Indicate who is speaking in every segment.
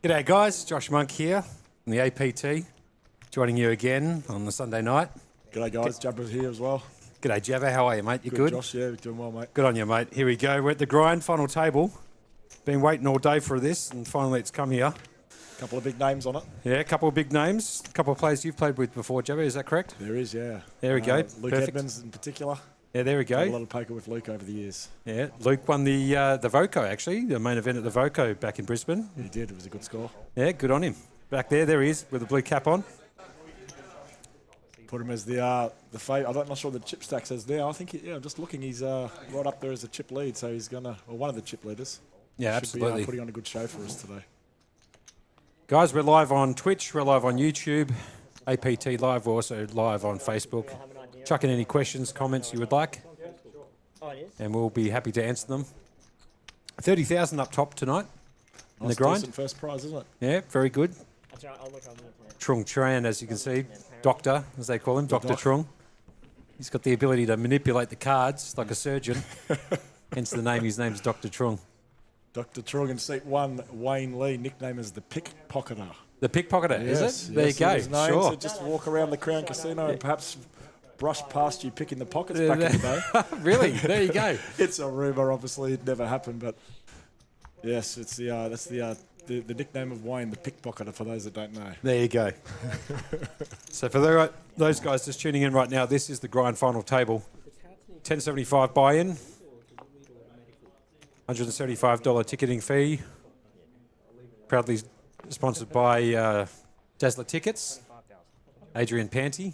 Speaker 1: G'day guys, Josh Monk here from the APT, joining you again on the Sunday night.
Speaker 2: G'day guys, Jabba's here as well.
Speaker 1: G'day Jabba, how are you mate? You good?
Speaker 2: Josh, yeah, doing well mate.
Speaker 1: Good on you mate. Here we go, we're at the grind, final table. Been waiting all day for this and finally it's come here.
Speaker 2: Couple of big names on it.
Speaker 1: Yeah, a couple of big names, a couple of players you've played with before Jabba, is that correct?
Speaker 2: There is, yeah.
Speaker 1: There we go,
Speaker 2: Luke
Speaker 1: perfect.
Speaker 2: Edmonds in particular.
Speaker 1: Yeah, there we go.
Speaker 2: Had a lot of poker with Luke over the years.
Speaker 1: Yeah, Luke won the Voco actually, the main event at the Voco back in Brisbane.
Speaker 2: He did, it was a good score.
Speaker 1: Yeah, good on him. Back there he is with the blue cap on.
Speaker 2: Put him as the favourite. I'm not sure what the chip stack says now. I think, I'm just looking, he's right up there as a chip lead, so he's one of the chip leaders.
Speaker 1: Yeah,
Speaker 2: Should
Speaker 1: absolutely.
Speaker 2: be putting on a good show for us today.
Speaker 1: Guys, we're live on Twitch, we're live on YouTube, APT Live, we're also live on Facebook. Chuck in any questions, comments you would like, and we'll be happy to answer them. 30,000 up top tonight in the grind.
Speaker 2: Decent first prize, isn't it?
Speaker 1: Yeah, very good. Trung Tran, as you can see, Doctor, as they call him, Dr. Trung. He's got the ability to manipulate the cards like a surgeon, hence the name, his name's Dr. Trung.
Speaker 2: Dr. Trung in seat 1, Wayne Lee, nickname is the Pickpocketer.
Speaker 1: The Pickpocketer,
Speaker 2: Yes,
Speaker 1: is it? There you go,
Speaker 2: his name,
Speaker 1: sure.
Speaker 2: So just walk around the Crown Casino and perhaps brush past you picking the pockets back in the day.
Speaker 1: Really? There you go.
Speaker 2: It's a rumour, obviously, it never happened, but yes, it's that's the nickname of Wayne, the Pickpocketer, for those that don't know.
Speaker 1: There you go. So for those guys just tuning in right now, this is the grind final table. $10.75 buy-in, $175 ticketing fee. Proudly sponsored by Dazzler Tickets, Adrian Panty,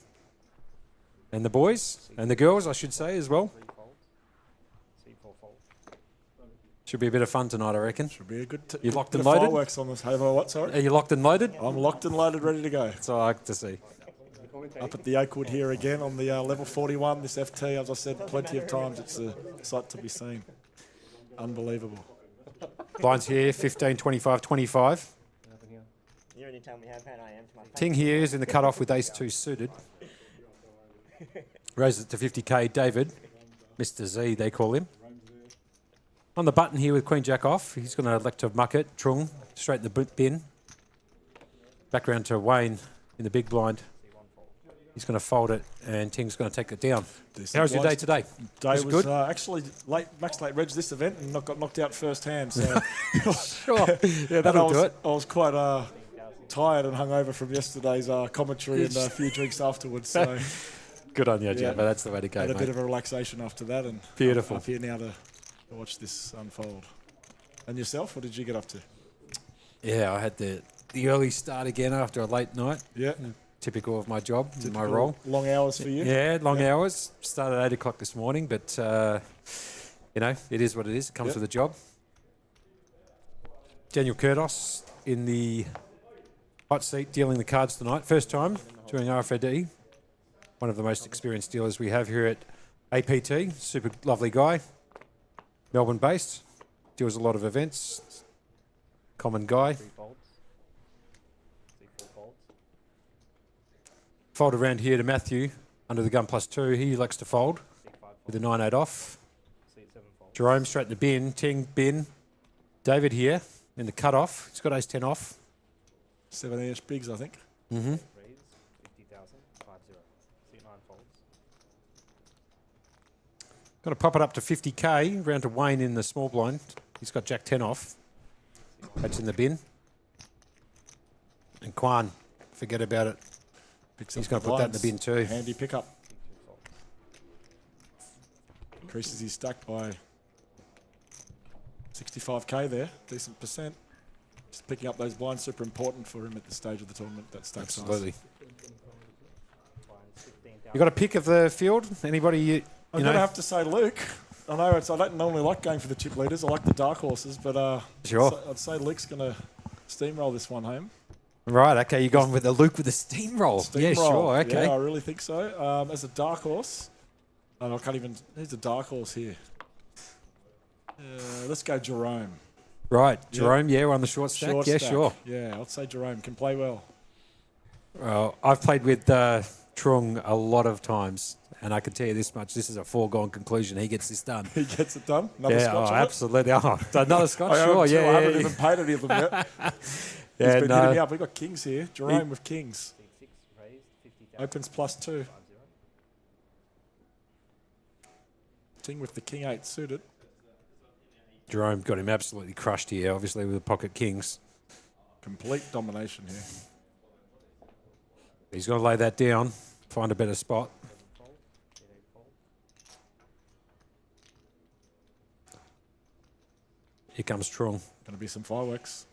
Speaker 1: and the boys, and the girls, I should say, as well. Should be a bit of fun tonight, I reckon.
Speaker 2: Should be a good...
Speaker 1: You locked and
Speaker 2: bit of
Speaker 1: loaded?
Speaker 2: fireworks on this. Have I what, sorry?
Speaker 1: Are you locked and loaded?
Speaker 2: I'm locked and loaded, ready to go.
Speaker 1: That's what I like to see.
Speaker 2: Up at the Oakwood here again on the level 41. This FT, as I said plenty of times, it's a sight to be seen. Unbelievable.
Speaker 1: Blinds here, 15, 25, 25. Ting here is in the cutoff with ace-2 suited. Raises it to 50k. David, Mr. Z, they call him. On the button here with Queen Jack off, he's going to elect to muck it. Trung, straight in the bin. Back round to Wayne in the big blind. He's going to fold it, and Ting's going to take it down. How was your day today?
Speaker 2: Day was
Speaker 1: good?
Speaker 2: actually max late reg this event and got knocked out first hand. So
Speaker 1: Sure. Yeah, that'll do it.
Speaker 2: I was quite tired and hungover from yesterday's commentary and a few drinks afterwards. So
Speaker 1: Good on you, Jabba. That's the way to go,
Speaker 2: had a
Speaker 1: mate.
Speaker 2: bit of a relaxation after that, and
Speaker 1: Beautiful.
Speaker 2: I'm up here now to watch this unfold. And yourself, what did you get up to?
Speaker 1: Yeah, I had the early start again after a late night.
Speaker 2: Yeah.
Speaker 1: Typical of my job, my role.
Speaker 2: Long hours for you?
Speaker 1: Yeah, long hours. Started at 8 o'clock this morning, but, it is what it is. It comes with the job. Daniel Kurdos in the hot seat dealing the cards tonight. First time doing RFID. One of the most experienced dealers we have here at APT. Super lovely guy. Melbourne based. Deals a lot of events. Common guy. Fold around here to Matthew under the gun +2. He likes to fold with a 9-8 off. Jerome straight in the bin. Ting, bin. David here in the cut-off. He's got ace-10 off.
Speaker 2: 7-ish bigs, I think.
Speaker 1: Mm-hmm. Got to pop it up to 50k. Round to Wayne in the small blind. He's got Jack-10 off. That's in the bin. And Quan, forget about it. He's going to put that in the bin too.
Speaker 2: Handy pickup. Increases his stack by 65k there. Decent percent. Just picking up those blinds, super important for him at this stage of the tournament. That stack size.
Speaker 1: Absolutely. You got a pick of the field? Anybody you
Speaker 2: I'm
Speaker 1: know?
Speaker 2: going to have to say Luke. I know I don't normally like going for the chip leaders. I like the dark horses, but
Speaker 1: Sure.
Speaker 2: I'd say Luke's going to steamroll this one home.
Speaker 1: Right, okay, you're going with the Luke with the steamroll. Yeah, sure, okay.
Speaker 2: Yeah, I really think so. As a dark horse, I can't even. There's a dark horse here. Let's go Jerome.
Speaker 1: Right, Jerome, yeah, we're on the short stack.
Speaker 2: Short
Speaker 1: yeah,
Speaker 2: stack.
Speaker 1: sure.
Speaker 2: Yeah, I'd say Jerome can play well.
Speaker 1: Well, I've played with Trung a lot of times, And I can tell you this much, this is a foregone conclusion. He gets this done.
Speaker 2: He gets it done. Another
Speaker 1: Yeah,
Speaker 2: scotch
Speaker 1: oh,
Speaker 2: on it?
Speaker 1: absolutely. Oh, another scotch,
Speaker 2: I
Speaker 1: sure. Yeah,
Speaker 2: I
Speaker 1: yeah,
Speaker 2: haven't
Speaker 1: yeah.
Speaker 2: even paid any of them yet.
Speaker 1: Yeah,
Speaker 2: He's been
Speaker 1: no.
Speaker 2: hitting me up. We've got kings here. Jerome with kings. Opens +2. King with the king 8 suited.
Speaker 1: Jerome got him absolutely crushed here, obviously, with the pocket kings.
Speaker 2: Complete domination here.
Speaker 1: He's got to lay that down, find a better spot. Here comes Trung.
Speaker 2: Going to be some fireworks.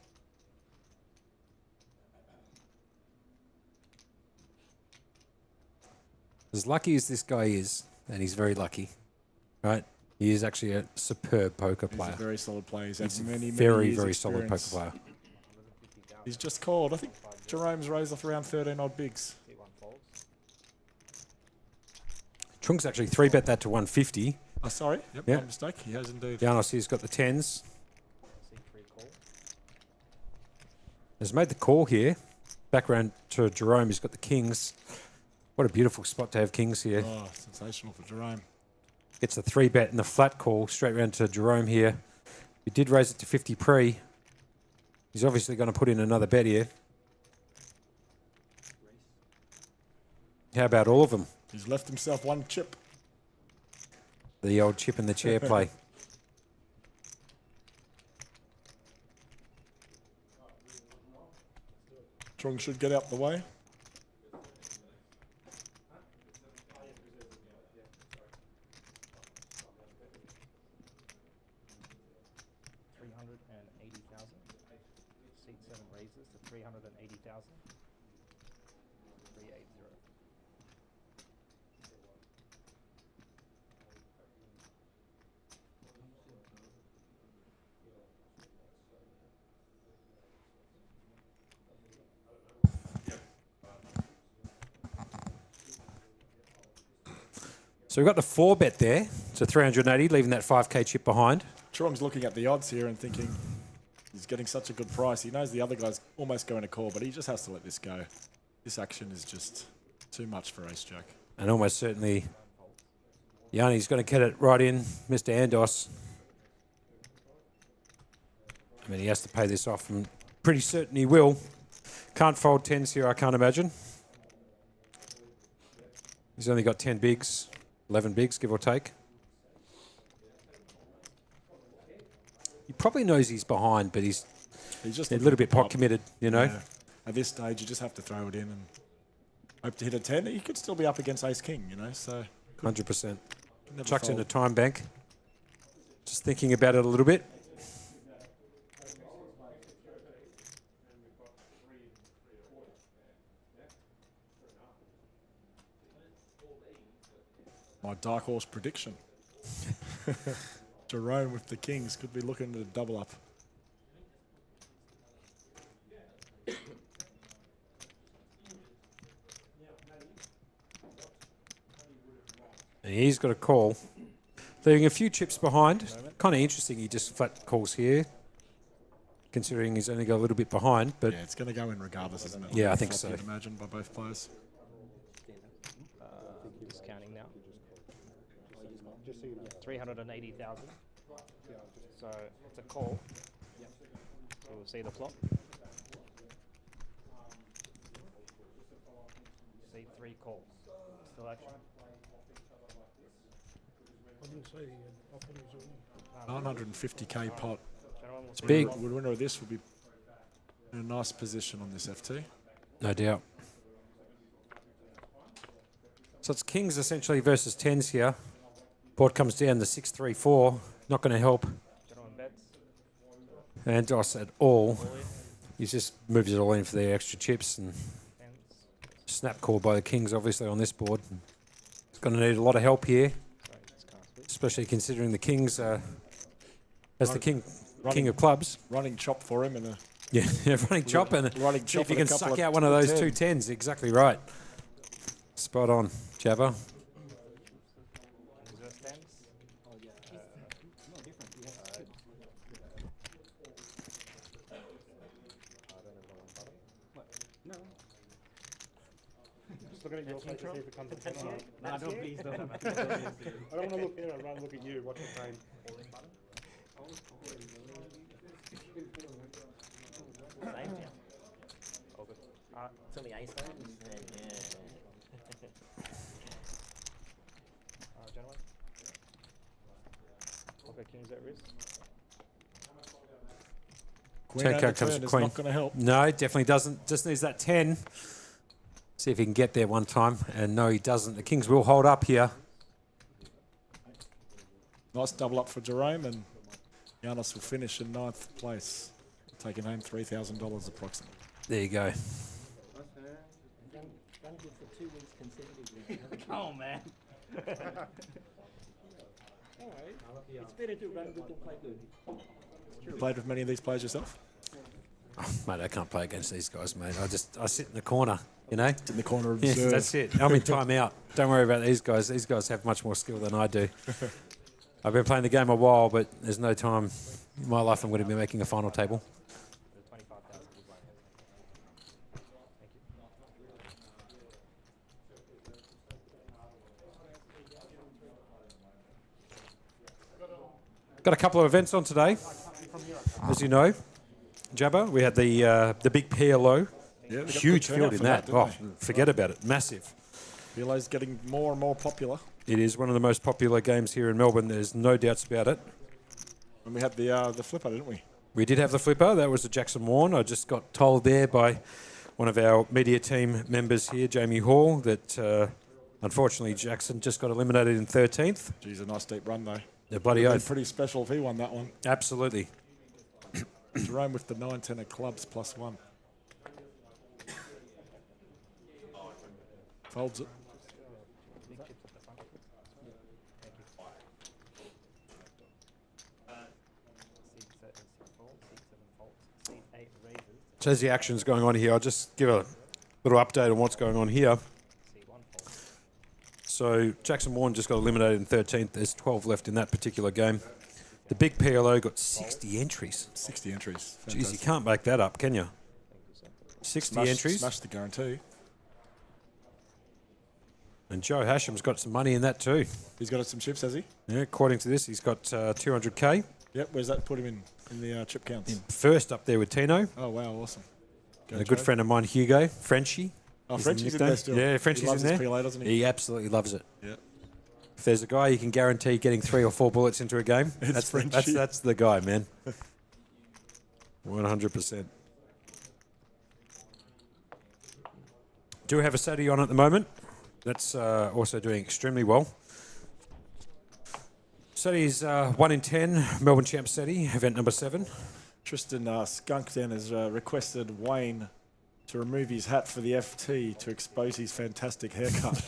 Speaker 1: As lucky as this guy is, and he's very lucky, right? He is actually a superb poker player.
Speaker 2: He's a very solid player. He's had
Speaker 1: He's
Speaker 2: many
Speaker 1: very,
Speaker 2: years
Speaker 1: very solid poker
Speaker 2: experience.
Speaker 1: player.
Speaker 2: He's just called. I think Jerome's raised off around 13 odd bigs.
Speaker 1: Trunk's actually 3-bet that to 150.
Speaker 2: Oh, sorry. Yep,
Speaker 1: Yeah.
Speaker 2: my mistake. He has indeed.
Speaker 1: Janos here's got the 10s. Has made the call here. Back round to Jerome, he's got the kings. What a beautiful spot to have kings here.
Speaker 2: Oh, sensational for Jerome.
Speaker 1: Gets the 3-bet and the flat call straight round to Jerome here. He did raise it to 50 pre. He's obviously going to put in another bet here. How about all of them?
Speaker 2: He's left himself one chip.
Speaker 1: The old chip in the chair play.
Speaker 2: Trung should get out the way.
Speaker 3: Seat 7 raises to 380,000. 380.
Speaker 1: So we've got the 4-bet there to 380, leaving that 5K chip behind.
Speaker 2: Trung's looking at the odds here and thinking he's getting such a good price. He knows the other guy's almost going to call, but he just has to let this go. This action is just too much for Ace Jack.
Speaker 1: And almost certainly Yanni's going to get it right in, Mr. Andos. I mean, he has to pay this off, and pretty certain he will. Can't fold 10s here, I can't imagine. He's only got 10 bigs, 11 bigs, give or take. He probably knows he's behind, but he's
Speaker 2: just
Speaker 1: a little bit pot committed, you know.
Speaker 2: Yeah. At this stage, you just have to throw it in and hope to hit a 10. He could still be up against Ace King, you know. So
Speaker 1: 100%.
Speaker 2: never
Speaker 1: Chucks in
Speaker 2: fold.
Speaker 1: a time bank. Just thinking about it a little bit.
Speaker 2: My dark horse prediction. Jerome with the kings could be looking to double up.
Speaker 1: And he's got a call. Leaving a few chips behind. Kind of interesting he just flat calls here, considering he's only got a little bit behind. But
Speaker 2: Yeah, it's going to go in regardless, isn't it?
Speaker 1: Yeah, I think
Speaker 2: Flop,
Speaker 1: so.
Speaker 2: You'd imagine by both players.
Speaker 3: Discounting now. 380,000. So it's a call. So we'll see the flop. See 3 calls. Still action.
Speaker 2: 950k pot.
Speaker 1: it's big,
Speaker 2: Would winner of this would be in a nice position on this FT.
Speaker 1: no doubt. So it's kings essentially versus 10s here. Board comes down to 6-3-4. Not going to help
Speaker 3: Gentlemen bets.
Speaker 1: Andos at all. He just moves it all in for the extra chips, and
Speaker 3: 10s.
Speaker 1: snap call by the kings obviously on this board. He's going to need a lot of help here,
Speaker 3: Sorry, just can't switch.
Speaker 1: especially considering the kings as the king
Speaker 2: running-
Speaker 1: of clubs.
Speaker 2: Running chop for him and a
Speaker 1: Yeah, running chop and
Speaker 2: running
Speaker 1: see
Speaker 2: chop
Speaker 1: if you
Speaker 2: and a
Speaker 1: can
Speaker 2: couple
Speaker 1: suck
Speaker 2: of
Speaker 1: out one of those
Speaker 2: 10.
Speaker 1: two tens. Exactly right. Spot on, Jabba.
Speaker 3: Reserve 10s. just looking at your face to see if it comes to 10 or not.
Speaker 4: No, don't please don't.
Speaker 3: I don't want to look here, I'd rather look at you, watch the frame.
Speaker 4: Same, yeah.
Speaker 3: All good. Alright,
Speaker 4: It's only ace though. Yeah.
Speaker 3: gentlemen. Okay, king's at risk.
Speaker 2: Queen
Speaker 1: Take
Speaker 2: over
Speaker 1: out comes
Speaker 2: turn
Speaker 1: the
Speaker 2: is
Speaker 1: queen.
Speaker 2: not going to help.
Speaker 1: No, definitely doesn't. Just needs that 10. See if he can get there one time. And no, he doesn't. The kings will hold up here.
Speaker 2: Nice double up for Jerome, and Giannis will finish in 9th place, taking home $3,000 approximately.
Speaker 1: There you go.
Speaker 4: Done good for 2 weeks consecutively. Oh man. It's better to run good than play good.
Speaker 2: Played with many of these players yourself?
Speaker 1: Oh, mate, I can't play against these guys, mate. I sit in the corner, you know.
Speaker 2: In the corner of
Speaker 1: Yeah,
Speaker 2: reserve.
Speaker 1: that's it. I'm in timeout. Don't worry about these guys. These guys have much more skill than I do. I've been playing the game a while, but there's no time in my life I'm going to be making a final table.
Speaker 3: The 25,000 is like.
Speaker 1: Got a couple of events on today, as you know. Jabba, we had the big PLO.
Speaker 2: Yeah, they got
Speaker 1: Huge
Speaker 2: good
Speaker 1: field
Speaker 2: turnout
Speaker 1: in
Speaker 2: for
Speaker 1: that.
Speaker 2: didn't
Speaker 1: Oh,
Speaker 2: they?
Speaker 1: forget about it. Massive.
Speaker 2: PLO's getting more and more popular.
Speaker 1: It is one of the most popular games here in Melbourne. There's no doubts about it.
Speaker 2: And we had the flipper, didn't we?
Speaker 1: We did have the flipper. That was the Jackson Warren. I just got told there by one of our media team members here, Jamie Hall, that unfortunately Jackson just got eliminated in 13th.
Speaker 2: Geez, a nice deep run though.
Speaker 1: The bloody
Speaker 2: Would've been
Speaker 1: oath.
Speaker 2: pretty special if he won that one.
Speaker 1: Absolutely.
Speaker 2: Jerome with the 9-10 of clubs +1. Folds it.
Speaker 3: Big chips at the front. Thank you. 6, 7, 6 folds, 6, 7 folds, 6, 8 raises,
Speaker 1: So as the action's going on here, I'll just give a little update on what's going on here.
Speaker 3: C1 fold.
Speaker 1: So Jackson Warren just got eliminated in 13th. There's 12 left in that particular game. The big PLO got 60 entries.
Speaker 2: 60 entries.
Speaker 1: Jeez, you
Speaker 2: Fantastic.
Speaker 1: can't make that up, can you?
Speaker 3: Thank you, sir.
Speaker 1: 60
Speaker 2: Smashed-
Speaker 1: entries.
Speaker 2: Smashed the guarantee.
Speaker 1: And Joe Hasham's got some money in that too.
Speaker 2: He's got some chips, has he?
Speaker 1: Yeah, according to this, he's got 200K.
Speaker 2: Yep. Where's that put him in the chip counts?
Speaker 1: First up there with Tino.
Speaker 2: Oh wow, awesome. Go,
Speaker 1: And a good
Speaker 2: Joe.
Speaker 1: friend of mine, Hugo, Frenchie.
Speaker 2: Oh,
Speaker 1: He's
Speaker 2: Frenchie's in
Speaker 1: nickname.
Speaker 2: there still.
Speaker 1: Yeah, Frenchie's
Speaker 2: he loves
Speaker 1: in
Speaker 2: his
Speaker 1: there.
Speaker 2: PLA, doesn't he?
Speaker 1: He absolutely loves it.
Speaker 2: Yeah.
Speaker 1: If there's a guy you can guarantee getting 3 or 4 bullets into a game,
Speaker 2: It's
Speaker 1: that's
Speaker 2: Frenchie.
Speaker 1: that's the guy, man. 100%. Do have a Saturday on at the moment. That's also doing extremely well. Saturday's 1 in 10, Melbourne Champ Saturday, event number 7.
Speaker 2: Tristan Skunk then has requested Wayne to remove his hat for the FT to expose his fantastic haircut.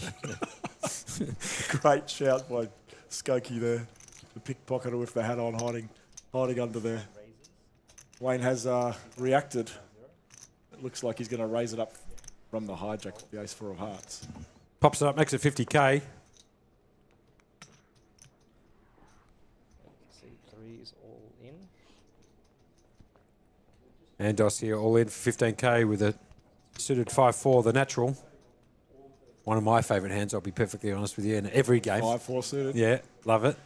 Speaker 2: Great shout by Skokie there. The pickpocketer with the hat on, hiding under there. Wayne has reacted. It looks like he's going to raise it up from the hijack with the ace-4 of hearts.
Speaker 1: Pops it up, makes it 50K.
Speaker 3: C3 is all in.
Speaker 1: Andos here all in for 15K with a suited 5-4, the natural. One of my favourite hands, I'll be perfectly honest with you, in every game.
Speaker 2: 5-4 suited.
Speaker 1: Yeah, love it.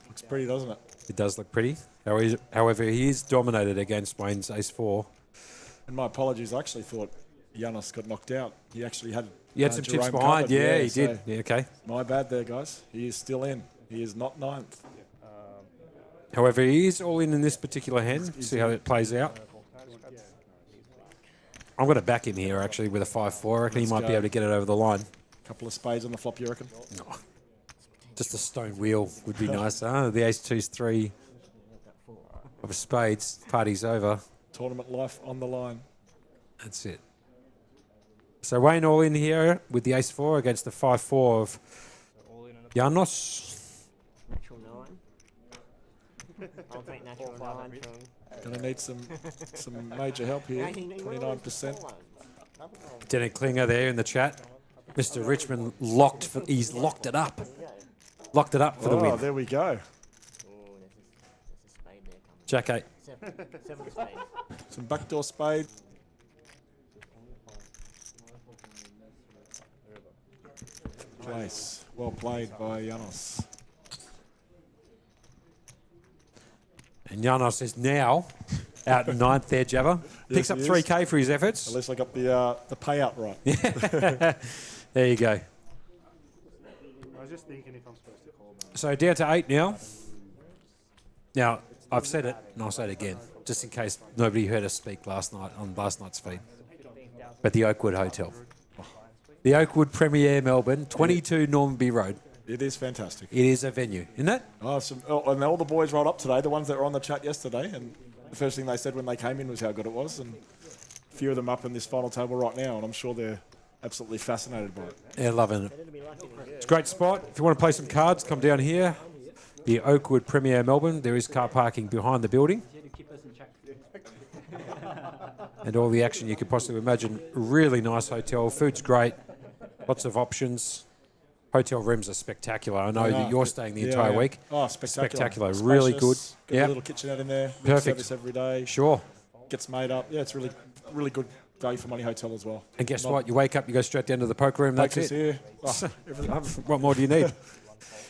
Speaker 2: Looks pretty, doesn't it?
Speaker 1: It does look pretty. However, he is dominated against Wayne's ace-4.
Speaker 2: And my apologies, I actually thought Giannis got knocked out. He actually had
Speaker 1: He had some
Speaker 2: Jerome
Speaker 1: chips behind.
Speaker 2: covered.
Speaker 1: Yeah, he
Speaker 2: so
Speaker 1: did. Yeah, okay.
Speaker 2: My bad there, guys. He is still in. He is not 9th.
Speaker 1: However, he is all in this particular hand. See how it plays out. I'm going to back him here, actually, with a 5-4. I reckon he
Speaker 2: Let's
Speaker 1: might be
Speaker 2: go.
Speaker 1: able to get it over the line.
Speaker 2: Couple of spades on the flop, you reckon?
Speaker 1: No. Just a stone wheel would be nice. The ace-2's 3 of a spades. Party's over.
Speaker 2: Tournament life on the line.
Speaker 1: That's it. So Wayne all in here with the ace-4 against the 5-4 of
Speaker 3: All in and a
Speaker 1: Janos.
Speaker 4: Natural 9. I'll take natural 9 from.
Speaker 2: Gonna need some major help here. 29%.
Speaker 1: Denny Klinger there in the chat. Mr. Richmond he's locked it up. Locked it up for the
Speaker 2: Oh,
Speaker 1: win.
Speaker 2: there we go.
Speaker 4: Oh, there's a spade there coming.
Speaker 1: Jack 8.
Speaker 4: 7 spade.
Speaker 2: Some backdoor spade. place. Well played by Janos.
Speaker 1: And Janos is now out in ninth there, Jabba. Picks up
Speaker 2: he is.
Speaker 1: 3K for his efforts.
Speaker 2: At least I got the payout right.
Speaker 1: There you go.
Speaker 5: I was just thinking if I'm supposed to call.
Speaker 1: So down to 8 now. Now, I've said it, and I'll say it again, just in case nobody heard us speak last night on last night's feed. But the Oakwood Hotel. The Oakwood Premier Melbourne, 22 Normanby Road.
Speaker 2: It is fantastic.
Speaker 1: It is a venue, isn't it?
Speaker 2: And all the boys rolled up today, the ones that were on the chat yesterday, and the first thing they said when they came in was how good it was, and a few of them up in this final table right now, and I'm sure they're absolutely fascinated by it.
Speaker 1: They're loving it. It's a great spot. If you want to play some cards, come down here. The Oakwood Premier Melbourne. There is car parking behind the building. And all the action you could possibly imagine. Really nice hotel. Food's great. Lots of options. Hotel rooms are spectacular. I know that you're staying the entire week.
Speaker 2: Oh, spectacular.
Speaker 1: Really good.
Speaker 2: Got a little kitchenette in there.
Speaker 1: Perfect.
Speaker 2: Service every day.
Speaker 1: Sure.
Speaker 2: Gets made up. Yeah, it's really good value for money hotel as well.
Speaker 1: And guess what? You wake up, you go straight down to the poker room. That's
Speaker 2: Pokers
Speaker 1: it.
Speaker 2: here. Oh, everything.
Speaker 1: What more do you need?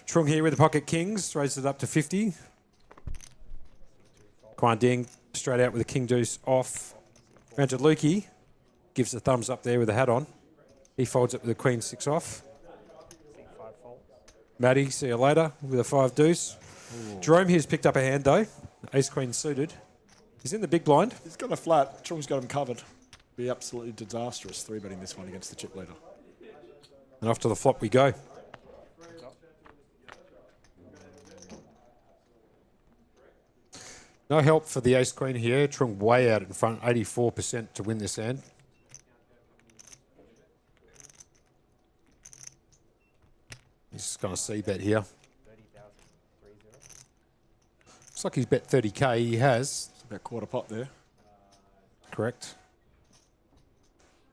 Speaker 1: Trung here with the pocket kings. Raises it up to 50. Quan Ding straight out with the king deuce off. Round to Lukey. Gives a thumbs up there with the hat on. He folds it with the queen 6 off. Matty, see you later with a 5 deuce. Jerome here's picked up a hand though. Ace queen suited. He's in the big blind.
Speaker 2: He's got a flat. Trung's got him covered. Be absolutely disastrous 3-betting this one against the chip leader.
Speaker 1: And off to the flop we go. No help for the ace queen here. Trung way out in front, 84% to win this hand. He's just going to C-bet here. Looks like he's bet 30K. He has.
Speaker 2: It's about quarter pot there.
Speaker 1: Correct.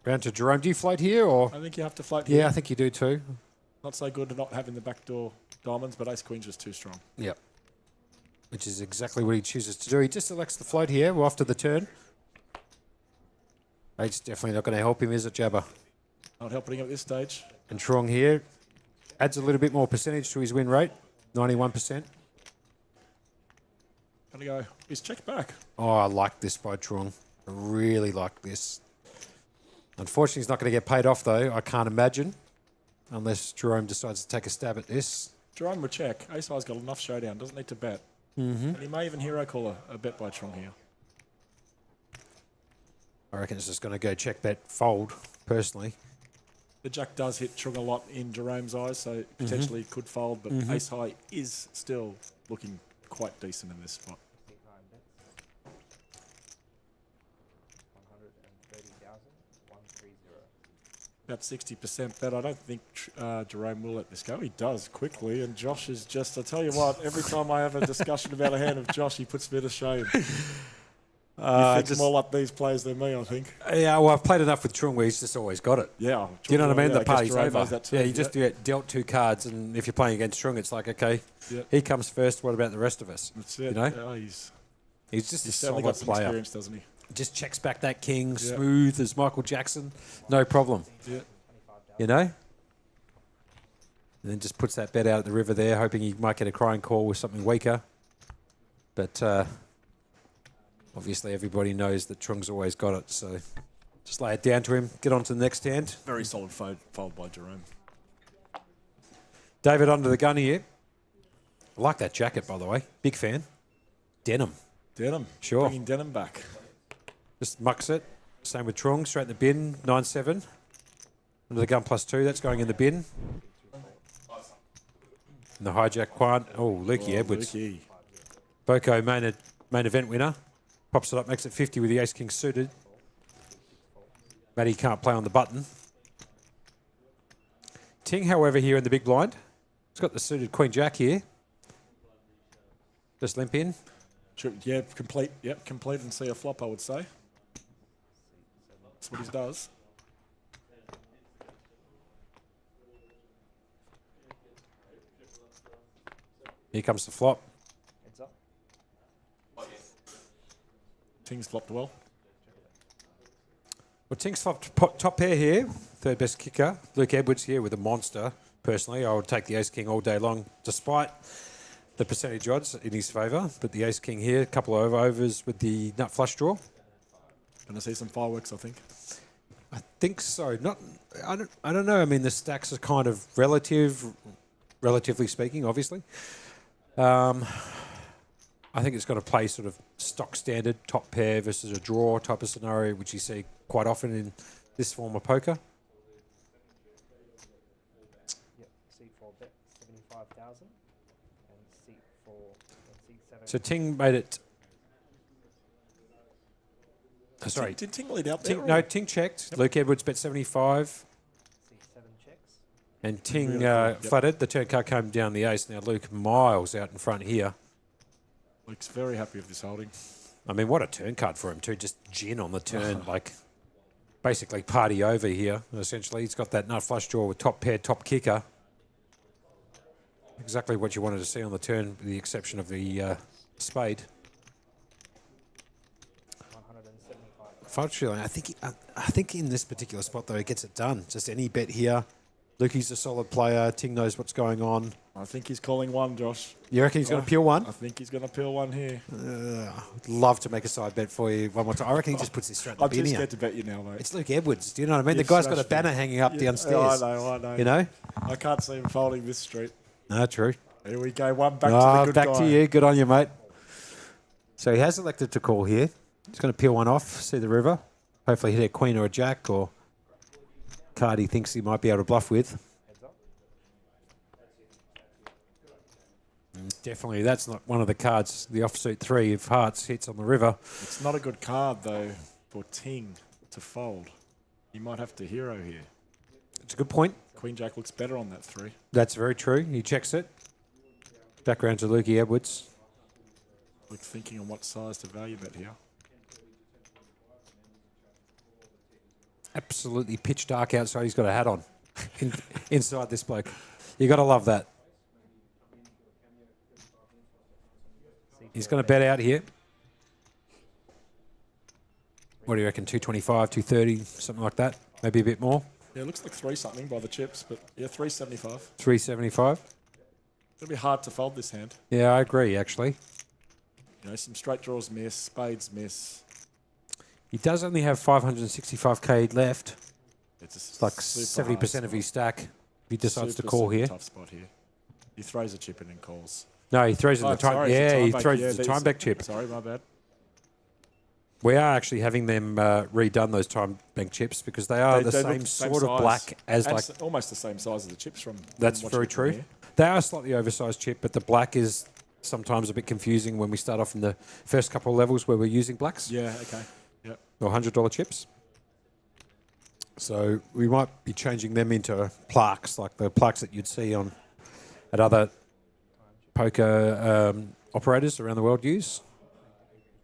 Speaker 1: Round to Jerome. Do you float here or?
Speaker 2: I think you have to float
Speaker 1: Yeah,
Speaker 2: here.
Speaker 1: I think you do too.
Speaker 2: Not so good at not having the backdoor diamonds, but ace queen's just too strong.
Speaker 1: Yep. Which is exactly what he chooses to do. He just elects the float here. We're off to the turn. Eight's definitely not going to help him, is it, Jabba?
Speaker 2: Not helping him at this stage.
Speaker 1: And Trung here adds a little bit more percentage to his win rate, 91%.
Speaker 2: Gonna go. He's checked back.
Speaker 1: Oh, I like this by Trung. I really like this. Unfortunately, he's not going to get paid off, though. I can't imagine, unless Jerome decides to take a stab at this.
Speaker 2: Jerome would check. Ace high's got enough showdown. Doesn't need to bet. And he may even hero call a bet by Trung here.
Speaker 1: I reckon it's just going to go check, bet, fold, personally.
Speaker 2: The jack does hit Trung a lot in Jerome's eyes, so potentially could fold, but ace high is still looking quite decent in this spot. About 60% bet. I don't think Jerome will let this go. He does quickly, and Josh is just, I tell you what, every time I have a discussion about a hand of Josh, he puts me to shame. You think more like these players than me, I think.
Speaker 1: Yeah, well, I've played enough with Trung where he's just always got it.
Speaker 2: Yeah.
Speaker 1: Do you know what I mean?
Speaker 2: Yeah,
Speaker 1: The party's
Speaker 2: Jerome
Speaker 1: over.
Speaker 2: knows that too.
Speaker 1: Yeah, you just get dealt 2 cards, and if you're playing against Trung, it's like, okay, he comes first, what about the rest of us?
Speaker 2: That's it.
Speaker 1: You know?
Speaker 2: Yeah,
Speaker 1: He's just a
Speaker 2: he's certainly
Speaker 1: solid
Speaker 2: got some
Speaker 1: player.
Speaker 2: experience, doesn't he?
Speaker 1: Just checks back that king, smooth as Michael Jackson, no problem.
Speaker 2: Yeah.
Speaker 1: You know? And then just puts that bet out at the river there, hoping he might get a crying call with something weaker. But obviously everybody knows that Trung's always got it, so just lay it down to him, get on to the next hand.
Speaker 2: Very solid fold by Jerome.
Speaker 1: David under the gun here. I like that jacket, by the way. Big fan. Denim.
Speaker 2: Denim.
Speaker 1: Sure.
Speaker 2: Bringing Denim back.
Speaker 1: Just mucks it. Same with Trung, straight in the bin, 9-7. Under the gun +2, that's going in the bin. And the hijack Quan. Oh, Lukey Edwards.
Speaker 2: Lukey.
Speaker 1: Boko main event winner. Pops it up, makes it 50 with the ace-king suited. Matty can't play on the button. Ting, however, here in the big blind. He's got the suited queen-jack here. Just limp in.
Speaker 2: Yeah, complete. Yep, complete and see a flop, I would say. That's what he does.
Speaker 1: Here comes the flop.
Speaker 3: Heads up.
Speaker 2: Ting's flopped well.
Speaker 1: Well, Ting's flopped top pair here. Third best kicker. Luke Edwards here with a monster. personally. I would take the ace king all day long, despite the percentage odds in his favour. But the ace king here, a couple of overs with the nut flush draw.
Speaker 2: Going to see some fireworks, I think.
Speaker 1: I think so. I don't know. I mean, the stacks are kind of relatively speaking, obviously. I think it's got to play sort of stock standard, top pair versus a draw type of scenario, which you see quite often in this form of poker.
Speaker 3: Yep, C4 bet 75,000 and C4 and C7.
Speaker 1: So Ting made it. Sorry.
Speaker 2: Did Ting lead out there?
Speaker 1: No, Ting checked. Yep. Luke Edwards bet 75.
Speaker 3: C7 checks.
Speaker 1: And Ting
Speaker 2: Really cool.
Speaker 1: flooded. The turn card came down the ace. Now Luke miles out in front here.
Speaker 2: Luke's very happy with this holding.
Speaker 1: I mean, what a turn card for him too. Just gin on the turn, like basically party over here, essentially. He's got that nut flush draw with top pair, top kicker. Exactly what you wanted to see on the turn, with the exception of the spade.
Speaker 3: 175.
Speaker 1: I think in this particular spot, though, he gets it done. Just any bet here. Lukey's a solid player. Ting knows what's going on.
Speaker 2: I think he's calling one, Josh.
Speaker 1: You reckon he's going to peel one?
Speaker 2: I think he's going to peel one here.
Speaker 1: I'd love to make a side bet for you one more time. I reckon he just puts this straight in the
Speaker 2: I'm
Speaker 1: bin
Speaker 2: too
Speaker 1: here.
Speaker 2: scared to bet you now, mate.
Speaker 1: It's Luke Edwards. Do you know what I mean?
Speaker 2: You've
Speaker 1: The guy's got a
Speaker 2: smashed
Speaker 1: banner
Speaker 2: me.
Speaker 1: hanging up downstairs.
Speaker 2: I know.
Speaker 1: You know?
Speaker 2: I can't see him folding this street.
Speaker 1: No, true.
Speaker 2: Here we go. One back to the good
Speaker 1: back
Speaker 2: guy.
Speaker 1: to you. Good on you, mate. So he has elected to call here. He's going to peel one off, see the river. Hopefully hit a queen or a jack or card he thinks he might be able to bluff with.
Speaker 3: Heads up.
Speaker 1: Definitely, that's not one of the cards. The offsuit 3 of hearts hits on the river.
Speaker 2: It's not a good card, though, for Ting to fold. He might have to hero here.
Speaker 1: It's a good point.
Speaker 2: Queen Jack looks better on that 3.
Speaker 1: That's very true. He checks it. Back around to Lukey Edwards.
Speaker 2: Luke thinking on what size to value bet here.
Speaker 1: Absolutely pitch dark outside. He's got a hat on inside this bloke. You got to love that. He's going to bet out here. What do you reckon? 225, 230, something like that. Maybe a bit more.
Speaker 2: Yeah, it looks like 3 something by the chips, but yeah, 375.
Speaker 1: 375.
Speaker 2: It'll be hard to fold this hand.
Speaker 1: Yeah, I agree, actually.
Speaker 2: You know, some straight draws miss, spades miss.
Speaker 1: He does only have 565k left.
Speaker 2: It's
Speaker 1: Like 70% of his stack. If he decides to call here.
Speaker 2: Tough spot here. He throws a chip and then calls.
Speaker 1: No, he throws in the time.
Speaker 2: Sorry,
Speaker 1: Yeah, he
Speaker 2: back.
Speaker 1: throws
Speaker 2: Yeah,
Speaker 1: the time back chip.
Speaker 2: Sorry, my bad.
Speaker 1: We are actually having them redone, those time bank chips, because they are the
Speaker 2: They
Speaker 1: same
Speaker 2: look
Speaker 1: sort of
Speaker 2: size.
Speaker 1: black as
Speaker 2: And
Speaker 1: like.
Speaker 2: almost the same size as the chips from.
Speaker 1: That's
Speaker 2: watching
Speaker 1: very
Speaker 2: it from
Speaker 1: true.
Speaker 2: here.
Speaker 1: They are a slightly oversized chip, but the black is sometimes a bit confusing when we start off in the first couple of levels where we're using blacks.
Speaker 2: Yeah. Okay. Yep.
Speaker 1: Or $100 chips. So we might be changing them into plaques, like the plaques that you'd see on at other poker operators around the world use,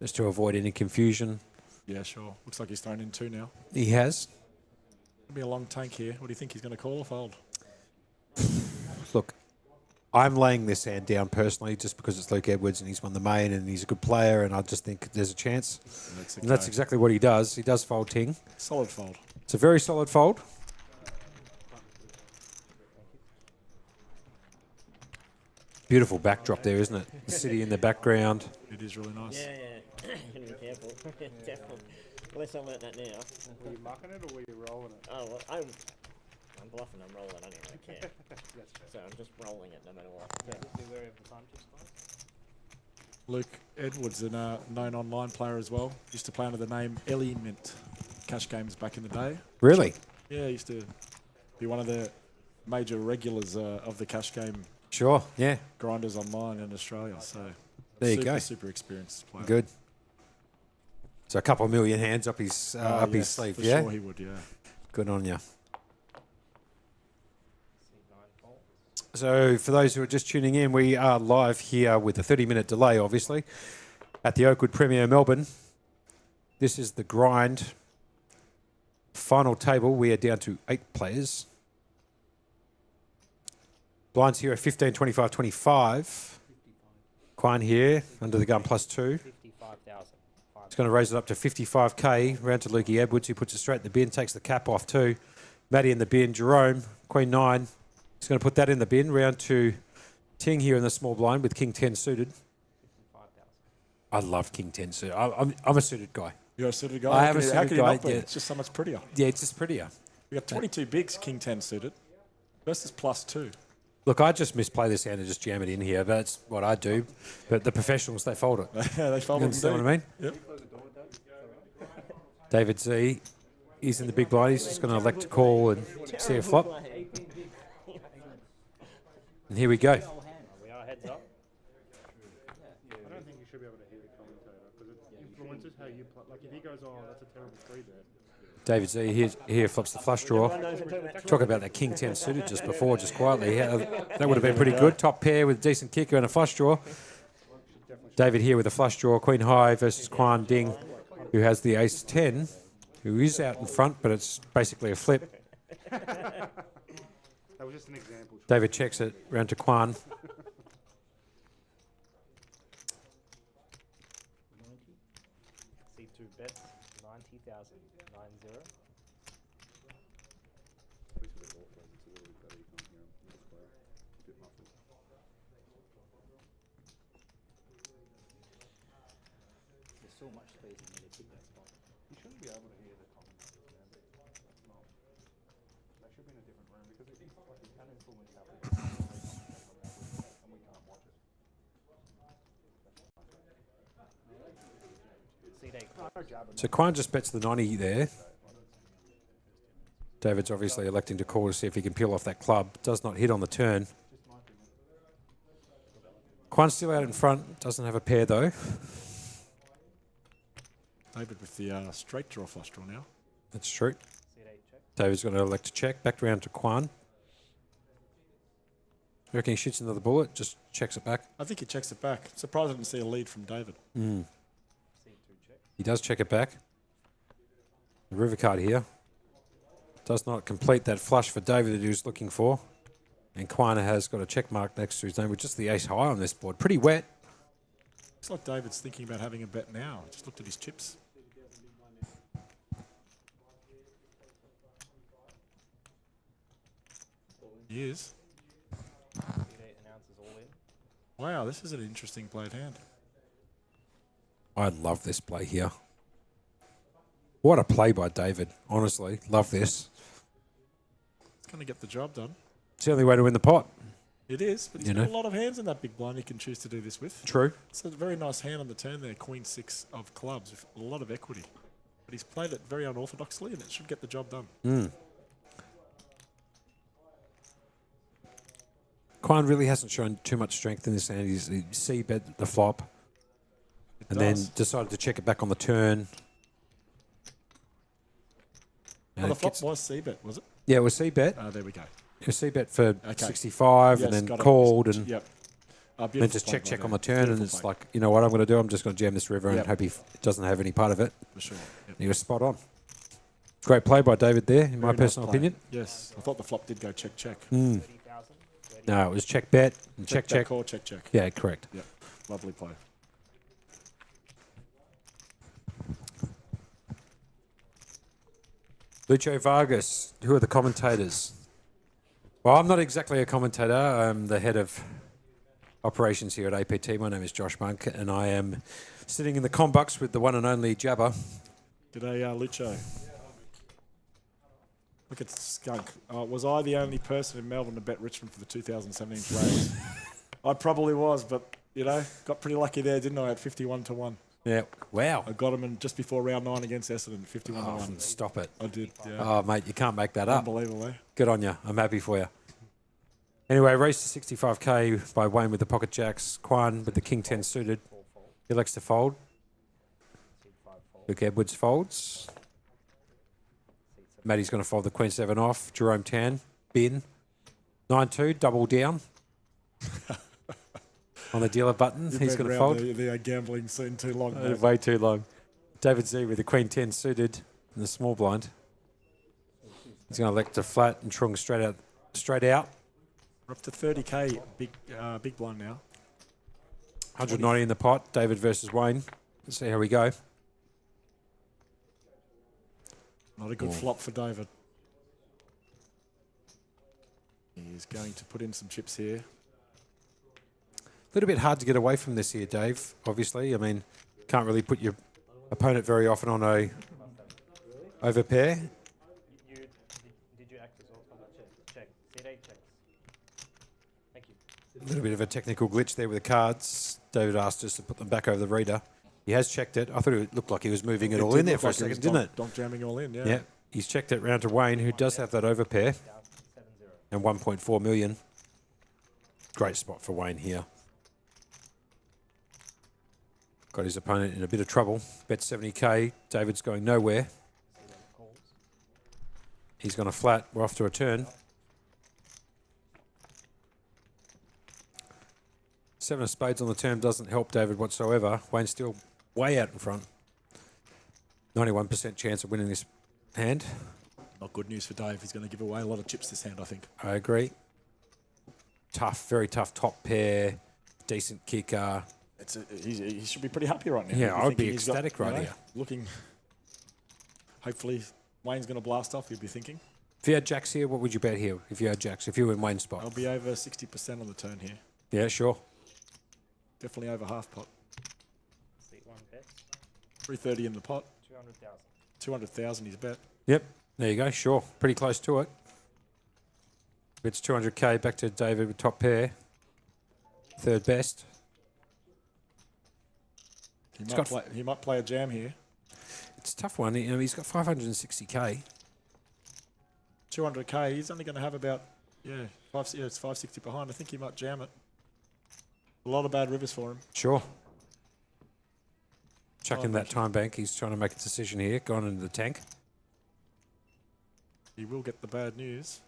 Speaker 1: just to avoid any confusion.
Speaker 2: Yeah. Sure. Looks like he's thrown in 2 now.
Speaker 1: He has.
Speaker 2: It'll be a long tank here. What do you think he's going to call or fold?
Speaker 1: Look, I'm laying this hand down personally just because it's Luke Edwards and he's won the main and he's a good player and I just think there's a chance. And that's exactly what he does. He does fold Ting.
Speaker 2: Solid fold.
Speaker 1: It's a very solid fold. Beautiful backdrop there, isn't it? The city in the background.
Speaker 2: It is really nice.
Speaker 4: Yeah, yeah. You're going to be careful. Definitely. Unless I'm at that now.
Speaker 5: Were you mucking it or were you rolling it?
Speaker 4: Oh, well, I'm bluffing, I'm rolling anyway. Yeah. So I'm just rolling it no matter what.
Speaker 3: Yeah. Be wary of the time chips, guys.
Speaker 2: Luke Edwards, a known online player as well. Used to play under the name Elimination cash games back in the day.
Speaker 1: Really?
Speaker 2: Yeah, he used to be one of the major regulars of the cash game
Speaker 1: Sure, yeah.
Speaker 2: grinders online in Australia. So
Speaker 1: There you go.
Speaker 2: Super experienced player.
Speaker 1: Good. So a couple of million hands up his his
Speaker 2: Yes,
Speaker 1: sleeve,
Speaker 2: for
Speaker 1: yeah?
Speaker 2: sure he would, yeah.
Speaker 1: Good on you.
Speaker 3: C9 fold.
Speaker 1: So for those who are just tuning in, we are live here with a 30-minute delay, obviously, at the Oakwood Premier Melbourne. This is the grind. Final table, we are down to 8 players. Blinds here at 15, 25, 25. Quine here, under the gun +2.
Speaker 3: 55,000.
Speaker 1: He's going to raise it up to 55k. Round to Lukey Edwards, who puts it straight in the bin, takes the cap off too. Matty in the bin. Jerome, Queen 9. He's going to put that in the bin. Round to Ting here in the small blind with King 10 suited.
Speaker 3: 5,000.
Speaker 1: I love King 10 suited. I'm a suited guy.
Speaker 2: You're a suited guy?
Speaker 1: I am a
Speaker 2: How
Speaker 1: suited
Speaker 2: can you
Speaker 1: guy,
Speaker 2: not be?
Speaker 1: yeah.
Speaker 2: It's just so much prettier.
Speaker 1: Yeah, it's just prettier.
Speaker 2: We got 22 bigs, King 10 suited, versus +2.
Speaker 1: Look, I just misplay this hand and just jam it in here. That's what I do. But the professionals, they fold it.
Speaker 2: They fold
Speaker 1: You
Speaker 2: it
Speaker 1: understand what I mean?
Speaker 2: Yep.
Speaker 1: David Z, he's in the big blind. He's just going to elect to call and see a flop. And here we go.
Speaker 3: We are heads up.
Speaker 5: I don't think you should be able to hear the commentator because it influences how you play. Like if he goes, "Oh, that's a terrible 3-bet."
Speaker 1: David Z here flops the flush draw. Talk about that King 10 suited just before, just quietly. That would have been pretty good. Top pair with a decent kicker and a flush draw. David here with a flush draw. Queen high versus Quan Ding, who has the ace 10, who is out in front, but it's basically a flip.
Speaker 5: That was just an example.
Speaker 1: David checks it round to Quan.
Speaker 3: C2 bets 90,000. 90.
Speaker 6: There's so much space in here to pick that spot.
Speaker 5: You shouldn't be able to hear the commentator. No. They should be in a different room because it can influence how we and we can't watch it.
Speaker 1: So Quan just bets the 90 there. David's obviously electing to call to see if he can peel off that club. Does not hit on the turn. Quan's still out in front. Doesn't have a pair though.
Speaker 2: David with the straight draw flush draw now.
Speaker 1: That's true.
Speaker 3: C8 check.
Speaker 1: David's going to elect to check. Back round to Quan. You reckon he shoots another bullet? Just checks it back.
Speaker 2: I think he checks it back. Surprised I didn't see a lead from David.
Speaker 3: C2 check.
Speaker 1: He does check it back. The river card here. Does not complete that flush for David that he was looking for. And Quina has got a check mark next to his name with just the ace high on this board. Pretty wet.
Speaker 2: Looks like David's thinking about having a bet now. Just looked at his chips. He is.
Speaker 3: C8 announces all in.
Speaker 2: Wow, this is an interesting played hand.
Speaker 1: I love this play here. What a play by David. Honestly, love this.
Speaker 2: It's going to get the job done.
Speaker 1: It's the only way to win the pot.
Speaker 2: It is, but he's
Speaker 1: You
Speaker 2: got
Speaker 1: know.
Speaker 2: a lot of hands in that big blind he can choose to do this with.
Speaker 1: True.
Speaker 2: It's a very nice hand on the turn there, Queen 6 of clubs, with a lot of equity. But he's played it very unorthodoxly, and it should get the job done.
Speaker 1: Quan really hasn't shown too much strength in this hand. He's he C-bet the flop
Speaker 2: It
Speaker 1: and
Speaker 2: does.
Speaker 1: then decided to check it back on the turn.
Speaker 2: Oh,
Speaker 1: And
Speaker 2: the
Speaker 1: it
Speaker 2: flop
Speaker 1: gets-
Speaker 2: was C-bet, was it?
Speaker 1: yeah, it was C-bet.
Speaker 2: There we go.
Speaker 1: It was C-bet for
Speaker 2: Okay.
Speaker 1: 65
Speaker 2: Yes,
Speaker 1: and then
Speaker 2: got it.
Speaker 1: called and
Speaker 2: Yep.
Speaker 1: then
Speaker 2: Beautiful
Speaker 1: just
Speaker 2: play
Speaker 1: check
Speaker 2: by
Speaker 1: on the
Speaker 2: David.
Speaker 1: turn and
Speaker 2: Beautiful
Speaker 1: it's
Speaker 2: play,
Speaker 1: like, you know what I'm going to do? I'm just going to jam this river
Speaker 2: Yep.
Speaker 1: and hope he doesn't have any part of it.
Speaker 2: for sure. Yep.
Speaker 1: He was spot on. Great play by David there, in my
Speaker 2: Very nice
Speaker 1: personal
Speaker 2: play.
Speaker 1: opinion.
Speaker 2: Yes, I thought the flop did go check, check.
Speaker 3: 30,000.
Speaker 1: No, it was check bet and check, check.
Speaker 2: Call, check, check.
Speaker 1: Yeah, correct.
Speaker 2: Yep, lovely play.
Speaker 1: Lucho Vargas, who are the commentators? Well, I'm not exactly a commentator. I'm the head of operations here at APT. My name is Josh Monk, and I am sitting in the combox with the one and only Jabba.
Speaker 2: G'day, Lucho. Look at Skunk. Was I the only person in Melbourne to bet Richmond for the 2017 Flags? I probably was, but, you know, got pretty lucky there, didn't I, at 51 to 1.
Speaker 1: Yeah. Wow.
Speaker 2: I got him in just before round 9 against Essendon, 51 to 1.
Speaker 1: Stop it.
Speaker 2: I did, yeah.
Speaker 1: Oh, mate, you can't make that up.
Speaker 2: Unbelievable, eh?
Speaker 1: Good on you. I'm happy for you. Anyway, race to 65k by Wayne with the pocket jacks. Quan with the king 10 suited. He likes to fold. Luke Edwards folds. Matty's going to fold the queen 7 off. Jerome Tan, bin. 9-2, double down. On the dealer button,
Speaker 2: You've
Speaker 1: he's
Speaker 2: been
Speaker 1: going to
Speaker 2: around
Speaker 1: fold.
Speaker 2: the gambling scene too long, mate.
Speaker 1: Way too long. David Z with the queen 10 suited in the small blind. He's going to elect a flat and trung straight out.
Speaker 2: We're up to 30k, big blind now.
Speaker 1: 190 in the pot. David versus Wayne. Let's see how we go.
Speaker 2: Not a good flop for David. He's going to put in some chips here.
Speaker 1: A little bit hard to get away from this here, Dave, obviously. I mean, can't really put your opponent very often on a over pair.
Speaker 3: Did you act as well? Check. C8 checks. Thank you.
Speaker 1: A little bit of a technical glitch there with the cards. David asked us to put them back over the reader. He has checked it. I thought it looked like he was moving it all
Speaker 2: did
Speaker 1: in there
Speaker 2: look
Speaker 1: for a
Speaker 2: like he was
Speaker 1: second, didn't it?
Speaker 2: donk jamming all in, yeah.
Speaker 1: Yeah. He's checked it round to Wayne, who does have that over pair.
Speaker 3: 7-0.
Speaker 1: And 1.4 million. Great spot for Wayne here. Got his opponent in a bit of trouble. Bet 70k. David's going nowhere.
Speaker 3: Calls.
Speaker 1: He's gone a flat. We're off to a turn. 7 of spades on the turn doesn't help David whatsoever. Wayne's still way out in front. 91% chance of winning this hand.
Speaker 2: Not good news for Dave. He's going to give away a lot of chips this hand, I think.
Speaker 1: I agree. Tough, very tough top pair. Decent kicker.
Speaker 2: He should be pretty happy right now.
Speaker 1: Yeah,
Speaker 2: He'd
Speaker 1: I would be
Speaker 2: thinking he's got,
Speaker 1: ecstatic right here.
Speaker 2: Looking, hopefully Wayne's going to blast off, he'd be thinking.
Speaker 1: If you had jacks here, what would you bet here? If you had jacks, if you were in Wayne's spot?
Speaker 2: I'll be over 60% on the turn here.
Speaker 1: Yeah, sure.
Speaker 2: Definitely over half pot.
Speaker 3: C1 bets.
Speaker 2: 330 in the pot.
Speaker 3: 200,000.
Speaker 2: 200,000 he's bet.
Speaker 1: Yep. There you go. Sure. Pretty close to it. It's 200k back to David with top pair. 3rd best.
Speaker 2: He might play a jam here.
Speaker 1: It's a tough one. You know, he's got 560k.
Speaker 2: 200k, he's only going to have about, it's 560 behind. I think he might jam it. A lot of bad rivers for him.
Speaker 1: Sure. Chucking that time bank. He's trying to make a decision here. Gone into the tank.
Speaker 2: He will get the bad news.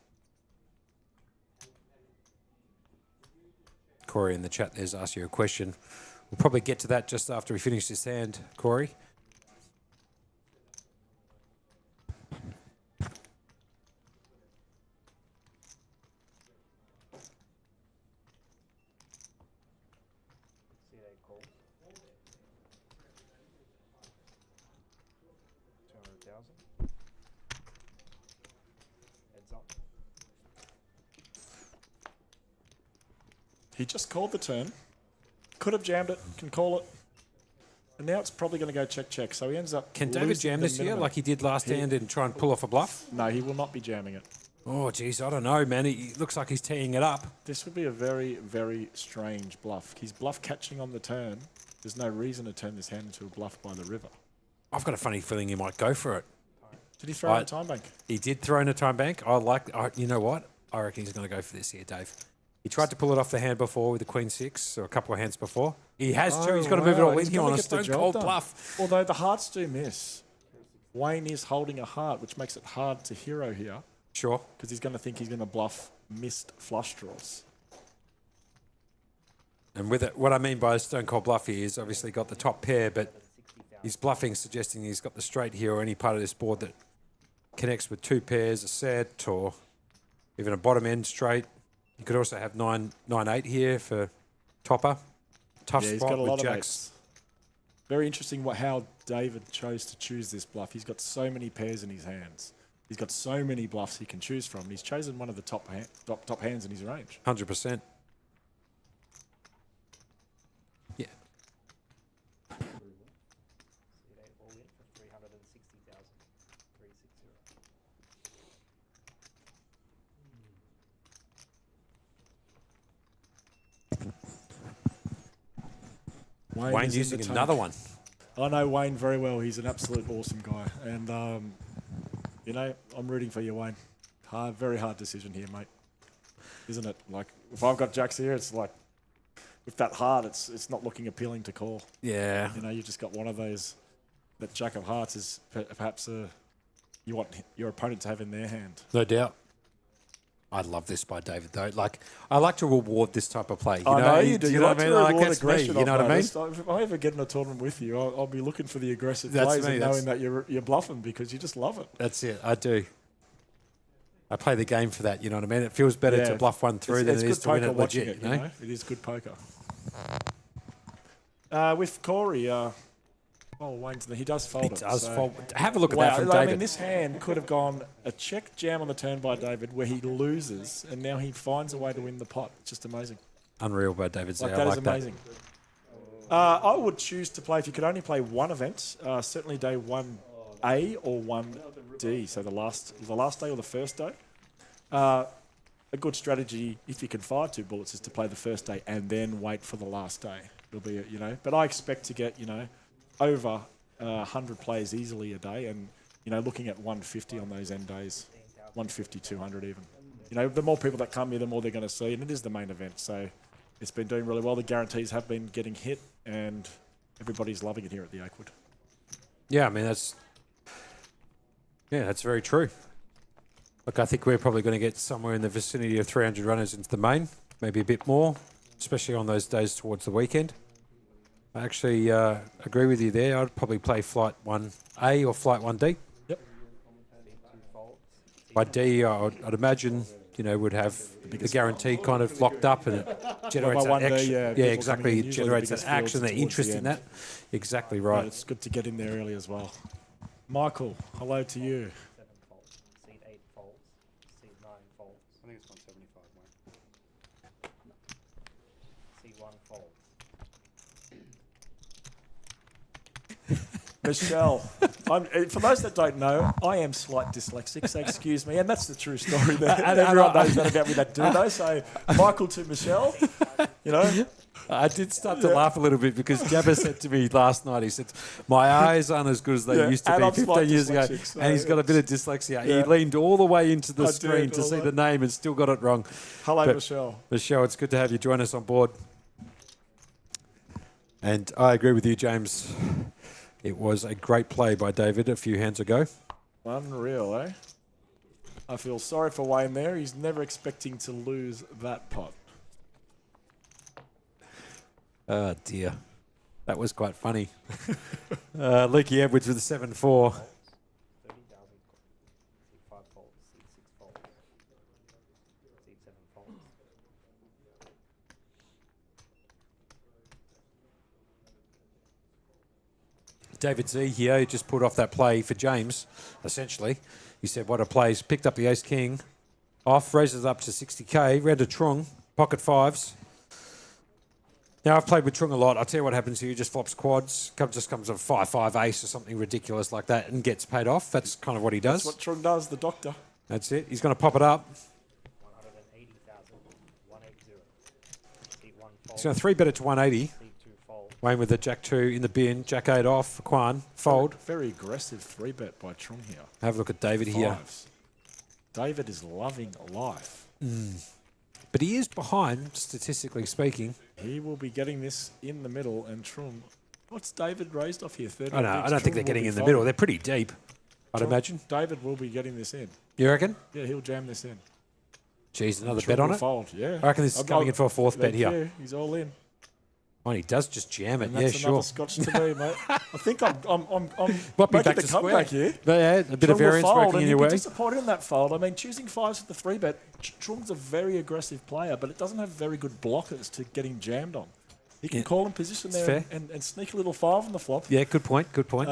Speaker 1: Corey in the chat there's asked you a question. We'll probably get to that just after we finish this hand, Corey.
Speaker 3: C8 calls. 200,000. Heads up.
Speaker 2: He just called the turn. Could have jammed it, can call it. And now it's probably going to go check. So he ends up
Speaker 1: Can David
Speaker 2: losing
Speaker 1: jam
Speaker 2: the
Speaker 1: this here
Speaker 2: minimum.
Speaker 1: like he did last hand and try and pull off a bluff?
Speaker 2: No, he will not be jamming it.
Speaker 1: Oh, geez, I don't know, man. He looks like he's teeing it up.
Speaker 2: This would be a very, very strange bluff. He's bluff catching on the turn. There's no reason to turn this hand into a bluff by the river.
Speaker 1: I've got a funny feeling he might go for it.
Speaker 2: Did he throw in a time bank?
Speaker 1: He did throw in a time bank. You know what? I reckon he's going to go for this here, Dave. He tried to pull it off the hand before with the Queen 6 or a couple of hands before. He has too. He's got to move it all in
Speaker 2: He's
Speaker 1: here
Speaker 2: gotta
Speaker 1: on a
Speaker 2: get the
Speaker 1: stone
Speaker 2: job
Speaker 1: cold
Speaker 2: done.
Speaker 1: bluff.
Speaker 2: Although the hearts do miss. Wayne is holding a heart, which makes it hard to hero here
Speaker 1: Sure.
Speaker 2: because he's going to think he's going to bluff missed flush draws.
Speaker 1: And with it, what I mean by a stone cold bluff here is obviously got the top pair, but he's bluffing, suggesting he's got the straight here or any part of this board that connects with 2 pairs, a set, or even a bottom end straight. You could also have 9-8 here for topper. Tough
Speaker 2: Yeah, he's
Speaker 1: spot
Speaker 2: got a
Speaker 1: with
Speaker 2: lot of
Speaker 1: jacks.
Speaker 2: eights. Very interesting how David chose to choose this bluff. He's got so many pairs in his hands. He's got so many bluffs he can choose from. And he's chosen one of the top hands in his range.
Speaker 1: 100%. Yeah.
Speaker 3: C8 all in for 360,000. 360.
Speaker 1: Wayne's
Speaker 2: is in
Speaker 1: using
Speaker 2: the
Speaker 1: another
Speaker 2: tank.
Speaker 1: one.
Speaker 2: I know Wayne very well. He's an absolute awesome guy. And, I'm rooting for you, Wayne. Very hard decision here, mate. Isn't it? Like, if I've got jacks here, it's like, with that heart, it's not looking appealing to call.
Speaker 1: Yeah.
Speaker 2: You just got one of those, that jack of hearts is perhaps you want your opponent to have in their hand.
Speaker 1: No doubt. I love this by David, though. Like, I like to reward this type of play.
Speaker 2: I know you do.
Speaker 1: You
Speaker 2: You
Speaker 1: know
Speaker 2: like
Speaker 1: what I
Speaker 2: to
Speaker 1: mean? Like,
Speaker 2: reward
Speaker 1: that's me.
Speaker 2: aggression.
Speaker 1: You know what I mean?
Speaker 2: If I ever get in a tournament with you, I'll be looking for the aggressive
Speaker 1: That's
Speaker 2: plays
Speaker 1: me,
Speaker 2: and
Speaker 1: that's-
Speaker 2: knowing that you're bluffing because you just love it.
Speaker 1: That's it. I do. I play the game for that. You know what I mean? It feels better to bluff one through than it is to win it
Speaker 2: watching
Speaker 1: legit.
Speaker 2: it,
Speaker 1: You know?
Speaker 2: It is good poker. With Corey, Oh, Wayne's he does fold
Speaker 1: He
Speaker 2: it.
Speaker 1: does
Speaker 2: so-
Speaker 1: fold. Have a look at
Speaker 2: Wow,
Speaker 1: that from
Speaker 2: I
Speaker 1: David.
Speaker 2: mean, this hand could have gone a check jam on the turn by David where he loses, and now he finds a way to win the pot. It's just amazing.
Speaker 1: Unreal by David Z.
Speaker 2: Like,
Speaker 1: I
Speaker 2: that is
Speaker 1: like that.
Speaker 2: amazing. I would choose to play, if you could only play one event, certainly day 1A or 1D, so the last day or the first day. A good strategy, if you can fire 2 bullets, is to play the first day and then wait for the last day. It'll be, but I expect to get, over 100 players easily a day, and, looking at 150 on those end days, 150, 200 even. The more people that come here, the more they're going to see, and it is the main event, so it's been doing really well. The guarantees have been getting hit, and everybody's loving it here at the Oakwood.
Speaker 1: Yeah, I mean, that's very true. Look, I think we're probably going to get somewhere in the vicinity of 300 runners into the main, maybe a bit more, especially on those days towards the weekend. I actually agree with you there. I'd probably play Flight 1A or Flight 1D.
Speaker 2: Yep.
Speaker 1: By D, I'd imagine, would have the guarantee kind of locked up, and it generates
Speaker 2: by
Speaker 1: that
Speaker 2: 1D,
Speaker 1: action.
Speaker 2: yeah,
Speaker 1: Yeah,
Speaker 2: people
Speaker 1: exactly.
Speaker 2: coming in,
Speaker 1: It
Speaker 2: usually the
Speaker 1: generates that
Speaker 2: biggest fields
Speaker 1: action,
Speaker 2: are
Speaker 1: the
Speaker 2: towards
Speaker 1: interest
Speaker 2: the
Speaker 1: in
Speaker 2: end.
Speaker 1: that. Exactly
Speaker 2: But
Speaker 1: right.
Speaker 2: it's good to get in there early as well. Michael, hello to you.
Speaker 3: 7 faults. Seed 8 faults. Seed 9 faults.
Speaker 5: I think it's 175, mate.
Speaker 3: Seed 1 faults.
Speaker 2: Michelle, for those that don't know, I am slight dyslexic, so excuse me, and that's the true story there. Everyone knows that about me that do though. So, Michael to Michelle,
Speaker 1: I did start to laugh a little bit because Jabba said to me last night, he said, my eyes aren't as good as they
Speaker 2: Yeah,
Speaker 1: used to
Speaker 2: and
Speaker 1: be
Speaker 2: I'm
Speaker 1: 15 years ago.
Speaker 2: dyslexic, so
Speaker 1: And he's got a bit of dyslexia. He
Speaker 2: yeah.
Speaker 1: leaned all the way into the
Speaker 2: I
Speaker 1: screen
Speaker 2: did,
Speaker 1: to
Speaker 2: all
Speaker 1: see
Speaker 2: right.
Speaker 1: the name and still got it wrong.
Speaker 2: Hello,
Speaker 1: But-
Speaker 2: Michelle.
Speaker 1: Michelle, it's good to have you join us on board. And I agree with you, James. It was a great play by David a few hands ago.
Speaker 2: Unreal, eh? I feel sorry for Wayne there. He's never expecting to lose that pot.
Speaker 1: Oh, dear. That was quite funny. Leaky Edwards with a 7-4.
Speaker 3: 30,000. Seed 5 faults. Seed 6 faults. Seed 7 faults.
Speaker 1: David Z here, he just put off that play for James, essentially. He said, what a play. He's picked up the ace-king, off, raises up to 60k, red to Trung, pocket fives. Now, I've played with Trung a lot. I'll tell you what happens here. He just flops quads, just comes a 5-5 ace or something ridiculous like that and gets paid off. That's kind of what he does.
Speaker 2: That's what Trung does, the doctor.
Speaker 1: That's it. He's going to pop it up.
Speaker 3: 180,000. 180. Seed 1 fault.
Speaker 1: He's going to 3-bet it to 180.
Speaker 3: Seed 2 fault.
Speaker 1: Wayne with the Jack 2 in the bin, Jack 8 off, Quan, fold.
Speaker 2: Very aggressive 3-bet by Trung here.
Speaker 1: Have a look at David here.
Speaker 2: Fives. David is loving life.
Speaker 1: But he is behind, statistically speaking.
Speaker 2: He will be getting this in the middle, and Trung. What's David raised off here? 30
Speaker 1: I don't
Speaker 2: bigs.
Speaker 1: think
Speaker 2: Trung
Speaker 1: they're
Speaker 2: will
Speaker 1: getting
Speaker 2: be
Speaker 1: in the
Speaker 2: folding.
Speaker 1: middle. They're pretty deep, I'd
Speaker 2: Trung-
Speaker 1: imagine.
Speaker 2: David will be getting this in.
Speaker 1: You reckon?
Speaker 2: Yeah, he'll jam this in.
Speaker 1: Geez, another
Speaker 2: Trung
Speaker 1: bet on
Speaker 2: will
Speaker 1: it?
Speaker 2: Fold. Yeah.
Speaker 1: I reckon this is coming in for a fourth bet
Speaker 2: Thank
Speaker 1: here.
Speaker 2: you. He's all in.
Speaker 1: Oh, he does just jam it.
Speaker 2: And
Speaker 1: Yeah,
Speaker 2: that's another
Speaker 1: sure.
Speaker 2: scotch to me, mate. I think I'm
Speaker 1: Might be
Speaker 2: making
Speaker 1: back
Speaker 2: the
Speaker 1: to square.
Speaker 2: comeback here.
Speaker 1: But yeah, a bit
Speaker 2: Trung
Speaker 1: of
Speaker 2: will
Speaker 1: variance
Speaker 2: fold,
Speaker 1: working
Speaker 2: and
Speaker 1: in
Speaker 2: you'd
Speaker 1: your
Speaker 2: be
Speaker 1: way.
Speaker 2: disappointed in that fold. I mean, choosing fives for the 3-bet, Trung's a very aggressive player, but it doesn't have very good blockers to getting jammed on. He can
Speaker 1: Yeah.
Speaker 2: call in position
Speaker 1: It's
Speaker 2: there
Speaker 1: fair.
Speaker 2: and sneak a little 5 on the flop.
Speaker 1: Yeah, good point. Good point.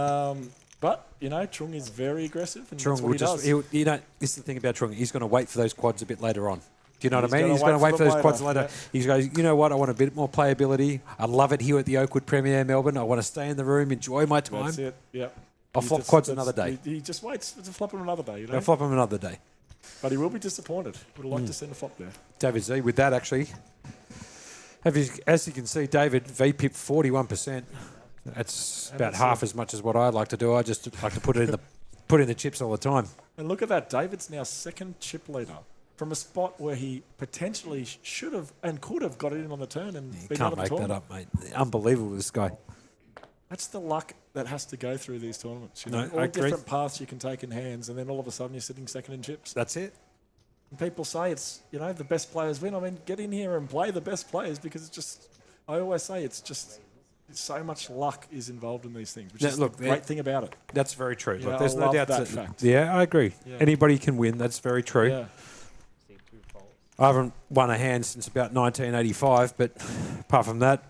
Speaker 2: But, Trung is very aggressive, and
Speaker 1: Trung
Speaker 2: that's what
Speaker 1: will
Speaker 2: he
Speaker 1: just,
Speaker 2: does.
Speaker 1: this is the thing about Trung. He's going to wait for those quads a bit later on. Do you know what
Speaker 2: He's
Speaker 1: I mean?
Speaker 2: gonna
Speaker 1: He's going to
Speaker 2: wait
Speaker 1: wait
Speaker 2: for
Speaker 1: for
Speaker 2: them
Speaker 1: those quads
Speaker 2: later,
Speaker 1: later. He goes, you know what? I want a bit more playability. I love it here at the Oakwood Premier Melbourne. I want to stay in the room, enjoy my time.
Speaker 2: That's it, yeah.
Speaker 1: I'll flop quads another day.
Speaker 2: He just waits to flop him another day,
Speaker 1: I'll flop him another day.
Speaker 2: But he will be disappointed. Would have liked to send a flop there.
Speaker 1: David Z with that actually. As you can see, David VPIP 41%. That's about half as much as what I like to do. I just like to put in the chips all the time.
Speaker 2: And look at that. David's now second chip leader from a spot where he potentially should have and could have got it in on the turn and
Speaker 1: You
Speaker 2: been
Speaker 1: can't
Speaker 2: out of the
Speaker 1: make that
Speaker 2: tournament.
Speaker 1: up, mate. Unbelievable, this guy.
Speaker 2: That's the luck that has to go through these tournaments.
Speaker 1: No,
Speaker 2: all
Speaker 1: I agree.
Speaker 2: different paths you can take in hands, and then all of a sudden you're sitting second in chips.
Speaker 1: That's it.
Speaker 2: And people say it's, the best players win. I mean, get in here and play the best players because it's just, I always say it's just, so much luck is involved in these things, which
Speaker 1: Yeah,
Speaker 2: is
Speaker 1: look,
Speaker 2: the great thing about it.
Speaker 1: That's very true.
Speaker 2: Yeah,
Speaker 1: Look, there's
Speaker 2: I
Speaker 1: no
Speaker 2: love
Speaker 1: doubt
Speaker 2: that fact.
Speaker 1: Yeah, I agree.
Speaker 2: Yeah.
Speaker 1: Anybody can win. That's very true.
Speaker 2: Yeah.
Speaker 3: Seed 2 faults.
Speaker 1: I haven't won a hand since about 1985, but apart from that,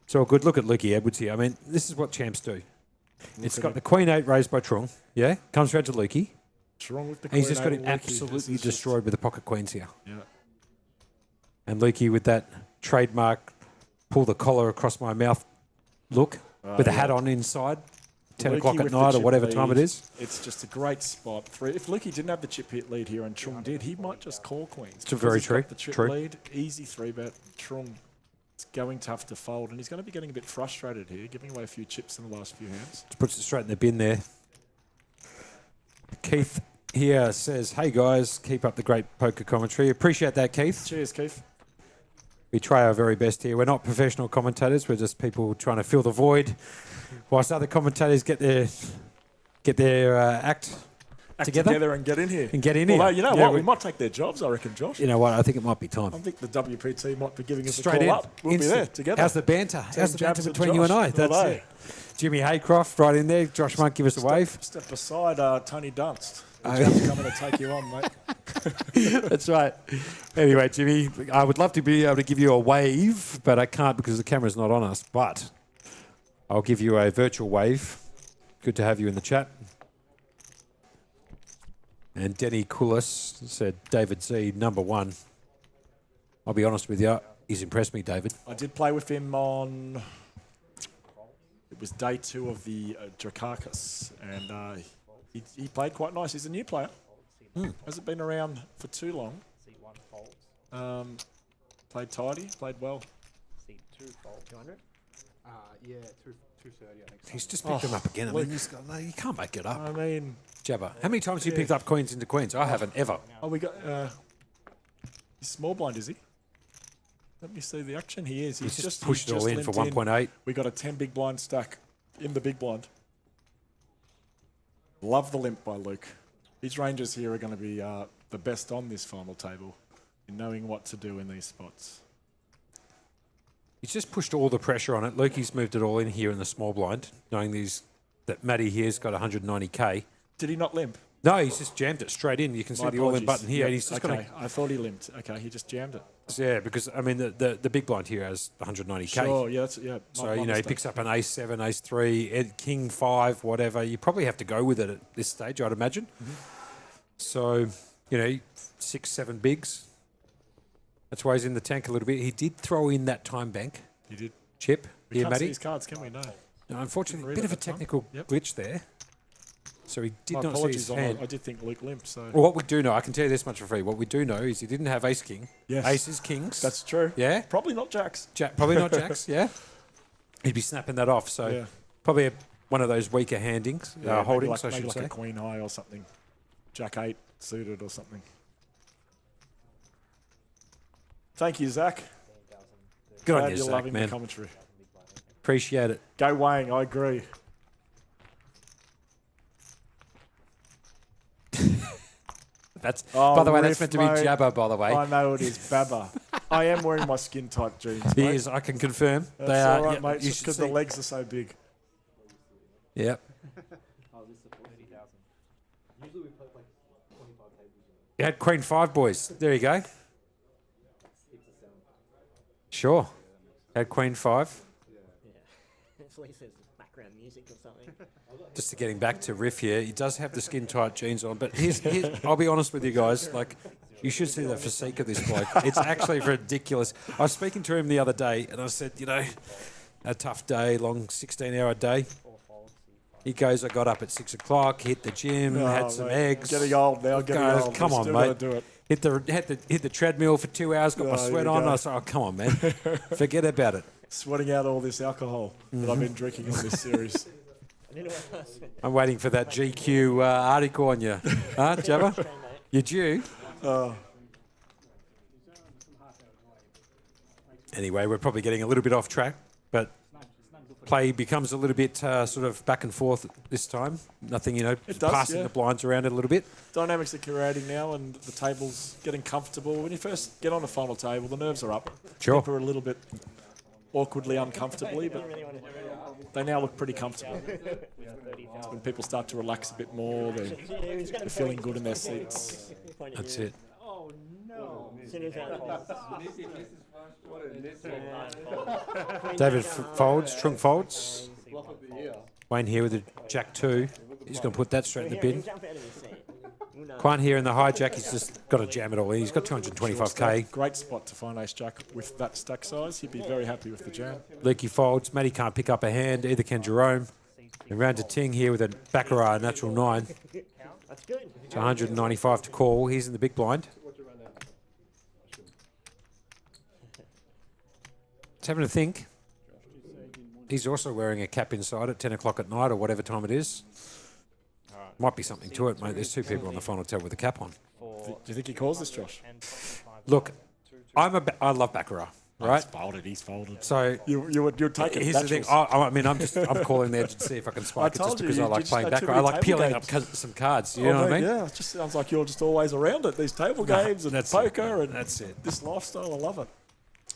Speaker 1: it's all good. Look at Lukey Edwards here. I mean, this is what champs do. It's got the Queen 8 raised by Trung. Yeah, comes round to Lukey.
Speaker 2: What's wrong with the
Speaker 1: And he's
Speaker 2: Queen
Speaker 1: just got
Speaker 2: eight
Speaker 1: him
Speaker 2: Lukey?
Speaker 1: absolutely
Speaker 2: This is
Speaker 1: destroyed with the pocket queens here.
Speaker 2: Yeah.
Speaker 1: And Lukey with that trademark pull the collar across my mouth look with the hat on inside, 10
Speaker 2: Lukey
Speaker 1: o'clock at
Speaker 2: with the
Speaker 1: night or
Speaker 2: chip
Speaker 1: whatever time it
Speaker 2: lead,
Speaker 1: is.
Speaker 2: It's just a great spot. If Lukey didn't have the chip hit lead here and Trung did, he might just call queens.
Speaker 1: It's very
Speaker 2: Because he's got
Speaker 1: true,
Speaker 2: The chip
Speaker 1: true.
Speaker 2: lead, easy 3-bet. Trung, it's going tough to fold, and he's going to be getting a bit frustrated here, giving away a few chips in the last few hands.
Speaker 1: Puts it straight in the bin there. Keith here says, hey guys, keep up the great poker commentary. Appreciate that, Keith.
Speaker 2: Cheers, Keith.
Speaker 1: We try our very best here. We're not professional commentators. We're just people trying to fill the void whilst other commentators get their act together
Speaker 2: and get in here.
Speaker 1: and get in
Speaker 2: Although,
Speaker 1: here.
Speaker 2: you know
Speaker 1: Yeah,
Speaker 2: what? We might take their jobs, I reckon, Josh.
Speaker 1: You know what? I think it might be time.
Speaker 2: I think the WPT might be giving us
Speaker 1: Straight
Speaker 2: a
Speaker 1: in.
Speaker 2: call up. We'll be
Speaker 1: Instant.
Speaker 2: there together.
Speaker 1: How's the banter? How's the banter
Speaker 2: jabs at
Speaker 1: between you and I?
Speaker 2: Josh.
Speaker 1: That's
Speaker 2: Hello.
Speaker 1: it. Jimmy Haycroft right in there. Josh Monk, give us a wave.
Speaker 2: Step aside, Tony Dunst. The
Speaker 1: Oh.
Speaker 2: jab's coming to take you on, mate.
Speaker 1: That's right. Anyway, Jimmy, I would love to be able to give you a wave, but I can't because the camera's not on us. But I'll give you a virtual wave. Good to have you in the chat. And Denny Coulis said, David Z, #1. I'll be honest with you, he's impressed me, David.
Speaker 2: I did play with him on... It was day 2 of the Drakakis, and he played quite nice. He's a new player. Hasn't been around for too long.
Speaker 3: C1 folds.
Speaker 2: Played tidy, played well.
Speaker 3: C2 folds. 200.
Speaker 5: Yeah, 230, I think.
Speaker 1: He's just picked them up again. I mean, you can't make it up.
Speaker 2: I mean...
Speaker 1: Jabba, how many times have you picked up queens into queens? I haven't, ever.
Speaker 2: Oh, we got... he's small blind, is he? Let me see the action. He is.
Speaker 1: He's just pushed it all in for
Speaker 2: limped
Speaker 1: 1.8.
Speaker 2: We got a 10 big blind stack in the big blind. Love the limp by Luke. His ranges here are going to be the best on this final table in knowing what to do in these spots.
Speaker 1: He's just pushed all the pressure on it. Lukey's moved it all in here in the small blind, knowing that Matty here's got 190k.
Speaker 2: Did he not limp?
Speaker 1: No, he's just jammed it straight in. You can see
Speaker 2: My
Speaker 1: the all-in
Speaker 2: apologies.
Speaker 1: button here.
Speaker 2: Yep,
Speaker 1: And he's just
Speaker 2: okay, I thought he limped. Okay, he just jammed it.
Speaker 1: yeah, because I mean the big blind here has 190k.
Speaker 2: Sure, yeah, that's, yeah.
Speaker 1: So
Speaker 2: my
Speaker 1: he
Speaker 2: mistake.
Speaker 1: picks up an ace 7, ace 3, king 5, whatever. You probably have to go with it at this stage, I'd imagine. So 6, 7 bigs. That's why he's in the tank a little bit. He did throw in that time bank
Speaker 2: He did.
Speaker 1: chip
Speaker 2: We
Speaker 1: here,
Speaker 2: can't see
Speaker 1: Matty.
Speaker 2: his cards, can we? No.
Speaker 1: No, unfortunately, a
Speaker 2: read
Speaker 1: bit
Speaker 2: it
Speaker 1: of a
Speaker 2: that time.
Speaker 1: technical
Speaker 2: Yep.
Speaker 1: glitch there. So he did
Speaker 2: My
Speaker 1: not see
Speaker 2: apologies.
Speaker 1: his hand.
Speaker 2: I did think Luke limped, so...
Speaker 1: Well, what we do know, I can tell you this much for free. What we do know is he didn't have ace king.
Speaker 2: Yes.
Speaker 1: Aces, kings.
Speaker 2: That's true.
Speaker 1: yeah.
Speaker 2: Probably not Jacks.
Speaker 1: Probably not jacks. Yeah. He'd be snapping that off. So
Speaker 2: Yeah.
Speaker 1: probably one of those weaker handings,
Speaker 2: Yeah, maybe
Speaker 1: holdings,
Speaker 2: like,
Speaker 1: I
Speaker 2: maybe
Speaker 1: should
Speaker 2: like
Speaker 1: say.
Speaker 2: a queen high or something. Jack 8 suited or something. Thank you, Zach.
Speaker 1: Good on
Speaker 2: Glad
Speaker 1: you,
Speaker 2: you're
Speaker 1: Zach,
Speaker 2: loving the
Speaker 1: man.
Speaker 2: commentary.
Speaker 1: Appreciate it.
Speaker 2: Go Wang, I agree.
Speaker 1: That's
Speaker 2: Oh,
Speaker 1: by the way, that's
Speaker 2: Riff,
Speaker 1: meant to be
Speaker 2: mate.
Speaker 1: Jabba. By the way,
Speaker 2: I know it is Baba. I am wearing my skin tight jeans.
Speaker 1: he
Speaker 2: Mate.
Speaker 1: is. I can confirm.
Speaker 2: That's
Speaker 1: they
Speaker 2: all
Speaker 1: are.
Speaker 2: right,
Speaker 1: yeah,
Speaker 2: mate.
Speaker 1: you
Speaker 2: Just
Speaker 1: should
Speaker 2: because
Speaker 1: see.
Speaker 2: the legs are so big.
Speaker 1: Yep.
Speaker 6: Oh, this is 30,000. Usually we play like 25 tables.
Speaker 1: You had Queen 5, boys. There you go. Sure. Had Queen 5.
Speaker 4: At least there's background music or something.
Speaker 1: Just to getting back to Riff here, he does have the skin tight jeans on, but here's I'll be honest with you guys, like you should see the physique of this bloke. It's actually ridiculous. I was speaking to him the other day and I said, a tough day, long 16-hour day. He goes, I got up at 6 o'clock, hit the gym, had some
Speaker 2: mate.
Speaker 1: eggs.
Speaker 2: Getting old now, getting
Speaker 1: Guys,
Speaker 2: old.
Speaker 1: come
Speaker 2: We're
Speaker 1: on,
Speaker 2: still
Speaker 1: mate.
Speaker 2: gotta do it.
Speaker 1: Hit the treadmill for 2 hours, got my
Speaker 2: Oh,
Speaker 1: sweat
Speaker 2: here we
Speaker 1: on.
Speaker 2: go.
Speaker 1: I was like, oh, come on, man. Forget about it.
Speaker 2: Sweating out all this alcohol that I've been drinking on this series.
Speaker 1: I'm waiting for that GQ article on you. Huh, Jabba? You due? Anyway, we're probably getting a little bit off track, but play becomes a little bit sort of back and forth this time. Nothing,
Speaker 2: It does,
Speaker 1: passing
Speaker 2: yeah.
Speaker 1: the blinds around it a little bit.
Speaker 2: Dynamics are creating now and the table's getting comfortable. When you first get on the final table, the nerves are up.
Speaker 1: Sure.
Speaker 2: People are a little bit awkwardly, uncomfortably, but they now look pretty comfortable. When people start to relax a bit more, they're feeling good in their seats.
Speaker 1: That's it.
Speaker 5: Oh, no.
Speaker 1: David folds, Trung folds.
Speaker 6: bluff of the year.
Speaker 1: Wayne here with the Jack 2. He's going to put that straight in the bin.
Speaker 4: Jump out of his seat. Who knows?
Speaker 1: Quan here in the hijack. He's just got to jam it all in. He's got 225k.
Speaker 2: Great spot to find ace jack with that stack size. He'd be very happy with the jam.
Speaker 1: Leaky folds. Matty can't pick up a hand. Either can Jerome. And round to Ting here with a Baccarat natural 9.
Speaker 4: That's good.
Speaker 1: It's 195 to call. He's in the big blind. Just having to think. He's also wearing a cap inside at 10 o'clock at night or whatever time it is. Might be something to it, mate. There's 2 people on the final table with a cap on.
Speaker 2: Do you think he calls this, Josh?
Speaker 1: Look, I love Baccarat, right?
Speaker 2: He's folded.
Speaker 1: So
Speaker 2: You're taking
Speaker 1: here's the thing. I mean, I'm calling there to see if I can spike it just because I like playing Baccarat. I like peeling up some cards. You know what I mean?
Speaker 2: Yeah, it just sounds like you're just always around it. These table games and poker and
Speaker 1: that's it.
Speaker 2: This lifestyle, I love it.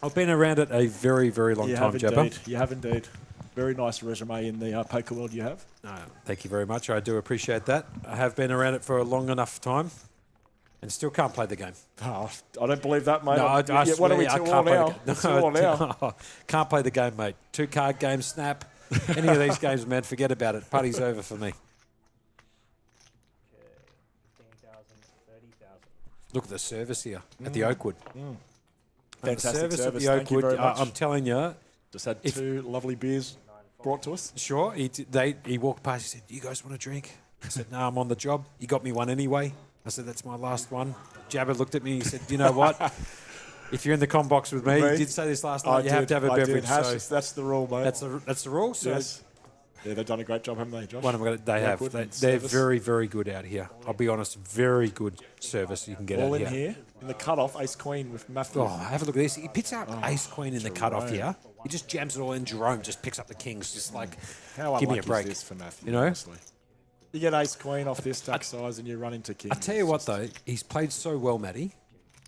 Speaker 1: I've been around it a very, very long time, Jabba.
Speaker 2: You have indeed. Very nice resume in the poker world you have.
Speaker 1: Thank you very much. I do appreciate that. I have been around it for a long enough time and still can't play the game.
Speaker 2: Oh, I don't believe that, mate.
Speaker 1: No, I swear,
Speaker 2: what are we,
Speaker 1: I
Speaker 2: 2
Speaker 1: can't
Speaker 2: all
Speaker 1: play
Speaker 2: now?
Speaker 1: the game.
Speaker 2: 2 all now.
Speaker 1: Can't play the game, mate. 2-card game, snap. Any of these games, man, forget about it. Party's over for me.
Speaker 3: 15,000, 30,000.
Speaker 1: Look at the service here at the Oakwood.
Speaker 2: Fantastic
Speaker 1: Service at
Speaker 2: service.
Speaker 1: the
Speaker 2: Thank you
Speaker 1: Oakwood.
Speaker 2: very much.
Speaker 1: I'm telling you.
Speaker 2: Just had 2 lovely beers brought to us.
Speaker 1: Sure. He walked past. He said, "You guys want a drink?" I said, "No, I'm on the job." He got me one anyway. I said, "That's my last one." Jabba looked at me. He said, "You know what? If you're in the com box with me, you did say this last night. You have to have a beverage." So
Speaker 2: that's the rule, mate.
Speaker 1: that's the rule. So
Speaker 2: Yes. Yeah, they've done a great job, haven't they, Josh?
Speaker 1: One of them, they have.
Speaker 2: Oakwood and
Speaker 1: They're
Speaker 2: service.
Speaker 1: very, very good out here. I'll be honest, very good service you can get
Speaker 2: All
Speaker 1: out
Speaker 2: in
Speaker 1: here.
Speaker 2: here. In the cutoff, ace queen with Matthew.
Speaker 1: Oh, have a look at this. He picks up ace queen in the cutoff here. He just jams it all in. Jerome just picks up the kings, just like,
Speaker 2: How
Speaker 1: give me a
Speaker 2: unlucky
Speaker 1: break.
Speaker 2: is this for Matthew?
Speaker 1: You know?
Speaker 2: Honestly? You get ace queen off this stack size and you run into king.
Speaker 1: I tell you what, though, he's played so well, Matty.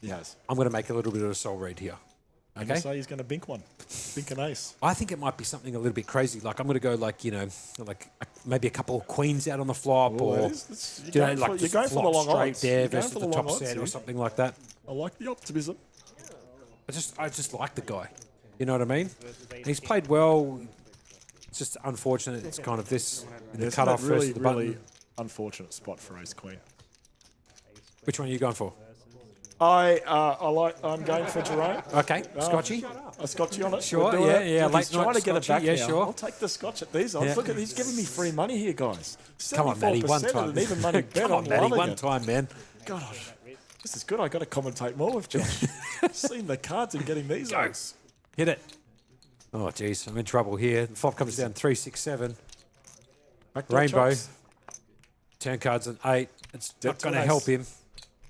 Speaker 2: He has.
Speaker 1: I'm going to make a little bit of a soul read here.
Speaker 2: I'm
Speaker 1: Okay?
Speaker 2: going to say he's going to bink one. Bink an ace.
Speaker 1: I think it might be something a little bit crazy. Like I'm going to go like maybe a couple of queens out on the flop, or
Speaker 2: You're going for
Speaker 1: just
Speaker 2: the
Speaker 1: flop
Speaker 2: long
Speaker 1: straight
Speaker 2: odds.
Speaker 1: there
Speaker 2: You're going
Speaker 1: versus
Speaker 2: for
Speaker 1: the
Speaker 2: long
Speaker 1: top
Speaker 2: odds
Speaker 1: set
Speaker 2: here.
Speaker 1: or something like that.
Speaker 2: I like the optimism.
Speaker 1: I just like the guy. You know what I mean? And he's played well. It's just unfortunate. It's kind of this in the
Speaker 2: Isn't
Speaker 1: cutoff
Speaker 2: that really,
Speaker 1: versus the button.
Speaker 2: really unfortunate spot for ace queen.
Speaker 1: Which one are you going for?
Speaker 2: I'm going for Jerome.
Speaker 1: Okay, Scotchy.
Speaker 2: A Scotchy on it.
Speaker 1: Sure,
Speaker 2: We're doing
Speaker 1: yeah,
Speaker 2: it.
Speaker 1: yeah,
Speaker 2: Look, he's
Speaker 1: late night
Speaker 2: trying to get it
Speaker 1: Scotchy,
Speaker 2: back
Speaker 1: yeah,
Speaker 2: now.
Speaker 1: sure.
Speaker 2: I'll take the Scotch at these odds.
Speaker 1: Yeah.
Speaker 2: Look at he's giving me free money here, guys.
Speaker 1: Come on, Matty, one
Speaker 2: 74%
Speaker 1: time.
Speaker 2: and even money bet.
Speaker 1: Come on,
Speaker 2: I'm
Speaker 1: Matty,
Speaker 2: loving
Speaker 1: one
Speaker 2: it.
Speaker 1: time, man.
Speaker 2: God, this is good. I got to commentate more with Josh. Seen the cards and getting these odds.
Speaker 1: Hit it. Oh, geez, I'm in trouble here. The flop comes down 3, 6, 7.
Speaker 2: Backdoor
Speaker 1: Rainbow.
Speaker 2: chops.
Speaker 1: Turn card's an 8. It's
Speaker 2: Dead
Speaker 1: not
Speaker 2: to
Speaker 1: going
Speaker 2: an
Speaker 1: to
Speaker 2: ace.
Speaker 1: help him.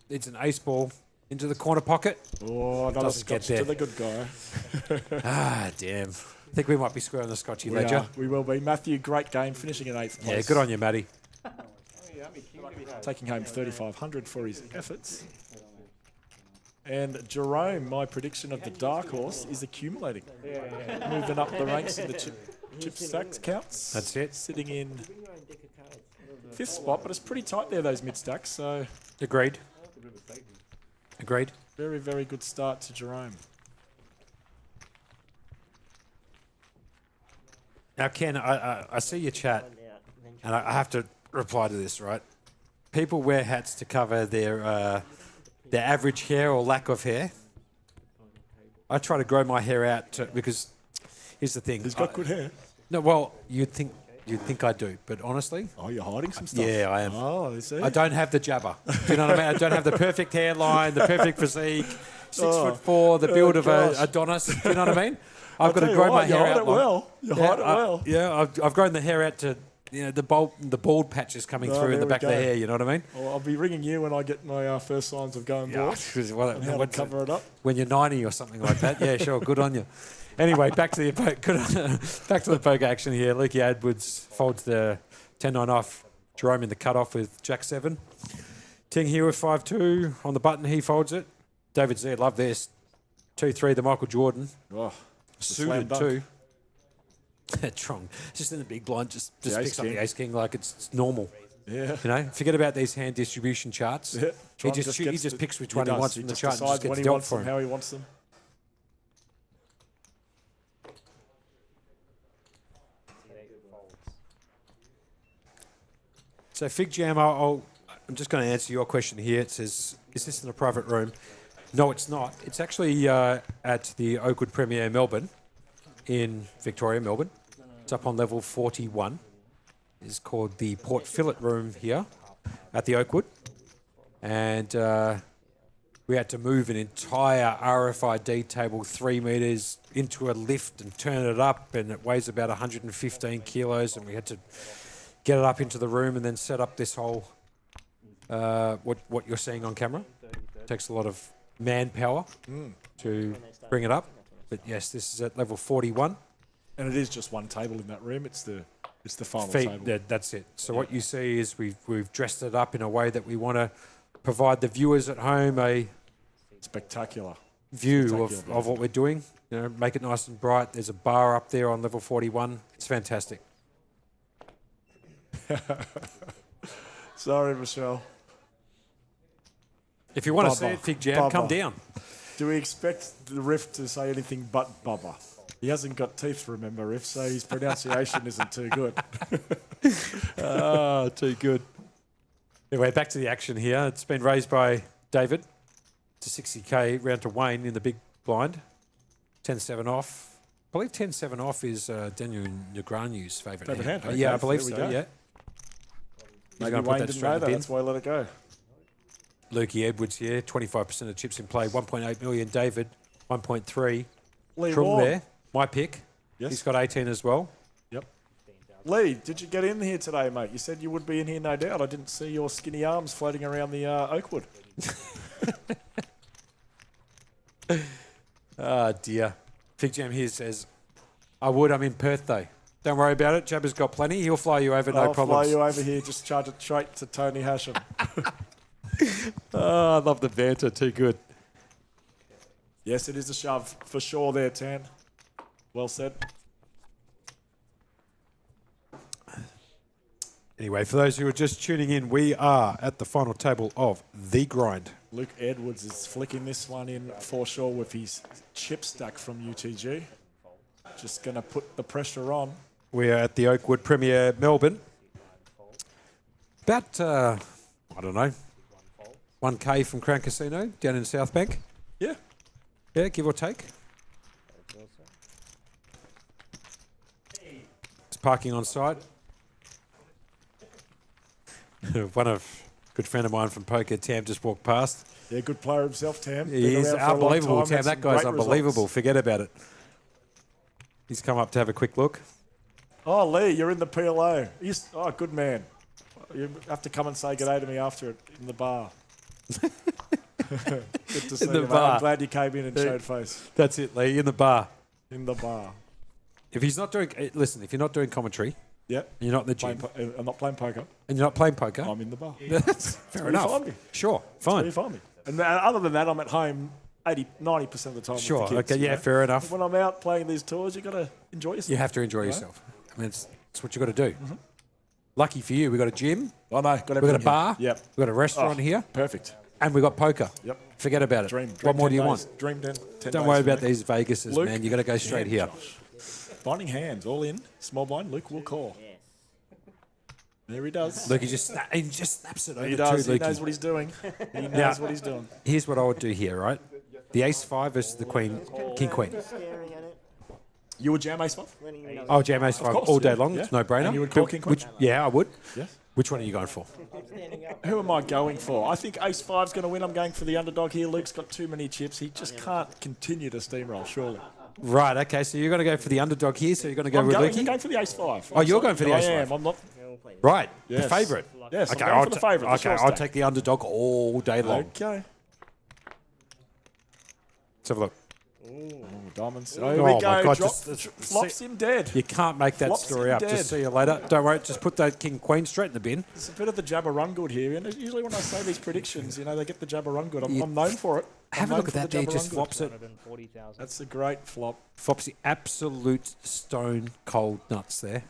Speaker 1: It's an ace ball into the corner pocket.
Speaker 2: Oh, another
Speaker 1: Doesn't get
Speaker 2: Scotch to
Speaker 1: there.
Speaker 2: the good guy.
Speaker 1: Ah, damn. I think we might be squaring the Scotchy ledger.
Speaker 2: We will be. Matthew, great game, finishing in 8th place.
Speaker 1: Yeah, good on you, Matty.
Speaker 2: Taking home 3,500 for his efforts. And Jerome, my prediction of the dark horse is accumulating. Moving up the ranks in the chip stacks counts.
Speaker 1: That's it.
Speaker 2: Sitting in 5th spot, but it's pretty tight there, those mid stacks. So
Speaker 1: Agreed. Agreed.
Speaker 2: very, very good start to Jerome.
Speaker 1: Now, Ken, I see your chat, and I have to reply to this, right? People wear hats to cover their average hair or lack of hair. I try to grow my hair out because here's the thing.
Speaker 2: He's got good hair.
Speaker 1: No, well, you'd think I do, but hononestly,
Speaker 2: Oh, you're hiding some stuff.
Speaker 1: yeah, I am.
Speaker 2: Oh, you see?
Speaker 1: I don't have the jabber. Do you know what I mean? I don't have the perfect hairline, the perfect physique, 6'4", the build of a
Speaker 2: gosh.
Speaker 1: Adonis. Do you know what I mean? I've got to
Speaker 2: Tell you
Speaker 1: grow
Speaker 2: what,
Speaker 1: my
Speaker 2: you
Speaker 1: hair
Speaker 2: hide
Speaker 1: out.
Speaker 2: it well. You hide it well.
Speaker 1: Yeah, I've grown the hair out to the bald patches coming through in
Speaker 2: there
Speaker 1: the
Speaker 2: we
Speaker 1: back of the
Speaker 2: go.
Speaker 1: hair. You know what I mean?
Speaker 2: Well, I'll be ringing you when I get my first signs of going bald. And how to cover it up.
Speaker 1: When you're 90 or something like that. Yeah, sure. Good on you. Anyway, back to the poker action here. Lukey Edwards folds the 10-9 off. Jerome in the cutoff with Jack 7. Ting here with 5-2 on the button. He folds it. David Z, love this. 2-3, the Michael Jordan.
Speaker 2: Oh, it's a slam
Speaker 1: Suited
Speaker 2: dunk.
Speaker 1: too. Trong. Just in the big blind, just
Speaker 2: The
Speaker 1: picks
Speaker 2: ace
Speaker 1: up
Speaker 2: king.
Speaker 1: the ace king like it's normal.
Speaker 2: Yeah.
Speaker 1: You know, forget about these hand distribution charts.
Speaker 2: Yeah.
Speaker 1: He
Speaker 2: Tron
Speaker 1: just
Speaker 2: gets
Speaker 1: picks which
Speaker 2: he
Speaker 1: one he
Speaker 2: does.
Speaker 1: wants
Speaker 2: He
Speaker 1: from the
Speaker 2: just
Speaker 1: chart and just
Speaker 2: decides
Speaker 1: gets
Speaker 2: when he
Speaker 1: dealt
Speaker 2: wants
Speaker 1: for
Speaker 2: them,
Speaker 1: him.
Speaker 2: how he wants them.
Speaker 1: So Fig Jam, I'm just going to answer your question here. It says, is this in a private room? No, it's not. It's actually at the Oakwood Premier Melbourne in Victoria, Melbourne. It's up on level 41. It's called the Port Fillet Room here at the Oakwood. And we had to move an entire RFID table 3 metres into a lift and turn it up, and it weighs about 115 kilos, and we had to get it up into the room and then set up this whole, what you're seeing on camera. It takes a lot of manpower to bring it up. But yes, this is at level 41.
Speaker 2: And it is just one table in that room. It's the final table.
Speaker 1: That's it. So what you see is we've dressed it up in a way that we want to provide the viewers at home a
Speaker 2: Spectacular.
Speaker 1: view of what we're doing. You know, make it nice and bright. There's a bar up there on level 41. It's fantastic.
Speaker 2: Sorry, Michelle.
Speaker 1: If you want to
Speaker 2: Bubba.
Speaker 1: see it, Fig Jam, come
Speaker 2: Bubba.
Speaker 1: down.
Speaker 2: Do we expect the Riff to say anything but Bubba? He hasn't got teeth, remember, Riff, so his pronunciation isn't too good.
Speaker 1: Too good. Anyway, back to the action here. It's been raised by David to 60k, round to Wayne in the big blind. 10-7 off. I believe 10-7 off is Daniel Negreanu's favourite hand.
Speaker 2: Okay,
Speaker 1: Yeah, I believe
Speaker 2: there we
Speaker 1: so,
Speaker 2: go.
Speaker 1: yeah. He's
Speaker 2: Maybe
Speaker 1: gonna put
Speaker 2: Wayne
Speaker 1: that
Speaker 2: didn't
Speaker 1: straight
Speaker 2: know
Speaker 1: in the
Speaker 2: that,
Speaker 1: bin.
Speaker 2: that's why I let it go.
Speaker 1: Lukey Edwards here, 25% of chips in play, 1.8 million. David, 1.3.
Speaker 2: Lee
Speaker 1: Trung
Speaker 2: Wall.
Speaker 1: there, my pick.
Speaker 2: Yes.
Speaker 1: He's got 18 as well.
Speaker 2: Yep. Lee, did you get in here today, mate? You said you would be in here, no doubt. I didn't see your skinny arms floating around the Oakwood.
Speaker 1: Oh, dear. Fig Jam here says, I'm in Perth, though. Don't worry about it. Jabba's got plenty. He'll fly you over, no
Speaker 2: I'll
Speaker 1: problems.
Speaker 2: fly you over here, just charge it straight to Tony Hashem.
Speaker 1: Oh, I love the banter. Too good.
Speaker 2: Yes, it is a shove, for sure there, Tan. Well said.
Speaker 1: Anyway, for those who are just tuning in, we are at the final table of The Grind.
Speaker 2: Luke Edwards is flicking this one in for sure with his chip stack from UTG. Just going to put the pressure on.
Speaker 1: We are at the Oakwood Premier Melbourne. About, I don't know, 1k from Crown Casino down in South Bank.
Speaker 2: Yeah.
Speaker 1: Yeah, give or take. It's parking on site. One of good friend of mine from poker, Tam, just walked past.
Speaker 2: Yeah, good player himself, Tam.
Speaker 1: He
Speaker 2: Been
Speaker 1: is
Speaker 2: around for a long
Speaker 1: unbelievable,
Speaker 2: time,
Speaker 1: Tam.
Speaker 2: had
Speaker 1: That
Speaker 2: some
Speaker 1: guy's
Speaker 2: great
Speaker 1: unbelievable.
Speaker 2: results.
Speaker 1: Forget about it. He's come up to have a quick look.
Speaker 2: Oh, Lee, you're in the PLO. Good man. You have to come and say good day to me after it in the bar. Good to see
Speaker 1: the
Speaker 2: you, mate.
Speaker 1: bar.
Speaker 2: I'm glad you came in and showed face.
Speaker 1: That's it, Lee, in the bar.
Speaker 2: In the bar.
Speaker 1: If he's not doing, listen, if you're not doing commentary,
Speaker 2: Yep.
Speaker 1: and you're not in the gym,
Speaker 2: I'm not playing poker.
Speaker 1: and you're not playing poker,
Speaker 2: I'm in the bar.
Speaker 1: that's fair
Speaker 2: Where you
Speaker 1: enough.
Speaker 2: find me.
Speaker 1: Sure,
Speaker 2: Where
Speaker 1: fine.
Speaker 2: you find me. And other than that, I'm at home 90% of the time
Speaker 1: Sure,
Speaker 2: with the kids.
Speaker 1: okay,
Speaker 2: you
Speaker 1: yeah,
Speaker 2: know.
Speaker 1: fair enough.
Speaker 2: When I'm out playing these tours, you got to enjoy yourself.
Speaker 1: You have to enjoy yourself. I mean, it's what you got to do. Lucky for you, we got a gym,
Speaker 2: I know. Got
Speaker 1: we got a
Speaker 2: everything
Speaker 1: bar,
Speaker 2: here. Yep.
Speaker 1: we got a restaurant
Speaker 2: Oh,
Speaker 1: here,
Speaker 2: Perfect.
Speaker 1: and we got poker.
Speaker 2: Yep.
Speaker 1: Forget about it.
Speaker 2: Dream.
Speaker 1: What more do you
Speaker 2: 10
Speaker 1: want?
Speaker 2: days. Dream 10
Speaker 1: Don't
Speaker 2: days
Speaker 1: worry
Speaker 2: for
Speaker 1: about
Speaker 2: me.
Speaker 1: these Vegases,
Speaker 2: Luke?
Speaker 1: man. You got to go straight here.
Speaker 2: Finding hands, all in. Small blind. Luke will call.
Speaker 4: Yes.
Speaker 2: There he does.
Speaker 1: Look, he just snaps it over
Speaker 2: He does.
Speaker 1: too,
Speaker 2: He
Speaker 1: Lukey.
Speaker 2: knows what he's doing. He knows
Speaker 1: Now-
Speaker 2: what he's doing.
Speaker 1: Here's what I would do here, right? The ace five versus the queen, king queen.
Speaker 4: Staring at it,
Speaker 2: You would jam ace five?
Speaker 4: letting you know.
Speaker 1: Oh, jam ace five
Speaker 2: course,
Speaker 1: all day
Speaker 2: yeah,
Speaker 1: long.
Speaker 2: yeah.
Speaker 1: It's no brainer.
Speaker 2: And you would call king queen?
Speaker 1: Yeah, I would.
Speaker 2: Yes.
Speaker 1: Which one are you going for?
Speaker 2: Who am I going for? I think ace five's going to win. I'm going for the underdog here. Luke's got too many chips. He just can't continue to steamroll, surely.
Speaker 1: Right. Okay. So you're going to go for the underdog here. So you're going to go
Speaker 2: I'm
Speaker 1: with
Speaker 2: going
Speaker 1: Lukey.
Speaker 2: for the ace five.
Speaker 1: Oh, you're going for the ace
Speaker 2: I am.
Speaker 1: five.
Speaker 2: I'm not.
Speaker 4: We'll play this.
Speaker 1: Right.
Speaker 2: Yes.
Speaker 1: The favourite.
Speaker 2: Yes,
Speaker 1: Okay.
Speaker 2: I'm going for the favourite.
Speaker 1: Okay. I'll take the underdog all day long.
Speaker 2: Okay.
Speaker 1: Let's have a look.
Speaker 2: Oh, diamonds.
Speaker 1: Oh,
Speaker 2: Here we
Speaker 1: my
Speaker 2: go.
Speaker 1: God,
Speaker 2: Drops,
Speaker 1: just-
Speaker 2: flops him dead.
Speaker 1: You can't make that
Speaker 2: Flops
Speaker 1: story
Speaker 2: him
Speaker 1: up.
Speaker 2: dead.
Speaker 1: Just see you later. Don't worry. Just put that king queen straight in the bin.
Speaker 2: It's a bit of the jabber run good here. And usually when I say these predictions, they get the jabber run good. I'm known for it. I'm
Speaker 1: Have a
Speaker 2: known
Speaker 1: look at
Speaker 2: for the
Speaker 1: that there.
Speaker 2: jabber
Speaker 1: Just
Speaker 2: run good.
Speaker 1: flops it.
Speaker 3: 140,000.
Speaker 2: That's a great flop.
Speaker 1: Flops the absolute stone cold nuts there.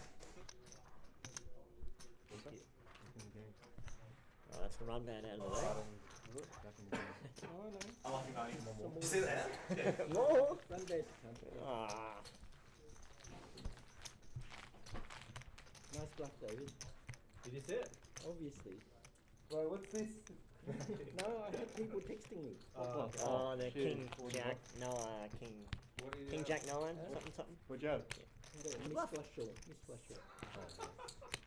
Speaker 4: Oh, that's the run down out of the way.
Speaker 6: You see that?
Speaker 4: No, run dead. Ah.
Speaker 6: Nice bluff, David. Did you see it? Obviously.
Speaker 5: Bro, what's this?
Speaker 6: No, I had people texting me.
Speaker 4: Oh, the King Jack. No, King.
Speaker 5: What is
Speaker 4: King Jack 9. Something.
Speaker 5: What you have?
Speaker 6: Miss Flush draw.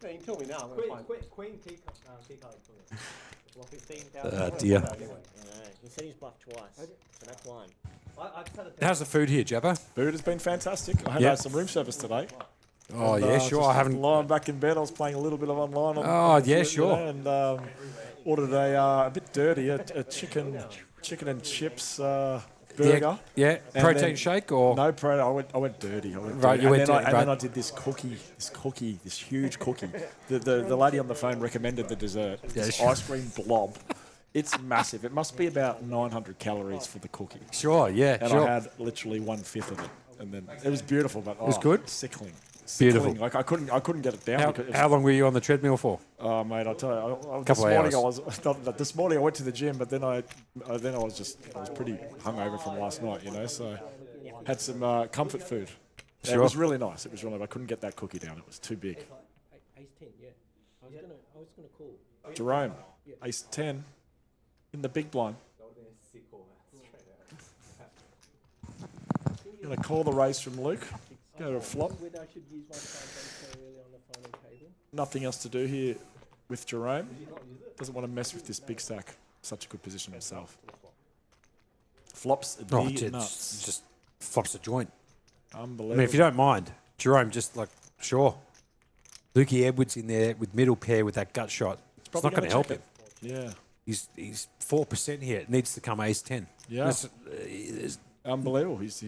Speaker 5: No, you can tell me now. I'm gonna find.
Speaker 6: Queen key card.
Speaker 5: 15,000.
Speaker 1: dear.
Speaker 4: No, he said he's bluffed twice. So that's one.
Speaker 6: I just had a
Speaker 1: How's the food here, Jabba?
Speaker 2: Food has been fantastic. I had
Speaker 1: Yep.
Speaker 2: some room service today.
Speaker 1: Oh,
Speaker 2: And,
Speaker 1: yeah, sure.
Speaker 2: just
Speaker 1: I haven't.
Speaker 2: lying back in bed. I was playing a little bit of online.
Speaker 1: Oh,
Speaker 2: on the
Speaker 1: yeah,
Speaker 2: food,
Speaker 1: sure.
Speaker 2: And ordered a bit dirty, a chicken and chips burger.
Speaker 1: Yeah,
Speaker 2: And
Speaker 1: protein
Speaker 2: then-
Speaker 1: shake or
Speaker 2: No protein. I went dirty.
Speaker 1: Right, you
Speaker 2: and
Speaker 1: went
Speaker 2: then
Speaker 1: dirty,
Speaker 2: and then
Speaker 1: right.
Speaker 2: I did this huge cookie. The lady on the phone recommended the dessert.
Speaker 1: Yeah,
Speaker 2: This
Speaker 1: sure.
Speaker 2: ice cream blob. It's massive. It must be about 900 calories for the cookie.
Speaker 1: sure, yeah,
Speaker 2: And
Speaker 1: sure.
Speaker 2: I had literally 1/5 of it. And then it was beautiful, but
Speaker 1: was good?
Speaker 2: sickling.
Speaker 1: Beautiful.
Speaker 2: Sickling. Like I couldn't get it down.
Speaker 1: How,
Speaker 2: because it was,
Speaker 1: how long were you on the treadmill for?
Speaker 2: Oh mate, I'll tell you.
Speaker 1: Couple of
Speaker 2: This morning I went to the gym, but then I was pretty hungover from last night, you know. So had some comfort food. Yeah,
Speaker 1: Sure.
Speaker 2: It was really nice. It was really. I couldn't get that cookie down. It was too big.
Speaker 6: Ace 10, yeah. I was gonna call.
Speaker 2: Jerome, ace 10 in the big blind.
Speaker 5: That would have been a sick call, man. Straight out.
Speaker 2: Gonna call the raise from Luke. Go to a flop.
Speaker 6: Whether I should use my time so early on the final table.
Speaker 2: Nothing else to do here with Jerome. Doesn't want to mess with this big stack. Such a good position himself. Flops a
Speaker 1: Oh,
Speaker 2: D
Speaker 1: it's
Speaker 2: nuts.
Speaker 1: just flops a joint.
Speaker 2: Unbelievable.
Speaker 1: I mean, if you don't mind, Jerome, just like, sure. Lukey Edwards in there with middle pair with that gut shot. It's
Speaker 2: Probably
Speaker 1: not going to help
Speaker 2: check
Speaker 1: him.
Speaker 2: it. Yeah.
Speaker 1: He's 4% here. It needs to come ace 10.
Speaker 2: Yeah.
Speaker 1: There's-
Speaker 2: Unbelievable. He's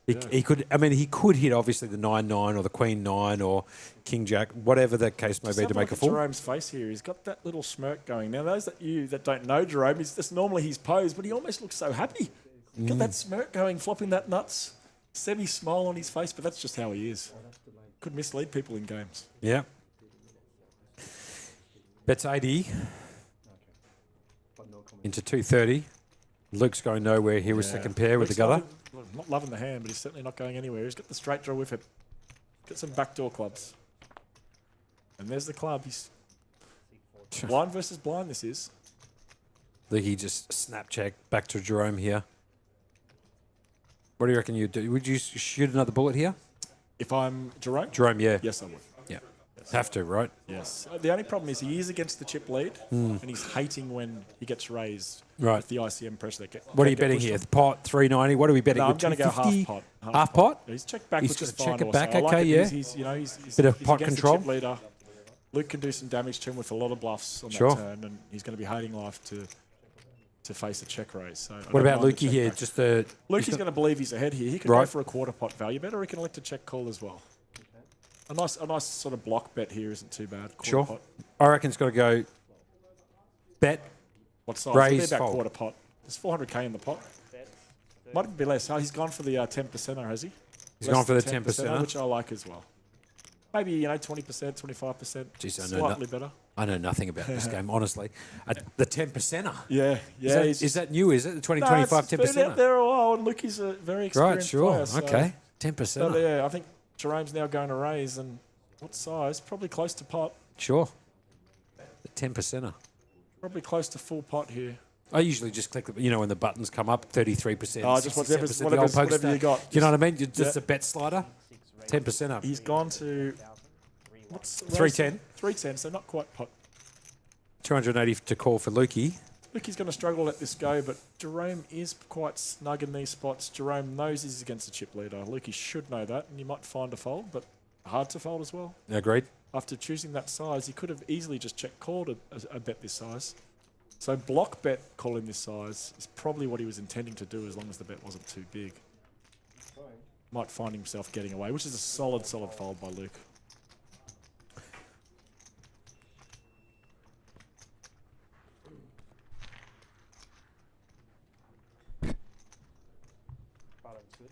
Speaker 1: he could. I mean, he could hit obviously the 9-9 or the Queen 9 or King Jack, whatever the case may
Speaker 2: Just
Speaker 1: be
Speaker 2: have
Speaker 1: to
Speaker 2: a
Speaker 1: make
Speaker 2: look
Speaker 1: a
Speaker 2: at
Speaker 1: full.
Speaker 2: Jerome's face here. He's got that little smirk going. Now, those that don't know Jerome, that's normally his pose, but he almost looks so happy. Got that smirk going, flopping that nuts, semi-smile on his face, but that's just how he is. Could mislead people in games.
Speaker 1: Yeah. Bets 80 into 230. Luke's going nowhere here with
Speaker 2: Yeah.
Speaker 1: second pair with the
Speaker 2: Luke's
Speaker 1: gutter.
Speaker 2: not loving the hand, but he's certainly not going anywhere. He's got the straight draw with it. Got some backdoor clubs. And there's the club. He's blind versus blind, this is.
Speaker 1: Lukey just snap check back to Jerome here. What do you reckon you'd do? Would you shoot another bullet here?
Speaker 2: If I'm Jerome?
Speaker 1: Jerome, yeah.
Speaker 2: Yes, I would.
Speaker 1: Yeah. Have to, right?
Speaker 2: Yes. The only problem is he is against the chip lead, and he's hating when he gets raised
Speaker 1: Right.
Speaker 2: with the ICM pressure.
Speaker 1: What are you betting here? The pot, 390. What are we betting?
Speaker 2: No, I'm
Speaker 1: With
Speaker 2: going to go
Speaker 1: 250?
Speaker 2: half pot.
Speaker 1: Half pot?
Speaker 2: He's checked back,
Speaker 1: He's
Speaker 2: which is
Speaker 1: gonna check
Speaker 2: fine
Speaker 1: it back,
Speaker 2: also. I like
Speaker 1: okay,
Speaker 2: it.
Speaker 1: yeah.
Speaker 2: He's
Speaker 1: Bit of
Speaker 2: he's
Speaker 1: pot
Speaker 2: against
Speaker 1: control.
Speaker 2: The chip leader. Luke can do some damage to him with a lot of bluffs on
Speaker 1: Sure.
Speaker 2: that turn, and he's going to be hating life to face a check raise. So I
Speaker 1: What
Speaker 2: don't
Speaker 1: about
Speaker 2: mind the
Speaker 1: Lukey
Speaker 2: check
Speaker 1: here?
Speaker 2: back.
Speaker 1: Just a
Speaker 2: Lukey's going to believe he's ahead here. He can go
Speaker 1: Right.
Speaker 2: for a quarter pot value bet, or he can elect a check call as well. A nice sort of block bet here isn't too bad. Quarter
Speaker 1: Sure.
Speaker 2: pot.
Speaker 1: I reckon it's got to go bet.
Speaker 2: What size?
Speaker 1: Raise,
Speaker 2: It'll be about
Speaker 1: fold.
Speaker 2: quarter pot. There's 400k in the pot. Might be less. Oh, he's gone for the 10%er, has he?
Speaker 1: He's
Speaker 2: Less
Speaker 1: gone for
Speaker 2: than
Speaker 1: the 10%er.
Speaker 2: which I like as well. Maybe 20%, 25%.
Speaker 1: Jeez, I know
Speaker 2: slightly better.
Speaker 1: I know nothing about this game, honestly. The 10%er.
Speaker 2: Yeah, yeah.
Speaker 1: Is that new? Is it the 20,
Speaker 2: No,
Speaker 1: 25
Speaker 2: it's been out
Speaker 1: 10%er?
Speaker 2: there a while, and Lukey's a very
Speaker 1: Right,
Speaker 2: experienced
Speaker 1: sure.
Speaker 2: player. So,
Speaker 1: Okay.
Speaker 2: but
Speaker 1: 10%er.
Speaker 2: yeah, I think Jerome's now going to raise, and what size? Probably close to pot.
Speaker 1: Sure. The 10%er.
Speaker 2: Probably close to full pot here.
Speaker 1: I usually just click, when the buttons come up, 33%,
Speaker 2: Oh, just
Speaker 1: 67%, the
Speaker 2: whatever's-
Speaker 1: old poker
Speaker 2: whatever you
Speaker 1: stat.
Speaker 2: got.
Speaker 1: You know what I mean? Just
Speaker 2: Yeah.
Speaker 1: a bet slider, 10%er.
Speaker 2: He's gone to what's
Speaker 1: 310.
Speaker 2: 310, so not quite pot.
Speaker 1: 280 to call for Lukey.
Speaker 2: Lukey's going to struggle to let this go, but Jerome is quite snug in these spots. Jerome knows he's against the chip leader. Lukey should know that, and you might find a fold, but hard to fold as well.
Speaker 1: Agreed.
Speaker 2: After choosing that size, he could have easily just check called a bet this size. So block bet calling this size is probably what he was intending to do as long as the bet wasn't too big. Might find himself getting away, which is a solid fold by Luke.
Speaker 3: Bottom two.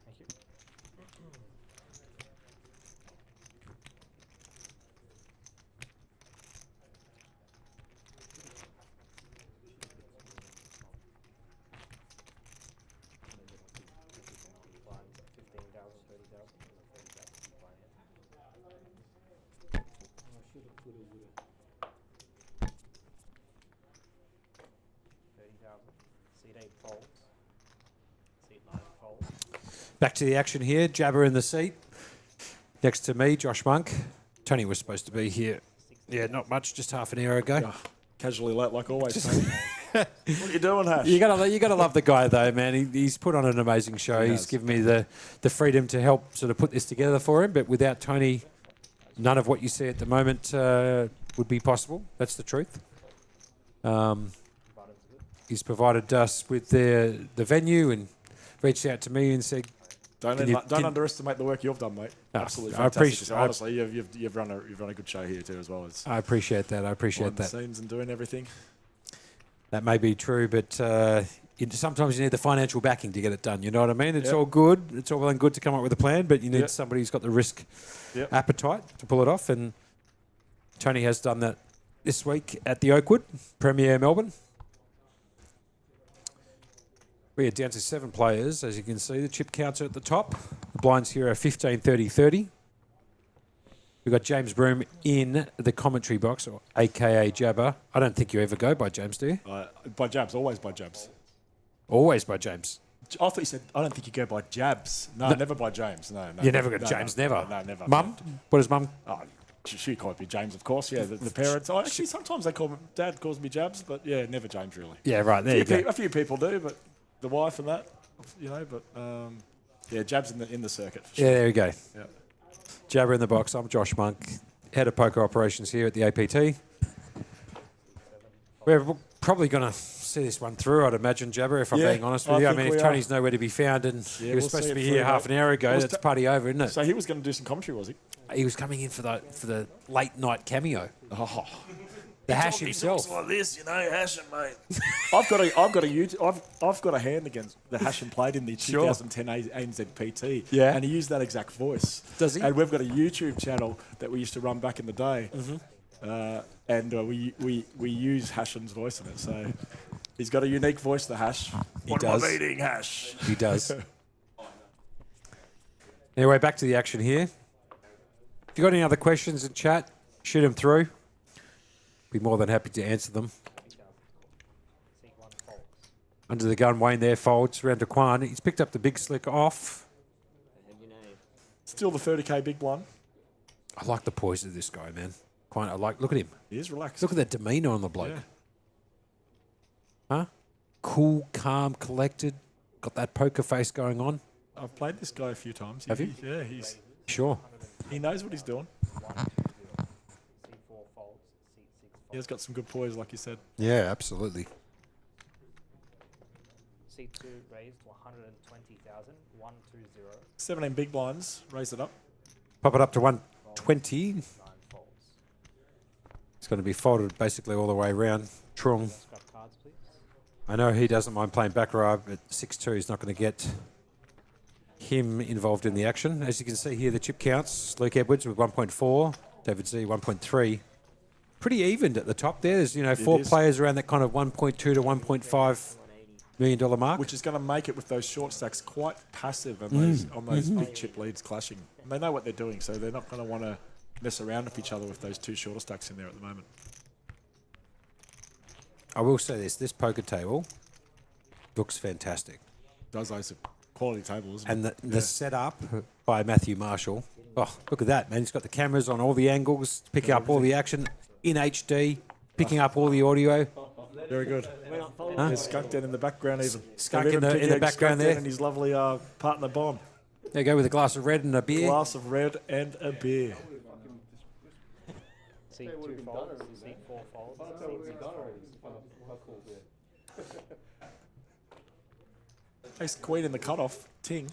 Speaker 3: Thank you.
Speaker 6: Shoulda, coulda, woulda.
Speaker 3: 30,000. Seat 8 folds. Seat 9 folds.
Speaker 1: Back to the action here. Jabber in the seat. Next to me, Josh Monk. Tony was supposed to be here. Yeah, not much, just half an hour ago.
Speaker 2: Oh, casually late, like always. Tony. What are you doing, Hash?
Speaker 1: You gotta love the guy though, man. He's put on an amazing show.
Speaker 2: He
Speaker 1: He's
Speaker 2: has.
Speaker 1: given me the freedom to help sort of put this together for him. But without Tony, none of what you see at the moment would be possible. That's the truth. He's provided us with the venue and reached out to me and said,
Speaker 2: Don't underestimate the work you've done, mate.
Speaker 1: No,
Speaker 2: Absolutely
Speaker 1: I
Speaker 2: fantastic.
Speaker 1: appreciate-
Speaker 2: So honestly, you've run a good show here too, as well as
Speaker 1: I appreciate that. I appreciate
Speaker 2: behind the
Speaker 1: that.
Speaker 2: scenes and doing everything.
Speaker 1: That may be true, but sometimes you need the financial backing to get it done. You know what I mean? It's
Speaker 2: Yep.
Speaker 1: all good. It's all well and good to come up with a plan, but you need
Speaker 2: Yep.
Speaker 1: somebody who's got the risk
Speaker 2: Yep.
Speaker 1: appetite to pull it off. And Tony has done that this week at the Oakwood, Premier Melbourne. We are down to 7 players, as you can see. The chip counts are at the top. The blinds here are 15, 30, 30. We've got James Broome in the commentary box, or AKA Jabber. I don't think you ever go by James, do you?
Speaker 2: By jabs, always by jabs.
Speaker 1: Always by James.
Speaker 2: I thought you said, I don't think you go by jabs. No, never by James. No.
Speaker 1: You never got
Speaker 2: no,
Speaker 1: James,
Speaker 2: no,
Speaker 1: never.
Speaker 2: No, never.
Speaker 1: Mum? What does Mum?
Speaker 2: Oh, she called me James, of course. Yeah, the parents. Oh, actually, sometimes they call me, Dad calls me Jabs, but yeah, never James, really.
Speaker 1: Yeah, right, there you go.
Speaker 2: A few people do, but the wife and that, you know, but yeah, Jabs in the circuit. For sure.
Speaker 1: Yeah, there you go.
Speaker 2: Yeah.
Speaker 1: Jabber in the box. I'm Josh Monk, head of poker operations here at the APT. We're probably going to see this one through, I'd imagine, Jabber, if I'm
Speaker 2: Yeah,
Speaker 1: being honest
Speaker 2: I
Speaker 1: with you. I
Speaker 2: think
Speaker 1: mean,
Speaker 2: we
Speaker 1: if
Speaker 2: are.
Speaker 1: Tony's nowhere to be found and he
Speaker 2: we'll
Speaker 1: was supposed
Speaker 2: see
Speaker 1: to be
Speaker 2: it
Speaker 1: here
Speaker 2: through,
Speaker 1: half
Speaker 2: mate.
Speaker 1: an hour ago,
Speaker 2: Was
Speaker 1: that's
Speaker 2: Ta-
Speaker 1: party over, isn't it?
Speaker 2: So he was going to do some commentary, was he?
Speaker 1: He was coming in for the late night cameo.
Speaker 2: Oh.
Speaker 1: The Hash himself.
Speaker 2: like this, you know, Hashim, mate. I've got a hand against the Hashim played in the
Speaker 1: Sure.
Speaker 2: 2010 ANZPT.
Speaker 1: Yeah.
Speaker 2: And he used that exact voice.
Speaker 1: Does he?
Speaker 2: And we've got a YouTube channel that we used to run back in the day. And we use Hashim's voice in it. So he's got a unique voice, the Hash.
Speaker 1: He
Speaker 2: What
Speaker 1: does.
Speaker 2: am I eating, Hash?
Speaker 1: He does. Anyway, back to the action here. If you've got any other questions in chat, shoot them through. Be more than happy to answer them.
Speaker 3: Seat 1 folds.
Speaker 1: Under the gun, Wayne there folds round to Quan. He's picked up the big slick off.
Speaker 2: Still the 30k big blind.
Speaker 1: I like the poise of this guy, man. Quan, look at him.
Speaker 2: He is relaxed.
Speaker 1: Look at that demeanour on the bloke.
Speaker 2: Yeah.
Speaker 1: Huh? Cool, calm, collected. Got that poker face going on.
Speaker 2: I've played this guy a few times.
Speaker 1: Have you?
Speaker 2: Yeah,
Speaker 1: Sure.
Speaker 2: he knows what he's doing.
Speaker 3: Seat 4 folds. Seat 6 folds.
Speaker 2: He has got some good poise, like you said.
Speaker 1: Yeah, absolutely.
Speaker 3: Seat 2 raised to 120,000. 120.
Speaker 2: 17 big blinds. Raise it up.
Speaker 1: Pop it up to 120.
Speaker 3: 9 folds.
Speaker 1: It's going to be folded basically all the way around. Trung.
Speaker 3: Scrap cards, please.
Speaker 1: I know he doesn't mind playing baccarat, but 6-2 is not going to get him involved in the action. As you can see here, the chip counts. Luke Edwards with 1.4, David Z 1.3. Pretty evened at the top there. There's, 4
Speaker 2: is.
Speaker 1: players around that kind of 1.2 to 1.5 $1 million mark.
Speaker 2: Which is going to make it with those short stacks quite passive on those big chip leads clashing. And they know what they're doing, so they're not going to want to mess around with each other with those 2 shorter stacks in there at the moment.
Speaker 1: I will say this poker table looks fantastic.
Speaker 2: Does those quality table, isn't
Speaker 1: And
Speaker 2: it?
Speaker 1: the setup by Matthew Marshall. Oh, look at that, man. He's got the cameras on all the angles, picking up all the action in HD, picking up all the audio.
Speaker 2: Very good. There's Skunk down in the background even.
Speaker 1: Skunk
Speaker 2: They've
Speaker 1: in
Speaker 2: even
Speaker 1: the
Speaker 2: picking
Speaker 1: background
Speaker 2: Skunk down
Speaker 1: there.
Speaker 2: And his lovely partner Bomb.
Speaker 1: There you go with a glass of red and a beer.
Speaker 2: Glass of red and a beer.
Speaker 3: Seat 2 folds. Seat 4 folds. Seat 6 folds.
Speaker 2: Ace Queen in the cutoff. Ting.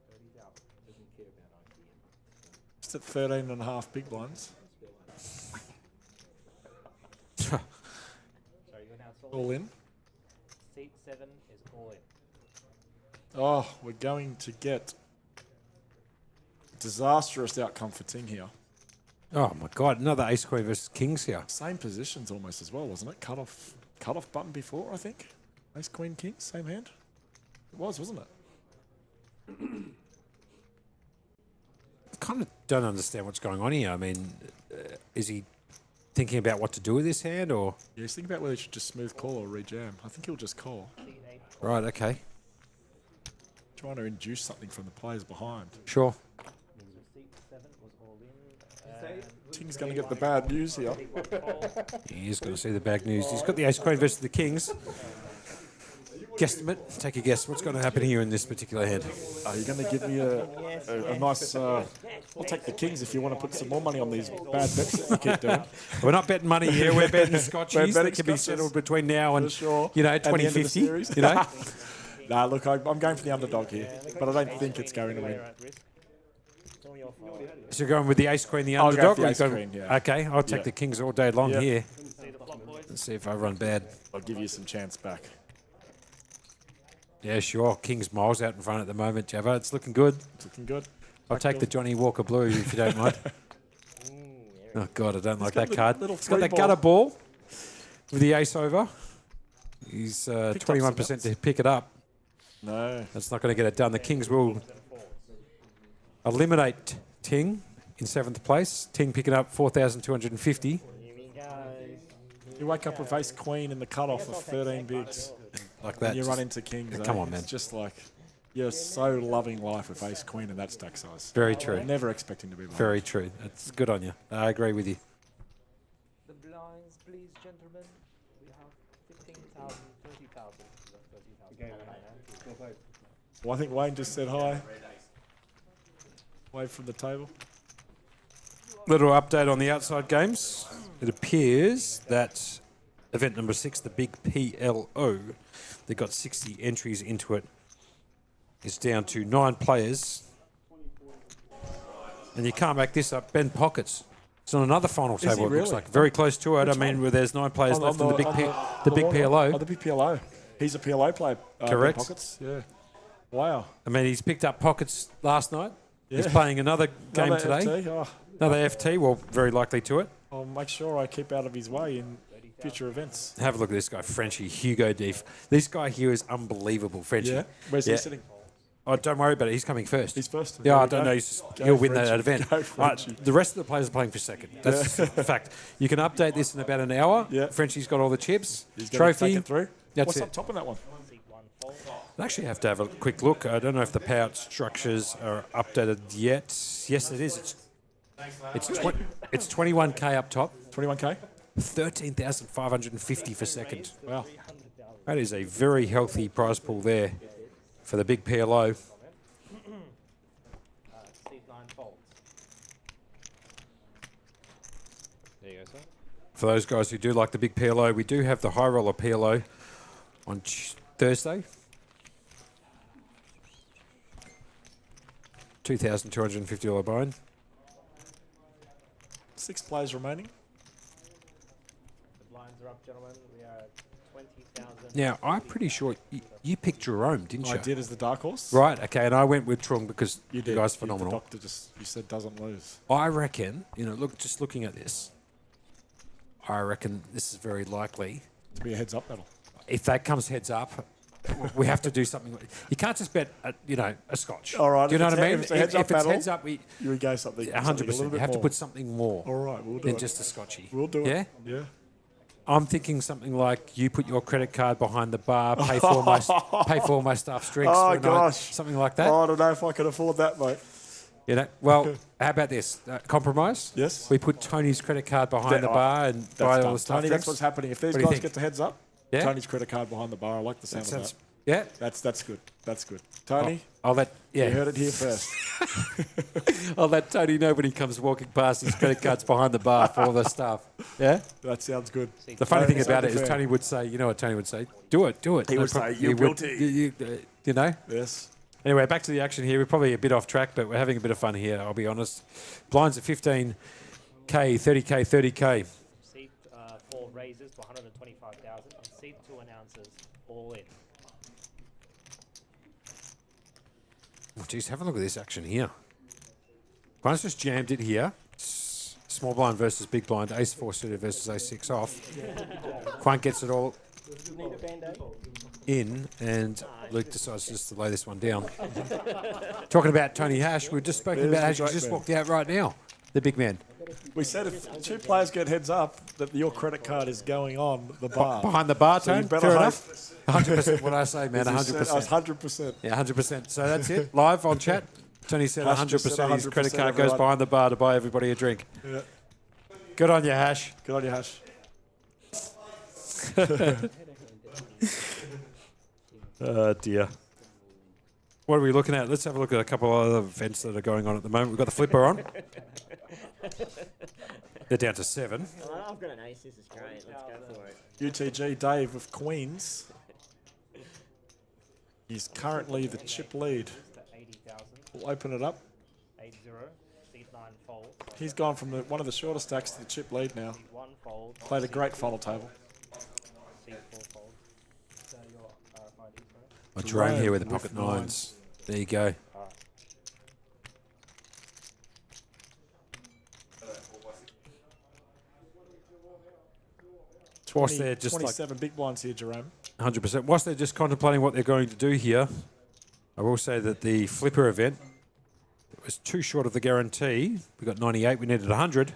Speaker 3: 30,000.
Speaker 2: Just at 13.5 big blinds.
Speaker 3: Sorry, you're now sold.
Speaker 2: All in.
Speaker 3: Seat 7 is all in.
Speaker 2: Oh, we're going to get disastrous outcome for Ting here.
Speaker 1: Oh my God, another ace queen versus kings here.
Speaker 2: Same positions almost as well, wasn't it? Cut off button before, I think. Ace Queen King, same hand. It was, wasn't it?
Speaker 1: kind of don't understand what's going on here. I mean, is he thinking about what to do with this hand, or?
Speaker 2: Yeah, he's thinking about whether he should just smooth call or rejam. I think he'll just call.
Speaker 1: Right, okay.
Speaker 2: Trying to induce something from the players behind.
Speaker 1: Sure.
Speaker 2: Ting's going to get the bad news here.
Speaker 1: He is going to see the bad news. He's got the ace queen versus the kings. Guesstimate. Take a guess. What's going to happen here in this particular hand?
Speaker 2: Are you going to give me a nice... I'll take the kings if you want to put some more money on these bad bets that you keep doing.
Speaker 1: We're not betting money here. We're betting scotchies
Speaker 2: We're betting
Speaker 1: that can be
Speaker 2: scotches.
Speaker 1: settled between now and,
Speaker 2: For sure.
Speaker 1: you know,
Speaker 2: At the end of the
Speaker 1: 2050.
Speaker 2: series.
Speaker 1: You know?
Speaker 2: Nah, look, I'm going for the underdog here, but I don't think it's going to win.
Speaker 1: So you're going with the ace queen, the
Speaker 2: I'll go
Speaker 1: underdog?
Speaker 2: for the
Speaker 1: or
Speaker 2: ace
Speaker 1: you go-
Speaker 2: queen, yeah.
Speaker 1: Okay, I'll take
Speaker 2: Yeah.
Speaker 1: the kings all day long
Speaker 2: Yeah.
Speaker 1: here. Let's see if I run bad.
Speaker 2: I'll give you some chance back.
Speaker 1: Yeah, sure. King's miles out in front at the moment, Java. It's looking good.
Speaker 2: It's looking good.
Speaker 1: I'll take the Johnny Walker Blue if you don't mind. Oh, God, I don't like
Speaker 2: got
Speaker 1: that card.
Speaker 2: little
Speaker 1: He's got that
Speaker 2: free
Speaker 1: gutter ball with the ace over. He's 21%
Speaker 2: nuts.
Speaker 1: to pick it up.
Speaker 2: No.
Speaker 1: That's not going to get it done. The Kings will eliminate Ting in 7th place. Ting picking up 4,250.
Speaker 2: You wake up with ace queen in the cutoff of 13 bigs.
Speaker 1: Like that.
Speaker 2: And you run into kings.
Speaker 1: Yeah, come
Speaker 2: eh?
Speaker 1: on, man.
Speaker 2: It's just like you're so loving life with ace queen and that stack size.
Speaker 1: Very true.
Speaker 2: Never expecting to be behind.
Speaker 1: Very true. That's good on you. I agree with you.
Speaker 3: The blinds, please, gentlemen. We have 15,000, 30,000. 30,000.
Speaker 2: Well, I think Wayne just said hi. Wave from the table.
Speaker 1: Little update on the outside games. It appears that event number 6, the big PLO, they got 60 entries into it. It's down to 9 players. And you can't make this up. Ben Pockets. It's on another final
Speaker 2: he
Speaker 1: table, it looks
Speaker 2: really?
Speaker 1: like. Very close to it. I mean, where there's 9 players left in the big PLO.
Speaker 2: Oh, the big PLO. He's a PLO player.
Speaker 1: Correct.
Speaker 2: Ben Pockets. Yeah. Wow.
Speaker 1: I mean, he's picked up Pockets last night. He's
Speaker 2: Yeah.
Speaker 1: playing another game
Speaker 2: Another
Speaker 1: today.
Speaker 2: FT. Oh,
Speaker 1: Another FT, well, very likely to it.
Speaker 2: I'll make sure I keep out of his way in future events.
Speaker 1: Have a look at this guy, Frenchie, Hugo Deef. This guy here is unbelievable, Frenchie.
Speaker 2: Yeah. Where's
Speaker 1: Yeah.
Speaker 2: he sitting?
Speaker 1: Oh, don't worry about it. He's coming first.
Speaker 2: He's first.
Speaker 1: Yeah,
Speaker 2: There
Speaker 1: I
Speaker 2: we
Speaker 1: don't
Speaker 2: go.
Speaker 1: know.
Speaker 2: Go
Speaker 1: He'll win that
Speaker 2: Frenchie.
Speaker 1: event.
Speaker 2: Go Frenchie.
Speaker 1: The rest of the players are playing for second. That's a fact. You can update this in about an hour.
Speaker 2: Yeah.
Speaker 1: Frenchie's got all the chips.
Speaker 2: He's going to
Speaker 1: Trophy.
Speaker 2: take it through.
Speaker 1: That's
Speaker 2: What's
Speaker 1: it.
Speaker 2: up top of that one?
Speaker 1: I actually have to have a quick look. I don't know if the payout structures are updated yet. Yes, it is. It's 21k up top.
Speaker 2: 21k?
Speaker 1: 13,550 for second.
Speaker 2: Wow.
Speaker 1: That is a very healthy prize pool there for the big PLO.
Speaker 3: Steve 9 folds.
Speaker 4: There you go, sir.
Speaker 1: For those guys who do like the big PLO, we do have the high roller PLO on Thursday. $2,250 buy-in.
Speaker 2: 6 players remaining.
Speaker 3: The blinds are up, gentlemen. We are at 20,000.
Speaker 1: Now, I'm pretty sure you picked Jerome, didn't you?
Speaker 2: I did as the dark horse.
Speaker 1: Right, okay, and I went with Trung because
Speaker 2: You
Speaker 1: the
Speaker 2: did.
Speaker 1: guy's
Speaker 2: The
Speaker 1: phenomenal.
Speaker 2: doctor just, you said, doesn't lose.
Speaker 1: I reckon, just looking at this, I reckon this is very likely.
Speaker 2: To be a heads up battle.
Speaker 1: If that comes heads up, we have to do something. You can't just bet, a scotch.
Speaker 2: All right,
Speaker 1: Do you
Speaker 2: if
Speaker 1: know what
Speaker 2: it's
Speaker 1: I
Speaker 2: a-
Speaker 1: mean?
Speaker 2: if it's a heads up
Speaker 1: if it's
Speaker 2: battle,
Speaker 1: heads up,
Speaker 2: You would go something.
Speaker 1: 100%.
Speaker 2: A little
Speaker 1: You
Speaker 2: bit
Speaker 1: have to
Speaker 2: more.
Speaker 1: put something more
Speaker 2: All right, we'll do
Speaker 1: than
Speaker 2: it.
Speaker 1: just a scotchy.
Speaker 2: We'll do it.
Speaker 1: Yeah?
Speaker 2: Yeah.
Speaker 1: I'm thinking something like you put your credit card behind the bar, pay for all my staff's drinks
Speaker 2: Oh,
Speaker 1: for a night,
Speaker 2: gosh.
Speaker 1: something like that.
Speaker 2: Oh, I don't know if I can afford that, mate.
Speaker 1: Well, how about this? Compromise?
Speaker 2: Yes.
Speaker 1: We put Tony's credit card behind the bar and
Speaker 2: That's
Speaker 1: buy all
Speaker 2: done.
Speaker 1: the stuff.
Speaker 2: Tony, that's what's happening. If these
Speaker 1: What do you
Speaker 2: guys
Speaker 1: think?
Speaker 2: get the heads up,
Speaker 1: Yeah?
Speaker 2: Tony's credit card behind the bar. I like the sound of
Speaker 1: Sounds-
Speaker 2: that.
Speaker 1: Yeah?
Speaker 2: That's good. That's good. Tony,
Speaker 1: I'll let
Speaker 2: you heard it here first.
Speaker 1: I'll let Tony know when he comes walking past his credit cards behind the bar for all the stuff. Yeah?
Speaker 2: That sounds good.
Speaker 1: The funny thing
Speaker 2: It's
Speaker 1: about it
Speaker 2: only
Speaker 1: is
Speaker 2: fair.
Speaker 1: Tony would say, you know what Tony would say? Do it.
Speaker 2: He would say, "You
Speaker 1: will
Speaker 2: guilty."
Speaker 1: you know?
Speaker 2: Yes.
Speaker 1: Anyway, back to the action here. We're probably a bit off track, but we're having a bit of fun here, I'll be honest. Blinds at 15K, 30K, 30K.
Speaker 3: Seat 4 raises to 125,000 and seat 2 announces all in.
Speaker 1: Oh, geez, have a look at this action here. Quant's just jammed it here. Small blind versus big blind. Ace 4 suited versus ace 6 off. Quant gets it all
Speaker 3: Need a band-aid?
Speaker 1: in, and Luke decides just to lay this one down. Talking about Tony Hash, we were just speaking
Speaker 2: There's
Speaker 1: about
Speaker 2: the
Speaker 1: Hash, who
Speaker 2: great
Speaker 1: just
Speaker 2: man.
Speaker 1: walked out right now, the big man.
Speaker 2: We said if two players get heads up, that your credit card is going on the bar.
Speaker 1: Behind the bar,
Speaker 2: So you
Speaker 1: Tone,
Speaker 2: better
Speaker 1: fair
Speaker 2: hope-
Speaker 1: enough. 100% what I say, man,
Speaker 2: As he said,
Speaker 1: 100%.
Speaker 2: 100%.
Speaker 1: Yeah, 100%. So that's it, live on chat. Tony said
Speaker 2: Hash just
Speaker 1: 100%
Speaker 2: said
Speaker 1: his credit
Speaker 2: 100%
Speaker 1: card goes
Speaker 2: everyone.
Speaker 1: behind the bar to buy everybody a drink.
Speaker 2: Yeah.
Speaker 1: Good on you, Hash.
Speaker 2: Good on you, Hash.
Speaker 1: Oh, dear. What are we looking at? Let's have a look at a couple of other events that are going on at the moment. We've got the flipper on. They're down to 7.
Speaker 4: Oh, I've got an ace. This is great. Let's go for it.
Speaker 2: UTG Dave with Queens. He's currently the chip lead.
Speaker 3: To 80,000.
Speaker 2: We'll open it up.
Speaker 3: 8-0. Seed 9 fold.
Speaker 2: He's gone from one of the shorter stacks to the chip lead now.
Speaker 3: Seed 1 fold.
Speaker 2: Played a great funnel table.
Speaker 3: Seed 4 fold. So your RFID, sorry.
Speaker 1: A drone here with the
Speaker 2: With
Speaker 1: pocket
Speaker 2: nines.
Speaker 1: nines. There you go. Whilst they're just like
Speaker 2: 27 big blinds here, Jerome.
Speaker 1: 100%. Whilst they're just contemplating what they're going to do here, I will say that the flipper event was too short of the guarantee. We got 98. We needed 100.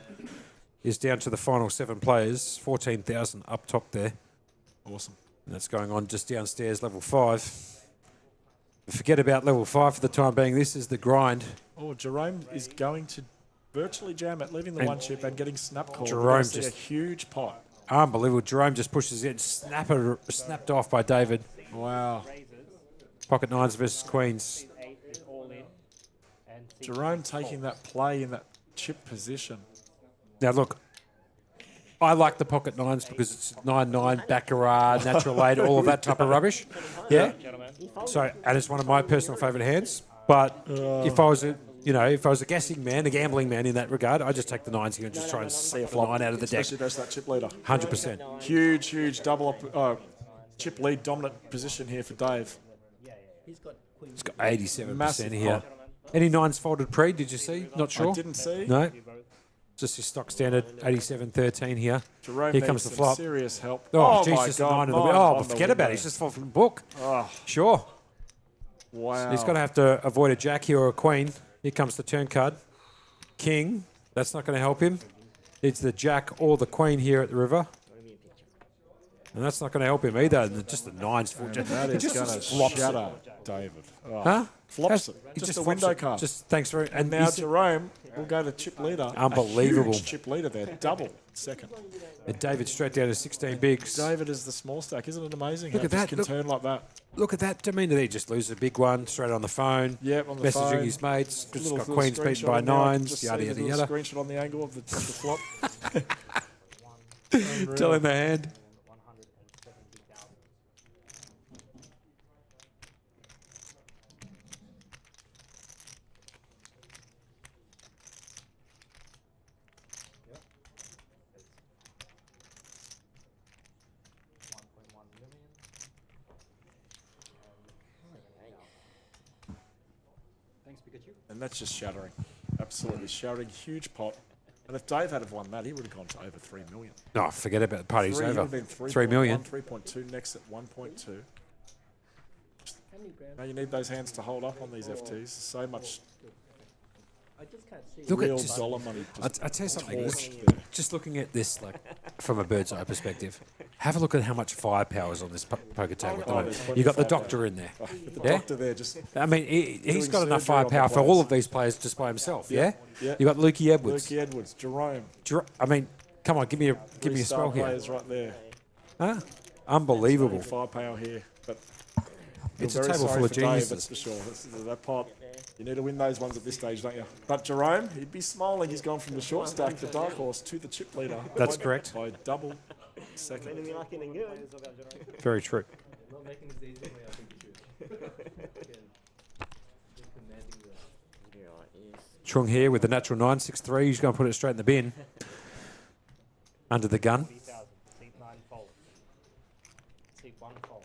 Speaker 1: Is down to the final 7 players. 14,000 up top there.
Speaker 2: Awesome.
Speaker 1: And that's going on just downstairs, level 5. Forget about level 5 for the time being. This is the grind.
Speaker 2: Oh, Jerome is going to virtually jam it, leaving the
Speaker 1: And
Speaker 2: one chip and getting snap called.
Speaker 1: Jerome
Speaker 2: We're gonna see
Speaker 1: just-
Speaker 2: a huge pot.
Speaker 1: Unbelievable. Jerome just pushes it. Snapped off by David.
Speaker 2: Wow.
Speaker 3: Raises.
Speaker 1: Pocket nines versus queens.
Speaker 3: Seed 8 is all in. And seed
Speaker 2: Jerome
Speaker 3: 6
Speaker 2: taking
Speaker 3: fold.
Speaker 2: that play in that chip position.
Speaker 1: Now, look, I like the pocket nines because it's 9-9, Baccarat, Natural 8, all of that type of rubbish. Yeah?
Speaker 3: Gentlemen.
Speaker 1: So, and it's one of my personal favourite hands. But if I was a guessing man, a gambling man in that regard, I just take the nines here and just try and suck the 9 out of the deck.
Speaker 2: Especially versus that chip leader.
Speaker 1: 100%.
Speaker 2: Huge double chip lead dominant position here for Dave.
Speaker 6: He's got queen.
Speaker 1: It's got 87%
Speaker 2: Massive
Speaker 1: here.
Speaker 2: pot.
Speaker 1: Any nines folded pre, did you see? Not sure.
Speaker 2: I didn't see.
Speaker 1: No. Just your stock standard 87-13 here.
Speaker 2: Jerome
Speaker 1: Here
Speaker 2: needs
Speaker 1: comes the
Speaker 2: some
Speaker 1: flop.
Speaker 2: serious help.
Speaker 1: Oh,
Speaker 2: my
Speaker 1: Jesus,
Speaker 2: God,
Speaker 1: 9 in the
Speaker 2: nine
Speaker 1: window.
Speaker 2: on
Speaker 1: Oh,
Speaker 2: the
Speaker 1: forget about it.
Speaker 2: window.
Speaker 1: He's just fallen from the book.
Speaker 2: Oh,
Speaker 1: Sure.
Speaker 2: wow.
Speaker 1: He's going to have to avoid a jack here or a queen. Here comes the turn card. King. That's not going to help him. It's the jack or the queen here at the river. And that's not going to help him either. And just the nines.
Speaker 2: That
Speaker 1: He
Speaker 2: is
Speaker 1: just
Speaker 2: going to
Speaker 1: flops it.
Speaker 2: shatter David. Oh.
Speaker 1: Huh?
Speaker 2: Flops it.
Speaker 1: He
Speaker 2: Just a
Speaker 1: flops
Speaker 2: window
Speaker 1: it.
Speaker 2: card.
Speaker 1: Just thanks very
Speaker 2: And now
Speaker 1: he's-
Speaker 2: Jerome will go to chip leader.
Speaker 1: Unbelievable.
Speaker 2: A huge chip leader there. Double second.
Speaker 1: and David straight down to 16 bigs.
Speaker 2: David is the small stack. Isn't it amazing
Speaker 1: Look
Speaker 2: how
Speaker 1: at
Speaker 2: it just
Speaker 1: that,
Speaker 2: can
Speaker 1: look.
Speaker 2: turn like that?
Speaker 1: Look at that demeanour there. Just loses a big one straight on the phone.
Speaker 2: Yep, on the
Speaker 1: Messaging
Speaker 2: phone.
Speaker 1: his mates. Just
Speaker 2: Little-
Speaker 1: got
Speaker 2: little
Speaker 1: queens beaten
Speaker 2: screenshot
Speaker 1: by
Speaker 2: on there. I can
Speaker 1: nines.
Speaker 2: just
Speaker 1: Yada
Speaker 2: see
Speaker 1: yada
Speaker 2: the little
Speaker 1: yada.
Speaker 2: screenshot on the angle of the flop.
Speaker 1: Telling the hand.
Speaker 3: 170,000.
Speaker 6: Thanks, Pikachu.
Speaker 2: And that's just shattering. Absolutely shattering. Huge pot. And if Dave had have won that, he would have gone to over 3 million.
Speaker 1: No, forget about it. The party's
Speaker 2: He would
Speaker 1: over.
Speaker 2: have been
Speaker 1: 3 million.
Speaker 2: 3.2 next at 1.2.
Speaker 6: How many grand?
Speaker 2: Now you need those hands to hold up on these FTs. So much
Speaker 6: I just can't see.
Speaker 1: Look at
Speaker 2: real
Speaker 1: just-
Speaker 2: dollar money.
Speaker 1: I tell you something.
Speaker 2: torched there.
Speaker 1: Just looking at this, like from a bird's eye perspective, have a look at how much firepower is on this poker table at the
Speaker 2: Oh,
Speaker 1: moment.
Speaker 2: there's plenty
Speaker 1: You got
Speaker 2: of
Speaker 1: the
Speaker 2: firepower.
Speaker 1: doctor in there.
Speaker 2: With the
Speaker 1: Yeah?
Speaker 2: doctor there just
Speaker 1: I mean, he's
Speaker 2: Doing
Speaker 1: got enough
Speaker 2: surgery on the
Speaker 1: firepower for all
Speaker 2: players.
Speaker 1: of these players just by himself.
Speaker 2: Yeah,
Speaker 1: Yeah.
Speaker 2: yeah.
Speaker 1: You got Lukey Edwards.
Speaker 2: Lukey Edwards, Jerome.
Speaker 1: I mean, come on, give me a
Speaker 2: Three-star
Speaker 1: spell here.
Speaker 2: players right there.
Speaker 1: Huh? Unbelievable.
Speaker 2: Firepower here. But
Speaker 1: It's a
Speaker 2: very
Speaker 1: table
Speaker 2: sorry
Speaker 1: full of
Speaker 2: for Dave,
Speaker 1: geniuses.
Speaker 2: that's for sure. That pot, you need to win those ones at this stage, don't you? But Jerome, he'd be smiling. He's gone from the short stack, the dark horse, to the chip leader.
Speaker 1: That's
Speaker 2: by-
Speaker 1: correct.
Speaker 2: By double second.
Speaker 4: Enemy lucky and good.
Speaker 1: Very true.
Speaker 6: Not making this the easy way, I think you should. Just commanding the.
Speaker 4: You're right, yes.
Speaker 1: Trung here with the natural 963. He's going to put it straight in the bin. Under the gun.
Speaker 3: 3,000. Seed 9 fold. Seed 1 fold.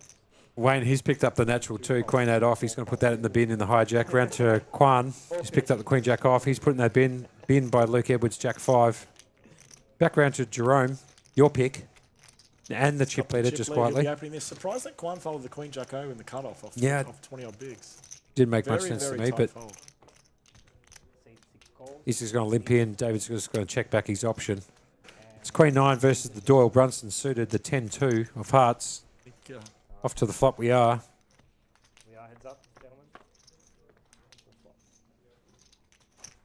Speaker 1: Wayne, he's picked up the natural 2, Queen 8 off. He's going to put that in the bin in the hijack. Round to Quan. He's picked up the Queen Jack off. He's putting that bin by Luke Edwards, Jack 5. Back round to Jerome. Your pick. And the chip leader just quietly.
Speaker 2: Opening this. Surprised that Kwan folded the Queen Jack O in the cutoff off,
Speaker 1: Yeah.
Speaker 2: off 20 odd bigs.
Speaker 1: Didn't make
Speaker 2: Very,
Speaker 1: much sense to
Speaker 2: very
Speaker 1: me,
Speaker 2: tight
Speaker 1: but
Speaker 2: fold.
Speaker 3: Seat 6 calls.
Speaker 1: he's just going to limp in. David's just going to check back his option. It's Queen 9 versus the Doyle Brunson suited, the 10-2 of hearts.
Speaker 2: I think,
Speaker 1: Off to the flop we are.
Speaker 3: We are heads up, gentlemen.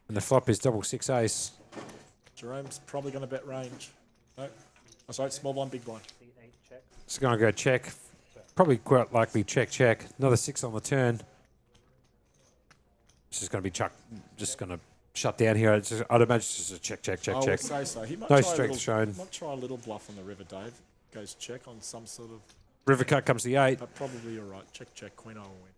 Speaker 1: And the flop is double 6 ace.
Speaker 2: Jerome's probably going to bet range. No. Oh, sorry, small blind, big blind.
Speaker 3: Seat 8 checks.
Speaker 1: It's going to go check. Probably quite likely check. Another 6 on the turn. This is going to be just going to shut down here. It's just, I'd imagine it's just a check.
Speaker 2: I would say so. He might
Speaker 1: No
Speaker 2: try a
Speaker 1: strength
Speaker 2: little,
Speaker 1: shown.
Speaker 2: Might try a little bluff on the river, Dave. Goes check on some sort of...
Speaker 1: River cut comes the 8.
Speaker 2: But probably you're right. Check. Queen O will win.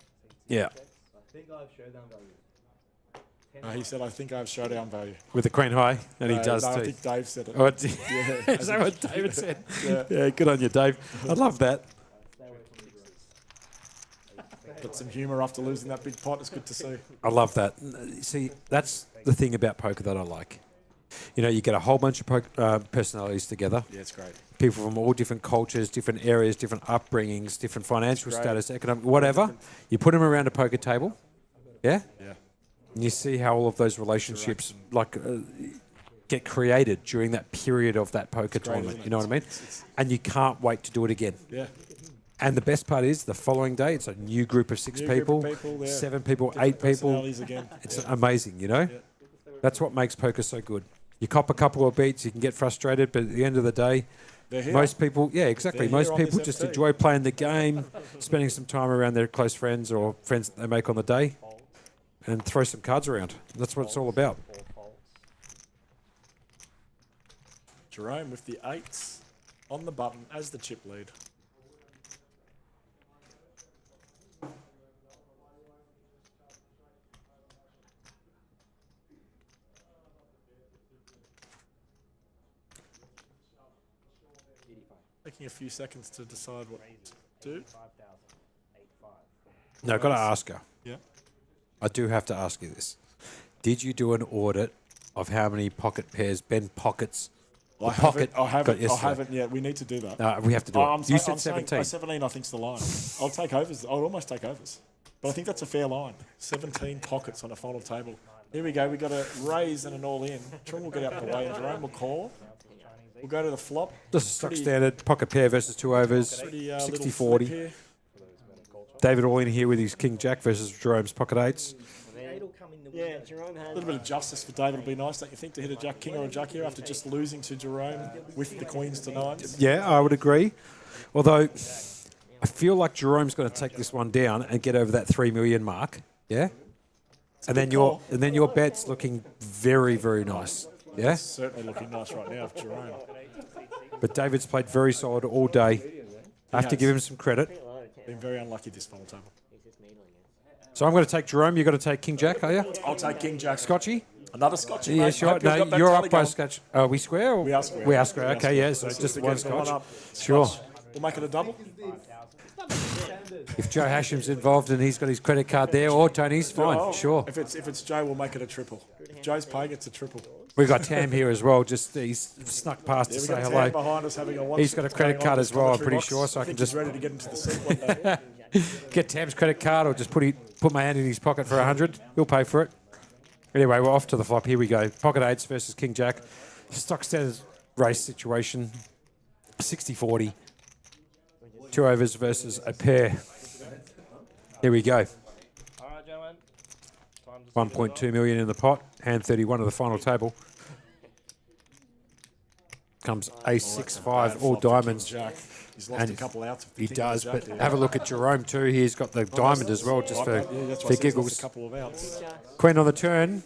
Speaker 1: Yeah.
Speaker 6: I think I have showdown value.
Speaker 2: He said, I think I have showdown value.
Speaker 1: With the Queen high. And he does
Speaker 2: no,
Speaker 1: too.
Speaker 2: I think Dave said it.
Speaker 1: Oh,
Speaker 2: Yeah,
Speaker 1: is that what David said?
Speaker 2: Yeah.
Speaker 1: Yeah, good on you, Dave. I love that.
Speaker 2: Got some humour after losing that big pot. It's good to see.
Speaker 1: I love that. See, that's the thing about poker that I like. You know, you get a whole bunch of personalities together.
Speaker 2: Yeah, it's great.
Speaker 1: People from all different cultures, different areas, different upbringings, different financial
Speaker 2: Great.
Speaker 1: status, economic, whatever. You put them around a poker table, yeah?
Speaker 2: Yeah.
Speaker 1: And you see how all of those relationships get created during that period of that poker
Speaker 2: great,
Speaker 1: tournament.
Speaker 2: isn't it?
Speaker 1: You know what I mean? And you can't wait to do it again.
Speaker 2: Yeah.
Speaker 1: And the best part is the following day, it's a new group of 6
Speaker 2: New group
Speaker 1: people,
Speaker 2: of people, yeah.
Speaker 1: 7 people,
Speaker 2: Different
Speaker 1: 8 people.
Speaker 2: personalities again.
Speaker 1: It's amazing, you know?
Speaker 2: Yeah.
Speaker 1: That's what makes poker so good. You cop a couple of beats, you can get frustrated, but at the end of the day,
Speaker 2: They're here.
Speaker 1: most people, yeah, exactly.
Speaker 2: They're here
Speaker 1: Most
Speaker 2: on
Speaker 1: people
Speaker 2: this
Speaker 1: just
Speaker 2: FT.
Speaker 1: enjoy playing the game, spending some time around their close friends or friends that they make on the day, and throw some cards around. That's what it's all about.
Speaker 3: 4 folds.
Speaker 2: Jerome with the 8s on the button as the chip lead. Taking a few seconds to decide what to do.
Speaker 3: 5,000. 8-5.
Speaker 1: Now, I've got to ask her.
Speaker 2: Yeah.
Speaker 1: I do have to ask you this. Did you do an audit of how many pocket pairs Ben Pockets
Speaker 2: I
Speaker 1: pocket
Speaker 2: haven't, I haven't,
Speaker 1: got yesterday?
Speaker 2: I haven't yet. We need to do that.
Speaker 1: We have to do it. You said
Speaker 2: I'm saying
Speaker 1: 17.
Speaker 2: 17, I think's the line. I'll take overs. I'll almost take overs. But I think that's a fair line. 17 pockets on a final table. Here we go. We've got a raise and an all-in. Trung will get out the way and Jerome will call. We'll go to the flop.
Speaker 1: Just a stock
Speaker 2: Pretty-
Speaker 1: standard pocket pair versus 2 overs,
Speaker 2: Pretty little
Speaker 1: 60-40.
Speaker 2: flip here.
Speaker 1: David all in here with his King Jack versus Jerome's pocket 8s.
Speaker 4: Yeah, Jerome
Speaker 2: A
Speaker 4: had.
Speaker 2: little bit of justice for David would be nice, don't you think, to hit a Jack King or a Jack here after just losing to Jerome with the Queens to 9s?
Speaker 1: Yeah, I would agree. Although I feel like Jerome's going to take this one down and get over that 3 million mark. Yeah, and then your bet's looking very, very nice. Yeah,
Speaker 2: Certainly looking nice right now for Jerome.
Speaker 1: but David's played very solid all day. I have to
Speaker 2: has.
Speaker 1: give him some credit.
Speaker 2: Been very unlucky this final table.
Speaker 1: So I'm going to take Jerome. You're going to take King Jack, are you?
Speaker 2: I'll take King Jack.
Speaker 1: Scotchy?
Speaker 2: Another Scotchy,
Speaker 1: Yeah,
Speaker 2: mate.
Speaker 1: sure.
Speaker 2: Hope you've
Speaker 1: No,
Speaker 2: got that
Speaker 1: you're
Speaker 2: tally
Speaker 1: up by
Speaker 2: going.
Speaker 1: Scotch. Are we square? Or?
Speaker 2: We are square.
Speaker 1: We are square.
Speaker 2: We are
Speaker 1: Okay,
Speaker 2: square.
Speaker 1: yeah. So
Speaker 2: Let's
Speaker 1: just
Speaker 2: see if
Speaker 1: one
Speaker 2: we can get
Speaker 1: Scotch.
Speaker 2: up.
Speaker 1: Sure.
Speaker 2: Scotch. We'll make it a double.
Speaker 1: If Joe Hashem's involved and he's got his credit card there, or Tony's, fine,
Speaker 2: Oh,
Speaker 1: sure.
Speaker 2: If it's Joe, we'll make it a triple. If Joe's paying, it's a triple.
Speaker 1: We've got Tam here as well. Just he's snuck past
Speaker 2: Yeah,
Speaker 1: to
Speaker 2: we
Speaker 1: say
Speaker 2: got Tam
Speaker 1: hello.
Speaker 2: behind us having a watch.
Speaker 1: He's got a credit
Speaker 2: going on
Speaker 1: card
Speaker 2: in
Speaker 1: as
Speaker 2: this
Speaker 1: well, I'm
Speaker 2: commentary
Speaker 1: pretty sure, so I can
Speaker 2: think
Speaker 1: just-
Speaker 2: he's ready to get into the seat one day.
Speaker 1: Get Tam's credit card or just put my hand in his pocket for 100. He'll pay for it. Anyway, we're off to the flop. Here we go. Pocket 8s versus King Jack. Stock standard race situation. 60-40. 2 overs versus a pair. Here we go.
Speaker 3: All right, gentlemen. Time to
Speaker 1: 1.2 million in the pot. Hand 31 of the final table. Comes ace 6-5, all
Speaker 2: Flop for King
Speaker 1: diamonds.
Speaker 2: Jack. He's lost
Speaker 1: And
Speaker 2: a couple outs.
Speaker 1: He
Speaker 2: King
Speaker 1: does,
Speaker 2: Jack
Speaker 1: but
Speaker 2: there.
Speaker 1: have a look at Jerome too. He's got the diamond as well, just for,
Speaker 2: Yeah, that's why I
Speaker 1: for
Speaker 2: said he's lost
Speaker 1: giggles.
Speaker 2: a couple of outs.
Speaker 1: Queen on the turn.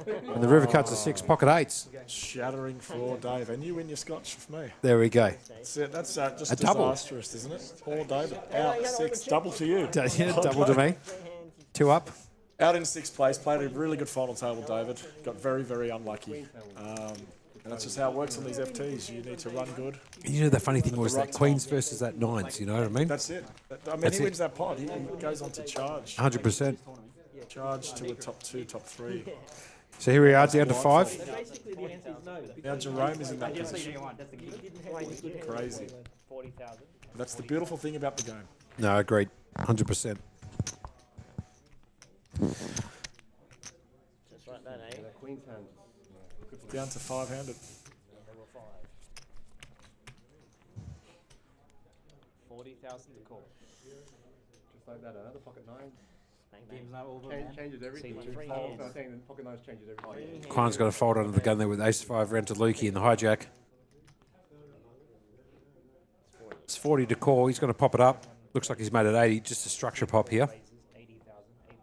Speaker 1: And the river cuts a 6, pocket 8s.
Speaker 2: Shattering for Dave. And you win your Scotch with me.
Speaker 1: There we go.
Speaker 2: That's it. That's just
Speaker 1: A double.
Speaker 2: disastrous, isn't it? Poor David. Out 6. Double to you.
Speaker 1: Yeah, double to me. 2 up.
Speaker 2: Out in 6th place. Played a really good final table, David. Got very, very unlucky. And that's just how it works on these FTs. You need to run good.
Speaker 1: You know, the funny thing was
Speaker 2: right
Speaker 1: that Queens versus that 9s, you know what I mean?
Speaker 2: That's it. I mean,
Speaker 1: That's
Speaker 2: he
Speaker 1: it.
Speaker 2: wins that pot. He goes on to charge.
Speaker 1: 100%.
Speaker 2: Charge to a top 2, top 3.
Speaker 1: So here we are, down to 5.
Speaker 6: Basically, the answer is no.
Speaker 2: Now Jerome is in that position.
Speaker 6: That's the key.
Speaker 2: Crazy.
Speaker 3: 40,000.
Speaker 2: That's the beautiful thing about the game.
Speaker 1: No, agreed. 100%.
Speaker 4: Just like that, eh?
Speaker 5: The Queen's hand. Good for
Speaker 2: Down to 5-handed.
Speaker 3: Level 5. 40,000 to call.
Speaker 5: just like that. Another pocket nine.
Speaker 4: Bang, bang.
Speaker 6: Game's not over, man.
Speaker 5: Changes everything.
Speaker 3: See,
Speaker 4: three
Speaker 5: I
Speaker 4: hands.
Speaker 5: was saying pocket nines changes everything.
Speaker 1: Quine's got to fold under the gun there with ace-5 round to Lukey in the hijack. It's 40 to call. He's going to pop it up. Looks like he's made it 80. Just a structure pop here.
Speaker 3: Raises 80,000. 80.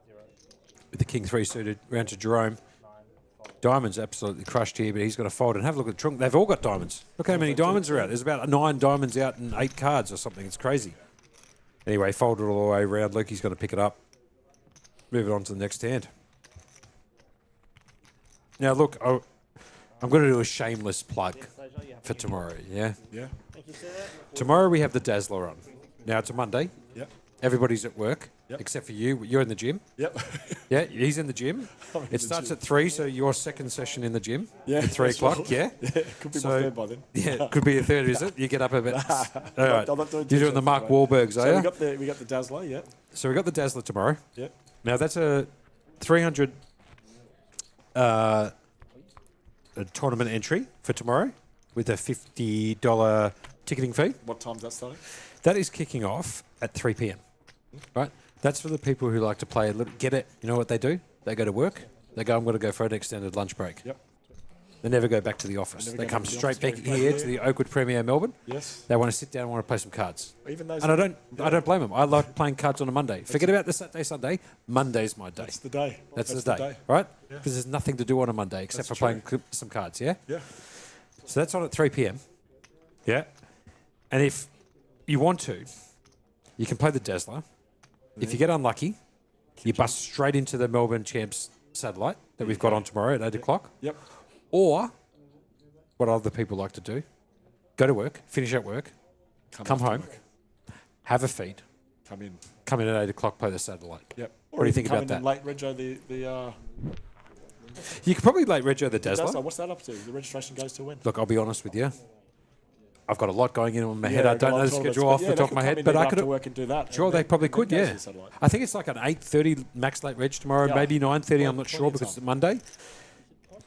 Speaker 1: With the king 3 suited round to Jerome.
Speaker 3: 9. Fold.
Speaker 1: Diamonds absolutely crushed here, but he's got to fold. And have a look at the trunk. They've all got diamonds. Look how many diamonds are out. There's about 9 diamonds out and 8 cards or something. It's crazy. Anyway, fold it all the way around. Lukey's going to pick it up. Move it on to the next hand. Now, look, I'm going to do a shameless plug
Speaker 3: Pleasure, you have
Speaker 1: for
Speaker 3: to
Speaker 1: tomorrow, yeah?
Speaker 2: Yeah.
Speaker 4: Thank you, sir.
Speaker 1: Tomorrow we have the Dazzler on. Now, it's a Monday.
Speaker 2: Yep.
Speaker 1: Everybody's at work,
Speaker 2: Yep.
Speaker 1: except for you. You're in the gym.
Speaker 2: Yep.
Speaker 1: Yeah, he's in the gym.
Speaker 2: I'm in
Speaker 1: It
Speaker 2: the
Speaker 1: starts
Speaker 2: gym.
Speaker 1: at 3, so your second session in the gym
Speaker 2: Yeah,
Speaker 1: at 3
Speaker 2: that's
Speaker 1: o'clock,
Speaker 2: right.
Speaker 1: yeah?
Speaker 2: Yeah, could be
Speaker 1: So-
Speaker 2: my third by then.
Speaker 1: Yeah, it could be a third, is it? You get up a bit. All right.
Speaker 2: I'm not doing
Speaker 1: You're doing the
Speaker 2: t-shirts
Speaker 1: Mark
Speaker 2: tomorrow.
Speaker 1: Wahlbergs,
Speaker 2: So
Speaker 1: are
Speaker 2: we
Speaker 1: you?
Speaker 2: got the Dazzler, yeah.
Speaker 1: So we got the Dazzler tomorrow.
Speaker 2: Yeah.
Speaker 1: Now, that's a 300 a tournament entry for tomorrow with a $50 ticketing fee.
Speaker 2: What time's that starting?
Speaker 1: That is kicking off at 3 p.m. Right? That's for the people who like to play a little. Get it? You know what they do? They go to work. They go, I'm going to go for an extended lunch break.
Speaker 2: Yep.
Speaker 1: They never go back to the office.
Speaker 2: never
Speaker 1: They
Speaker 2: go
Speaker 1: come
Speaker 2: back to the
Speaker 1: straight
Speaker 2: office,
Speaker 1: back
Speaker 2: go back
Speaker 1: here
Speaker 2: here.
Speaker 1: to the Oakwood Premier Melbourne.
Speaker 2: Yes.
Speaker 1: They want to sit down and want to play some cards.
Speaker 2: Even those.
Speaker 1: And I don't blame them. I like playing cards on a Monday. Forget about the Saturday, Sunday. Monday's my day.
Speaker 2: That's the day.
Speaker 1: That's the day, right? Because there's nothing to do on a Monday except
Speaker 2: That's
Speaker 1: for playing some cards, yeah?
Speaker 2: Yeah.
Speaker 1: So that's on at 3 p.m. Yeah. And if you want to, you can play the Dazzler. If you get unlucky, you bust straight into the Melbourne Champs satellite that we've got on tomorrow at 8 o'clock.
Speaker 2: Yep.
Speaker 1: Or, what other people like to do, go to work, finish at work, come
Speaker 2: after
Speaker 1: home,
Speaker 2: work.
Speaker 1: have a feed,
Speaker 2: Come in.
Speaker 1: come in at 8 o'clock, play the satellite.
Speaker 2: Yep.
Speaker 1: What do you think
Speaker 2: come
Speaker 1: about
Speaker 2: in
Speaker 1: that?
Speaker 2: and late rego the
Speaker 1: You could probably late rego the
Speaker 2: Dazzler.
Speaker 1: Dazzler.
Speaker 2: What's that up to? The registration goes to when?
Speaker 1: Look, I'll be honest with you. I've got a lot going in my head.
Speaker 2: Yeah,
Speaker 1: I don't know the
Speaker 2: tournaments,
Speaker 1: schedule
Speaker 2: but
Speaker 1: off
Speaker 2: yeah,
Speaker 1: the
Speaker 2: they
Speaker 1: top of
Speaker 2: could
Speaker 1: my
Speaker 2: come
Speaker 1: head,
Speaker 2: in
Speaker 1: but
Speaker 2: then
Speaker 1: I
Speaker 2: after
Speaker 1: could.
Speaker 2: work and do that.
Speaker 1: Sure,
Speaker 2: and
Speaker 1: they
Speaker 2: then-
Speaker 1: probably
Speaker 2: then
Speaker 1: could.
Speaker 2: go to
Speaker 1: Yeah,
Speaker 2: the satellite.
Speaker 1: I think it's like an 8:30 max late reg tomorrow,
Speaker 2: Yeah.
Speaker 1: maybe 9:30. I'm not
Speaker 2: Plenty
Speaker 1: sure
Speaker 2: of
Speaker 1: because it's
Speaker 2: time.
Speaker 1: Monday.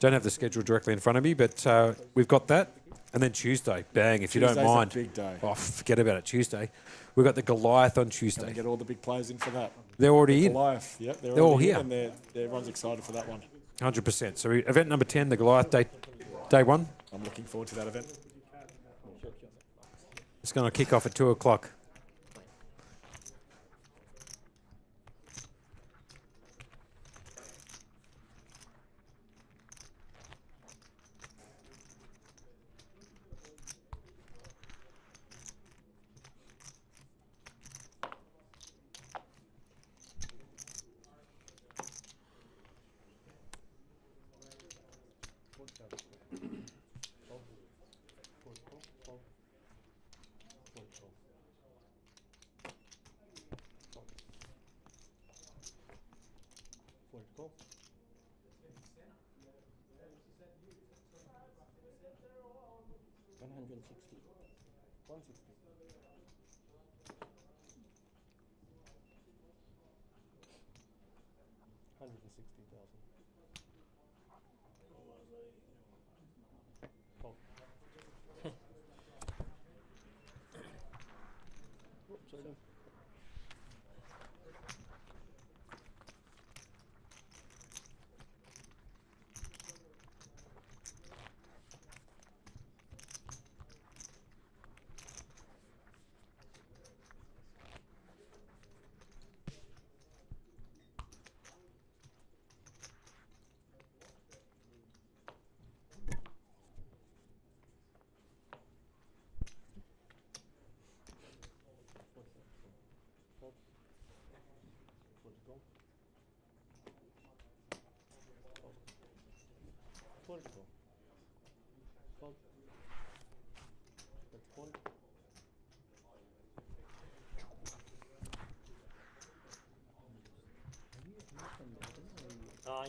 Speaker 1: Don't have the schedule directly in front of me, but we've got that. And then Tuesday, bang! If you
Speaker 2: Tuesday's
Speaker 1: don't
Speaker 2: a
Speaker 1: mind,
Speaker 2: big day.
Speaker 1: oh, forget about it. Tuesday, we've got the Goliath on
Speaker 2: Gonna
Speaker 1: Tuesday.
Speaker 2: get all the big players in for that.
Speaker 1: They're already in,
Speaker 2: Goliath. Yep.
Speaker 1: They're all
Speaker 2: already in
Speaker 1: here.
Speaker 2: And everyone's excited for that one.
Speaker 1: 100%. So event number 10, the Goliath day 1.
Speaker 2: I'm looking forward to that event.
Speaker 1: It's going to kick off at 2 o'clock.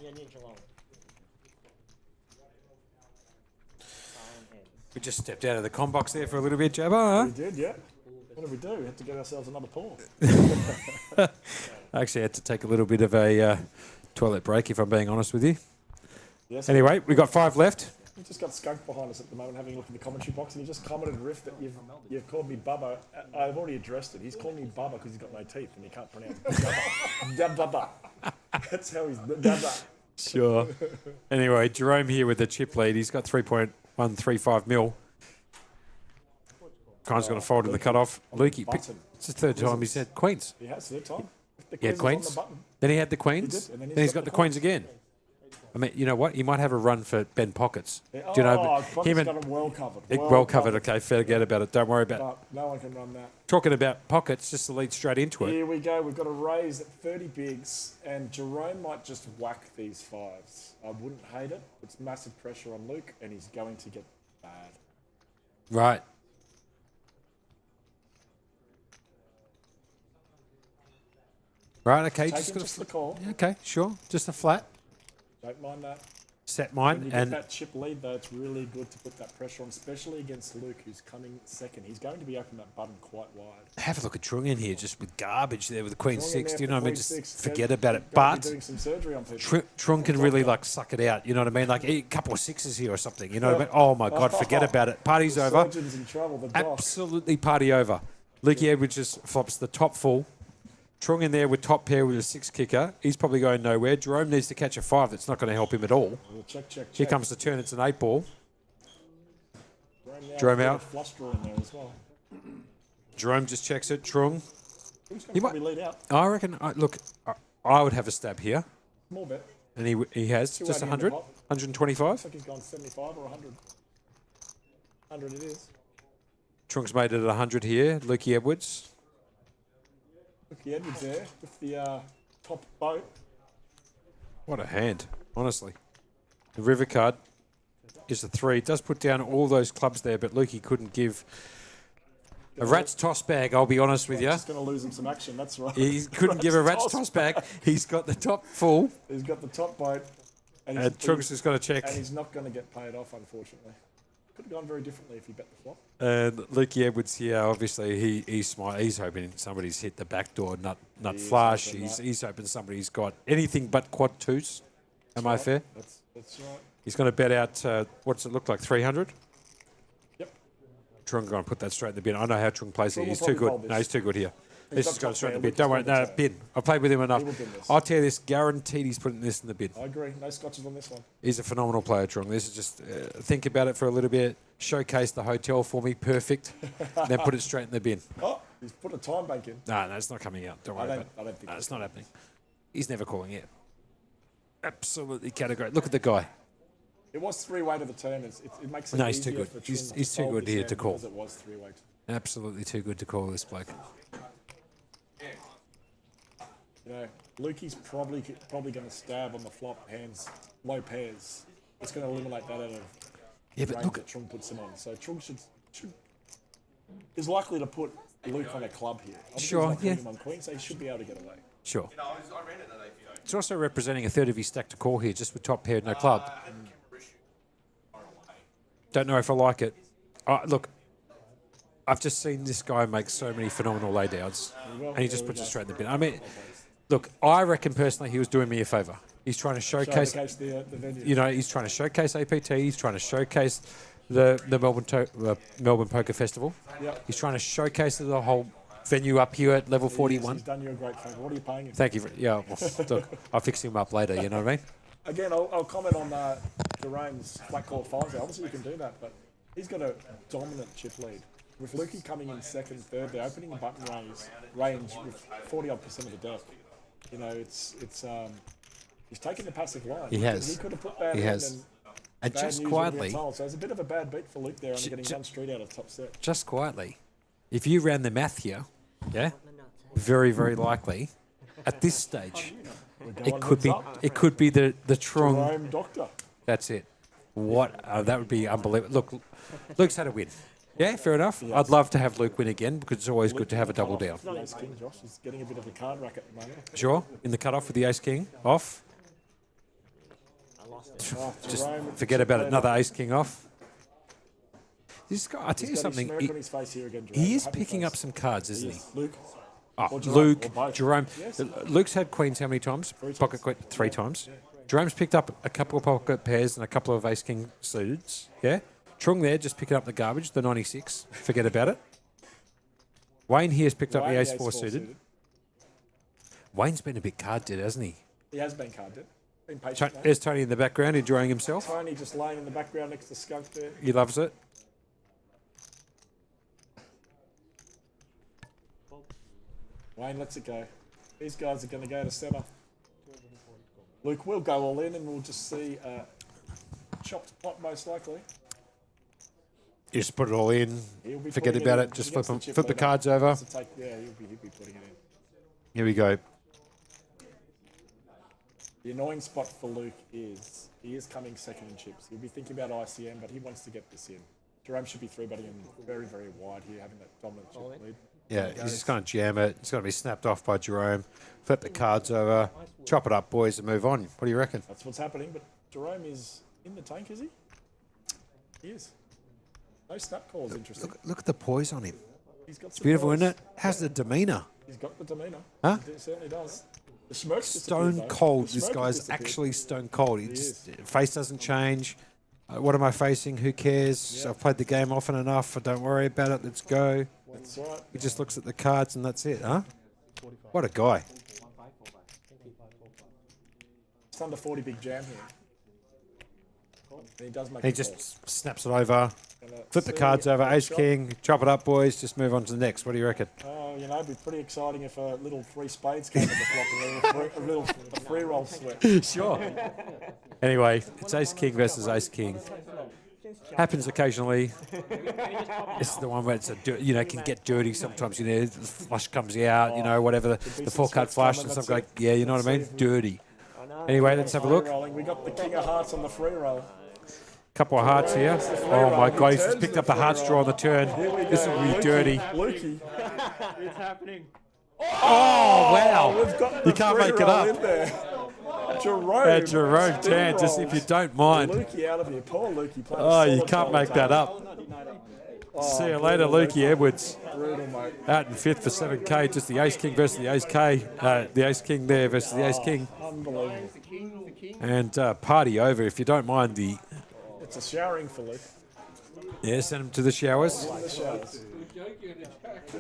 Speaker 4: Yeah, near Geelong.
Speaker 1: We just stepped out of the com box there for a little bit, Jabba,
Speaker 2: We did, yeah. What did we do? We had to get ourselves another paw.
Speaker 1: huh? I actually had to take a little bit of a toilet break, if I'm being honest with you.
Speaker 2: Yes.
Speaker 1: Anyway, we got 5 left.
Speaker 2: We just got Skunk behind us at the moment, having a look in the commentary box, and he just commented, Riff, that you've called me Bubba. I've already addressed it. He's called me Bubba because he's got no teeth and he can't pronounce it. Bubba. That's how he's Bubba.
Speaker 1: Sure. Anyway, Jerome here with the chip lead. He's got 3.135 mil. Khan's going to fold in the cutoff. Lukey, it's the third time he's had queens.
Speaker 2: He has third time. The
Speaker 1: He had
Speaker 2: is on
Speaker 1: queens.
Speaker 2: the button.
Speaker 1: Then he had the queens.
Speaker 2: He did, and
Speaker 1: then he's got the queens again. I mean, you know what? He might have a run for Ben Pockets.
Speaker 2: Yeah,
Speaker 1: Do you know?
Speaker 2: Pocket's
Speaker 1: Him
Speaker 2: got
Speaker 1: and
Speaker 2: him well covered.
Speaker 1: well covered. Okay, forget about it. Don't worry about it.
Speaker 2: But no one can run that.
Speaker 1: Talking about Pockets, just to lead straight into it.
Speaker 2: Here we go. We've got a raise at 30 bigs, and Jerome might just whack these 5s. I wouldn't hate it. It's massive pressure on Luke, and he's going to get bad.
Speaker 1: Right. Right, okay.
Speaker 2: Taking
Speaker 1: Just
Speaker 2: just the call.
Speaker 1: okay, sure. Just a flat.
Speaker 2: Don't mind that.
Speaker 1: Set
Speaker 2: When
Speaker 1: mine.
Speaker 2: you get
Speaker 1: And
Speaker 2: that chip lead, though, it's really good to put that pressure on, especially against Luke, who's coming second. He's going to be opening that button quite wide.
Speaker 1: have a look at Trung in here, just with garbage there with the Queen
Speaker 2: Trung in
Speaker 1: 6.
Speaker 2: there
Speaker 1: Do you
Speaker 2: for
Speaker 1: know what I mean?
Speaker 2: Queen
Speaker 1: Just
Speaker 2: 6.
Speaker 1: forget
Speaker 2: Go-
Speaker 1: about it.
Speaker 2: go be
Speaker 1: But
Speaker 2: doing some surgery on people.
Speaker 1: Trung can really like suck it out. You know what I mean? Like a couple of 6s here or something. You know what I mean? Oh my God, forget about it. Party's
Speaker 2: The
Speaker 1: over.
Speaker 2: surgeon's in trouble. The doc.
Speaker 1: Absolutely party over. Lukey Edwards just flops the top full. Trung in there with top pair with a 6 kicker. He's probably going nowhere. Jerome needs to catch a 5. That's not going to help him at all.
Speaker 2: We'll check.
Speaker 1: Here comes the turn. It's an 8 ball.
Speaker 2: Jerome
Speaker 1: Jerome
Speaker 2: now,
Speaker 1: out.
Speaker 2: Flush draw in there as well.
Speaker 1: Jerome just checks it. Trung.
Speaker 2: Who's going
Speaker 1: He
Speaker 2: to
Speaker 1: might-
Speaker 2: probably lead out?
Speaker 1: I reckon, look, I would have a stab here.
Speaker 2: Small bet.
Speaker 1: And he has just
Speaker 2: 280 in
Speaker 1: 100,
Speaker 2: the pot.
Speaker 1: 125.
Speaker 2: Looks like he's gone 75 or 100. 100 it is.
Speaker 1: Trunk's made it at 100 here. Lukey Edwards.
Speaker 2: Lukey Edwards there with the top boat.
Speaker 1: What a hand, honestly. The river card is a 3. It does put down all those clubs there, but Lukey couldn't give a rat's toss bag, I'll be honest with you.
Speaker 2: Just going to lose him some action, that's right.
Speaker 1: He couldn't give a rat's toss bag. He's got the top full,
Speaker 2: He's got the top boat. And,
Speaker 1: and Trunk's just got to check.
Speaker 2: and he's not going to get paid off, unfortunately. Could have gone very differently if he bet the flop.
Speaker 1: And Lukey Edwards here, obviously, he's hoping somebody's hit the back door, nut
Speaker 2: He is
Speaker 1: flush.
Speaker 2: hoping that.
Speaker 1: He's hoping somebody's got anything but quad 2s. Am I fair?
Speaker 2: That's right.
Speaker 1: He's going to bet out, what's it look like, 300?
Speaker 2: Yep.
Speaker 1: Trung going to put that straight in the bin. I know how Trung plays
Speaker 2: Trung
Speaker 1: here.
Speaker 2: will
Speaker 1: He's too
Speaker 2: probably
Speaker 1: good.
Speaker 2: fold
Speaker 1: No,
Speaker 2: this.
Speaker 1: he's too good here. This
Speaker 2: got
Speaker 1: has got
Speaker 2: top
Speaker 1: straight in the
Speaker 2: pair.
Speaker 1: bin. Don't worry.
Speaker 2: Lucas will
Speaker 1: No,
Speaker 2: bet
Speaker 1: bin. I've played with him enough.
Speaker 2: He will bin this.
Speaker 1: I'll tell you this. Guaranteed he's putting this in the bin.
Speaker 2: I agree. No scotches on this one.
Speaker 1: He's a phenomenal player, Trung. This is just, think about it for a little bit. Showcase the hotel for me. Perfect. Then put it straight in the bin.
Speaker 2: Oh, he's put a time bank in.
Speaker 1: No, it's not coming out. Don't worry about it.
Speaker 2: I don't think
Speaker 1: No,
Speaker 2: it's
Speaker 1: it's not happening. He's never calling it. Absolutely category. Look at the guy.
Speaker 2: It was 3-way to the turn. It makes it
Speaker 1: No, he's too
Speaker 2: easier
Speaker 1: good.
Speaker 2: for
Speaker 1: He's-
Speaker 2: Trung
Speaker 1: he's too
Speaker 2: fold
Speaker 1: good
Speaker 2: this
Speaker 1: here
Speaker 2: hand
Speaker 1: to call.
Speaker 2: because it was 3-way.
Speaker 1: Absolutely too good to call this bloke.
Speaker 2: You know, Lukey's probably going to stab on the flop hands, low pairs. It's going to eliminate that out of
Speaker 1: Yeah, but
Speaker 2: range
Speaker 1: look,
Speaker 2: that Trung puts him on. So Trung is likely to put Luke on a club here. Obviously
Speaker 1: Sure,
Speaker 2: he's not
Speaker 1: yeah.
Speaker 2: putting him on queen, so he should be able to get away.
Speaker 1: sure. It's also representing a third of his stack to call here, just with top pair, no club. Don't know if I like it. Look, I've just seen this guy make so many phenomenal laydowns, and he just puts it straight in the bin. I mean, look, I reckon personally he was doing me a favour. He's trying to showcase,
Speaker 2: Showcase the venue.
Speaker 1: you know, he's trying to showcase APT. He's trying to showcase the Melbourne Poker Festival.
Speaker 2: Yep.
Speaker 1: He's trying to showcase the whole venue up here at level 41.
Speaker 2: He's done you a great favour. What are you paying him?
Speaker 1: Thank you. Well, look, I'll fix him up later, you know what I mean?
Speaker 2: Again, I'll comment on Jerome's flat call 5s. Obviously, you can do that, but he's got a dominant chip lead. With Lukey coming in second, third, they're opening the button range with 40-odd% of the deck. You know, he's taken the passive line.
Speaker 1: He has.
Speaker 2: He could have put that
Speaker 1: He
Speaker 2: in
Speaker 1: has.
Speaker 2: and
Speaker 1: And
Speaker 2: bad
Speaker 1: just
Speaker 2: news
Speaker 1: quietly,
Speaker 2: would get told. So it's a bit of a bad beat for Luke there, only getting one street out of top set.
Speaker 1: just quietly, if you ran the math here, yeah, very, very likely, at this stage, it could be the Trung.
Speaker 2: Jerome Doctor.
Speaker 1: That's it. What? That would be unbelievable. Look, Luke's had a win. Yeah, fair enough. I'd love to have Luke win again because it's always good to have a double down.
Speaker 2: The Ace King, Josh, is getting a bit of a card rack at the moment.
Speaker 1: Sure, in the cutoff with the Ace King off.
Speaker 4: I lost it.
Speaker 2: Oh,
Speaker 1: Just
Speaker 2: Jerome with the
Speaker 1: forget
Speaker 2: chip
Speaker 1: about it.
Speaker 2: lead.
Speaker 1: Another Ace King off. This guy, I tell you
Speaker 2: He's got his
Speaker 1: something.
Speaker 2: smirk
Speaker 1: He,
Speaker 2: on his face here again, Jerome.
Speaker 1: he is
Speaker 2: Happy
Speaker 1: picking
Speaker 2: face.
Speaker 1: up some cards, isn't he?
Speaker 2: Yes. Luke.
Speaker 1: Oh,
Speaker 2: Or Jerome,
Speaker 1: Luke,
Speaker 2: or both.
Speaker 1: Jerome.
Speaker 2: Yes.
Speaker 1: Luke's had queens how many times?
Speaker 2: Times.
Speaker 1: Pocket queen 3 times. Jerome's picked up a couple of pocket pairs and a couple of ace king suits. Yeah. Trung there just picking up the garbage, the 96. Forget about it. Wayne here's picked up
Speaker 2: Wayne,
Speaker 1: the
Speaker 2: the
Speaker 1: ace 4 suited. Wayne's been a bit card dead, hasn't he?
Speaker 2: He has been carded. Been patient. mate.
Speaker 1: There's Tony in the background enjoying himself.
Speaker 2: Tony just laying in the background next to Skunk there.
Speaker 1: He loves it.
Speaker 2: Wayne lets it go. These guys are going to go to centre. Luke will go all in, and we'll just see chopped pot most likely.
Speaker 1: You just put it all in.
Speaker 2: He'll be
Speaker 1: Forget
Speaker 2: putting it
Speaker 1: about
Speaker 2: in
Speaker 1: it. Just
Speaker 2: against
Speaker 1: flip
Speaker 2: chip
Speaker 1: the
Speaker 2: leader.
Speaker 1: cards over.
Speaker 2: So take, yeah, he'll be putting it in.
Speaker 1: Here we go.
Speaker 2: The annoying spot for Luke is he is coming second in chips. He'll be thinking about ICM, but he wants to get this in. Jerome should be 3-betting him very, very wide here, having that dominant chip lead.
Speaker 1: Yeah, he's just going to jam it. It's going to be snapped off by Jerome. Flip the cards over. Chop it up, boys, and move on. What do you reckon?
Speaker 2: That's what's happening, but Jerome is in the tank, is he? He is. No snap calls, interesting.
Speaker 1: Look at the poise on him.
Speaker 2: He's got
Speaker 1: It's beautiful,
Speaker 2: surprise.
Speaker 1: isn't it? How's the demeanour?
Speaker 2: He's got the demeanour.
Speaker 1: Huh?
Speaker 2: He certainly does. The smirk's
Speaker 1: Stone
Speaker 2: disappeared, though.
Speaker 1: cold.
Speaker 2: The
Speaker 1: This
Speaker 2: smirk has
Speaker 1: guy's
Speaker 2: disappeared.
Speaker 1: actually stone cold. He
Speaker 2: He
Speaker 1: just,
Speaker 2: is.
Speaker 1: face doesn't change. What am I facing? Who cares?
Speaker 2: Yeah.
Speaker 1: I've played the game often enough. I don't worry about it. Let's go.
Speaker 2: That's right.
Speaker 1: He just looks at the cards and that's it, huh? What a guy.
Speaker 2: It's under 40 big jam here. And he does make
Speaker 1: He
Speaker 2: a call.
Speaker 1: just snaps it over.
Speaker 2: Gonna
Speaker 1: Flip the
Speaker 2: see
Speaker 1: cards over.
Speaker 2: a
Speaker 1: Ace
Speaker 2: shot.
Speaker 1: king. Chop it up, boys. Just move on to the next. What do you reckon?
Speaker 2: Oh, you know, it'd be pretty exciting if a little 3 spades came in the flop and a little free roll sweat.
Speaker 1: Sure. Anyway, it's ace king versus ace king. Happens occasionally. This is the one where it's can get dirty sometimes. The flush comes out. Whatever the 4-card flush and stuff like. Yeah, you know what I mean. Dirty. Anyway, let's have a look.
Speaker 2: Rolling. We got the king of hearts on the free roll.
Speaker 1: Couple of hearts here. Oh my God, he's just picked up the hearts draw on the turn. This will be dirty.
Speaker 2: Lukey.
Speaker 3: It's happening.
Speaker 1: Oh wow!
Speaker 2: We've got the
Speaker 1: You can't
Speaker 2: free
Speaker 1: make it
Speaker 2: roll
Speaker 1: up.
Speaker 2: in there. Jerome.
Speaker 1: Jerome
Speaker 2: spin
Speaker 1: Tan, just
Speaker 2: rolls.
Speaker 1: if you don't mind.
Speaker 2: Lukey out of here. Poor Lukey. playing
Speaker 1: Oh, you
Speaker 2: solid
Speaker 1: can't make that up. See you later, Lukey Edwards.
Speaker 2: Brutal, mate.
Speaker 1: Out in 5th for 7K. Just the ace king versus the ace K. The ace king there versus the ace king.
Speaker 2: Unbelievable.
Speaker 1: And party over. If you don't mind the.
Speaker 2: It's a showering for Luke.
Speaker 1: Yeah, send them to the showers.
Speaker 2: In the showers.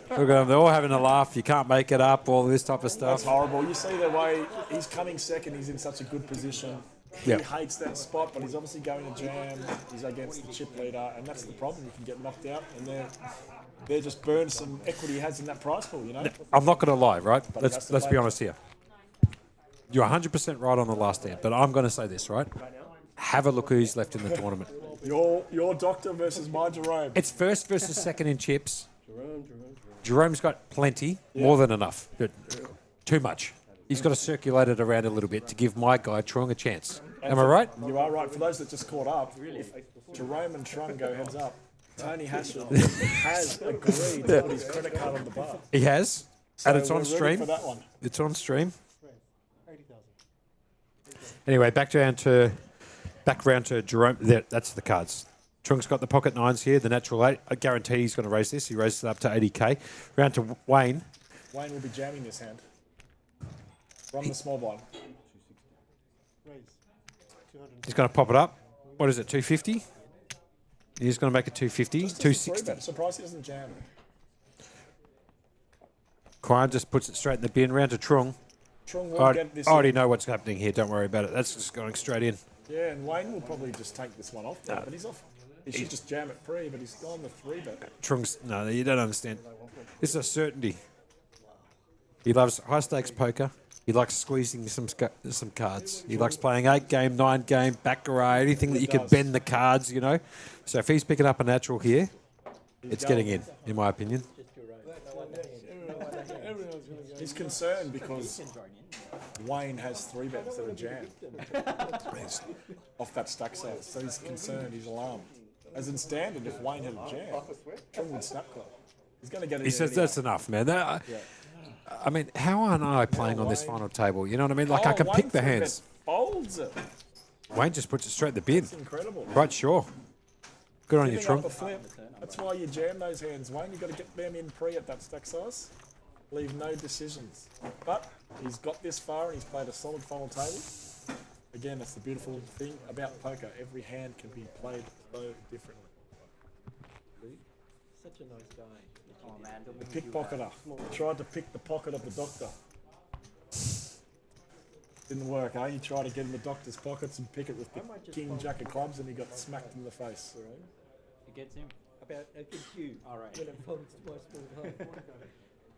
Speaker 1: Look at them. They're all having a laugh. You can't make it up. All this type of
Speaker 2: That's
Speaker 1: stuff.
Speaker 2: horrible. You see the way he's coming second. He's in such a good position.
Speaker 1: Yeah.
Speaker 2: He hates that spot, but he's obviously going to jam. He's against the chip leader, and that's the problem. You can get knocked out, and they're just burn some equity he has in that prize pool.
Speaker 1: I'm not going to lie, right?
Speaker 2: But
Speaker 1: Let's
Speaker 2: that's the
Speaker 1: be
Speaker 2: way-
Speaker 1: honest here. You're 100% right on the last hand, but I'm going to say this, right? Have a look who's left in the tournament.
Speaker 2: Your doctor versus my Jerome.
Speaker 1: It's first versus second in chips. Jerome's got plenty, more than enough. Too much. He's got to circulate it around a little bit to give my guy Trong a chance. Am I right?
Speaker 2: You are right. For those that just caught up, if Jerome and Trung go heads up, Tony Hassel has agreed to put his credit card on the bar.
Speaker 1: He has,
Speaker 2: So
Speaker 1: and it's
Speaker 2: we're
Speaker 1: on
Speaker 2: ready
Speaker 1: stream.
Speaker 2: for that one.
Speaker 1: It's on stream. Anyway, back round to Jerome. That's the cards. Trung's got the pocket 9s here, the natural 8. I guarantee he's going to raise this. He raises it up to 80K. Round to Wayne.
Speaker 2: Wayne will be jamming this hand from the small blind.
Speaker 1: He's going to pop it up. What is it, 250? He's going to make it 250,
Speaker 2: Just a
Speaker 1: 260.
Speaker 2: 3-bet. Surprised he doesn't jam.
Speaker 1: Crime just puts it straight in the bin. Round to Trung.
Speaker 2: Trung will
Speaker 1: I
Speaker 2: get this.
Speaker 1: already know what's happening here. Don't worry about it. That's just going straight in.
Speaker 2: Yeah, and Wayne will probably just take this one off there, but he's off. He should just jam it pre, but he's gone the 3-bet.
Speaker 1: Trung's, no, you don't understand. This is a certainty. He loves high stakes poker. He likes squeezing some cards. He likes playing 8-game, 9-game, baccarat, anything that you could bend the cards, So if he's picking up a natural here, it's getting in my opinion.
Speaker 2: He's concerned because Wayne has 3-bets that are jammed off that stack size. So he's concerned, he's alarmed. As in standard, if Wayne had a jam, Trung would snap club. He's going to get it
Speaker 1: He says that's enough, man. I mean, how aren't I playing on this final table? You know what I mean? Like, I can pick the hands.
Speaker 2: Folds it.
Speaker 1: Wayne just puts it straight in the bin.
Speaker 2: It's incredible.
Speaker 1: Right, sure. Good on you,
Speaker 2: Giving up
Speaker 1: Trung.
Speaker 2: a flip. That's why you jam those hands, Wayne. You've got to get them in pre at that stack size. Leave no decisions. But he's got this far and he's played a solid final table. Again, that's the beautiful thing about poker. Every hand can be played so differently.
Speaker 6: Such a nice guy.
Speaker 3: Oh man,
Speaker 2: The pickpocketer tried to pick the pocket of the doctor. Didn't work, eh? He tried to get in the doctor's pockets and pick it with the king, jack of clubs, and he got smacked in the face.
Speaker 6: It gets him. About a good cue. All right. When it folds to my small home.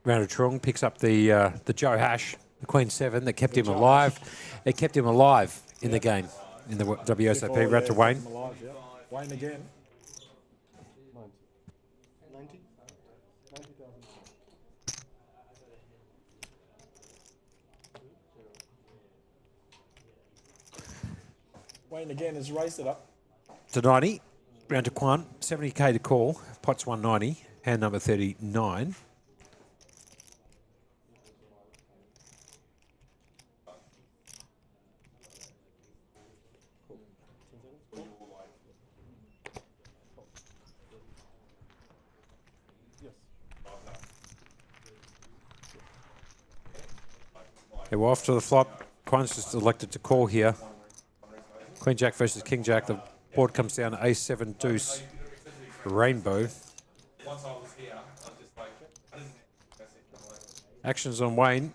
Speaker 1: Round of Trung picks up the Joe Hash, the Queen 7 that kept him alive. It kept him alive in the game, in the WSOP. Round to Wayne.
Speaker 2: Alive, yeah. Wayne again.
Speaker 5: 90,000.
Speaker 2: Wayne again has raised it up.
Speaker 1: To 90. Round to Quan. 70k to call. Pot's 190. Hand number 39. Okay, we're off to the flop. Quan's just elected to call here. Queen Jack versus King Jack. The board comes down to Ace 7 Deuce. Rainbow. Action's on Wayne.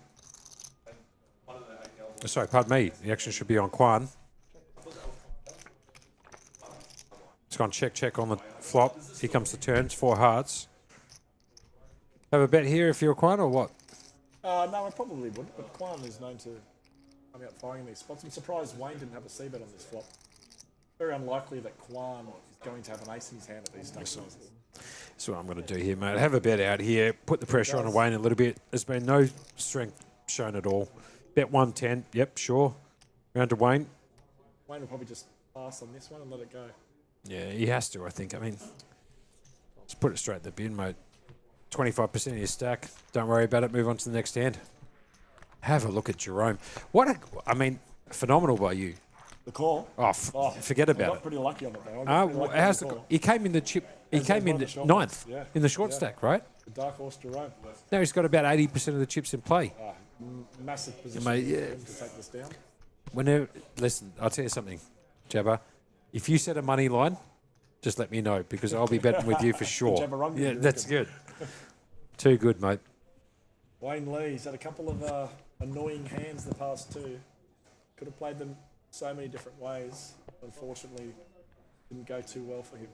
Speaker 1: Oh, sorry, pardon me. The action should be on Quan. It's gone check on the flop. Here comes the turns. 4 hearts. Have a bet here if you're Quan or what?
Speaker 2: No, I probably wouldn't, but Quan is known to come out firing in these spots. I'm surprised Wayne didn't have a C-bet on this flop. Very unlikely that Quan is going to have an ace in his hand at these stack sizes.
Speaker 1: That's what I'm going to do here, mate. Have a bet out here. Put the pressure on Wayne a little bit. There's been no strength shown at all. Bet 110. Yep, sure. Round to Wayne.
Speaker 2: Wayne will probably just pass on this one and let it go.
Speaker 1: Yeah, he has to, I think. I mean, just put it straight in the bin, mate. 25% of your stack. Don't worry about it. Move on to the next hand. Have a look at Jerome. Phenomenal by you.
Speaker 2: The call?
Speaker 1: Oh, forget
Speaker 2: I
Speaker 1: about
Speaker 2: got
Speaker 1: it.
Speaker 2: pretty lucky on it, though. I got pretty lucky on
Speaker 1: How's
Speaker 2: the
Speaker 1: the,
Speaker 2: call.
Speaker 1: he came in the chip. He came in the ninth in the short stack, right?
Speaker 2: The dark horse Jerome.
Speaker 1: Now he's got about 80% of the chips in play.
Speaker 2: Massive position
Speaker 1: Mate,
Speaker 2: for
Speaker 1: yeah.
Speaker 2: him to take this down.
Speaker 1: Whenever, listen, I'll tell you something, Jabba. If you set a money line, just let me know because I'll be betting with you for sure.
Speaker 2: Jabberunga,
Speaker 1: Yeah,
Speaker 2: you
Speaker 1: that's good. Too good, mate.
Speaker 2: Wayne Lee's had a couple of annoying hands the past two. Could have played them so many different ways. Unfortunately, didn't go too well for him.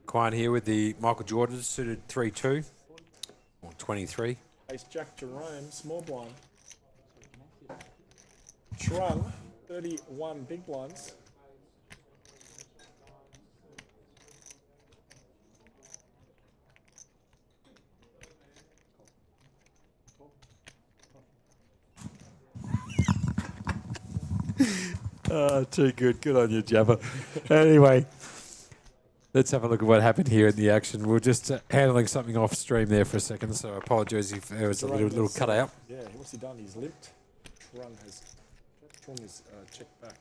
Speaker 1: Quine here with the Michael Jordan suited 3-2 or 23.
Speaker 2: Ace Jack Jerome, small blind. Trung, 31 big blinds.
Speaker 1: Too good. Good on you, Jabba. Anyway, let's have a look at what happened here in the action. We're just handling something off stream there for a second, so I apologise if there was a little cut out.
Speaker 2: Yeah, what's he done? He's limped. Trung is checked back.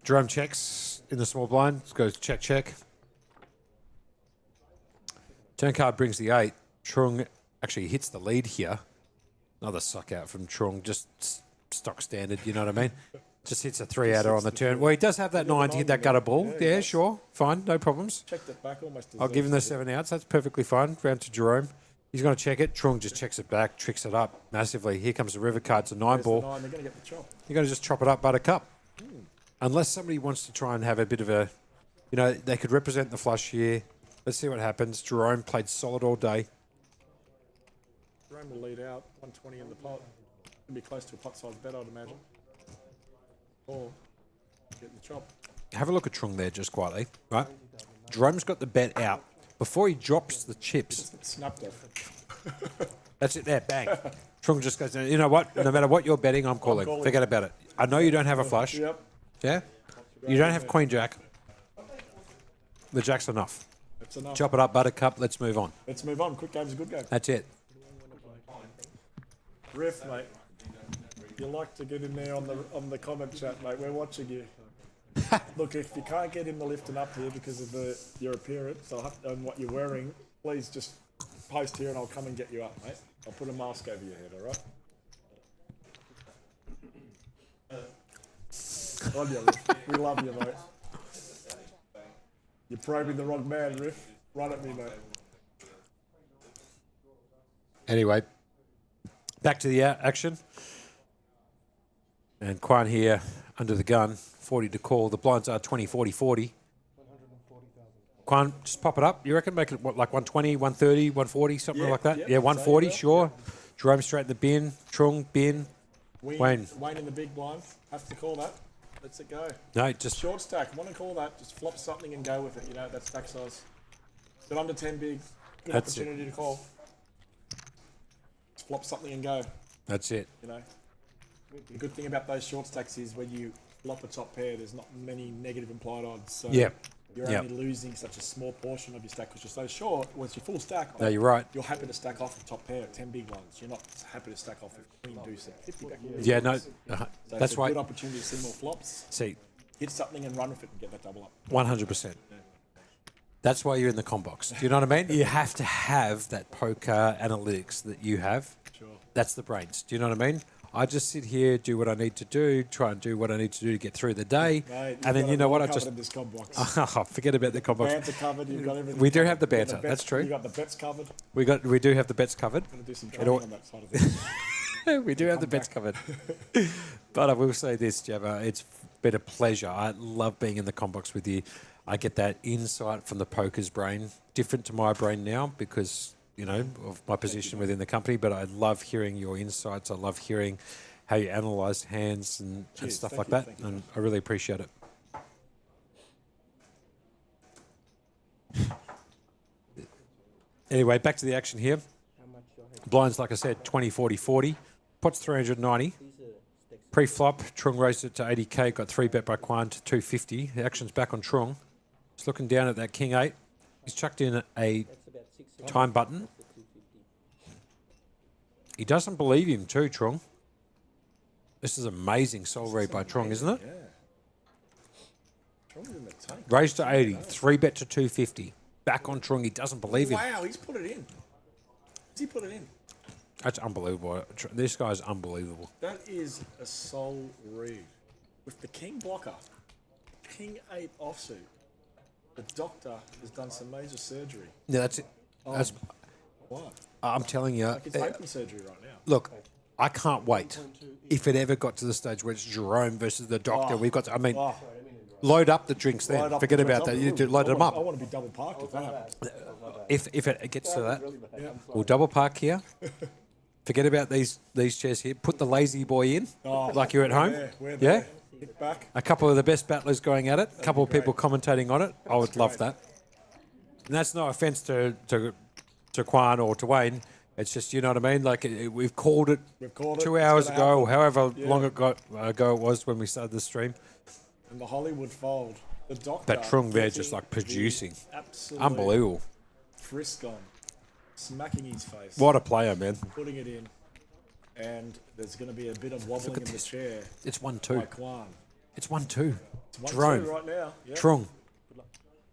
Speaker 1: Jerome checks in the small blind. Goes check. Turn card brings the 8. Trung actually hits the lead here. Another suck out from Trung, just stock standard, you know what I mean? Just hits a 3-outer on the turn. Well, he does have that 9 to hit that gutter ball. Yeah, sure. Fine, no problems.
Speaker 2: Checked it back almost.
Speaker 1: I'll give him the 7 outs. That's perfectly fine. Round to Jerome. He's going to check it. Trung just checks it back, tricks it up massively. Here comes the river card. It's a 9 ball.
Speaker 2: They're going to get the chop.
Speaker 1: You're going to just chop it up, buttercup. Unless somebody wants to try and have a bit of a, they could represent the flush here. Let's see what happens. Jerome played solid all day.
Speaker 2: Jerome will lead out. 120 in the pot. Could be close to a pot size bet, I'd imagine. Or get the chop.
Speaker 1: Have a look at Trung there just quietly, right? Jerome's got the bet out. Before he drops the chips,
Speaker 2: Snapped off.
Speaker 1: that's it there, bang. Trung just goes, you know what? No matter what you're betting, I'm calling. Forget about it. I know you don't have a flush.
Speaker 2: Yep.
Speaker 1: Yeah? You don't have Queen Jack. The Jack's enough.
Speaker 2: That's enough.
Speaker 1: Chop it up, buttercup. Let's move on.
Speaker 2: Let's move on. Quick game's a good game.
Speaker 1: That's it.
Speaker 2: Riff, mate. You like to get in there on the comment chat, mate. We're watching you. Look, if you can't get him to lifting up here because of your appearance and what you're wearing, please just post here and I'll come and get you up, mate. I'll put a mask over your head, all right? On you, Riff. We love you, mate. You're probing the wrong man, Riff. Run at me, mate.
Speaker 1: Anyway, back to the action. And Quan here under the gun, 40 to call. The blinds are 20, 40, 40. Quan, just pop it up. You reckon? Make it what, like 120, 130, 140, something like that? Yeah, 140, sure. Jerome straight in the bin. Trung, bin. Wayne
Speaker 2: in the big blind. Have to call that. Let's it go.
Speaker 1: No, just
Speaker 2: Short stack. Want to call that. Just flop something and go with it. You know, that's stack size. But under 10 big. Good
Speaker 1: That's
Speaker 2: opportunity to call. Just flop something and go.
Speaker 1: that's it.
Speaker 2: You know. The good thing about those short stacks is when you flop a top pair, there's not many negative implied odds. So
Speaker 1: Yeah.
Speaker 2: you're only losing such a small portion of your stack because you're so short. Once you're full stack,
Speaker 1: No, you're right.
Speaker 2: you're happy to stack off the top pair at 10 big ones. You're not happy to stack off with queen deuce at 50 back.
Speaker 1: Yeah, no,
Speaker 2: So
Speaker 1: that's
Speaker 2: it's a
Speaker 1: why.
Speaker 2: good opportunity to see more flops.
Speaker 1: See,
Speaker 2: Hit something and run with it and get that double up.
Speaker 1: 100%. That's why you're in the com box. Do you know what I mean? You have to have that poker analytics that you have.
Speaker 2: Sure.
Speaker 1: That's the brains. Do you know what I mean? I just sit here, do what I need to do, try and do what I need to do to get through the day.
Speaker 2: Mate,
Speaker 1: And then you know what? I
Speaker 2: covered
Speaker 1: just
Speaker 2: in this com box.
Speaker 1: forget about the com box.
Speaker 2: Banter covered. You've got everything.
Speaker 1: We do
Speaker 2: covered.
Speaker 1: have the
Speaker 2: You've got
Speaker 1: banter,
Speaker 2: bets-
Speaker 1: that's true.
Speaker 2: You got the bets covered.
Speaker 1: We do have the bets covered.
Speaker 2: I'm gonna do some
Speaker 1: It
Speaker 2: training
Speaker 1: all-
Speaker 2: on that side of things.
Speaker 1: We do have the bets covered. But I will say this, Jabba, it's been a pleasure. I love being in the com box with you. I get that insight from the poker's brain, different to my brain now because, you know, of my position within the company. But I love hearing your insights. I love hearing how you analyse hands and
Speaker 2: Cheers.
Speaker 1: stuff
Speaker 2: Thank
Speaker 1: like
Speaker 2: you,
Speaker 1: that.
Speaker 2: thank you.
Speaker 1: And I really appreciate it. Anyway, back to the action here. Blinds, like I said, 20, 40, 40. Pots 390. Pre-flop, Trung raised it to 80k, got 3-bet by Quan to 250. The action's back on Trung. Just looking down at that King 8. He's chucked in a time button. He doesn't believe him too, Trung. This is amazing soul read by Trung, isn't it?
Speaker 2: Yeah. Strong in the tank.
Speaker 1: Raised to 80, 3-bet to 250. Back on Trung, he doesn't believe him.
Speaker 2: Wow, he's put it in. Has he put it in?
Speaker 1: That's unbelievable. This guy's unbelievable.
Speaker 2: That is a soul read. With the king blocker, king 8 offsuit, the doctor has done some major surgery.
Speaker 1: Yeah, that's it. That's,
Speaker 2: What?
Speaker 1: I'm telling you.
Speaker 2: Like it's open surgery right now.
Speaker 1: Look, I can't wait. If it ever got to the stage where it's Jerome versus the doctor,
Speaker 2: Oh.
Speaker 1: we've got to, I mean,
Speaker 2: Oh,
Speaker 1: load up the drinks then.
Speaker 2: load up
Speaker 1: Forget
Speaker 2: the
Speaker 1: about
Speaker 2: drinks.
Speaker 1: that. You need to load them
Speaker 2: I
Speaker 1: up.
Speaker 2: want to be double parked if that happens.
Speaker 1: If it gets to that, we'll double park here. Forget about these chairs here. Put the lazy boy in,
Speaker 2: Oh,
Speaker 1: like you're at home.
Speaker 2: We're
Speaker 1: Yeah?
Speaker 2: there. Hit back.
Speaker 1: A couple of the best battlers going at it. A couple of
Speaker 2: be
Speaker 1: people commentating on it. I would love that. And that's no offence to Quan or to Wayne. It's just, you know what I mean? Like, we've called it
Speaker 2: We've called it.
Speaker 1: 2
Speaker 2: It's
Speaker 1: hours
Speaker 2: gonna
Speaker 1: ago, or
Speaker 2: happen.
Speaker 1: however
Speaker 2: Yeah.
Speaker 1: long ago it was when we started the stream.
Speaker 2: And the Hollywood fold. The doctor.
Speaker 1: That Trung there
Speaker 2: getting
Speaker 1: just like
Speaker 2: the
Speaker 1: producing.
Speaker 2: Absolute
Speaker 1: Unbelievable.
Speaker 2: frisk on. Smacking his face.
Speaker 1: What a player, man.
Speaker 2: Putting it in. And there's going to be a bit of wobbling in the chair
Speaker 1: It's
Speaker 2: by
Speaker 1: 1-2.
Speaker 2: Quan.
Speaker 1: It's 1-2.
Speaker 2: It's 1-2
Speaker 1: Jerome.
Speaker 2: right now. Yep.
Speaker 1: Trung.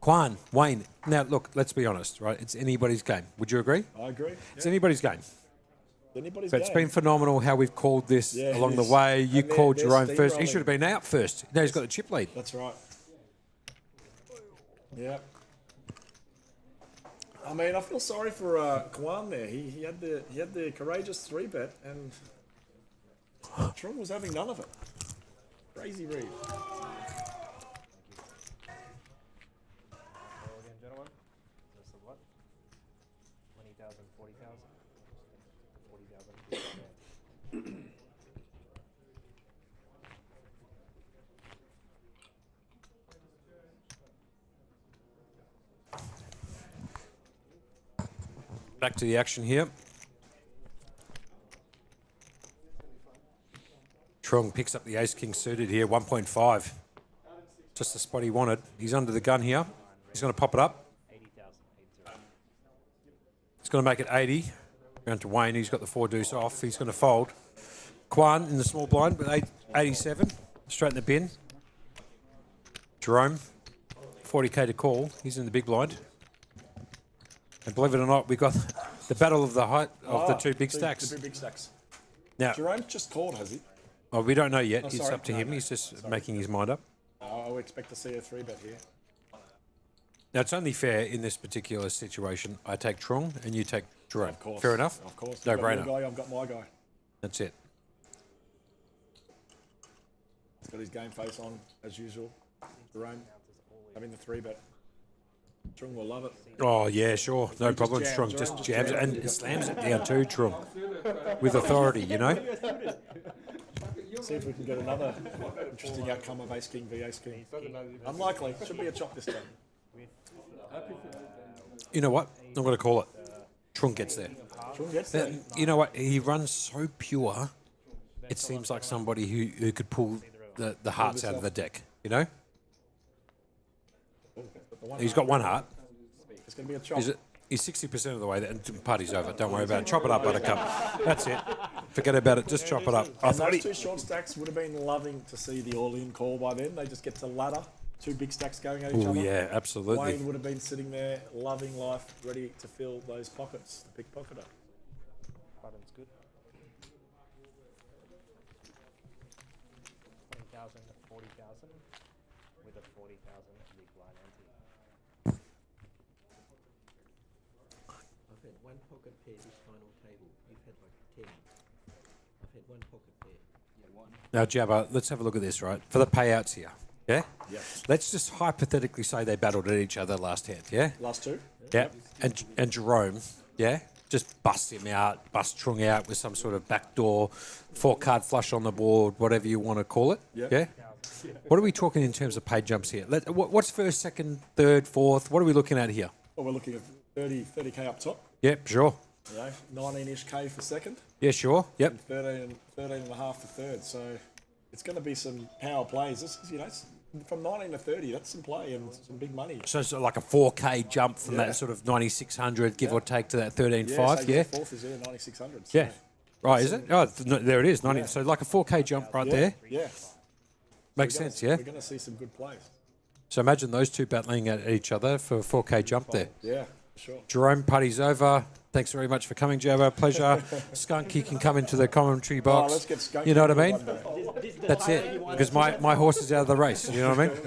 Speaker 1: Quan. Wayne. Now, look, let's be honest, right? It's anybody's game. Would you agree?
Speaker 2: I agree.
Speaker 1: It's anybody's game.
Speaker 2: Anybody's
Speaker 1: But it's
Speaker 2: game.
Speaker 1: been phenomenal how we've called this
Speaker 2: Yeah, it
Speaker 1: along the
Speaker 2: is.
Speaker 1: way. You
Speaker 2: And they're-
Speaker 1: called
Speaker 2: they're
Speaker 1: Jerome first. He
Speaker 2: steamrolling.
Speaker 1: should have been out first. Now he's got the chip lead.
Speaker 2: That's right. Yeah. I mean, I feel sorry for Quan there. He had the courageous 3-bet, and Trung was having none of it. Crazy read.
Speaker 3: Roll again, gentlemen. This is what? 20,000, 40,000. 40,000.
Speaker 1: Back to the action here. Trung picks up the ace-king suited here, 1.5. Just the spot he wanted. He's under the gun here. He's going to pop it up.
Speaker 3: 80,000, 80.
Speaker 1: He's going to make it 80. Round to Wayne. He's got the 4 deuce off. He's going to fold. Quan in the small blind with 87. Straight in the bin. Jerome, 40k to call. He's in the big blind. And believe it or not, we got the battle of the height of the two big stacks.
Speaker 2: The two big stacks.
Speaker 1: Now,
Speaker 2: Jerome's just called, has he?
Speaker 1: oh, we don't know yet.
Speaker 2: Oh,
Speaker 1: It's
Speaker 2: sorry.
Speaker 1: up to
Speaker 2: No,
Speaker 1: him.
Speaker 2: no.
Speaker 1: He's just making his mind up.
Speaker 2: I would expect to see a 3-bet here.
Speaker 1: Now, it's only fair in this particular situation. I take Trung and you take Jerome.
Speaker 2: Of course.
Speaker 1: Fair enough?
Speaker 2: Of course.
Speaker 1: No
Speaker 2: You've got
Speaker 1: brainer.
Speaker 2: your guy, I've got my guy.
Speaker 1: That's it.
Speaker 2: He's got his game face on, as usual. Jerome having the 3-bet. Trung will love it.
Speaker 1: Oh, yeah, sure. No
Speaker 2: just
Speaker 1: problem.
Speaker 2: jams,
Speaker 1: Trung
Speaker 2: Jerome
Speaker 1: just
Speaker 2: just
Speaker 1: jams it
Speaker 2: jams
Speaker 1: and slams it down too, Trung. With authority, you know?
Speaker 2: See if we can get another interesting outcome of Ace King v Ace King. Unlikely. Should be a chop this time.
Speaker 1: You know what? I'm going to call it. Trung gets there.
Speaker 2: Trung gets there.
Speaker 1: You know what? He runs so pure. It seems like somebody who could pull the hearts out of the deck, you know? He's got one heart.
Speaker 2: It's going to be a chop.
Speaker 1: He's 60% of the way there, and the party's over. Don't worry about it. Chop it up, Buttercup. That's it. Forget about it. Just chop it up. I
Speaker 2: And
Speaker 1: thought
Speaker 2: those
Speaker 1: he,
Speaker 2: two short stacks would have been loving to see the all-in call by then. They just get to ladder. Two big stacks going at each
Speaker 1: oh
Speaker 2: other.
Speaker 1: yeah, absolutely.
Speaker 2: Wayne would have been sitting there, loving life, ready to fill those pockets, the pickpocketer.
Speaker 3: Button's good. 20,000 to 40,000 with a 40,000 big blind ante.
Speaker 6: I've had one pocket pair this final table. You've had like 10. I've had one pocket pair. Yeah, one.
Speaker 1: Now, Jabba, let's have a look at this, right? For the payouts here, yeah?
Speaker 2: Yeah.
Speaker 1: Let's just hypothetically say they battled at each other last hand, yeah?
Speaker 2: Last two?
Speaker 1: Yeah. And Jerome, yeah? Just busts him out, busts Trung out with some sort of backdoor 4-card flush on the board, whatever you want to call it,
Speaker 2: Yeah.
Speaker 1: yeah? What are we talking in terms of pay jumps here? What's first, second, third, fourth? What are we looking at here?
Speaker 2: Well, we're looking at 30k up top.
Speaker 1: Yep, sure.
Speaker 2: You know, 19-ish K for second,
Speaker 1: Yeah, sure. Yep.
Speaker 2: and 13 and a half for third. So it's going to be some power plays. This is, you know, from 19 to 30, that's some play and some big money.
Speaker 1: So it's like a 4K jump from
Speaker 2: Yeah.
Speaker 1: that sort of 9,600, give or take, to that 13.5,
Speaker 2: so
Speaker 1: yeah?
Speaker 2: fourth is there, 9,600. So
Speaker 1: Yeah. Right, is it? Oh, there it is. 90. So like a 4K jump right there.
Speaker 2: Yeah.
Speaker 1: Makes
Speaker 2: We're gonna-
Speaker 1: sense, yeah?
Speaker 2: We're going to see some good plays.
Speaker 1: So imagine those two battling at each other for a 4K jump there.
Speaker 2: Yeah, for sure.
Speaker 1: Jerome, party's over. Thanks very much for coming, Jabba. Pleasure. Skunk, you can come into the commentary box.
Speaker 2: let's get Skunk
Speaker 1: You know what I
Speaker 2: into
Speaker 1: mean?
Speaker 2: one day.
Speaker 1: That's it. Because my horse is out of the race. You know what I mean?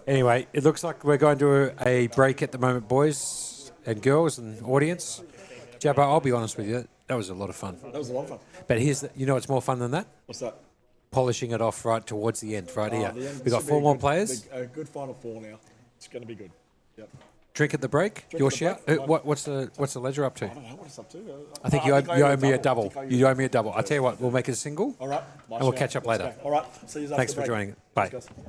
Speaker 1: Anyway, it looks like we're going to a break at the moment, boys and girls and audience. Jabba, I'll be honest with you, that was a lot of fun.
Speaker 2: That was a lot of fun.
Speaker 1: But you know what's more fun than that?
Speaker 2: What's that?
Speaker 1: Polishing it off right towards the end, right here.
Speaker 2: The end
Speaker 1: We've got
Speaker 2: should be
Speaker 1: 4
Speaker 2: a
Speaker 1: more
Speaker 2: good-
Speaker 1: players.
Speaker 2: A good final 4 now. It's going to be good. Yep.
Speaker 1: Drink at the break.
Speaker 2: Drink
Speaker 1: Your
Speaker 2: at the
Speaker 1: shout.
Speaker 2: break.
Speaker 1: What's the ledger up to?
Speaker 2: I don't know what it's up to.
Speaker 1: I think you owe me a double. You owe me a double. I tell you what, we'll make it a single.
Speaker 2: All right.
Speaker 1: And we'll catch up later.
Speaker 2: All right. See you after
Speaker 1: Thanks
Speaker 2: the
Speaker 1: for
Speaker 2: break.
Speaker 1: joining. Bye.
Speaker 2: Thanks, guys.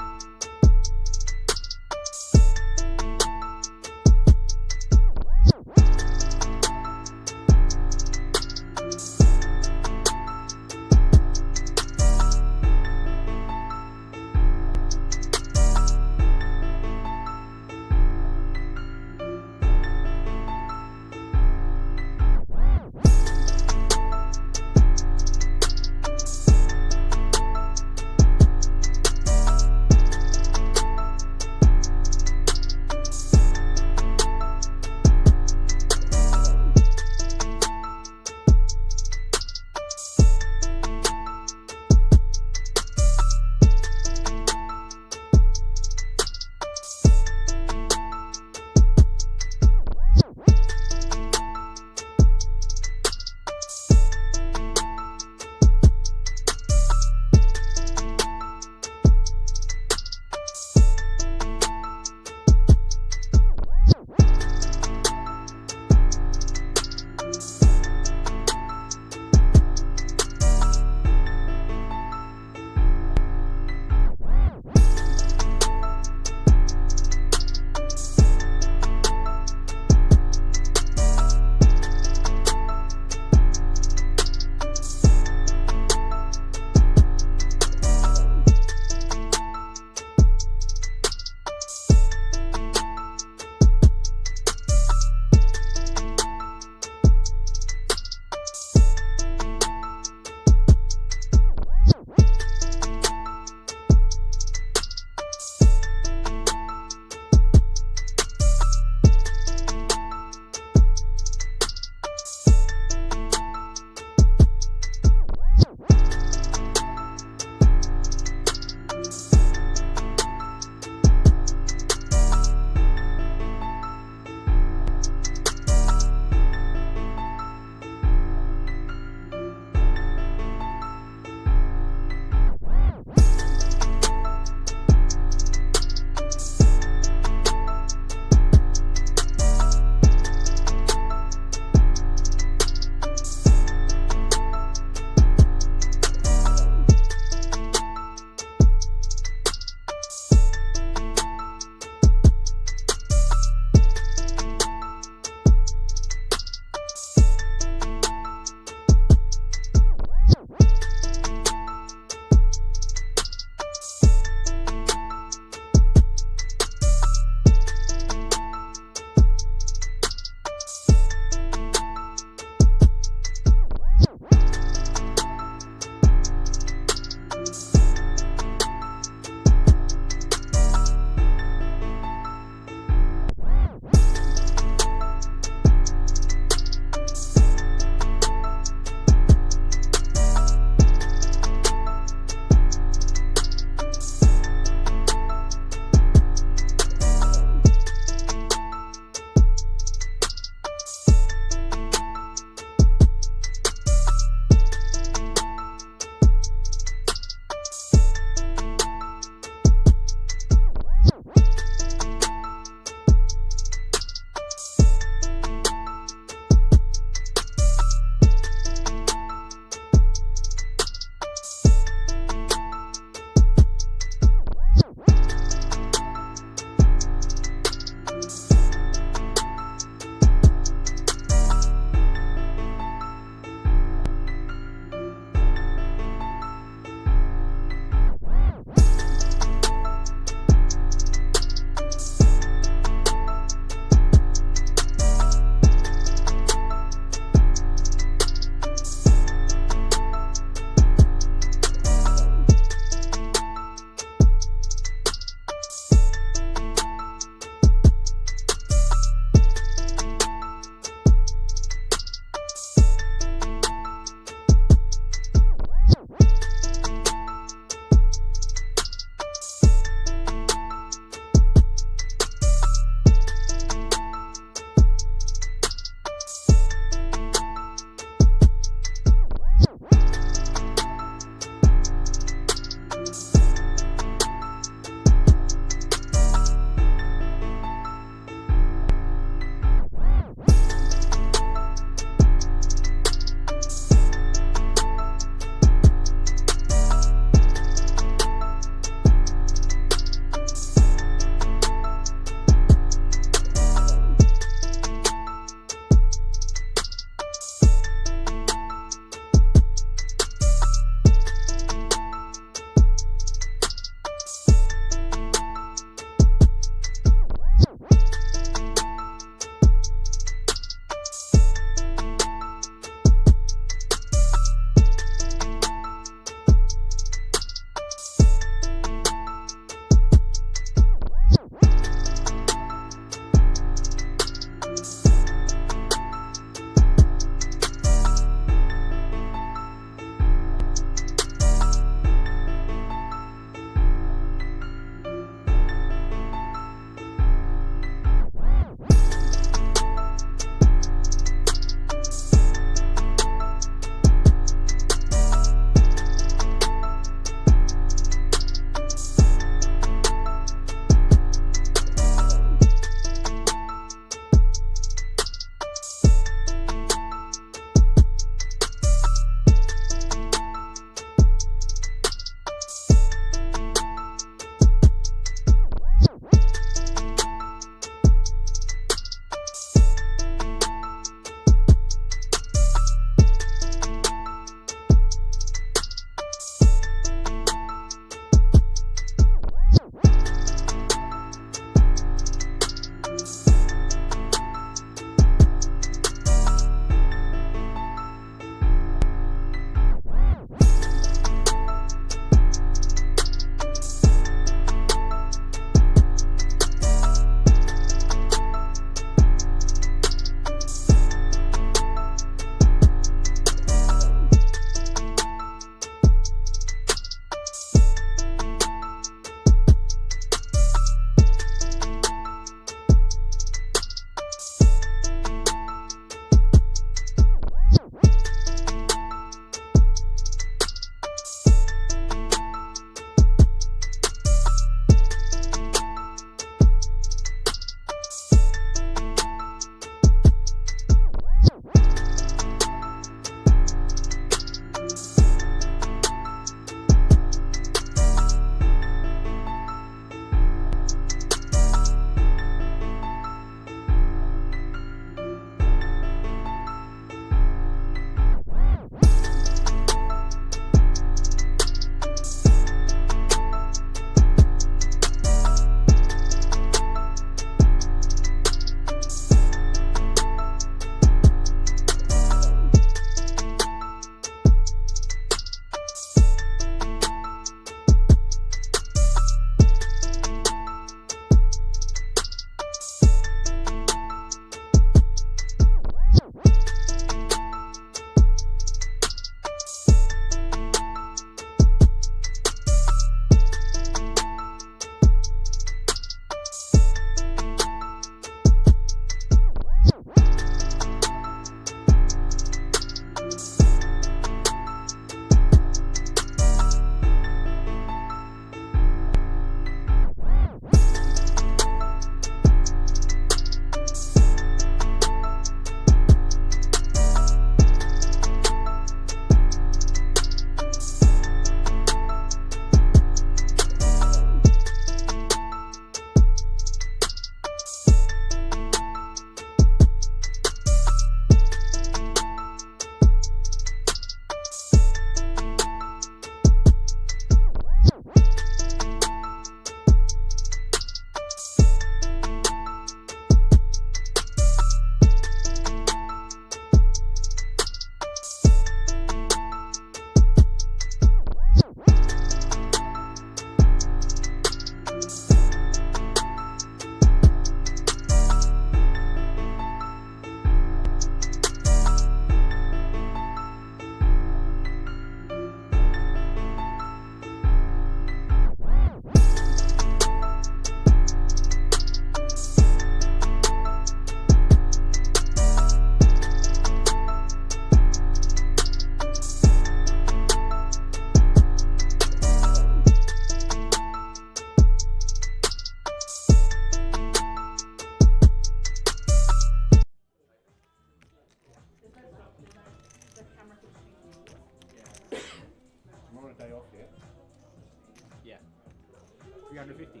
Speaker 5: 350.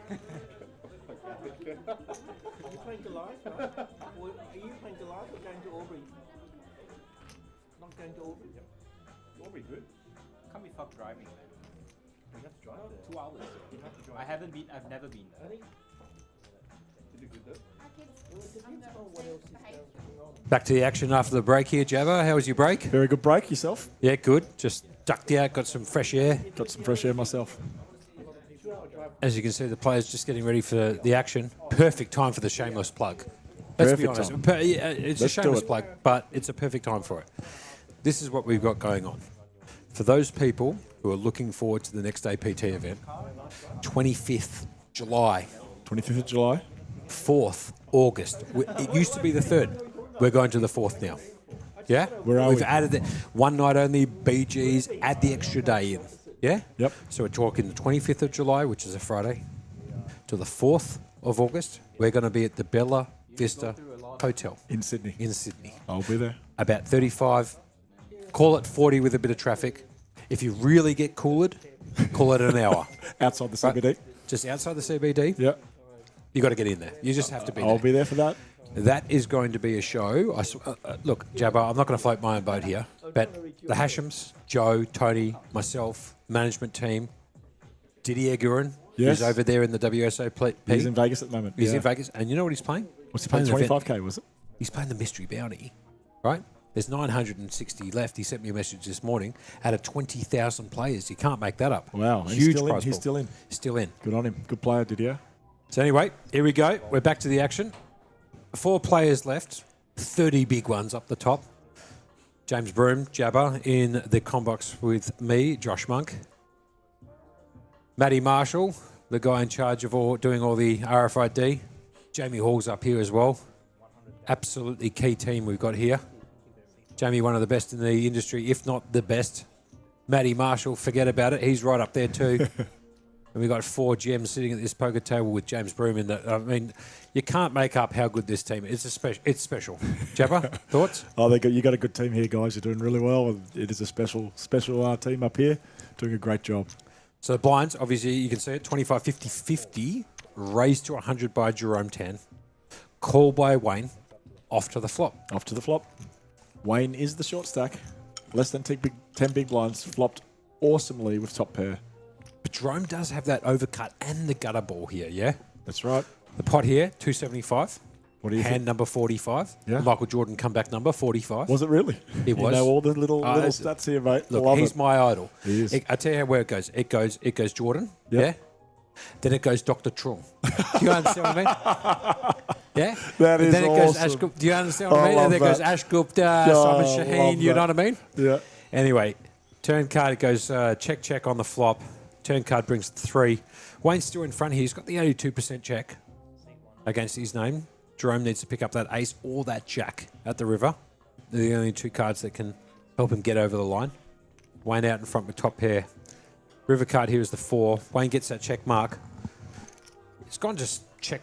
Speaker 6: Are you playing Goliath, right? Or are you playing Goliath or going to Aubrey? Not going to Aubrey?
Speaker 5: Aubrey good. Can't be fucked driving, man.
Speaker 6: You have to drive there.
Speaker 5: 2 hours.
Speaker 6: You have to drive.
Speaker 5: I've never been
Speaker 6: I think
Speaker 5: Did you good though?
Speaker 6: well, it depends on what else is going on.
Speaker 1: Back to the action after the break here, Jabba. How was your break?
Speaker 2: Very good break. Yourself?
Speaker 1: Yeah, good. Just ducked out, got some fresh air.
Speaker 2: Got some fresh air myself.
Speaker 1: As you can see, the players just getting ready for the action. Perfect time for the shameless plug. Let's be
Speaker 2: Perfect
Speaker 1: honest.
Speaker 2: time.
Speaker 1: Yeah, it's
Speaker 2: Let's
Speaker 1: a
Speaker 2: do
Speaker 1: shameless
Speaker 2: it.
Speaker 1: plug, but it's a perfect time for it. This is what we've got going on. For those people who are looking forward to the next APT event, 25th July,
Speaker 2: 25th of July.
Speaker 1: 4th August. It used to be the 3rd. We're going to the 4th now. Yeah?
Speaker 2: Where are
Speaker 1: We've
Speaker 2: we?
Speaker 1: added it. One night only, BGs, add the extra day in. Yeah?
Speaker 2: Yep.
Speaker 1: So we're talking the 25th of July, which is a Friday, to the 4th of August. We're going to be at the Bella Vista Hotel
Speaker 2: In Sydney.
Speaker 1: in Sydney.
Speaker 2: I'll be there.
Speaker 1: About 35, call it 40 with a bit of traffic. If you really get cooled, call it an hour.
Speaker 2: Outside the CBD.
Speaker 1: Just outside the CBD,
Speaker 2: Yeah.
Speaker 1: you got to get in there. You just have to be
Speaker 2: I'll
Speaker 1: there.
Speaker 2: be there for that.
Speaker 1: That is going to be a show. Look, Jabba, I'm not going to float my own boat here, but the Hashams, Joe, Tony, myself, management team, Didier Gurin,
Speaker 2: Yes.
Speaker 1: who's over there in the WSOP.
Speaker 2: He's in Vegas at the moment.
Speaker 1: He's
Speaker 2: Yeah.
Speaker 1: in Vegas, and you know what he's playing?
Speaker 2: What's he playing?
Speaker 1: an event.
Speaker 2: 25k, was it?
Speaker 1: He's playing the Mystery Bounty, right? There's 960 left. He sent me a message this morning out of 20,000 players. You can't make that up.
Speaker 2: Wow. He's
Speaker 1: Huge
Speaker 2: still in.
Speaker 1: prize
Speaker 2: He's
Speaker 1: pool.
Speaker 2: still in.
Speaker 1: Still in.
Speaker 2: Good on him. Good player, Didier.
Speaker 1: So anyway, here we go. We're back to the action. 4 players left. 30 big ones up the top. James Broome, Jabba, in the combox with me, Josh Monk. Matty Marshall, the guy in charge of doing all the RFID. Jamie Hall's up here as well. Absolutely key team we've got here. Jamie, one of the best in the industry, if not the best. Matty Marshall, forget about it. He's right up there too. And we've got 4 gems sitting at this poker table with James Broome in that. I mean, you can't make up how good this team is. It's special. Jabba, thoughts?
Speaker 2: Oh, you got a good team here, guys. You're doing really well. It is a special team up here, doing a great job.
Speaker 1: So the blinds, obviously, you can see it, 25, 50, 50, raised to 100 by Jerome Tan, call by Wayne, off to the flop.
Speaker 2: Off to the flop. Wayne is the short stack. Less than 10 big blinds. Flopped awesomely with top pair.
Speaker 1: But Jerome does have that overcut and the gutter ball here, yeah?
Speaker 2: That's right.
Speaker 1: The pot here, 275.
Speaker 2: What do you
Speaker 1: Hand
Speaker 2: think?
Speaker 1: number 45.
Speaker 2: Yeah.
Speaker 1: Michael Jordan comeback number 45.
Speaker 2: Was it really?
Speaker 1: It was.
Speaker 2: You know all the little
Speaker 1: it's-
Speaker 2: stats here, mate.
Speaker 1: Look,
Speaker 2: Love
Speaker 1: he's
Speaker 2: it.
Speaker 1: my idol.
Speaker 2: He is.
Speaker 1: I tell you where it goes. It goes Jordan,
Speaker 2: Yep.
Speaker 1: yeah? Then it goes Dr. Trung. Do you understand what I mean? Yeah?
Speaker 2: That is
Speaker 1: Then it goes
Speaker 2: awesome.
Speaker 1: Ash Gupta. Do you understand what I
Speaker 2: I
Speaker 1: mean? And
Speaker 2: love
Speaker 1: then goes
Speaker 2: that.
Speaker 1: Ash Gupta,
Speaker 2: Oh,
Speaker 1: Simon
Speaker 2: I
Speaker 1: Shaheen,
Speaker 2: love
Speaker 1: you know
Speaker 2: that.
Speaker 1: what I mean?
Speaker 2: Yeah.
Speaker 1: Anyway, turn card, it goes check on the flop. Turn card brings 3. Wayne's still in front here. He's got the 82% check against his name. Jerome needs to pick up that ace or that jack at the river. They're the only 2 cards that can help him get over the line. Wayne out in front with top pair. River card here is the 4. Wayne gets that check mark. It's gone just check.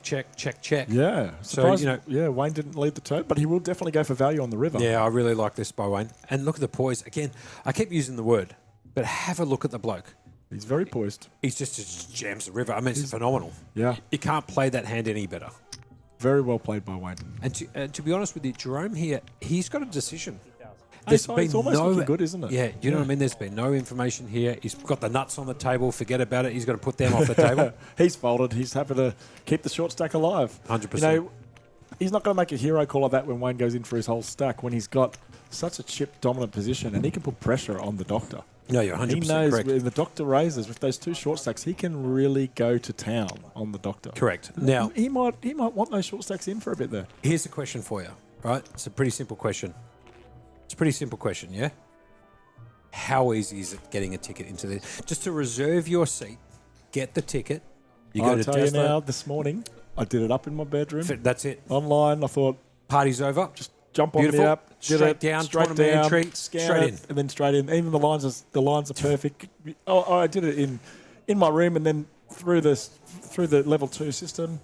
Speaker 2: Yeah.
Speaker 1: So,
Speaker 2: Surprised,
Speaker 1: you know-
Speaker 2: yeah, Wayne didn't lead the turn, but he will definitely go for value on the river.
Speaker 1: Yeah, I really like this by Wayne. And look at the poise. Again, I keep using the word, but have a look at the bloke.
Speaker 2: He's very poised.
Speaker 1: He just jams the river. I mean, it's phenomenal.
Speaker 2: Yeah.
Speaker 1: You can't play that hand any better.
Speaker 2: Very well played by Wayne.
Speaker 1: And to be honest with you, Jerome here, he's got a decision.
Speaker 2: It's almost looking good, isn't it?
Speaker 1: Yeah, you know what I mean? There's been no information here. He's got the nuts on the table. Forget about it. He's got to put them off the table.
Speaker 2: He's folded. He's happy to keep the short stack alive.
Speaker 1: 100%.
Speaker 2: You know, he's not going to make a hero call of that when Wayne goes in for his whole stack when he's got such a chip dominant position and he can put pressure on the doctor.
Speaker 1: No, you're 100%
Speaker 2: He knows
Speaker 1: correct.
Speaker 2: when the doctor raises with those 2 short stacks, he can really go to town on the doctor.
Speaker 1: Correct. Now,
Speaker 2: He might want those short stacks in for a bit there.
Speaker 1: here's a question for you, right? It's a pretty simple question. Yeah? How easy is it getting a ticket into this? Just to reserve your seat, get the ticket. You go
Speaker 2: I'll
Speaker 1: to
Speaker 2: tell you now,
Speaker 1: Dazzler.
Speaker 2: this morning, I did it up in my bedroom.
Speaker 1: That's it.
Speaker 2: Online, I thought,
Speaker 1: Party's over.
Speaker 2: just jump on
Speaker 1: Beautiful.
Speaker 2: the app, did
Speaker 1: Straight
Speaker 2: it,
Speaker 1: down,
Speaker 2: straight
Speaker 1: tournament
Speaker 2: down,
Speaker 1: entry,
Speaker 2: scan
Speaker 1: straight
Speaker 2: it,
Speaker 1: in.
Speaker 2: and then straight in. Even the lines are perfect. Oh, I did it in my room and then through the level 2 system.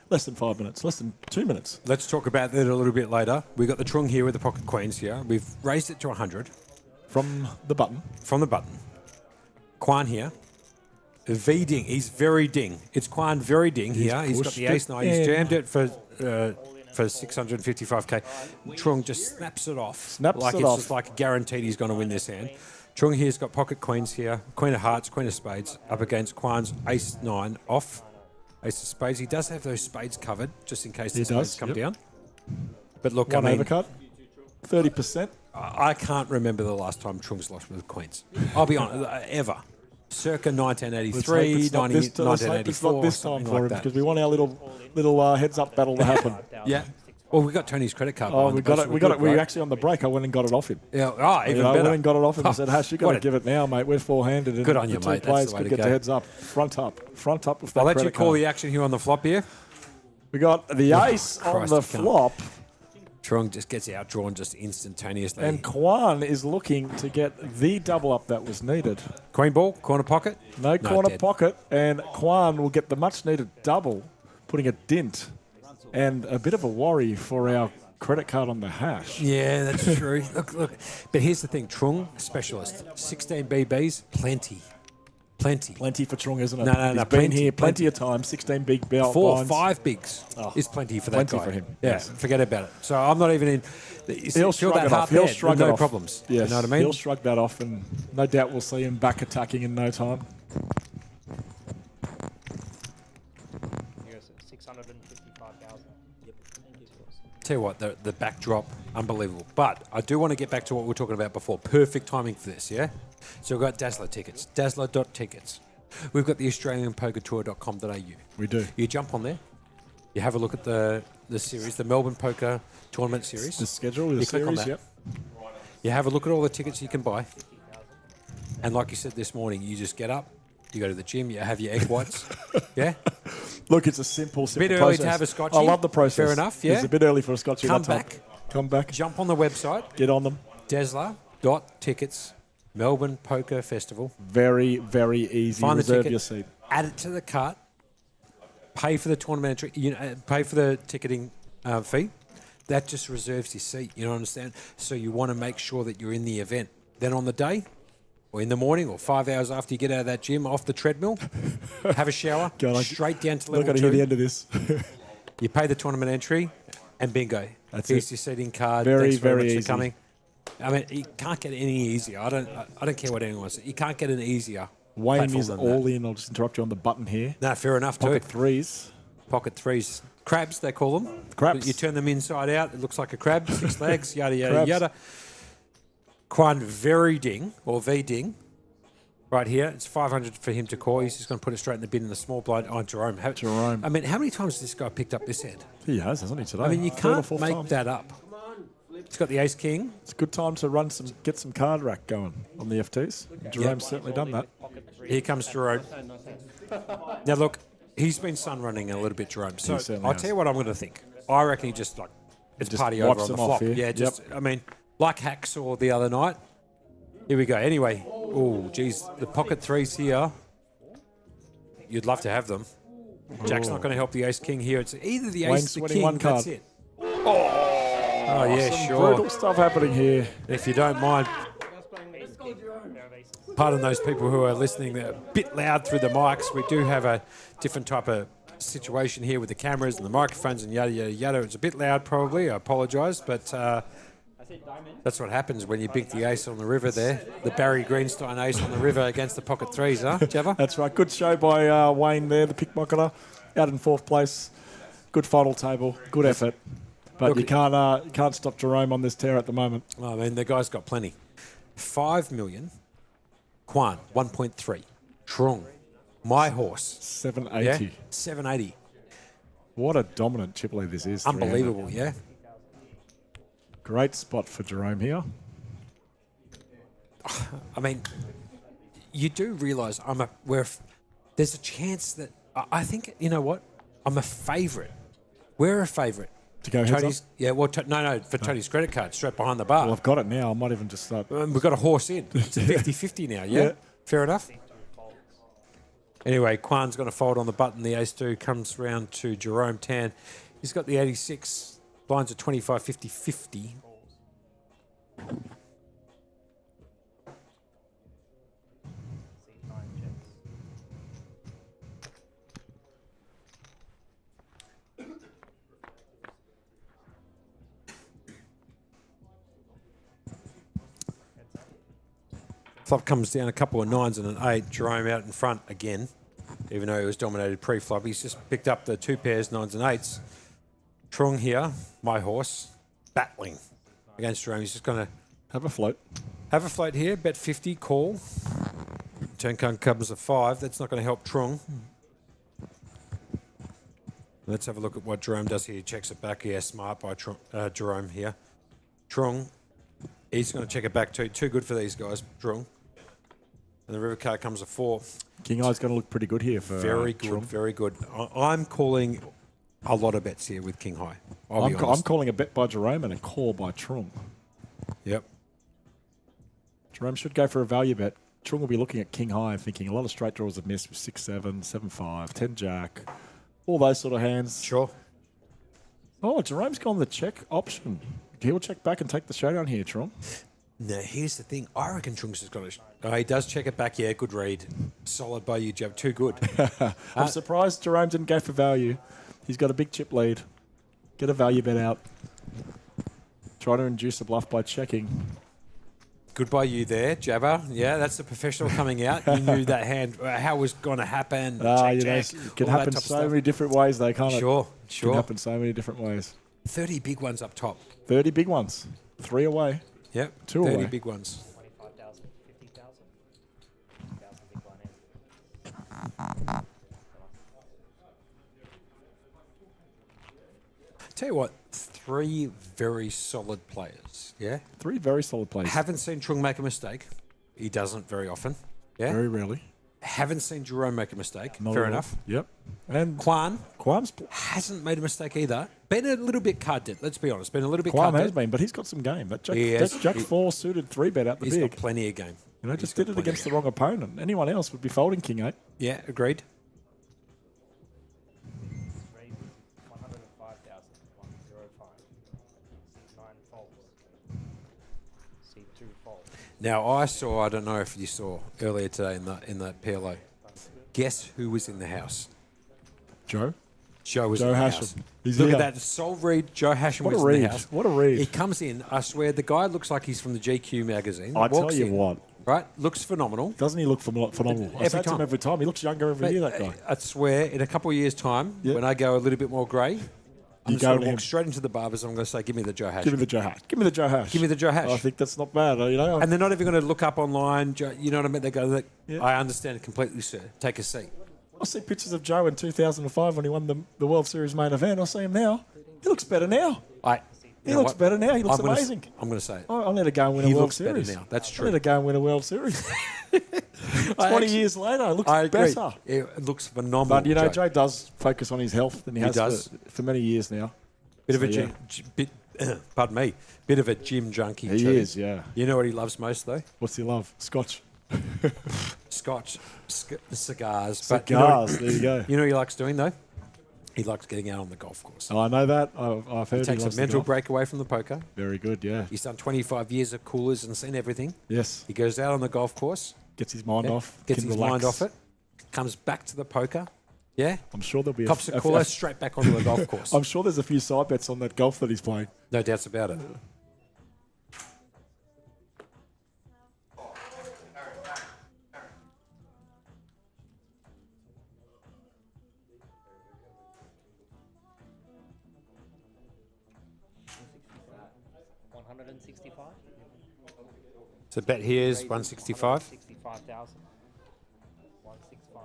Speaker 2: Less than 5 minutes, less than 2 minutes.
Speaker 1: Let's talk about that a little bit later. We've got the Trung here with the pocket queens here. We've raised it to 100
Speaker 2: From the button.
Speaker 1: from the button. Quan here. V ding. He's very ding. It's Quan very ding here. He's got
Speaker 2: pushed
Speaker 1: the
Speaker 2: it
Speaker 1: ace nine. He's
Speaker 2: in.
Speaker 1: jammed it for 655k. Trung just snaps it off.
Speaker 2: Snaps
Speaker 1: like
Speaker 2: it
Speaker 1: it's
Speaker 2: off.
Speaker 1: just like guaranteed he's going to win this hand. Trung here's got pocket queens here. Queen of hearts, queen of spades up against Quan's ace nine off. Ace of spades. He does have those spades covered just in case the spades come down. But look,
Speaker 2: One
Speaker 1: I mean,
Speaker 2: overcut. 30%.
Speaker 1: I can't remember the last time Trung's lost with queens. I'll be honest, ever. Circa 1983,
Speaker 2: Let's hope it's not
Speaker 1: 1984,
Speaker 2: this time
Speaker 1: something
Speaker 2: for
Speaker 1: like
Speaker 2: him
Speaker 1: that.
Speaker 2: because we want our little heads-up battle to happen.
Speaker 1: Yeah. Well, we got Tony's credit card.
Speaker 2: Oh,
Speaker 1: behind
Speaker 2: we
Speaker 1: the
Speaker 2: got
Speaker 1: bus.
Speaker 2: it.
Speaker 1: We're
Speaker 2: We got
Speaker 1: good,
Speaker 2: it. We
Speaker 1: right?
Speaker 2: actually on the break. I went and got it off him.
Speaker 1: Yeah. Oh, even
Speaker 2: I
Speaker 1: better.
Speaker 2: went and got it off him and said, "Hash, you got
Speaker 1: What
Speaker 2: to
Speaker 1: a-
Speaker 2: give it now, mate. We're four-handed." And
Speaker 1: Good on you,
Speaker 2: the two
Speaker 1: mate. That's
Speaker 2: players
Speaker 1: the way
Speaker 2: could
Speaker 1: to
Speaker 2: get
Speaker 1: go.
Speaker 2: the heads up, front up with that
Speaker 1: I'll let you
Speaker 2: credit
Speaker 1: call
Speaker 2: card.
Speaker 1: the action here on the flop here.
Speaker 2: We got the ace on
Speaker 1: Christ,
Speaker 2: the
Speaker 1: you can't.
Speaker 2: flop,
Speaker 1: Trung just gets outdrawn just instantaneously.
Speaker 2: and Quan is looking to get the double up that was needed.
Speaker 1: Queen ball, corner pocket.
Speaker 2: No corner
Speaker 1: dead.
Speaker 2: pocket, and Quan will get the much-needed double, putting a dint and a bit of a worry for our credit card on the hash.
Speaker 1: Yeah, that's true. Look. But here's the thing. Trung, specialist. 16 BBs, plenty.
Speaker 2: Plenty for Trung, isn't it?
Speaker 1: No,
Speaker 2: He's been
Speaker 1: plenty,
Speaker 2: here
Speaker 1: plenty.
Speaker 2: plenty of times. 16 big belt
Speaker 1: 4,
Speaker 2: blinds.
Speaker 1: 5 bigs is plenty for that
Speaker 2: plenty
Speaker 1: guy.
Speaker 2: for him,
Speaker 1: Yeah,
Speaker 2: yes.
Speaker 1: forget about it. So I'm not even in.
Speaker 2: He'll shrug it off. He'll shrug it
Speaker 1: no
Speaker 2: off.
Speaker 1: problems.
Speaker 2: Yes,
Speaker 1: You know what I mean?
Speaker 2: he'll shrug that off, and no doubt we'll see him back attacking in no time.
Speaker 3: Here's 655,000.
Speaker 1: Tell you what, the backdrop, unbelievable. But I do want to get back to what we were talking about before. Perfect timing for this, yeah? So we've got Dazzler tickets, dazzler.tickets. We've got the AustralianPokerTour.com.au.
Speaker 2: We do.
Speaker 1: You jump on there, you have a look at the series, the Melbourne Poker Tournament Series.
Speaker 2: The schedule, the
Speaker 1: You click on
Speaker 2: series,
Speaker 1: that.
Speaker 2: yep.
Speaker 1: You have a look at all the tickets you can buy. And like you said this morning, you just get up, you go to the gym, you have your egg whites. Yeah?
Speaker 2: Look, it's a simple
Speaker 1: bit early
Speaker 2: process.
Speaker 1: to have a scotchie.
Speaker 2: I love the process.
Speaker 1: Fair enough, yeah.
Speaker 2: It's a bit early for a scotchie.
Speaker 1: Come
Speaker 2: that time.
Speaker 1: back.
Speaker 2: Come back.
Speaker 1: Jump on the website,
Speaker 2: Get on them.
Speaker 1: Dazzler.tickets, Melbourne Poker Festival.
Speaker 2: Very, very easy.
Speaker 1: Find the
Speaker 2: Reserve
Speaker 1: ticket,
Speaker 2: your seat.
Speaker 1: add it to the cart, pay for the tournament entry, pay for the ticketing fee. That just reserves your seat. You know, understand? So you want to make sure that you're in the event. Then on the day, or in the morning, or 5 hours after you get out of that gym, off the treadmill, have a shower,
Speaker 2: God,
Speaker 1: straight down to
Speaker 2: Not
Speaker 1: level
Speaker 2: going to hear the
Speaker 1: 2.
Speaker 2: end of this.
Speaker 1: You pay the tournament entry, and bingo.
Speaker 2: That's
Speaker 1: Here's
Speaker 2: it.
Speaker 1: your seating card.
Speaker 2: Very,
Speaker 1: Thanks very
Speaker 2: very
Speaker 1: much
Speaker 2: easy.
Speaker 1: for coming. I mean, you can't get any easier. I don't care what anyone says. You can't get an easier.
Speaker 2: Wayne
Speaker 1: platform
Speaker 2: is
Speaker 1: than
Speaker 2: all
Speaker 1: that.
Speaker 2: in. I'll just interrupt you on the button here.
Speaker 1: No, fair enough too.
Speaker 2: Pocket threes.
Speaker 1: Pocket threes. Crabs, they call them.
Speaker 2: Crabs.
Speaker 1: You turn them inside out. It looks like a crab. 6 legs, yada, yada,
Speaker 2: Crabs.
Speaker 1: yada. Quan very ding, or V ding. Right here. It's 500 for him to call. He's just going to put it straight in the bin in the small blind. Oh, Jerome.
Speaker 2: Jerome.
Speaker 1: I mean, how many times has this guy picked up this head?
Speaker 2: He has, hasn't he, today?
Speaker 1: I mean, you
Speaker 2: Third or
Speaker 1: can't
Speaker 2: fourth
Speaker 1: make
Speaker 2: time.
Speaker 1: that up. He's got the ace king.
Speaker 2: It's a good time to get some card rack going on the FTs. Jerome's certainly done that.
Speaker 1: Here comes Jerome. Now, look, he's been sun running a little bit, Jerome. So
Speaker 2: certainly
Speaker 1: I'll
Speaker 2: has.
Speaker 1: tell you what I'm going to think. I reckon he just, it's
Speaker 2: Just
Speaker 1: party over
Speaker 2: wipes
Speaker 1: on the
Speaker 2: them off
Speaker 1: flop.
Speaker 2: here.
Speaker 1: Yeah, just, I mean, like Hacksaw the other night. Here we go. Anyway, oh, geez, the pocket threes here. You'd love to have them. Jack's not going to help the ace king here. It's either the
Speaker 2: Wayne's
Speaker 1: ace, the
Speaker 2: winning
Speaker 1: king.
Speaker 2: one
Speaker 1: That's
Speaker 2: card.
Speaker 1: it. Oh yeah,
Speaker 2: Some
Speaker 1: sure.
Speaker 2: brutal stuff happening here.
Speaker 1: If you don't mind, pardon those people who are listening. They're a bit loud through the mics. We do have a different type of situation here with the cameras and the microphones and yada yada yada. It's a bit loud, probably. I apologise, but that's what happens when you bink the ace on the river there. The Barry Greenstein ace on the river against the pocket threes, huh, Java?
Speaker 2: That's right. Good show by Wayne there, the pickpocketer, out in fourth place. Good final table. Good effort. But
Speaker 1: Look,
Speaker 2: you can't stop Jerome on this tear at the moment.
Speaker 1: I mean, the guy's got plenty. 5 million. Quan, 1.3. Trung, my horse.
Speaker 2: 780.
Speaker 1: Yeah? 780.
Speaker 2: What a dominant chip lead this is. 300.
Speaker 1: Unbelievable, yeah?
Speaker 2: Great spot for Jerome here.
Speaker 1: I mean, you do realise there's a chance that I think, you know what? I'm a favourite. We're a favourite.
Speaker 2: To go heads
Speaker 1: Tony's,
Speaker 2: up?
Speaker 1: yeah, well, no, for Tony's credit card, straight behind the bar.
Speaker 2: Well, I've got it now. I might even just start.
Speaker 1: We've got a horse in. It's a 50-50 now, yeah?
Speaker 2: Yeah.
Speaker 1: Fair enough? Anyway, Quan's going to fold on the button. The ace-2 comes round to Jerome Tan. He's got the 86. Blinds are 25, 50, 50. Flop comes down a couple of 9s and an 8. Jerome out in front again, even though he was dominated pre-flop. He's just picked up the 2 pairs, 9s and 8s. Trung here, my horse, battling against Jerome. He's just going to
Speaker 2: Have a float.
Speaker 1: have a float here, bet 50, call. Turn card comes a 5. That's not going to help Trung. Let's have a look at what Jerome does here. He checks it back. Yeah, smart by Jerome here. Trung, he's going to check it back too. Too good for these guys, Trung. And the river card comes a 4.
Speaker 2: King Eye's going to look pretty good here for
Speaker 1: Very good,
Speaker 2: Trung.
Speaker 1: very good. I'm calling a lot of bets here with King High. I'll be
Speaker 2: I'm
Speaker 1: honest.
Speaker 2: calling a bet by Jerome and a call by Trung.
Speaker 1: Yep.
Speaker 2: Jerome should go for a value bet. Trung will be looking at King High and thinking a lot of straight draws have missed with 6-7, 7-5, 10 Jack, all those sort of hands.
Speaker 1: Sure.
Speaker 2: Oh, Jerome's gone the check option. He'll check back and take the showdown here, Trung.
Speaker 1: Now, here's the thing. I reckon Trunks has got it. Oh, he does check it back. Yeah, good read. Solid by you, Jab. Too good.
Speaker 2: I'm surprised Jerome didn't go for value. He's got a big chip lead. Get a value bet out. Try to induce a bluff by checking.
Speaker 1: Good by you there, Jabber. Yeah, that's the professional coming out. You knew that hand, how it was going to happen. Check, check,
Speaker 2: It can
Speaker 1: all that
Speaker 2: happen
Speaker 1: type of
Speaker 2: so
Speaker 1: stuff.
Speaker 2: many different ways, though, can't it?
Speaker 1: Sure,
Speaker 2: It
Speaker 1: sure.
Speaker 2: can happen so many different ways.
Speaker 1: 30 big ones up top.
Speaker 2: 30 big ones. 3 away.
Speaker 1: Yep,
Speaker 2: 2
Speaker 1: 30
Speaker 2: away.
Speaker 1: big ones.
Speaker 3: 25,000, 50,000. 50,000 big blind in.
Speaker 1: Tell you what, 3 very solid players. Yeah,
Speaker 2: 3 very solid plays.
Speaker 1: haven't seen Trung make a mistake. He doesn't very often. Yeah,
Speaker 2: Very rarely.
Speaker 1: haven't seen Jerome make a mistake.
Speaker 2: Not
Speaker 1: Fair
Speaker 2: at all.
Speaker 1: enough.
Speaker 2: Yep. And
Speaker 1: Quan
Speaker 2: Quam's
Speaker 1: hasn't made a mistake either. Been a little bit card dead. Let's be honest. Been a little bit
Speaker 2: Quam
Speaker 1: card
Speaker 2: has
Speaker 1: dead.
Speaker 2: been, but he's got some game. That Jack,
Speaker 1: He has.
Speaker 2: that Jack
Speaker 1: He-
Speaker 2: 4 suited 3 bet out the
Speaker 1: He's
Speaker 2: big.
Speaker 1: got plenty of game.
Speaker 2: You know,
Speaker 1: He's
Speaker 2: just
Speaker 1: got
Speaker 2: did it
Speaker 1: plenty
Speaker 2: against
Speaker 1: of
Speaker 2: the wrong opponent. Anyone else would be folding King 8.
Speaker 1: Yeah, agreed.
Speaker 3: Raised 105,000, 105. 9 folds. See 2 folds.
Speaker 1: Now I don't know if you saw earlier today in the PLO. Guess who was in the house?
Speaker 2: Joe?
Speaker 1: Joe was
Speaker 2: Joe
Speaker 1: in the
Speaker 2: Hashem.
Speaker 1: house.
Speaker 2: He's
Speaker 1: Look
Speaker 2: here.
Speaker 1: at that sole read. Joe Hashem
Speaker 2: What a
Speaker 1: was in
Speaker 2: read.
Speaker 1: the house.
Speaker 2: What a read.
Speaker 1: He comes in. I swear the guy looks like he's from the GQ magazine.
Speaker 2: I tell
Speaker 1: Walks
Speaker 2: you
Speaker 1: in,
Speaker 2: what.
Speaker 1: Right? Looks phenomenal.
Speaker 2: Doesn't he look phenomenal? I
Speaker 1: Every
Speaker 2: say to him
Speaker 1: time.
Speaker 2: every time. He looks younger every year, that guy.
Speaker 1: I swear, in a couple of years' time,
Speaker 2: Yeah.
Speaker 1: when I go a little bit more grey, I'm
Speaker 2: You
Speaker 1: just
Speaker 2: go
Speaker 1: going
Speaker 2: to
Speaker 1: to
Speaker 2: him.
Speaker 1: walk straight into the barbers and I'm going to say, give me the Joe Hash.
Speaker 2: Give me the Joe Hash. Give me the Joe Hash.
Speaker 1: Give me the Joe Hash.
Speaker 2: I think that's not bad. You know,
Speaker 1: And they're not even going to look up online. You know what I mean? They go, look,
Speaker 2: Yeah.
Speaker 1: I understand it completely, sir. Take a seat.
Speaker 2: I see pictures of Joe in 2005 when he won the World Series main event. I see him now. He looks better now. He looks better now. He looks amazing.
Speaker 1: I'm going to say it.
Speaker 2: I'll let her go and win
Speaker 1: He
Speaker 2: a World
Speaker 1: looks better
Speaker 2: Series.
Speaker 1: now. That's
Speaker 2: I'll
Speaker 1: true.
Speaker 2: let her go and win a World Series. 20 years later, it looks
Speaker 1: I agree.
Speaker 2: better.
Speaker 1: It looks phenomenal.
Speaker 2: But, you know, Joe does focus on his health, and he has
Speaker 1: does.
Speaker 2: for many years now.
Speaker 1: Bit of a
Speaker 2: So, yeah.
Speaker 1: pardon me, bit of a gym junkie.
Speaker 2: He
Speaker 1: too.
Speaker 2: is, yeah.
Speaker 1: You know what he loves most though?
Speaker 2: What's he love? Scotch.
Speaker 1: Scotch, cigars.
Speaker 2: Cigars, there you go.
Speaker 1: You know what he likes doing though? He likes getting out on the golf course.
Speaker 2: Oh, I know that. I've heard
Speaker 1: He takes a
Speaker 2: loves the
Speaker 1: mental
Speaker 2: golf.
Speaker 1: break away from the poker.
Speaker 2: Very good, yeah.
Speaker 1: He's done 25 years of coolers and seen everything.
Speaker 2: Yes.
Speaker 1: He goes out on the golf course,
Speaker 2: Gets his mind off.
Speaker 1: gets
Speaker 2: can
Speaker 1: his
Speaker 2: relax.
Speaker 1: mind off it, comes back to the poker. Yeah,
Speaker 2: I'm sure there'll be
Speaker 1: cops a cooler straight back onto the golf course.
Speaker 2: I'm sure there's a few side bets on that golf that he's playing.
Speaker 1: No doubts about it. So bet here is 165.
Speaker 3: 65,000. 165.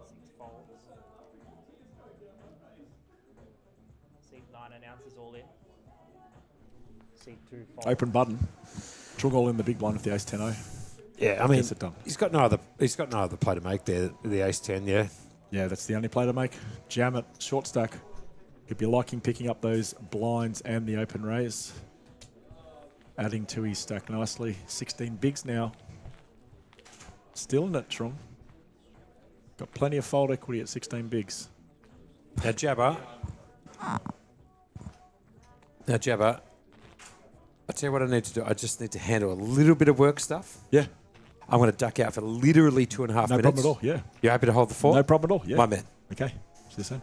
Speaker 3: Six folds. See 9 ounces all in. See 2 folds.
Speaker 2: Open button. Trug all in the big blind with the ace 10-0.
Speaker 1: Yeah, I mean,
Speaker 2: Gets it done.
Speaker 1: he's got no other play to make there. The ace 10, yeah.
Speaker 2: Yeah, that's the only play to make. Jam it, short stack. He'll be liking picking up those blinds and the open raise. Adding to his stack nicely. 16 bigs now. Still in it, Trung. Got plenty of fold equity at 16 bigs.
Speaker 1: Now Jabber. I tell you what I need to do. I just need to handle a little bit of work stuff.
Speaker 2: Yeah,
Speaker 1: I'm going to duck out for literally 2.5 minutes.
Speaker 2: no problem at all. Yeah,
Speaker 1: You happy to hold the fort?
Speaker 2: no problem at all. Yeah,
Speaker 1: My man.
Speaker 2: Okay, see you soon.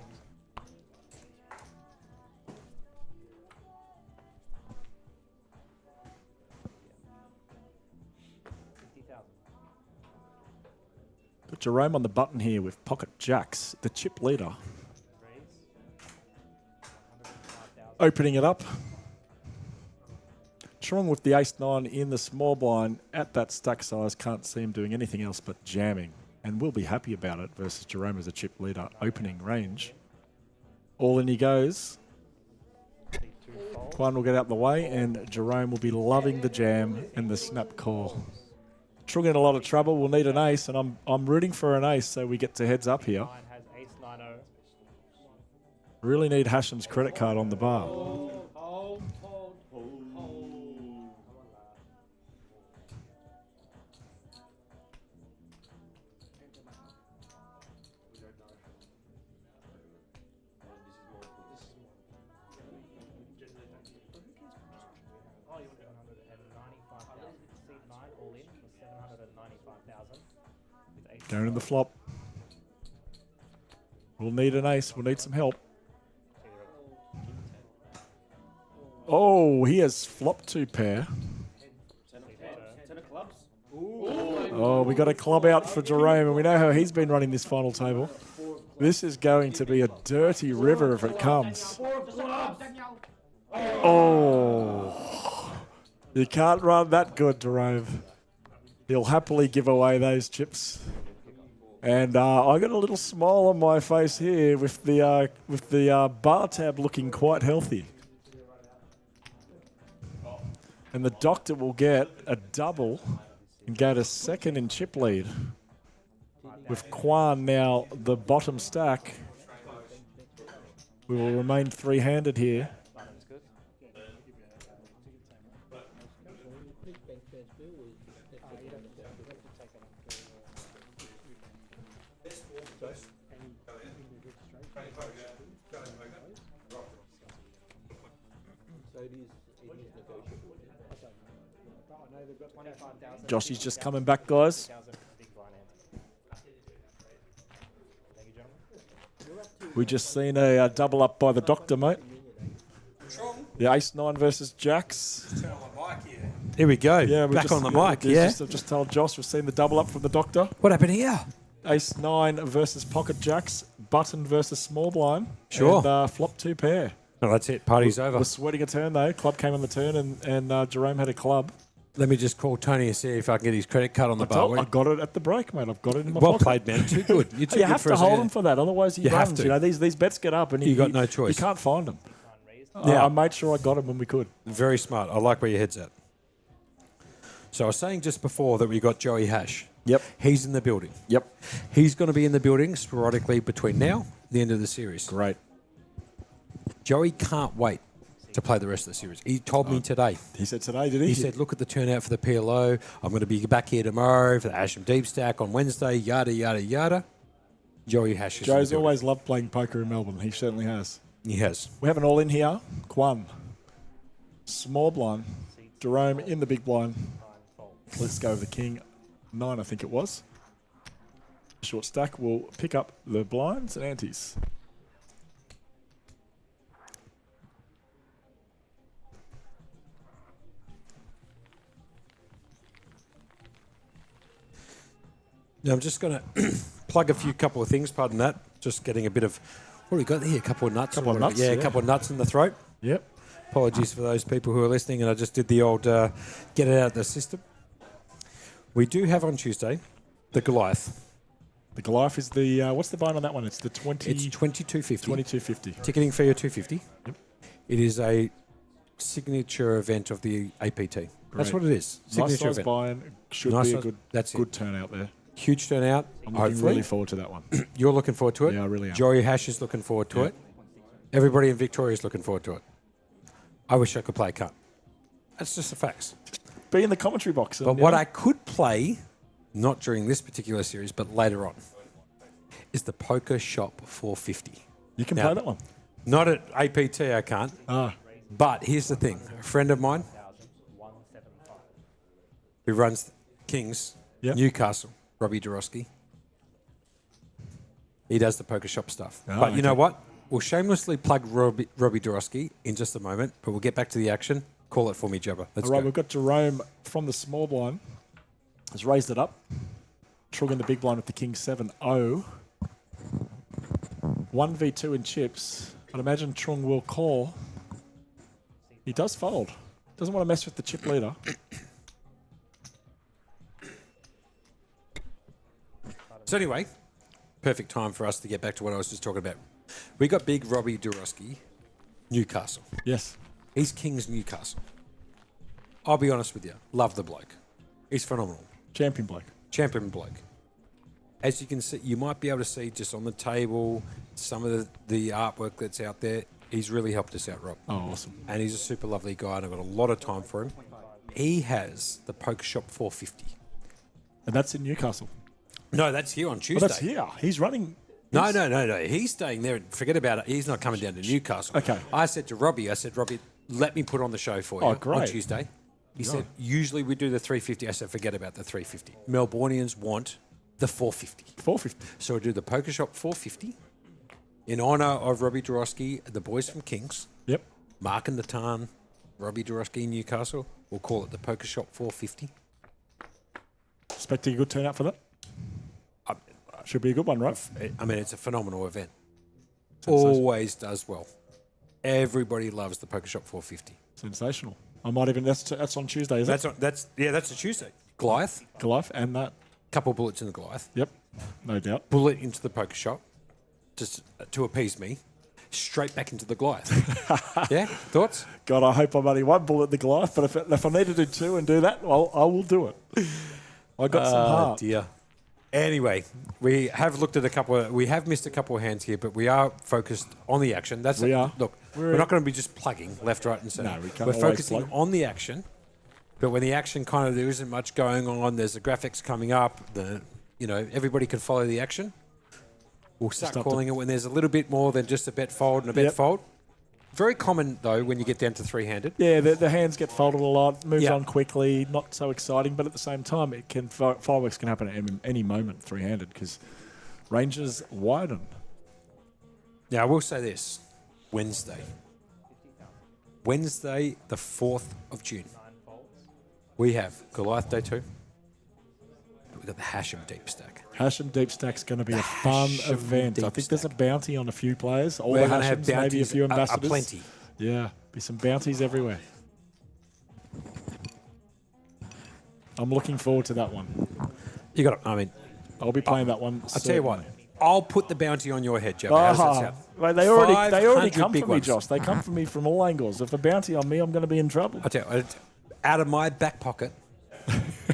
Speaker 2: Got Jerome on the button here with pocket jacks, the chip leader. Opening it up. Trong with the ace-9 in the small blind at that stack size. Can't see him doing anything else but jamming. And will be happy about it versus Jerome as a chip leader. Opening range. All in he goes. Quan will get out the way and Jerome will be loving the jam and the snap call. Trong in a lot of trouble. We'll need an ace and I'm rooting for an ace so we get to heads up here.
Speaker 3: Nine has ace 9-0.
Speaker 2: Really need Hashem's credit card on the bar.
Speaker 3: Oh, you want 195,000. Seed 9 all in for 795,000. With ace
Speaker 2: Going to the flop. We'll need an ace. We'll need some help. Oh, he has flopped 2 pair.
Speaker 6: 10 of clubs.
Speaker 2: Oh, we got a club out for Jerome, and we know how he's been running this final table. This is going to be a dirty river if it comes. Oh, you can't run that good, Jerome. He'll happily give away those chips. And I got a little smile on my face here with the bar tab looking quite healthy. And the doctor will get a double and go to second in chip lead. With Quan now the bottom stack, we will remain three-handed here. Joshy's just coming back, guys. We just seen a double up by the doctor, mate. The ace-9 versus jacks.
Speaker 1: Here we go.
Speaker 2: Yeah,
Speaker 1: back on the mic. Yeah.
Speaker 2: I've just told Josh we've seen the double up from the doctor.
Speaker 1: What happened here?
Speaker 2: Ace-9 versus pocket jacks. Button versus small blind.
Speaker 1: Sure.
Speaker 2: And flop 2 pair.
Speaker 1: No, that's it. Party's over.
Speaker 2: We're sweating a turn though. Club came on the turn and Jerome had a club.
Speaker 1: Let me just call Tony and see if I can get his credit card on the bar.
Speaker 2: I got it at the break, mate. I've got it in my
Speaker 1: Well
Speaker 2: pocket.
Speaker 1: played, man. Too good. You're too
Speaker 2: You
Speaker 1: good
Speaker 2: have
Speaker 1: for
Speaker 2: to
Speaker 1: us,
Speaker 2: hold
Speaker 1: yeah.
Speaker 2: them for that, otherwise he
Speaker 1: You have
Speaker 2: runs.
Speaker 1: to.
Speaker 2: You know, these bets get up and
Speaker 1: You got no choice.
Speaker 2: You can't find them.
Speaker 1: Yeah.
Speaker 2: I made sure I got them when we could.
Speaker 1: Very smart. I like where your head's at. So I was saying just before that we got Joey Hash.
Speaker 2: Yep.
Speaker 1: He's in the building.
Speaker 2: Yep.
Speaker 1: He's going to be in the building sporadically between now and the end of the series.
Speaker 2: Great.
Speaker 1: Joey can't wait to play the rest of the series. He told me today.
Speaker 2: He said today, did he?
Speaker 1: He said, look at the turnout for the PLO. I'm going to be back here tomorrow for the Asham Deep Stack on Wednesday, yada, yada, yada. Joey Hash is in the
Speaker 2: Joe's
Speaker 1: building.
Speaker 2: always loved playing poker in Melbourne. He certainly has.
Speaker 1: He has.
Speaker 2: We have an all in here. Quan. Small blind. Jerome in the big blind. Let's go with the king. 9, I think it was. Short stack will pick up the blinds and antes.
Speaker 1: Now I'm just going to plug a couple of things, pardon that. Just getting a bit of, what have we got here? A couple of nuts.
Speaker 2: Couple of nuts,
Speaker 1: Yeah, a
Speaker 2: yeah.
Speaker 1: couple of nuts in the throat.
Speaker 2: Yep.
Speaker 1: Apologies for those people who are listening, and I just did the old get it out of the system. We do have on Tuesday the Goliath.
Speaker 2: The Goliath is the, what's the bind on that one? It's the 20...
Speaker 1: It's 22.50.
Speaker 2: 22.50.
Speaker 1: Ticketing fee of $250.
Speaker 2: Yep.
Speaker 1: It is a signature event of the APT. That's
Speaker 2: Great.
Speaker 1: what it is.
Speaker 2: Nice
Speaker 1: Signature
Speaker 2: size
Speaker 1: event.
Speaker 2: buy-in. Should
Speaker 1: Nice
Speaker 2: be a
Speaker 1: size-
Speaker 2: good,
Speaker 1: that's it.
Speaker 2: good turnout there.
Speaker 1: Huge turnout.
Speaker 2: I'm looking
Speaker 1: Hopefully.
Speaker 2: really forward to that one.
Speaker 1: You're looking forward to it.
Speaker 2: Yeah, I really am.
Speaker 1: Joey Hash is looking forward to
Speaker 2: Yeah.
Speaker 1: it. Everybody in Victoria is looking forward to it. I wish I could play cut. That's just the facts.
Speaker 2: Be in the commentary box.
Speaker 1: But what I could play, not during this particular series, but later on, is the Poker Shop 450.
Speaker 2: You can
Speaker 1: Now,
Speaker 2: play that one.
Speaker 1: Not at APT, I can't.
Speaker 2: Ah,
Speaker 1: But here's the thing. A friend of mine who runs Kings,
Speaker 2: Yep.
Speaker 1: Newcastle, Robbie Dorosky, he does the Poker Shop stuff.
Speaker 2: Oh,
Speaker 1: But you know
Speaker 2: okay.
Speaker 1: what? We'll shamelessly plug Robbie Dorosky in just a moment, but we'll get back to the action. Call it for me, Jabba. Let's
Speaker 2: all right,
Speaker 1: go.
Speaker 2: we've got Jerome from the small blind. Has raised it up. Trug in the big blind with the king 7-0. 1v2 in chips. I'd imagine Trung will call. He does fold. Doesn't want to mess with the chip leader.
Speaker 1: So anyway, perfect time for us to get back to what I was just talking about. We got big Robbie Durowski, Newcastle.
Speaker 2: Yes.
Speaker 1: He's King's Newcastle. I'll be honest with you. Love the bloke. He's phenomenal.
Speaker 2: Champion bloke.
Speaker 1: Champion bloke. As you can see, you might be able to see just on the table some of the artwork that's out there. He's really helped us out, Rob.
Speaker 2: Oh, awesome.
Speaker 1: And he's a super lovely guy, and I've got a lot of time for him. He has the Poker Shop 450.
Speaker 2: And that's in Newcastle.
Speaker 1: No, that's here on Tuesday.
Speaker 2: Oh, that's here. He's running.
Speaker 1: No. He's staying there. Forget about it. He's not coming down to Newcastle.
Speaker 2: Okay.
Speaker 1: I said to Robbie, Robbie, let me put on the show for you
Speaker 2: Oh, great.
Speaker 1: on Tuesday. He said, usually we do the 350. I said, forget about the 350. Melbournians want the 450.
Speaker 2: 450.
Speaker 1: So we'll do the Poker Shop 450 in honour of Robbie Durowski, the boys from Kings,
Speaker 2: Yep.
Speaker 1: Mark and the Tarn, Robbie Durowski in Newcastle. We'll call it the Poker Shop 450.
Speaker 2: Expecting a good turnout for that? Should be a good one, right?
Speaker 1: I mean, it's a phenomenal event.
Speaker 2: Sensational.
Speaker 1: Always does well. Everybody loves the Poker Shop 450.
Speaker 2: Sensational. I might even. That's on Tuesday, is it?
Speaker 1: That's a Tuesday. Goliath,
Speaker 2: Goliath and that.
Speaker 1: couple bullets in the Goliath,
Speaker 2: Yep. No doubt.
Speaker 1: bullet into the Poker Shop, just to appease me, straight back into the Goliath. Yeah, thoughts?
Speaker 2: God, I hope I'm only one bullet in the Goliath, but if I need to do two and do that, well, I will do it. I got some heart.
Speaker 1: Dear. Anyway, we have looked at we have missed a couple of hands here, but we are focused on the action. That's
Speaker 2: We
Speaker 1: it.
Speaker 2: are.
Speaker 1: Look, we're not going to be just plugging left, right, and centre.
Speaker 2: No, we can't
Speaker 1: We're
Speaker 2: always
Speaker 1: focusing
Speaker 2: plug.
Speaker 1: on the action, but when the action kind of there isn't much going on, there's the graphics coming up. Everybody can follow the action. We'll start
Speaker 2: Stop
Speaker 1: calling it when there's a little bit more than just a bet fold and a bet
Speaker 2: Yep.
Speaker 1: fold. Very common though when you get down to three-handed.
Speaker 2: Yeah, the hands get folded a lot, moves
Speaker 1: Yeah.
Speaker 2: on quickly, not so exciting, but at the same time, it can fireworks can happen at any moment, three-handed, because ranges widen.
Speaker 1: Now I will say this: Wednesday, the 4th of June, we have Goliath Day 2. We've got the Hashem Deep Stack.
Speaker 2: Hashem Deep Stack's going to be a fun
Speaker 1: Hashem
Speaker 2: event. I
Speaker 1: Deep
Speaker 2: think there's a
Speaker 1: Stack.
Speaker 2: bounty on a few players. All
Speaker 1: We're
Speaker 2: the
Speaker 1: going to have
Speaker 2: Hashems, maybe a
Speaker 1: bounties,
Speaker 2: few ambassadors.
Speaker 1: plenty.
Speaker 2: Yeah, be some bounties everywhere. I'm looking forward to that one.
Speaker 1: You got it. I mean,
Speaker 2: I'll be playing that one.
Speaker 1: I'll tell you what. I'll put the bounty on your head, Joe. How does that sound?
Speaker 2: Well, they already
Speaker 1: 500
Speaker 2: come
Speaker 1: big
Speaker 2: for me,
Speaker 1: ones.
Speaker 2: Josh. They come for me from all angles. If a bounty on me, I'm going to be in trouble.
Speaker 1: I'll tell you, out of my back pocket,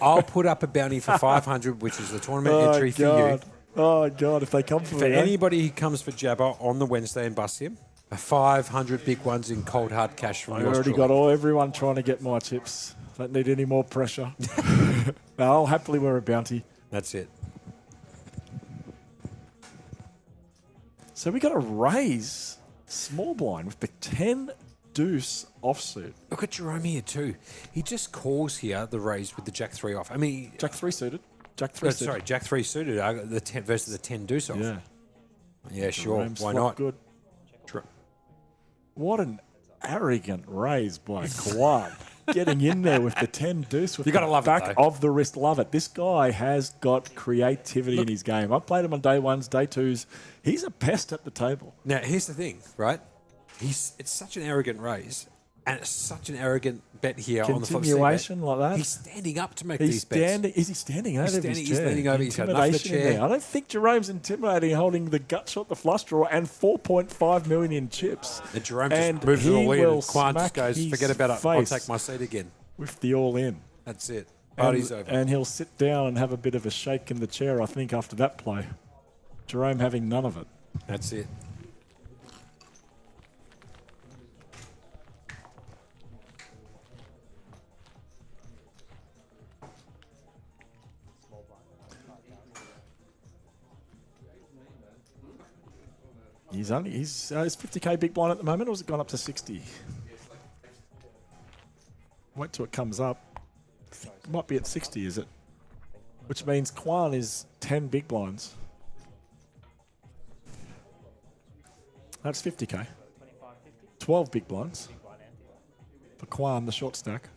Speaker 1: I'll put up a bounty for 500, which is the tournament entry for you.
Speaker 2: Oh, God, if they come for
Speaker 1: For
Speaker 2: me. eh?
Speaker 1: anybody who comes for Jabba on the Wednesday and busts him, 500 big ones in cold hard cash from
Speaker 2: I
Speaker 1: yours
Speaker 2: already
Speaker 1: truly.
Speaker 2: got everyone trying to get my chips. Don't need any more pressure. No, I'll happily wear a bounty.
Speaker 1: That's it.
Speaker 2: So we got to raise small blind with the 10 deuce offsuit.
Speaker 1: Look at Jerome here too. He just calls here the raise with the Jack 3 off. I mean,
Speaker 2: Jack 3 suited. Jack 3 suited.
Speaker 1: sorry, Jack 3 suited. The 10 versus the 10 deuce off.
Speaker 2: Yeah.
Speaker 1: Yeah, sure.
Speaker 2: James
Speaker 1: Why
Speaker 2: flop
Speaker 1: not?
Speaker 2: Good.
Speaker 1: Tr-
Speaker 2: What an arrogant raise by Kwan. Getting in there with the 10 deuce with
Speaker 1: You gotta
Speaker 2: the
Speaker 1: love it,
Speaker 2: back
Speaker 1: though.
Speaker 2: of the wrist. Love it. This guy has got creativity in his game. I've played him on day ones, day twos. He's a pest at the table.
Speaker 1: Now, here's the thing, right? It's such an arrogant raise, and it's such an arrogant bet here on the flip side.
Speaker 2: Continuation like that.
Speaker 1: He's standing up to make
Speaker 2: He's
Speaker 1: these bets.
Speaker 2: standing. Is he standing over his
Speaker 1: standing-
Speaker 2: chair?
Speaker 1: he's leaning over, he's had enough of the
Speaker 2: Intimidation in
Speaker 1: chair.
Speaker 2: there. I don't think Jerome's intimidating, holding the gut shot, the flush draw, and 4.5 million in chips.
Speaker 1: And Jerome
Speaker 2: And
Speaker 1: just moves it
Speaker 2: he
Speaker 1: all in,
Speaker 2: will
Speaker 1: and Quan just
Speaker 2: smack
Speaker 1: goes,
Speaker 2: his
Speaker 1: forget about it, I'll
Speaker 2: face
Speaker 1: take my seat again.
Speaker 2: with the all in.
Speaker 1: That's it. Party's
Speaker 2: and,
Speaker 1: over.
Speaker 2: and he'll sit down and have a bit of a shake in the chair, I think, after that play. Jerome having none of it.
Speaker 1: That's it.
Speaker 2: He's 50k big blind at the moment, or has it gone up to 60? Wait till it comes up. It might be at 60, is it? Which means Kwan is 10 big blinds. That's 50k. 12 big blinds for Kwan, the short stack.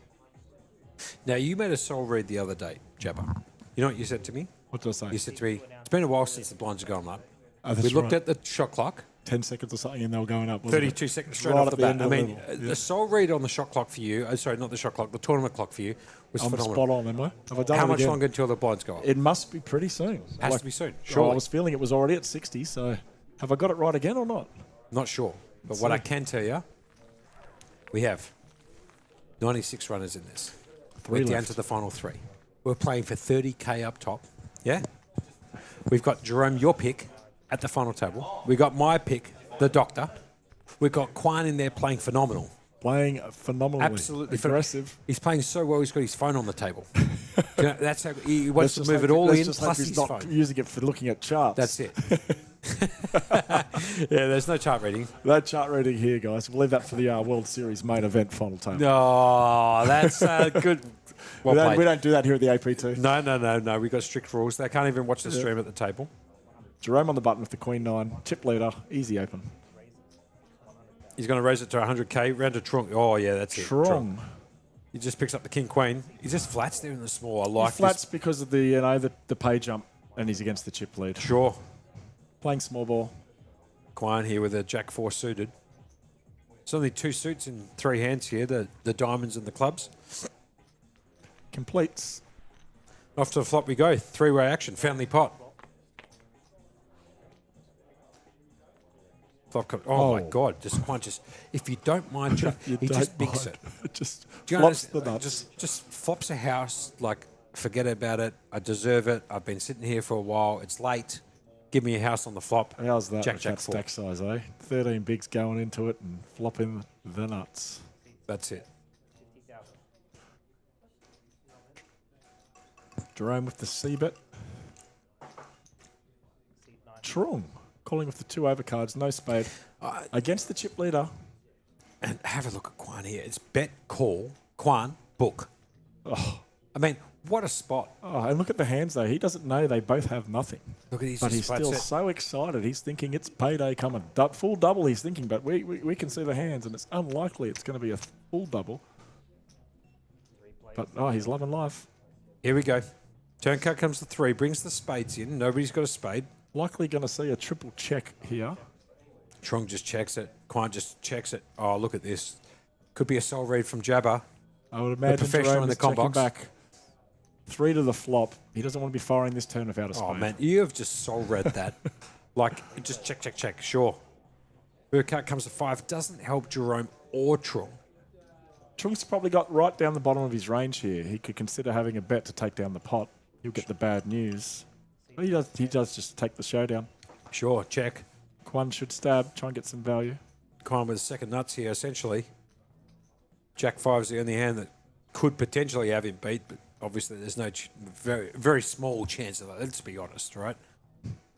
Speaker 1: Now, you made a soul read the other day, Jabba. You know what you said to me?
Speaker 2: What did I say?
Speaker 1: You said to me, it's been a while since the blinds have gone up.
Speaker 2: Oh, that's
Speaker 1: We looked
Speaker 2: right.
Speaker 1: at the shot clock,
Speaker 2: 10 seconds or something, and they were going up. wasn't it?
Speaker 1: 32 seconds straight
Speaker 2: Right
Speaker 1: off
Speaker 2: at
Speaker 1: the
Speaker 2: the
Speaker 1: bat.
Speaker 2: end
Speaker 1: I
Speaker 2: of the
Speaker 1: mean,
Speaker 2: level.
Speaker 1: the sole read on the shot clock for you, sorry, not the shot clock, the tournament clock for you was
Speaker 2: I'm
Speaker 1: phenomenal.
Speaker 2: spot on, am I? Have I done
Speaker 1: How
Speaker 2: it
Speaker 1: much
Speaker 2: again?
Speaker 1: longer until the blinds go up?
Speaker 2: It must be pretty soon.
Speaker 1: Has to be soon.
Speaker 2: I
Speaker 1: Surely.
Speaker 2: was feeling it was already at 60, so have I got it right again or not?
Speaker 1: Not sure. But
Speaker 2: Let's
Speaker 1: what I
Speaker 2: see.
Speaker 1: can tell you, we have 96 runners in this.
Speaker 2: Three
Speaker 1: We're down
Speaker 2: left.
Speaker 1: to the final 3. We're playing for 30K up top. Yeah? We've got Jerome, your pick, at the final table. We've got my pick, the doctor. We've got Quan in there playing phenomenal.
Speaker 2: Playing phenomenally.
Speaker 1: Absolutely
Speaker 2: aggressive.
Speaker 1: He's playing so well, he's got his phone on the table. You know, that's how he wants to
Speaker 2: Let's
Speaker 1: move
Speaker 2: just
Speaker 1: it all
Speaker 2: let's
Speaker 1: in,
Speaker 2: just
Speaker 1: plus
Speaker 2: hope
Speaker 1: his
Speaker 2: he's not
Speaker 1: phone.
Speaker 2: using it for looking at charts.
Speaker 1: That's it. Yeah, there's no chart reading.
Speaker 2: That chart reading here, guys. We'll leave that for the World Series main event final table.
Speaker 1: No, that's good. Well
Speaker 2: we
Speaker 1: played.
Speaker 2: don't do that here at the APT.
Speaker 1: No. We've got strict rules. They can't even watch the stream at the table.
Speaker 2: Jerome on the button with the Queen 9. Chip leader. Easy open.
Speaker 1: He's going to raise it to 100K. Round to Trunk. Oh, yeah, that's it.
Speaker 2: Strong.
Speaker 1: He just picks up the King Queen. He just flats there in the small. I
Speaker 2: He
Speaker 1: like
Speaker 2: flats
Speaker 1: this.
Speaker 2: because of the pay jump, and he's against the chip lead.
Speaker 1: Sure.
Speaker 2: Playing small ball.
Speaker 1: Quine here with a Jack 4 suited. It's only 2 suits in 3 hands here, the diamonds and the clubs.
Speaker 2: Completes.
Speaker 1: Off to the flop we go. 3-way action. Family pot. Flop oh, my God. Just Quine just, if you don't mind, he just bigs it.
Speaker 2: Just
Speaker 1: Do you
Speaker 2: flops the
Speaker 1: understand?
Speaker 2: nuts.
Speaker 1: Just flops a house, like, forget about it. I deserve it. I've been sitting here for a while. It's late. Give me a house on the flop.
Speaker 2: How's that
Speaker 1: Jack,
Speaker 2: with
Speaker 1: Jack
Speaker 2: that
Speaker 1: 4.
Speaker 2: stack size, eh? 13 bigs going into it and flopping the nuts.
Speaker 1: That's it.
Speaker 3: 50,000.
Speaker 2: Jerome with the C-bet.
Speaker 3: Seat 9.
Speaker 2: Trung calling with the 2 overcards, no spade. Against the chip leader.
Speaker 1: And have a look at Quan here. It's bet, call, Quan, book.
Speaker 2: Oh,
Speaker 1: I mean, what a spot.
Speaker 2: and look at the hands, though. He doesn't know they both have nothing.
Speaker 1: Look at these.
Speaker 2: But he's still so excited. He's thinking it's payday coming. Full double, he's thinking, but we can see the hands, and it's unlikely it's going to be a full double. But, he's loving life.
Speaker 1: Here we go. Turn card comes to 3, brings the spades in. Nobody's got a spade.
Speaker 2: Likely going to see a triple check here.
Speaker 1: Trong just checks it. Quan just checks it. Oh, look at this. Could be a soul read from Jabba.
Speaker 2: I would imagine
Speaker 1: professional
Speaker 2: Jerome
Speaker 1: in the
Speaker 2: is checking
Speaker 1: comp box.
Speaker 2: back. 3 to the flop. He doesn't want to be firing this turn without a spade.
Speaker 1: Oh, man. You have just soul read that. Like, just check. Sure. Her card comes to 5. Doesn't help Jerome or Trong.
Speaker 2: Trung's probably got right down the bottom of his range here. He could consider having a bet to take down the pot. He'll get the bad news. But he does just take the showdown.
Speaker 1: Sure, check.
Speaker 2: Quan should stab, try and get some value.
Speaker 1: Quan with second nuts here, essentially. Jack 5's the only hand that could potentially have him beat, but obviously there's no very, very small chance of that. Let's be honest, right?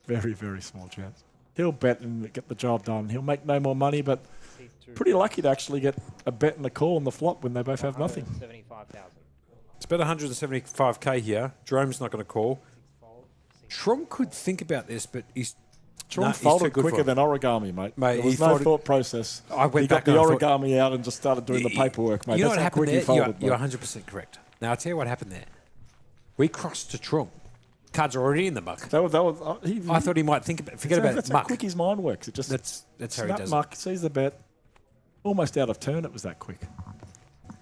Speaker 2: Very, very small chance. He'll bet and get the job done. He'll make no more money, but
Speaker 3: Seat 2.
Speaker 2: pretty lucky to actually get a bet and a call on the flop when they both have nothing.
Speaker 3: 75,000.
Speaker 1: It's about 175K here. Jerome's not going to call.
Speaker 3: Fold. Seat
Speaker 1: Trom could think about this, but he's
Speaker 2: Trung
Speaker 1: nah, he's
Speaker 2: folded
Speaker 1: too good
Speaker 2: quicker
Speaker 1: for it.
Speaker 2: than origami, mate.
Speaker 1: Mate,
Speaker 2: There
Speaker 1: he
Speaker 2: was no
Speaker 1: folded-
Speaker 2: thought process.
Speaker 1: I went
Speaker 2: he got
Speaker 1: back
Speaker 2: the
Speaker 1: and I thought-
Speaker 2: origami out and just started doing the paperwork, mate.
Speaker 1: You know
Speaker 2: That's
Speaker 1: what
Speaker 2: how
Speaker 1: happened
Speaker 2: quick he
Speaker 1: there?
Speaker 2: folded,
Speaker 1: You're
Speaker 2: mate.
Speaker 1: 100% correct. Now, I'll tell you what happened there. We crossed to Trom. Cards are already in the muck.
Speaker 2: That was
Speaker 1: I thought he might think about forget about
Speaker 2: that's
Speaker 1: it.
Speaker 2: how
Speaker 1: Muck.
Speaker 2: quick his mind works. It just
Speaker 1: That's how he
Speaker 2: snap
Speaker 1: does
Speaker 2: muck, sees the bet. Almost out of turn, it was that quick.
Speaker 1: it.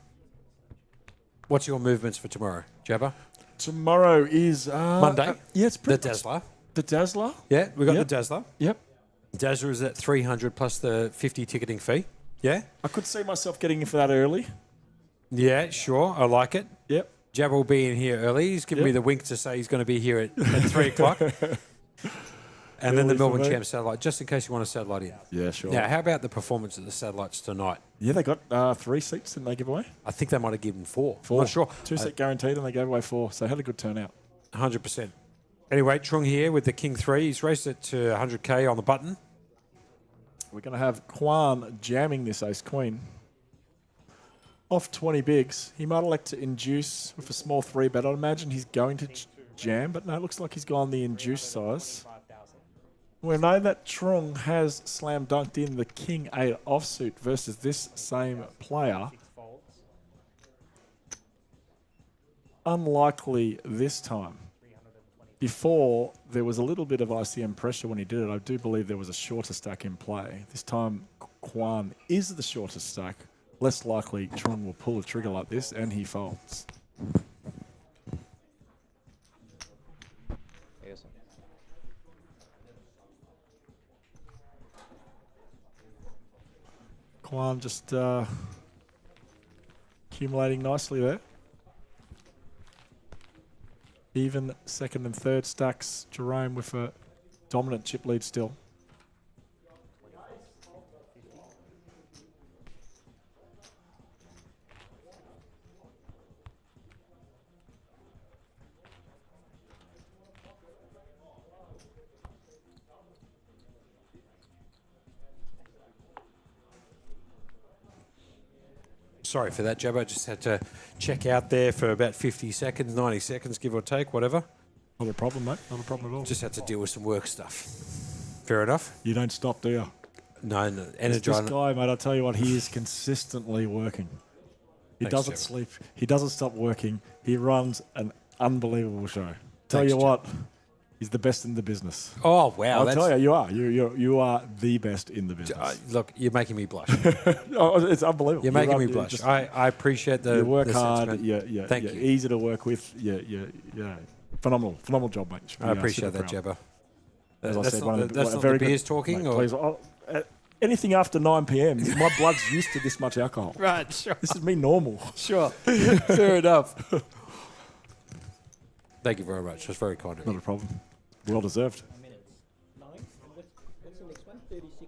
Speaker 1: What's your movements for tomorrow, Jabba?
Speaker 2: Tomorrow is...
Speaker 1: Monday?
Speaker 2: yeah, it's
Speaker 1: The
Speaker 2: pretty much
Speaker 1: Dazzler.
Speaker 2: the Dazzler.
Speaker 1: Yeah, we got
Speaker 2: Yep.
Speaker 1: the Dazzler.
Speaker 2: Yep.
Speaker 1: Dazzler is at 300 plus the 50 ticketing fee. Yeah?
Speaker 2: I could see myself getting in for that early.
Speaker 1: Yeah, sure. I like it.
Speaker 2: Yep.
Speaker 1: Jabba will be in here early. He's given me
Speaker 2: Yep.
Speaker 1: the wink to say he's going to be here at 3 o'clock. And then the
Speaker 2: Early for
Speaker 1: Melbourne
Speaker 2: me.
Speaker 1: Champ satellite, just in case you want a satellite in.
Speaker 2: Yeah, sure.
Speaker 1: Now, how about the performance of the satellites tonight?
Speaker 2: Yeah, they got 3 seats, didn't they give away?
Speaker 1: I think they might have given 4.
Speaker 2: 4.
Speaker 1: I'm not sure.
Speaker 2: 2 seat guaranteed, and they gave away 4, so had a good turnout.
Speaker 1: 100%. Anyway, Trung here with the King 3. He's raced it to 100K on the button.
Speaker 2: We're going to have Quan jamming this ace-queen. Off 20 bigs. He might elect to induce with a small 3-bet. I'd imagine he's going to jam, but no, it looks like he's gone the induce size.
Speaker 3: 5,000.
Speaker 2: We know that Trung has slam dunked in the King 8 offsuit versus this same player.
Speaker 3: 6 folds.
Speaker 2: Unlikely this time. before, there was a little bit of ICM pressure when he did it. I do believe there was a shorter stack in play. This time, Quan is the shortest stack. Less likely Trung will pull a trigger like this, and he folds. Quan just accumulating nicely there. Even second and third stacks. Jerome with a dominant chip lead still.
Speaker 1: Sorry for that, Jabba. I just had to check out there for about 50 seconds, 90 seconds, give or take, whatever.
Speaker 2: Not a problem, mate. Not a problem at all.
Speaker 1: Just had to deal with some work stuff. Fair enough.
Speaker 2: You don't stop, do you?
Speaker 1: No,
Speaker 2: This guy, mate, I tell you what, he is consistently working. He
Speaker 1: Thanks,
Speaker 2: doesn't
Speaker 1: Jabba.
Speaker 2: sleep. He doesn't stop working. He runs an unbelievable show. Tell
Speaker 1: Thanks,
Speaker 2: you
Speaker 1: Jabba.
Speaker 2: what, he's the best in the business.
Speaker 1: Oh, wow.
Speaker 2: I'll
Speaker 1: that's,
Speaker 2: tell you, you are. You are the best in the business.
Speaker 1: look, you're making me blush.
Speaker 2: Oh, it's unbelievable.
Speaker 1: You're making me
Speaker 2: you
Speaker 1: blush.
Speaker 2: just-
Speaker 1: I appreciate the
Speaker 2: you work
Speaker 1: the
Speaker 2: hard.
Speaker 1: sentiment. Thank
Speaker 2: you're
Speaker 1: you.
Speaker 2: easy to work with. Phenomenal job, mate.
Speaker 1: I appreciate that,
Speaker 2: Jabba.
Speaker 1: Jabba.
Speaker 2: As I
Speaker 1: That's
Speaker 2: said,
Speaker 1: not,
Speaker 2: one of the,
Speaker 1: that's not
Speaker 2: very
Speaker 1: the beers
Speaker 2: good,
Speaker 1: talking?
Speaker 2: mate,
Speaker 1: Or?
Speaker 2: please, anything after 9 p.m., my blood's used to this much alcohol.
Speaker 1: Right, sure.
Speaker 2: This is me normal.
Speaker 1: Sure. Fair enough. Thank you very much. That's very kind of
Speaker 2: Not
Speaker 1: you.
Speaker 2: a problem. Well deserved.
Speaker 6: Minutes. 9. What's the next one? 36.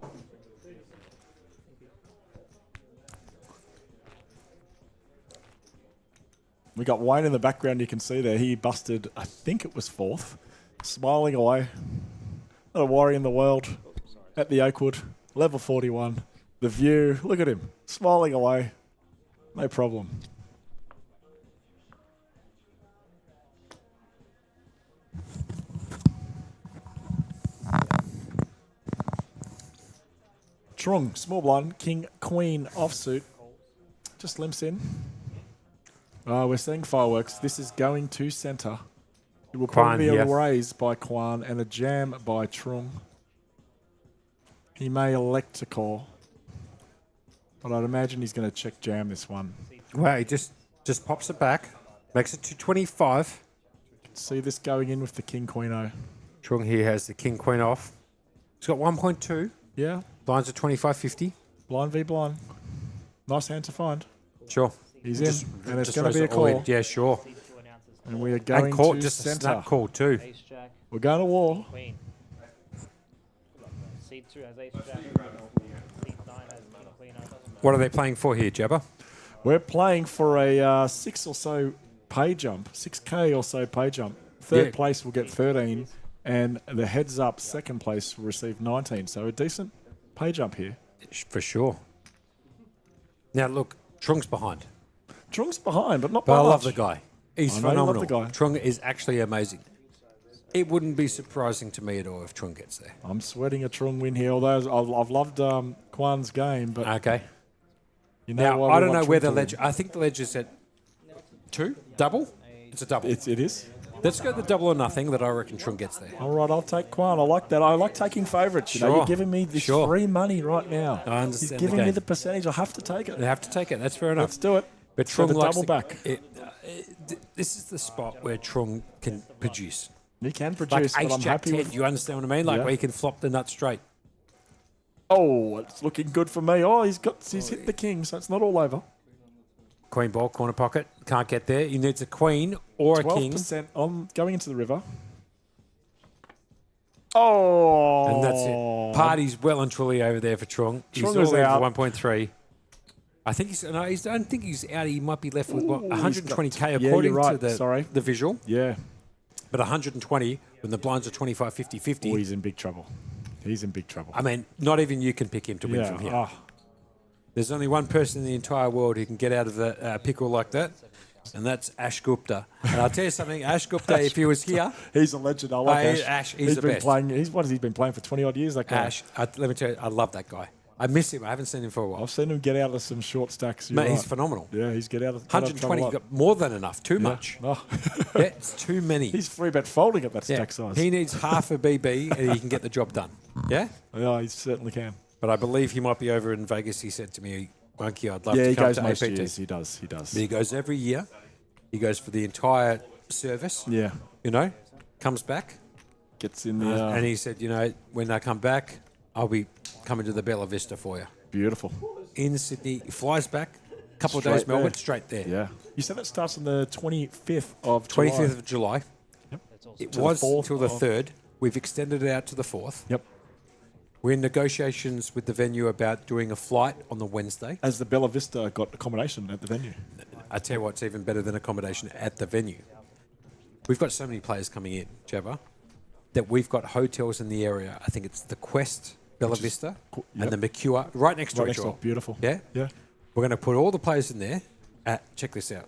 Speaker 2: We got Wayne in the background. You can see there. He busted, I think it was fourth. Smiling away. Not a worry in the world. At the Oakwood. Level 41. The view. Look at him. Smiling away. No problem. Trung, small blind, king, queen, offsuit. Just limps in. We're seeing fireworks. This is going to centre. It will
Speaker 1: Quan
Speaker 2: probably be a
Speaker 1: here.
Speaker 2: raise by Quan and a jam by Trung. He may elect to call. But I'd imagine he's going to check jam this one.
Speaker 1: Wow, he just pops it back. Makes it to 25.
Speaker 2: See this going in with the king, queen, o.
Speaker 1: Trung here has the king, queen off. He's got 1.2.
Speaker 2: Yeah,
Speaker 1: Lines are 25.50.
Speaker 2: blind v blind. Nice hand to find.
Speaker 1: Sure.
Speaker 2: He's in, and it's
Speaker 1: Just
Speaker 2: going to
Speaker 1: raise
Speaker 2: be a
Speaker 1: it all in.
Speaker 2: call.
Speaker 1: Yeah, sure.
Speaker 2: And we are going
Speaker 1: And call,
Speaker 2: to
Speaker 1: just a
Speaker 2: centre.
Speaker 1: snap call too.
Speaker 3: Ace Jack,
Speaker 2: We're going to war.
Speaker 3: Queen. Seed 2 has Ace Jack. Seed 9 has King Queen.
Speaker 1: What are they playing for here, Jabba?
Speaker 2: We're playing for a 6 or so pay jump, 6K or so pay jump. Third
Speaker 1: Yeah.
Speaker 2: place will get 13, and the heads up second place will receive 19. So a decent pay jump here.
Speaker 1: For sure. Now look, Trung's behind.
Speaker 2: Trung's behind, but not
Speaker 1: But
Speaker 2: by
Speaker 1: I
Speaker 2: much.
Speaker 1: love the guy. He's
Speaker 2: I know you love
Speaker 1: phenomenal.
Speaker 2: the guy.
Speaker 1: Trung is actually amazing. It wouldn't be surprising to me at all if Trung gets there.
Speaker 2: I'm sweating a Trung win here, although I've loved Quan's game, but
Speaker 1: Okay.
Speaker 2: you know
Speaker 1: Now,
Speaker 2: why
Speaker 1: I
Speaker 2: we
Speaker 1: don't
Speaker 2: want
Speaker 1: know where
Speaker 2: Trung
Speaker 1: the
Speaker 2: to win.
Speaker 1: ledge... I think the ledge is at 2? Double? It's a double.
Speaker 2: It is.
Speaker 1: Let's go the double or nothing that I reckon Trung gets there.
Speaker 2: All right, I'll take Quan. I like that. I like taking favourites. You know,
Speaker 1: Sure.
Speaker 2: you're giving me this
Speaker 1: Sure.
Speaker 2: free money right now.
Speaker 1: I understand
Speaker 2: He's
Speaker 1: the
Speaker 2: giving me
Speaker 1: game.
Speaker 2: the percentage. I have to take it.
Speaker 1: They have to take it. That's fair enough.
Speaker 2: Let's do it.
Speaker 1: But
Speaker 2: So
Speaker 1: Trung
Speaker 2: the
Speaker 1: likes
Speaker 2: double back.
Speaker 1: this is the spot where Trung can produce.
Speaker 2: You can
Speaker 1: Like
Speaker 2: produce, but
Speaker 1: Ace
Speaker 2: I'm
Speaker 1: Jack
Speaker 2: happy
Speaker 1: 10,
Speaker 2: with.
Speaker 1: you understand what I mean? Like
Speaker 2: Yeah.
Speaker 1: where he can flop the nut straight.
Speaker 2: Oh, it's looking good for me. Oh, he's hit the king, so it's not all over.
Speaker 1: Queen ball, corner pocket. Can't get there. He needs a queen or a king.
Speaker 2: 12% on going into the river. Oh,
Speaker 1: And that's it. Party's well and truly over there for Trung. He's
Speaker 2: Trung
Speaker 1: all
Speaker 2: is
Speaker 1: in
Speaker 2: out.
Speaker 1: for 1.3. I think he's. No, I don't think he's out. He might be left with what,
Speaker 2: Ooh,
Speaker 1: 120k
Speaker 2: he's got- yeah,
Speaker 1: according
Speaker 2: you're right.
Speaker 1: to the
Speaker 2: Sorry.
Speaker 1: the visual.
Speaker 2: Yeah.
Speaker 1: But 120 when the blinds are 25, 50, 50.
Speaker 2: Oh, he's in big trouble. He's in big trouble.
Speaker 1: I mean, not even you can pick him to win
Speaker 2: yeah.
Speaker 1: from here.
Speaker 2: Oh,
Speaker 1: There's only one person in the entire world who can get out of the pickle like that, and that's Ash Gupta. And I'll tell you something, Ash Gupta, if he was here,
Speaker 2: he's a legend. I like
Speaker 1: Hey,
Speaker 2: Ash.
Speaker 1: Ash, he's the
Speaker 2: been
Speaker 1: best.
Speaker 2: playing. What has he been playing for 20 odd years? That guy.
Speaker 1: Ash, let me tell you, I love that guy. I miss him. I haven't seen him for a while.
Speaker 2: I've seen him get out of some short stacks. You're
Speaker 1: Mate, he's
Speaker 2: right.
Speaker 1: phenomenal.
Speaker 2: Yeah, he's get out of
Speaker 1: 120,
Speaker 2: trouble.
Speaker 1: got more than enough. Too much.
Speaker 2: Oh.
Speaker 1: Yeah, it's too many.
Speaker 2: He's free bet folding at that
Speaker 1: Yeah.
Speaker 2: stack size.
Speaker 1: He needs half a BB and he can get the job done. Yeah?
Speaker 2: Yeah, he certainly can.
Speaker 1: But I believe he might be over in Vegas. He said to me, Monkey, I'd love
Speaker 2: Yeah,
Speaker 1: to
Speaker 2: he
Speaker 1: come
Speaker 2: goes
Speaker 1: to
Speaker 2: most
Speaker 1: APT.
Speaker 2: years. He does. He does.
Speaker 1: But he goes every year. He goes for the entire service.
Speaker 2: Yeah,
Speaker 1: You know, comes back.
Speaker 2: gets in the
Speaker 1: And he said, you know, when I come back, I'll be coming to the Bella Vista for you.
Speaker 2: beautiful.
Speaker 1: In Sydney, he flies back, a couple of
Speaker 2: Straight
Speaker 1: days, Melbourne,
Speaker 2: there.
Speaker 1: straight there.
Speaker 2: Yeah, you said that starts on the 25th of July.
Speaker 1: 25th of July. It
Speaker 2: To the
Speaker 1: was
Speaker 2: 4th
Speaker 1: until the
Speaker 2: of-
Speaker 1: 3rd. We've extended it out to the 4th.
Speaker 2: Yep.
Speaker 1: We're in negotiations with the venue about doing a flight on the Wednesday.
Speaker 2: As the Bella Vista got accommodation at the venue.
Speaker 1: I tell you what's even better than accommodation at the venue. We've got so many players coming in, Jabba, that we've got hotels in the area. I think it's the Quest, Bella Vista,
Speaker 2: cool.
Speaker 1: and the
Speaker 2: Yep.
Speaker 1: McCure, right next to
Speaker 2: Right
Speaker 1: each
Speaker 2: next door.
Speaker 1: other.
Speaker 2: Beautiful.
Speaker 1: Yeah?
Speaker 2: Yeah.
Speaker 1: We're going to put all the players in there at, check this out,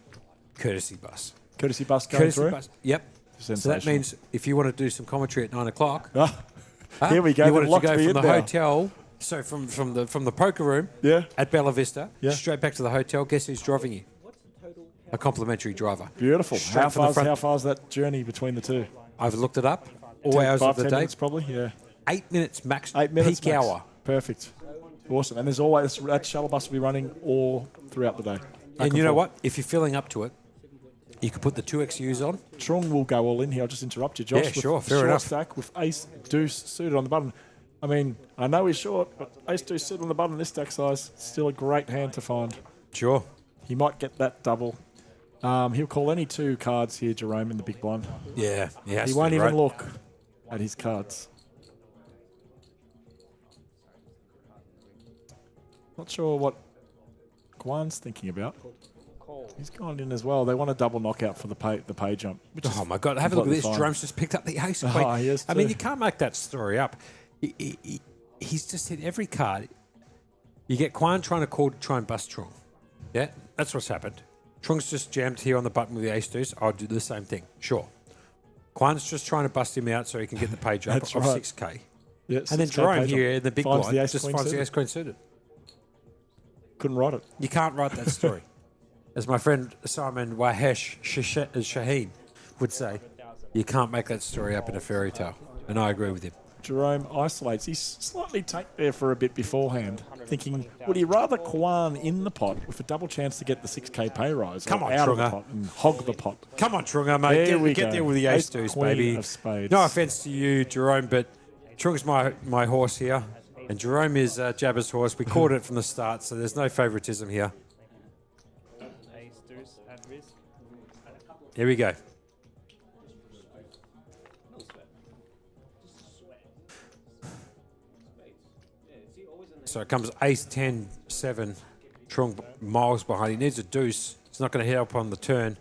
Speaker 1: courtesy bus.
Speaker 2: Courtesy bus going
Speaker 1: Courtesy
Speaker 2: through.
Speaker 1: bus. Yep. So that
Speaker 2: Sensational.
Speaker 1: means if you want to do some commentary at 9 o'clock,
Speaker 2: Ah, here we go.
Speaker 1: You
Speaker 2: They've
Speaker 1: wanted to
Speaker 2: locked
Speaker 1: go
Speaker 2: me
Speaker 1: from
Speaker 2: in
Speaker 1: the
Speaker 2: now.
Speaker 1: hotel, so from the poker room
Speaker 2: Yeah.
Speaker 1: at Bella Vista,
Speaker 2: Yeah.
Speaker 1: straight back to the hotel. Guess who's driving you? A complimentary driver.
Speaker 2: Beautiful.
Speaker 1: Straight
Speaker 2: How
Speaker 1: from the front.
Speaker 2: far's that journey between the two?
Speaker 1: I've looked it up. All hours of the
Speaker 2: 10
Speaker 1: day.
Speaker 2: minutes probably. Yeah.
Speaker 1: 8 minutes max.
Speaker 2: 8 minutes
Speaker 1: peak
Speaker 2: max.
Speaker 1: hour.
Speaker 2: Perfect. Awesome. And there's always that shuttle bus will be running all throughout the day.
Speaker 1: And you know what? If you're filling up to it, you could put the 2XUs on.
Speaker 2: Trung will go all in here. I'll just interrupt you, Josh.
Speaker 1: Yeah,
Speaker 2: with
Speaker 1: sure,
Speaker 2: a
Speaker 1: fair
Speaker 2: short
Speaker 1: enough.
Speaker 2: stack with ace deuce suited on the button. I mean, I know he's short, but ace deuce suited on the button this stack size, still a great hand to find.
Speaker 1: Sure.
Speaker 2: He might get that double. He'll call any two cards here, Jerome, in the big blind.
Speaker 1: Yeah.
Speaker 2: He won't even look at his cards. Not sure what Guan's thinking about. He's gone in as well. They want a double knockout for the pay jump. Which is
Speaker 1: Oh my God! Have a look at this.
Speaker 2: completely fine.
Speaker 1: Jerome's just picked up the ace.
Speaker 2: Oh,
Speaker 1: Queen.
Speaker 2: he has
Speaker 1: I mean,
Speaker 2: too.
Speaker 1: you can't make that story up. He's just hit every card. You get Quan trying to try and bust Trung. Yeah, that's what's happened. Trung's just jammed here on the button with the ace deuce. I'll do the same thing. Sure. Quan's just trying to bust him out so he can get the page up
Speaker 2: That's
Speaker 1: of
Speaker 2: right.
Speaker 1: 6K.
Speaker 2: Yeah,
Speaker 1: And then
Speaker 2: 6K
Speaker 1: Jerome
Speaker 2: pay jump.
Speaker 1: here in the big
Speaker 2: Finds
Speaker 1: blind
Speaker 2: the ace
Speaker 1: just
Speaker 2: queen
Speaker 1: finds the
Speaker 2: suited.
Speaker 1: ace queen suited.
Speaker 2: Couldn't write it.
Speaker 1: You can't write that story. As my friend Simon Wahesh Shaheen would say, you can't make that story up in a fairy tale. And I agree with him.
Speaker 2: Jerome isolates. He's slightly tanked there for a bit beforehand, thinking, would he rather Quan in the pot with a double chance to get the 6K pay rise?
Speaker 1: Come
Speaker 2: or
Speaker 1: on,
Speaker 2: out of the
Speaker 1: Trunga.
Speaker 2: pot and hog the pot?
Speaker 1: Come on, Trunga, mate.
Speaker 2: There we
Speaker 1: Get
Speaker 2: go.
Speaker 1: there with the ace
Speaker 2: Ace
Speaker 1: deuce,
Speaker 2: queen
Speaker 1: baby.
Speaker 2: of spades.
Speaker 1: No offense to you, Jerome, but Trunga's my horse here. And Jerome is Jabba's horse. We called it from the start, so there's no favouritism here.
Speaker 3: Ace, deuce, at risk.
Speaker 1: Here we go. So it comes ace 10 7. Trung miles behind. He needs a deuce. He's not going to hit up on the turn.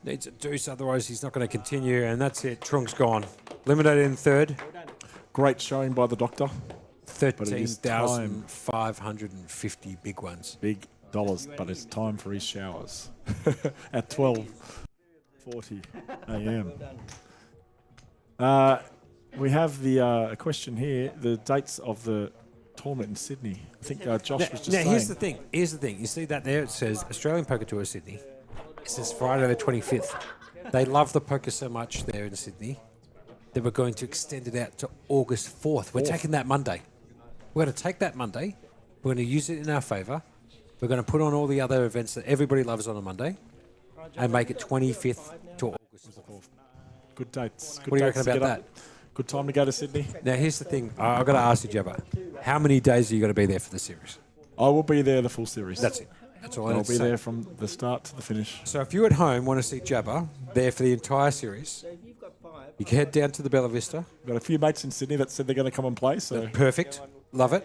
Speaker 1: Needs a deuce, otherwise he's not going to continue. And that's it. Trunk's gone. Eliminated in third.
Speaker 2: Great showing by the doctor. it is time.
Speaker 1: 13,550 big ones.
Speaker 2: Big dollars, but it's time for his showers at 12:40 a.m. We have the a question here: the dates of the tournament in Sydney. I think Josh was just saying.
Speaker 1: Here's the thing. You see that there? It says Australian Poker Tour Sydney. It says Friday the 25th. They love the poker so much there in Sydney that we're going to extend it out to August 4th. We're taking that Monday. We're going to take that Monday. We're going to use it in our favour. We're going to put on all the other events that everybody loves on a Monday and make it 25th to August 4th.
Speaker 2: Good dates. Good
Speaker 1: What do you
Speaker 2: dates
Speaker 1: reckon
Speaker 2: to
Speaker 1: about
Speaker 2: get up. Good time to go to Sydney.
Speaker 1: Now, here's the thing. I've got to ask you, Jabba. How many days are you going to be there for the series?
Speaker 2: I will be there the full series.
Speaker 1: That's it. That's all I
Speaker 2: I'll
Speaker 1: need to
Speaker 2: be
Speaker 1: say.
Speaker 2: there from the start to the finish.
Speaker 1: So if you at home want to see Jabba there for the entire series, you can head down to the Bella Vista.
Speaker 2: Got a few mates in Sydney that said they're going to come and play. So
Speaker 1: Perfect. Love it.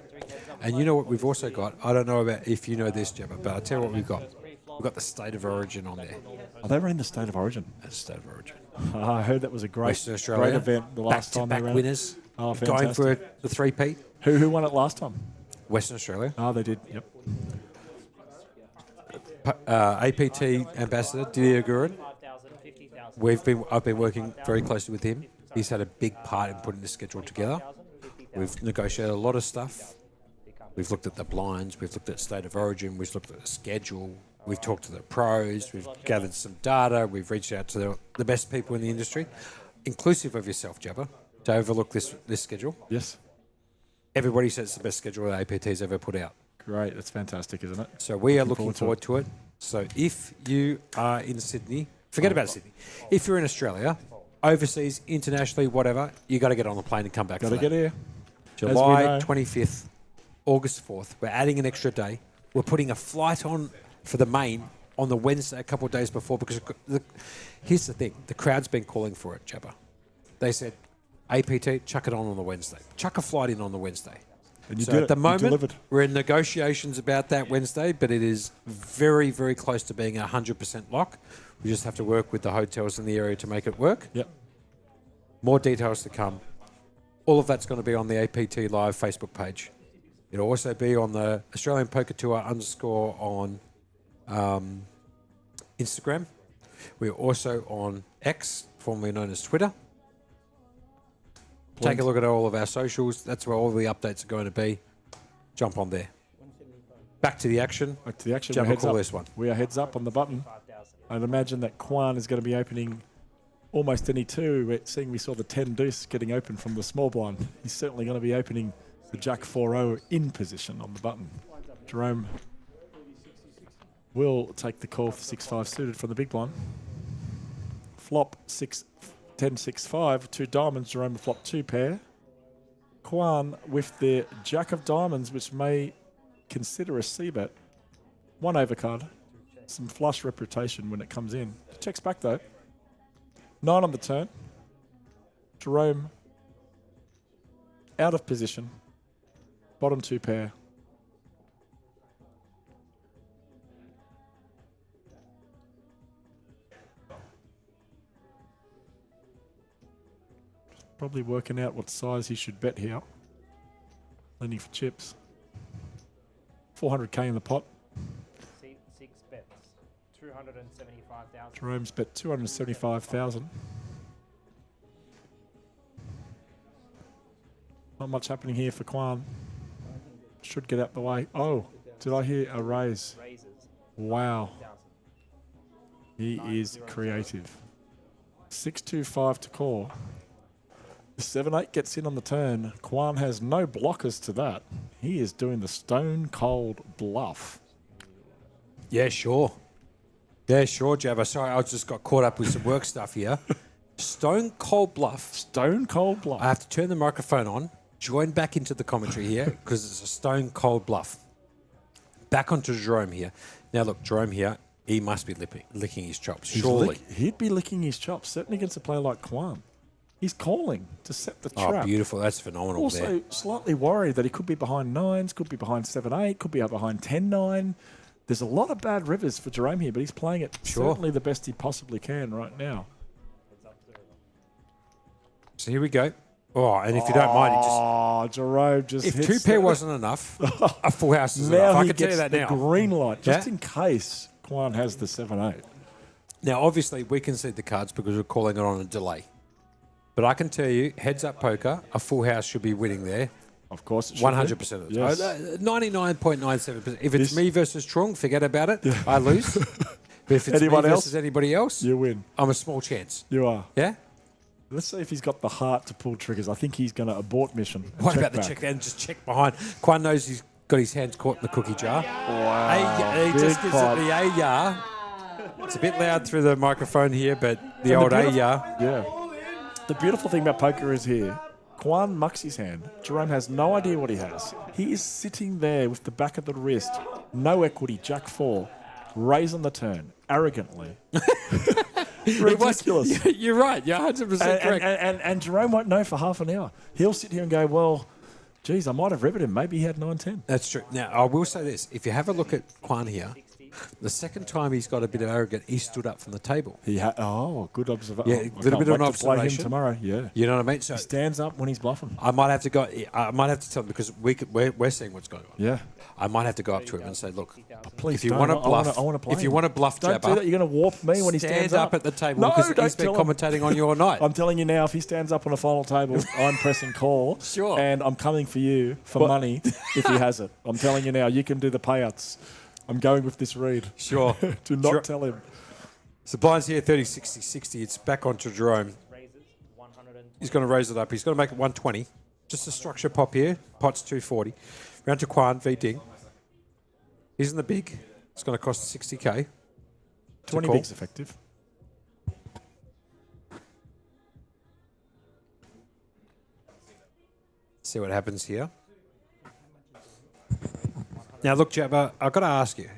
Speaker 1: And you know what we've also got? I don't know about if you know this, Jabba, but I'll tell you what we've got. We've got the State of Origin on there.
Speaker 2: oh, they were in the State of Origin.
Speaker 1: That's State of Origin.
Speaker 2: I heard that was a great,
Speaker 1: Western Australia.
Speaker 2: great event the last time they
Speaker 1: Back-to-back
Speaker 2: ran.
Speaker 1: winners.
Speaker 2: Oh,
Speaker 1: Going for
Speaker 2: fantastic.
Speaker 1: the three-peat.
Speaker 2: Who won it last time?
Speaker 1: Western Australia.
Speaker 2: Oh, they did. Yep.
Speaker 1: APT ambassador Didier Gurin.
Speaker 3: 50,000.
Speaker 1: I've been working very closely with him. He's had a big part in putting the schedule together. We've negotiated a lot of stuff. We've looked at the blinds. We've looked at state of origin. We've looked at the schedule. We've talked to the pros. We've gathered some data. We've reached out to the best people in the industry, inclusive of yourself, Jabba, to overlook this schedule.
Speaker 2: Yes.
Speaker 1: Everybody says it's the best schedule that APT's ever put out.
Speaker 2: Great. That's fantastic, isn't it?
Speaker 1: So we are looking forward to it. So if you are in Sydney, forget about Sydney. If you're in Australia, overseas, internationally, whatever, you got to get on the plane and come back.
Speaker 2: Got to get here.
Speaker 1: July
Speaker 2: know.
Speaker 1: 25th, August 4th. We're adding an extra day. We're putting a flight on for the main on the Wednesday a couple of days before because here's the thing. The crowd's been calling for it, Jabba. They said, APT, chuck it on the Wednesday. Chuck a flight in on the Wednesday.
Speaker 2: And you
Speaker 1: So
Speaker 2: did
Speaker 1: at the
Speaker 2: it. You
Speaker 1: moment,
Speaker 2: delivered.
Speaker 1: we're in negotiations about that Wednesday, but it is very, very close to being 100% lock. We just have to work with the hotels in the area to make it work.
Speaker 2: Yep.
Speaker 1: More details to come. All of that's going to be on the APT Live Facebook page. It'll also be on the Australian Poker Tour _ on Instagram. We're also on X, formerly known as Twitter. Take a look at all of our socials. That's where all the updates are going to be. Jump on there. Back to the action.
Speaker 2: Back to the action.
Speaker 1: Jabba,
Speaker 2: We're heads
Speaker 1: call
Speaker 2: up.
Speaker 1: this one.
Speaker 2: We are heads up on the button. I'd imagine that Kwan is going to be opening almost any two. Seeing we saw the 10 deuce getting open from the small blind. He's certainly going to be opening the Jack 4-0 in position on the button. Jerome will take the call for 6-5 suited from the big blind. Flop 10-6-5, 2 diamonds. Jerome will flop 2 pair. Kwan with their Jack of diamonds, which may consider a C-bet. 1 overcard. Some flush reputation when it comes in. Checks back though. 9 on the turn. Jerome out of position. Bottom 2 pair. Probably working out what size he should bet here. Leaning for chips. 400k in the pot.
Speaker 3: 6 bets. 275,000.
Speaker 2: Jerome's bet 275,000. Not much happening here for Kwan. Should get out the way. Oh, did I hear a raise?
Speaker 3: Raises.
Speaker 2: Wow.
Speaker 3: 1,000.
Speaker 2: He is creative. 6-2-5 to call. The 7-8 gets in on the turn. Kwan has no blockers to that. He is doing the stone cold bluff.
Speaker 1: Yeah, sure. Yeah, sure, Jabba. Sorry, I just got caught up with some work stuff here. Stone cold bluff.
Speaker 2: Stone cold bluff.
Speaker 1: I have to turn the microphone on, join back into the commentary here because it's a stone cold bluff. Back onto Jerome here. Now, look, Jerome here, he must be licking his chops, surely.
Speaker 2: He'd be licking his chops, certainly against a player like Kwan. He's calling to set the trap.
Speaker 1: Oh, beautiful. That's phenomenal
Speaker 2: Also,
Speaker 1: there.
Speaker 2: slightly worried that he could be behind 9s, could be behind 7-8, could be out behind 10-9. There's a lot of bad rivers for Jerome here, but he's playing it certainly the best he possibly can right now.
Speaker 1: So here we go. Oh, and if you don't mind, he just...
Speaker 2: Oh, Jerome just
Speaker 1: If
Speaker 2: hits
Speaker 1: 2 pair
Speaker 2: the-
Speaker 1: wasn't enough, a full house is
Speaker 2: now
Speaker 1: enough. I
Speaker 2: he
Speaker 1: can tell you
Speaker 2: gets
Speaker 1: that
Speaker 2: the
Speaker 1: now.
Speaker 2: green light, just
Speaker 1: Yeah?
Speaker 2: in case Kwan has the 7-8.
Speaker 1: Now, obviously, we can see the cards because we're calling it on a delay. But I can tell you, heads up poker, a full house should be winning there.
Speaker 2: Of course, it should be.
Speaker 1: 100% of the
Speaker 2: Yes.
Speaker 1: time. 99.97%. If it's
Speaker 2: This-
Speaker 1: me versus Trung, forget about it. I lose. But if it's
Speaker 2: Anyone
Speaker 1: me
Speaker 2: else?
Speaker 1: versus anybody else,
Speaker 2: You win.
Speaker 1: I'm a small chance.
Speaker 2: You are.
Speaker 1: Yeah?
Speaker 2: Let's see if he's got the heart to pull triggers. I think he's going to abort mission.
Speaker 1: What about the
Speaker 2: back.
Speaker 1: check and just check behind? Kwan knows he's got his hands caught in the cookie jar.
Speaker 2: Wow.
Speaker 1: He just
Speaker 2: Big
Speaker 1: gives it
Speaker 2: pot.
Speaker 1: the A-yar. It's a bit loud through the microphone here, but the
Speaker 2: And
Speaker 1: old
Speaker 2: beautiful-
Speaker 1: A-yar.
Speaker 2: Yeah. The beautiful thing about poker is here, Kwan mucks his hand. Jerome has no idea what he has. He is sitting there with the back of the wrist, no equity, Jack 4, raise on the turn, arrogantly. Ridiculous.
Speaker 1: You're right. You're 100% correct.
Speaker 2: And Jerome won't know for half an hour. He'll sit here and go, well, geez, I might have riveted him. Maybe he had 9-10.
Speaker 1: That's true. Now, I will say this. If you have a look at Kwan here, The second time he's got a bit arrogant, he stood up from the table.
Speaker 2: Good observation.
Speaker 1: Yeah, a little bit of an
Speaker 2: Play him
Speaker 1: observation.
Speaker 2: tomorrow. Yeah.
Speaker 1: You know what I mean? So
Speaker 2: He stands up when he's bluffing.
Speaker 1: I might have to go. I might have to tell him because we're seeing what's going on.
Speaker 2: Yeah.
Speaker 1: I might have to go up to him and say, look,
Speaker 2: Please
Speaker 1: if you
Speaker 2: don't.
Speaker 1: want to
Speaker 2: I wanna-
Speaker 1: bluff,
Speaker 2: I wanna play
Speaker 1: if you
Speaker 2: him.
Speaker 1: want to bluff
Speaker 2: Don't do
Speaker 1: Jabba,
Speaker 2: that. You're going to warp me when he stands
Speaker 1: up at the table
Speaker 2: No,
Speaker 1: because
Speaker 2: don't
Speaker 1: he's been
Speaker 2: tell him.
Speaker 1: commentating on your night.
Speaker 2: I'm telling you now, if he stands up on a final table, I'm pressing call.
Speaker 1: Sure.
Speaker 2: And I'm coming for you for money if he has it. I'm telling you now, you can do the payouts. I'm going with this read.
Speaker 1: Sure.
Speaker 2: Do not tell him.
Speaker 1: So blinds here, 30, 60, 60. It's back onto Jerome.
Speaker 3: Raises 120.
Speaker 1: He's going to raise it up. He's going to make it 120. Just a structure pop here. Pot's 240. Round to Quan, V Ding. He's in the big. It's going to cost 60K.
Speaker 2: 20
Speaker 1: call.
Speaker 2: bigs effective.
Speaker 1: See what happens here. Now, look, Jabba, I've got to ask you.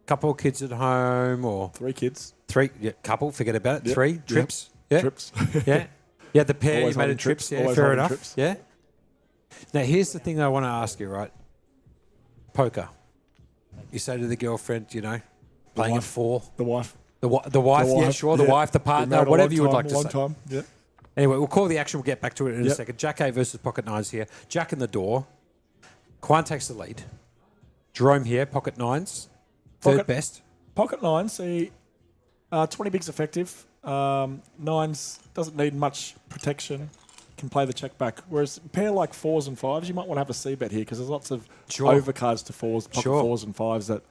Speaker 1: Couple of kids at home or
Speaker 2: 3 kids.
Speaker 1: 3? Yeah, couple, forget about it.
Speaker 2: Yep.
Speaker 1: 3?
Speaker 2: Yep.
Speaker 1: Trips? Yeah.
Speaker 2: Trips.
Speaker 1: Yeah. Yeah, the pair,
Speaker 2: Always
Speaker 1: you made
Speaker 2: holding
Speaker 1: it trips. Yeah,
Speaker 2: Always
Speaker 1: fair
Speaker 2: holding
Speaker 1: enough.
Speaker 2: trips.
Speaker 1: Yeah. Now, here's the thing I want to ask you, right? Poker. You say to the girlfriend, playing at
Speaker 2: wife.
Speaker 1: 4.
Speaker 2: The wife.
Speaker 1: The wife, yeah, sure. The wife, the
Speaker 2: Been
Speaker 1: partner,
Speaker 2: married a
Speaker 1: whatever
Speaker 2: long
Speaker 1: you would
Speaker 2: time,
Speaker 1: like to
Speaker 2: long
Speaker 1: say.
Speaker 2: time. Yeah.
Speaker 1: Anyway, we'll call the action. We'll get back to it in a
Speaker 2: Yep.
Speaker 1: second. Jack 8 versus pocket 9s here. Jack in the door. Quan takes the lead. Jerome here, pocket 9s. Third
Speaker 2: Pocket-
Speaker 1: best.
Speaker 2: Pocket 9, see, 20 bigs effective. 9s doesn't need much protection. Can play the check back. Whereas a pair like 4s and 5s, you might want to have a C bet here because there's lots of
Speaker 1: Sure.
Speaker 2: overcards to 4s, pocket
Speaker 1: Sure.
Speaker 2: 4s and 5s that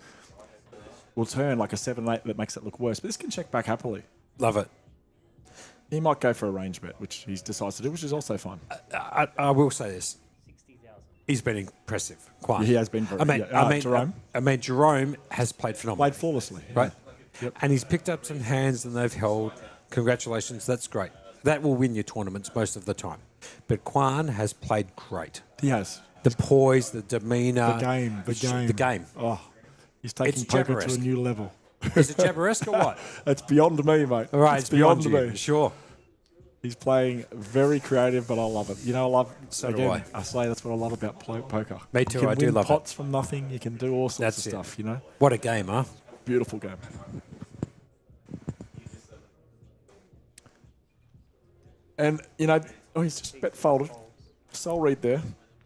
Speaker 2: will turn like a 7-8 that makes it look worse. But this can check back happily.
Speaker 1: Love it.
Speaker 2: He might go for a range bet, which he decides to do, which is also fine.
Speaker 1: I will say this. He's been impressive. Quan.
Speaker 2: He has been very Jerome
Speaker 1: Jerome has played phenomenally.
Speaker 2: played flawlessly.
Speaker 1: Right?
Speaker 2: Yep.
Speaker 1: And he's picked up some hands and they've held. Congratulations, that's great. That will win your tournaments most of the time. But Quan has played great.
Speaker 2: He has.
Speaker 1: The poise, the demeanour.
Speaker 2: The game. Oh, he's taking
Speaker 1: It's
Speaker 2: poker to a
Speaker 1: Jabberesque.
Speaker 2: new level.
Speaker 1: Is it Jabberesque or what?
Speaker 2: It's beyond me, mate.
Speaker 1: All right, it's beyond you.
Speaker 2: me.
Speaker 1: Sure.
Speaker 2: He's playing very creative, but I love it. I love.
Speaker 1: So do
Speaker 2: again,
Speaker 1: I.
Speaker 2: I say that's what I love about poker.
Speaker 1: Me too,
Speaker 2: You can
Speaker 1: I do
Speaker 2: win
Speaker 1: love it.
Speaker 2: pots from nothing. You can do all sorts
Speaker 1: That's
Speaker 2: of
Speaker 1: it.
Speaker 2: stuff.
Speaker 1: What a game, huh?
Speaker 2: Beautiful game. And he's just bet folded. Soul read there.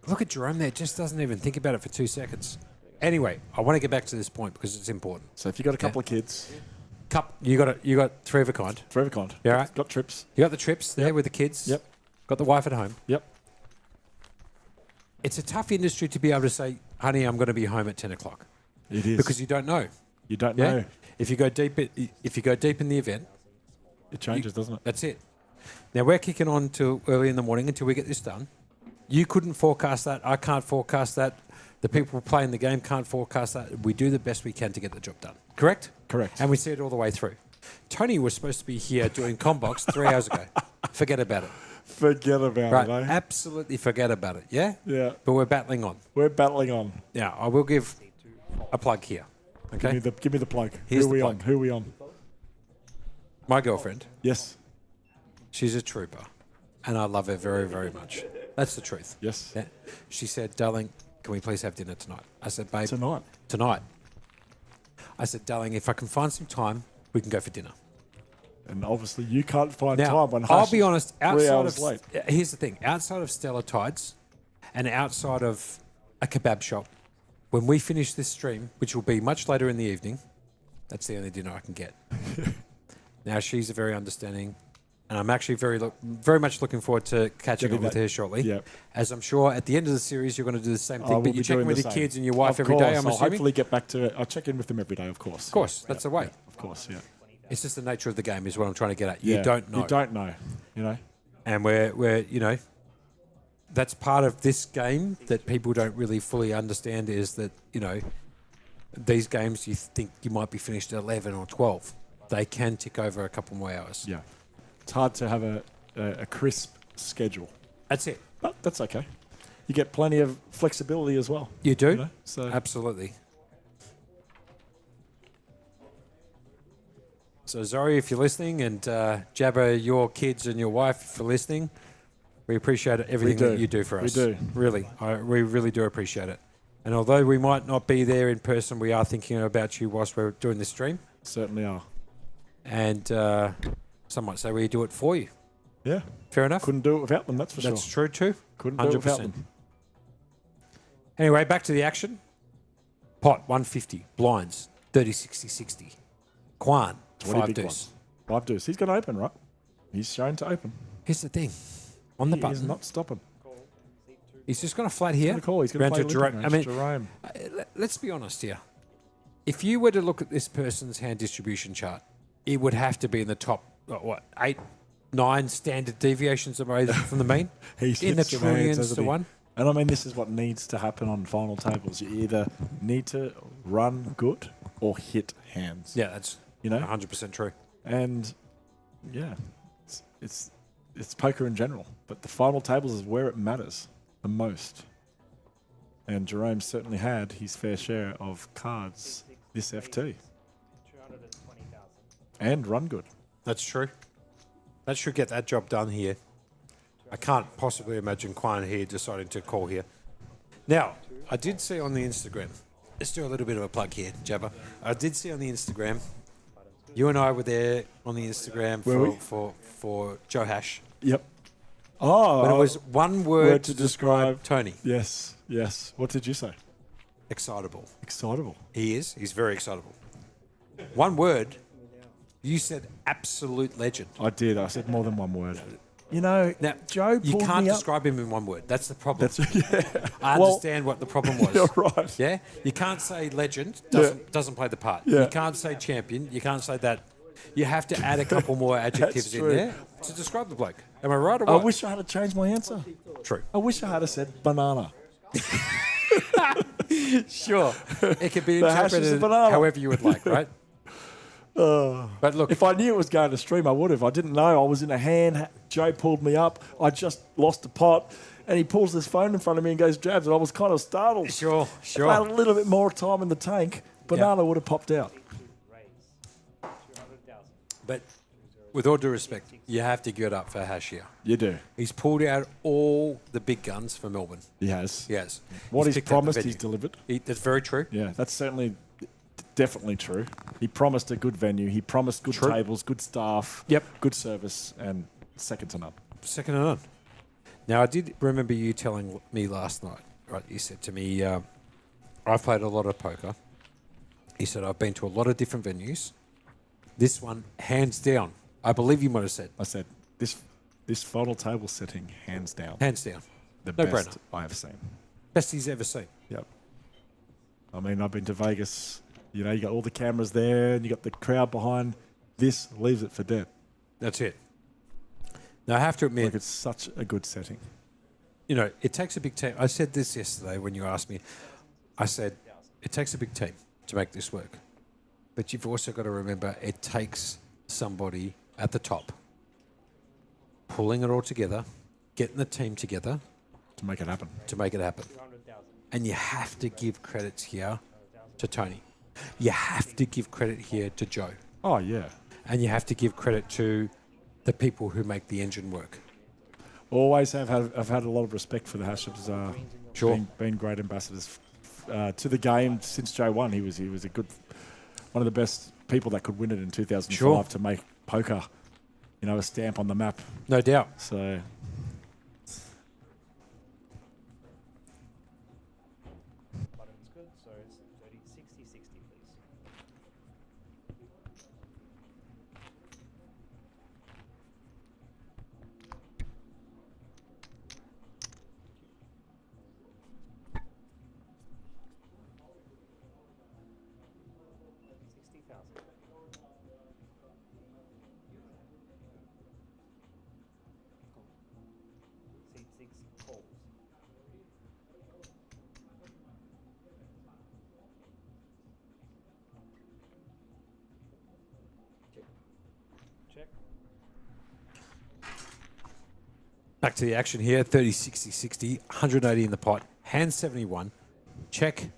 Speaker 1: Look at Jerome there. Just doesn't even think about it for 2 seconds. Anyway, I want to get back to this point because it's important.
Speaker 2: So if you got a couple of kids,
Speaker 1: You got 3 of a kind.
Speaker 2: forever kind.
Speaker 1: Yeah, right.
Speaker 2: Got trips.
Speaker 1: You got the trips there with the kids.
Speaker 2: Yep.
Speaker 1: Got the wife at home.
Speaker 2: Yep.
Speaker 1: It's a tough industry to be able to say, honey, I'm going to be home at 10 o'clock.
Speaker 2: It is
Speaker 1: Because you don't know.
Speaker 2: you don't
Speaker 1: Yeah.
Speaker 2: know.
Speaker 1: If you go deep in the event,
Speaker 2: It changes, doesn't it?
Speaker 1: that's it. Now we're kicking on till early in the morning until we get this done. You couldn't forecast that. I can't forecast that. The people playing the game can't forecast that. We do the best we can to get the job done. Correct?
Speaker 2: Correct.
Speaker 1: And we see it all the way through. Tony was supposed to be here doing Combox 3 hours ago. Forget about it.
Speaker 2: Forget about
Speaker 1: Right.
Speaker 2: it, eh?
Speaker 1: Absolutely forget about it. Yeah?
Speaker 2: Yeah.
Speaker 1: But we're battling on.
Speaker 2: We're battling on.
Speaker 1: Now, I will give a plug here. Okay?
Speaker 2: Give me the plug.
Speaker 1: Here's
Speaker 2: Who are
Speaker 1: the
Speaker 2: we
Speaker 1: plug.
Speaker 2: on? Who are we on?
Speaker 1: My girlfriend,
Speaker 2: Yes.
Speaker 1: she's a trooper. And I love her very, very much. That's the truth.
Speaker 2: Yes.
Speaker 1: Yeah. She said, darling, can we please have dinner tonight? I said, babe.
Speaker 2: Tonight.
Speaker 1: I said, darling, if I can find some time, we can go for dinner.
Speaker 2: And obviously you can't find
Speaker 1: Now,
Speaker 2: time when
Speaker 1: I'll
Speaker 2: Hush
Speaker 1: be honest,
Speaker 2: is 3
Speaker 1: outside
Speaker 2: hours
Speaker 1: of
Speaker 2: late.
Speaker 1: here's the thing, outside of Stellar Tides and outside of a kebab shop, when we finish this stream, which will be much later in the evening, that's the only dinner I can get. Now she's a very understanding, and I'm actually very much looking forward to catching
Speaker 2: Getting
Speaker 1: up with
Speaker 2: that-
Speaker 1: her shortly.
Speaker 2: Yep.
Speaker 1: As I'm sure at the end of the series you're going to do the same
Speaker 2: I
Speaker 1: thing,
Speaker 2: will
Speaker 1: but
Speaker 2: be
Speaker 1: you check in
Speaker 2: doing
Speaker 1: with
Speaker 2: the
Speaker 1: your
Speaker 2: same.
Speaker 1: kids and your wife
Speaker 2: Of
Speaker 1: every day.
Speaker 2: course,
Speaker 1: I'm
Speaker 2: I'll
Speaker 1: assuming.
Speaker 2: hopefully get back to it. I'll check in with them every day, of course.
Speaker 1: Of course, that's the way.
Speaker 2: Yeah, of course, yeah.
Speaker 1: It's just the nature of the game is what I'm trying to get at.
Speaker 2: Yeah.
Speaker 1: You don't know.
Speaker 2: You don't know,
Speaker 1: And we're that's part of this game that people don't really fully understand is that, these games you think you might be finished at 11 or 12. They can tick over a couple more hours.
Speaker 2: Yeah. It's hard to have a crisp schedule.
Speaker 1: That's it.
Speaker 2: But that's okay. You get plenty of flexibility as well.
Speaker 1: You do?
Speaker 2: So
Speaker 1: Absolutely. So, Zori, if you're listening, and Jabba, your kids and your wife, if you're listening, we appreciate everything
Speaker 2: do.
Speaker 1: that you do for
Speaker 2: We
Speaker 1: us.
Speaker 2: do.
Speaker 1: Really. We really do appreciate it. And although we might not be there in person, we are thinking about you whilst we're doing this stream.
Speaker 2: Certainly are.
Speaker 1: And some might say we do it for you.
Speaker 2: Yeah.
Speaker 1: Fair enough.
Speaker 2: Couldn't do it without them, that's for
Speaker 1: That's
Speaker 2: sure.
Speaker 1: true too.
Speaker 2: Couldn't do it without
Speaker 1: 100%.
Speaker 2: them.
Speaker 1: Anyway, back to the action. Pot 150, blinds 30, 60, 60. Quan
Speaker 2: 20
Speaker 1: 5
Speaker 2: big
Speaker 1: deuce.
Speaker 2: ones. 5 deuce. He's going to open, right? He's shown to open.
Speaker 1: Here's the thing, on the
Speaker 2: He is
Speaker 1: button,
Speaker 2: not stopping.
Speaker 1: he's just going to flat here.
Speaker 2: He's going to call. He's going
Speaker 1: round
Speaker 2: to
Speaker 1: to
Speaker 2: play
Speaker 1: Jerome.
Speaker 2: Olympic range.
Speaker 1: Jerome.
Speaker 2: Jerome.
Speaker 1: Let's be honest here. If you were to look at this person's hand distribution chart, it would have to be in the top, 8, 9 standard deviations away from the mean.
Speaker 2: He's
Speaker 1: in the
Speaker 2: hit some hands,
Speaker 1: trillions
Speaker 2: hasn't
Speaker 1: to
Speaker 2: he?
Speaker 1: one.
Speaker 2: And I mean, this is what needs to happen on final tables. You either need to run good or hit hands.
Speaker 1: Yeah, that's
Speaker 2: You know?
Speaker 1: 100% true.
Speaker 2: And yeah, it's poker in general, but the final tables is where it matters the most. And Jerome certainly had his fair share of cards this FT
Speaker 3: 220,000.
Speaker 2: and run good.
Speaker 1: That's true. That should get that job done here. I can't possibly imagine Quan here deciding to call here. Now, I did see on the Instagram, let's do a little bit of a plug here, Jabba. I did see on the Instagram, you and I were there on the Instagram
Speaker 2: Were we?
Speaker 1: for Joe Hash.
Speaker 2: Yep. Oh,
Speaker 1: When it was one word to describe Tony.
Speaker 2: Yes, yes. What did you say?
Speaker 1: Excitable.
Speaker 2: Excitable.
Speaker 1: He is. He's very excitable. One word, you said absolute legend.
Speaker 2: I did. I said more than one word. You know,
Speaker 1: Now,
Speaker 2: Joe
Speaker 1: you
Speaker 2: pulled
Speaker 1: can't
Speaker 2: me up.
Speaker 1: describe him in one word. That's the problem.
Speaker 2: That's yeah.
Speaker 1: I
Speaker 2: Well,
Speaker 1: understand what the problem was.
Speaker 2: You're right.
Speaker 1: Yeah, you can't say legend
Speaker 2: Yeah.
Speaker 1: doesn't play the part.
Speaker 2: Yeah.
Speaker 1: You can't say champion. You can't say that. You have to add a couple more adjectives in
Speaker 2: true.
Speaker 1: there to describe the bloke. Am I right or
Speaker 2: I
Speaker 1: what?
Speaker 2: wish I had changed my answer.
Speaker 1: True.
Speaker 2: I wish I had said banana.
Speaker 1: Sure. It could be
Speaker 2: The hash is a
Speaker 1: interpreted
Speaker 2: banana.
Speaker 1: however you would like, right? But look,
Speaker 2: If I knew it was going to stream, I would have. I didn't know. I was in a hand. Joe pulled me up. I just lost a pot. And he pulls this phone in front of me and goes jabs. And I was kind of startled.
Speaker 1: sure,
Speaker 2: If I had
Speaker 1: sure.
Speaker 2: a little bit more time in the tank, banana would have popped out.
Speaker 3: Raise 200,000.
Speaker 1: But with all due respect, you have to give it up for Hash here.
Speaker 2: You do.
Speaker 1: He's pulled out all the big guns for Melbourne.
Speaker 2: He has.
Speaker 1: He has.
Speaker 2: What he's
Speaker 1: picked up the
Speaker 2: promised,
Speaker 1: venue.
Speaker 2: he's delivered.
Speaker 1: That's very true.
Speaker 2: Yeah, that's certainly definitely true. He promised a good venue. He promised good
Speaker 1: True.
Speaker 2: tables, good staff,
Speaker 1: Yep.
Speaker 2: good service, and second to none.
Speaker 1: Second to none. Now, I did remember you telling me last night, right? You said to me, I've played a lot of poker. He said, I've been to a lot of different venues. This one, hands down. I believe you might have said,
Speaker 2: I said, this final table setting, hands down,
Speaker 1: hands down.
Speaker 2: the
Speaker 1: no
Speaker 2: best
Speaker 1: brainer.
Speaker 2: I have seen.
Speaker 1: Best he's ever seen.
Speaker 2: Yep. I mean, I've been to Vegas. You know, you got all the cameras there, and you got the crowd behind. This leaves it for dead.
Speaker 1: That's it. Now, I have to admit,
Speaker 2: Like, it's such a good setting.
Speaker 1: you know, it takes a big team. I said this yesterday when you asked me. I said, it takes a big team to make this work. But you've also got to remember it takes somebody at the top pulling it all together, getting the team together
Speaker 2: To make it happen.
Speaker 1: to make it happen.
Speaker 3: 200,000.
Speaker 1: And you have to give credits here to Tony. You have to give credit here to Joe.
Speaker 2: Oh, yeah.
Speaker 1: And you have to give credit to the people who make the engine work.
Speaker 2: Always have had, I've had a lot of respect for the Haships.
Speaker 1: Sure.
Speaker 2: Been great ambassadors to the game since Joe won. He was a good, one of the best people that could win it in 2005
Speaker 1: Sure.
Speaker 2: to make poker, you know, a stamp on the map.
Speaker 1: No doubt.
Speaker 2: So
Speaker 3: Button's good, so it's 30, 60, 60, please. $60,000. Seat 6 calls. Check.
Speaker 1: Back to the action here. 30, 60, 60. 180 in the pot. Hand 71. Check.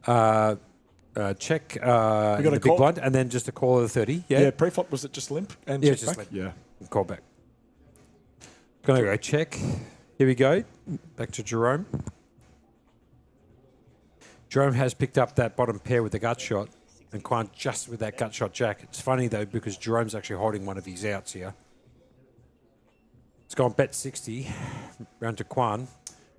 Speaker 1: Check
Speaker 2: We got
Speaker 1: in
Speaker 2: a
Speaker 1: the big
Speaker 2: call?
Speaker 1: blind. And then just a call of the 30. Yeah.
Speaker 2: yeah, pre-flop, was it just limp and
Speaker 1: Yeah,
Speaker 2: check
Speaker 1: just
Speaker 2: back?
Speaker 1: limp.
Speaker 2: Yeah.
Speaker 1: Call back. Gonna go check. Here we go. Back to Jerome. Jerome has picked up that bottom pair with the gut shot, and Quan just with that gut shot jack. It's funny though because Jerome's actually holding one of his outs here. It's gone bet 60 round to Quan.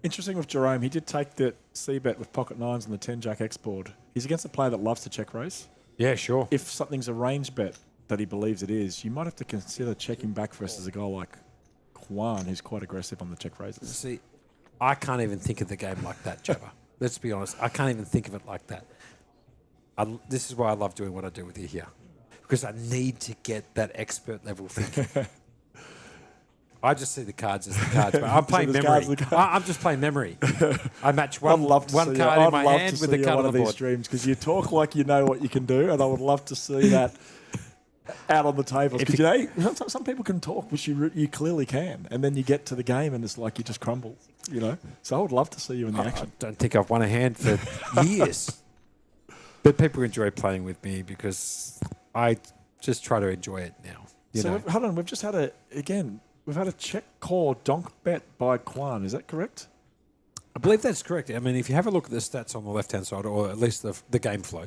Speaker 2: Interesting with Jerome, he did take the C-bet with pocket nines on the 10-jack X board. He's against a player that loves to check raise.
Speaker 1: Yeah, sure.
Speaker 2: If something's a range bet that he believes it is, you might have to consider checking back versus a guy like Quan, who's quite aggressive on the check raises.
Speaker 1: See, I can't even think of the game like that, Jabba. Let's be honest. I can't even think of it like that. This is why I love doing what I do with you here. Because I need to get that expert level thinking. I just see the cards as the cards, but I'm playing memory. I'm just playing memory. I match one card in my hand with the card on the board.
Speaker 2: Streams because you talk like you know what you can do, and I would love to see that out on the tables. Because some people can talk, which you clearly can, and then you get to the game and it's like you just crumble. You know, so I would love to see you in the action.
Speaker 1: I don't think I've won a hand for years, but people enjoy playing with me because I just try to enjoy it now.
Speaker 2: Hold on, we've just had We've had a check call donk bet by Quan. Is that correct?
Speaker 1: I believe that's correct. I mean, if you have a look at the stats on the left-hand side, or at least the game flow,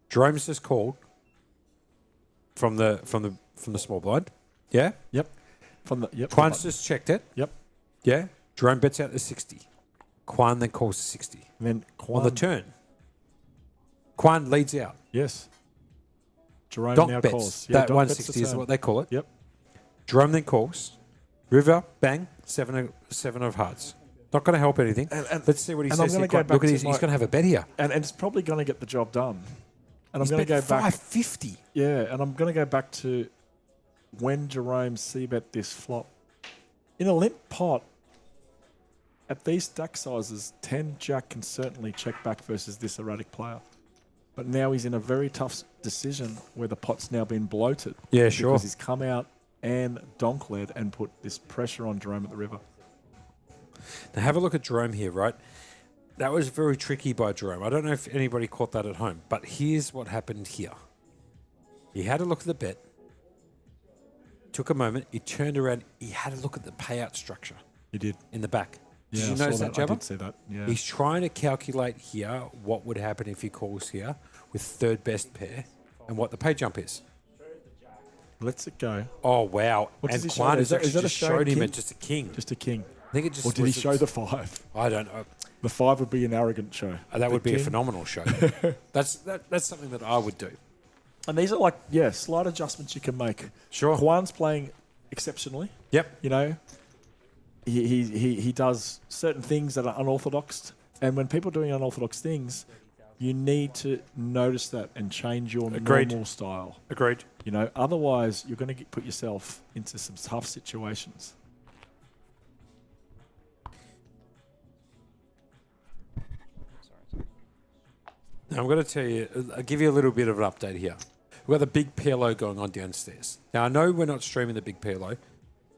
Speaker 1: Jerome's just called from the small blind. Yeah.
Speaker 2: Yep.
Speaker 1: Quan's just checked it.
Speaker 2: Yep.
Speaker 1: Yeah. Jerome bets out to 60. Quan then calls to 60.
Speaker 2: And then Quan
Speaker 1: on the turn. Quan leads out.
Speaker 2: Yes. Jerome
Speaker 1: donk
Speaker 2: now
Speaker 1: bets.
Speaker 2: calls.
Speaker 1: That 160 is what they call it.
Speaker 2: Yep.
Speaker 1: Jerome then calls. River, bang, seven of hearts. Not going to help anything. Let's see what he says. Look at he's going to have a bet here.
Speaker 2: And it's probably going to get the job done. And I'm going to go back.
Speaker 1: 550.
Speaker 2: Yeah, and I'm going to go back to when Jerome c-bet this flop. In a limp pot, at these stack sizes, 10-jack can certainly check back versus this erratic player. But now he's in a very tough decision where the pot's now been bloated.
Speaker 1: Yeah, sure.
Speaker 2: Because he's come out and donk led and put this pressure on Jerome at the river.
Speaker 1: Now have a look at Jerome here, right? That was very tricky by Jerome. I don't know if anybody caught that at home, but here's what happened here. He had a look at the bet, took a moment, he turned around, he had a look at the payout structure.
Speaker 2: He did.
Speaker 1: In the back.
Speaker 2: Yeah,
Speaker 1: did you notice that, Jabba?
Speaker 2: I did see that, yeah.
Speaker 1: He's trying to calculate here what would happen if he calls here with third best pair and what the pay jump is.
Speaker 2: Let's it go.
Speaker 1: Oh, wow.
Speaker 2: What
Speaker 1: and
Speaker 2: does he
Speaker 1: Quan
Speaker 2: show?
Speaker 1: has actually
Speaker 2: Is that a
Speaker 1: just
Speaker 2: show
Speaker 1: showed him
Speaker 2: king?
Speaker 1: at just a king.
Speaker 2: Just a king.
Speaker 1: I think it just
Speaker 2: or did he show the 5?
Speaker 1: I don't know.
Speaker 2: The 5 would be an arrogant show.
Speaker 1: That would be
Speaker 2: king?
Speaker 1: a phenomenal show. That's something that I would do.
Speaker 2: And these are like, slight adjustments you can make.
Speaker 1: Sure.
Speaker 2: Quan's playing exceptionally.
Speaker 1: Yep.
Speaker 2: You know, he does certain things that are unorthodox. And when people are doing unorthodox things, you need to notice that and change your normal style.
Speaker 1: Agreed.
Speaker 2: You know, otherwise you're going to put yourself into some tough situations.
Speaker 1: Now, I'm going to tell you, I'll give you a little bit of an update here. We've got the big PLO going on downstairs. Now, I know we're not streaming the big PLO,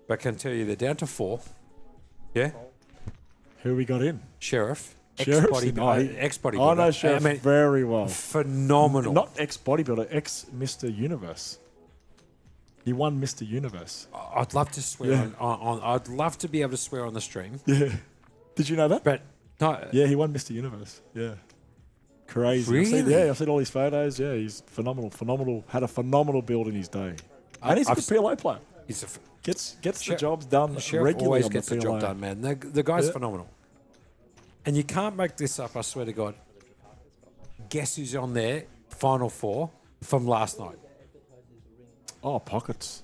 Speaker 1: but I can tell you they're down to 4. Yeah?
Speaker 2: Who we got in?
Speaker 1: Sheriff.
Speaker 2: Ex-bodybuilder.
Speaker 1: Ex-bodybuilder.
Speaker 2: I know Sheriff very well.
Speaker 1: Phenomenal.
Speaker 2: Not ex-bodybuilder, ex-Mr. Universe. He won Mr. Universe.
Speaker 1: I'd love to swear on I'd love to be able to swear on the stream.
Speaker 2: Yeah. Did you know that?
Speaker 1: But no.
Speaker 2: Yeah, he won Mr. Universe. Yeah. Crazy.
Speaker 1: Really?
Speaker 2: I've seen all his photos. Yeah, he's phenomenal. Had a phenomenal build in his day. And he's a good PLO player. Gets the jobs done regularly.
Speaker 1: Always
Speaker 2: on
Speaker 1: gets the job done, man. The guy's phenomenal. And you can't make this up, I swear to God. Guess who's on there? Final 4 from last night.
Speaker 2: Oh, Pockets.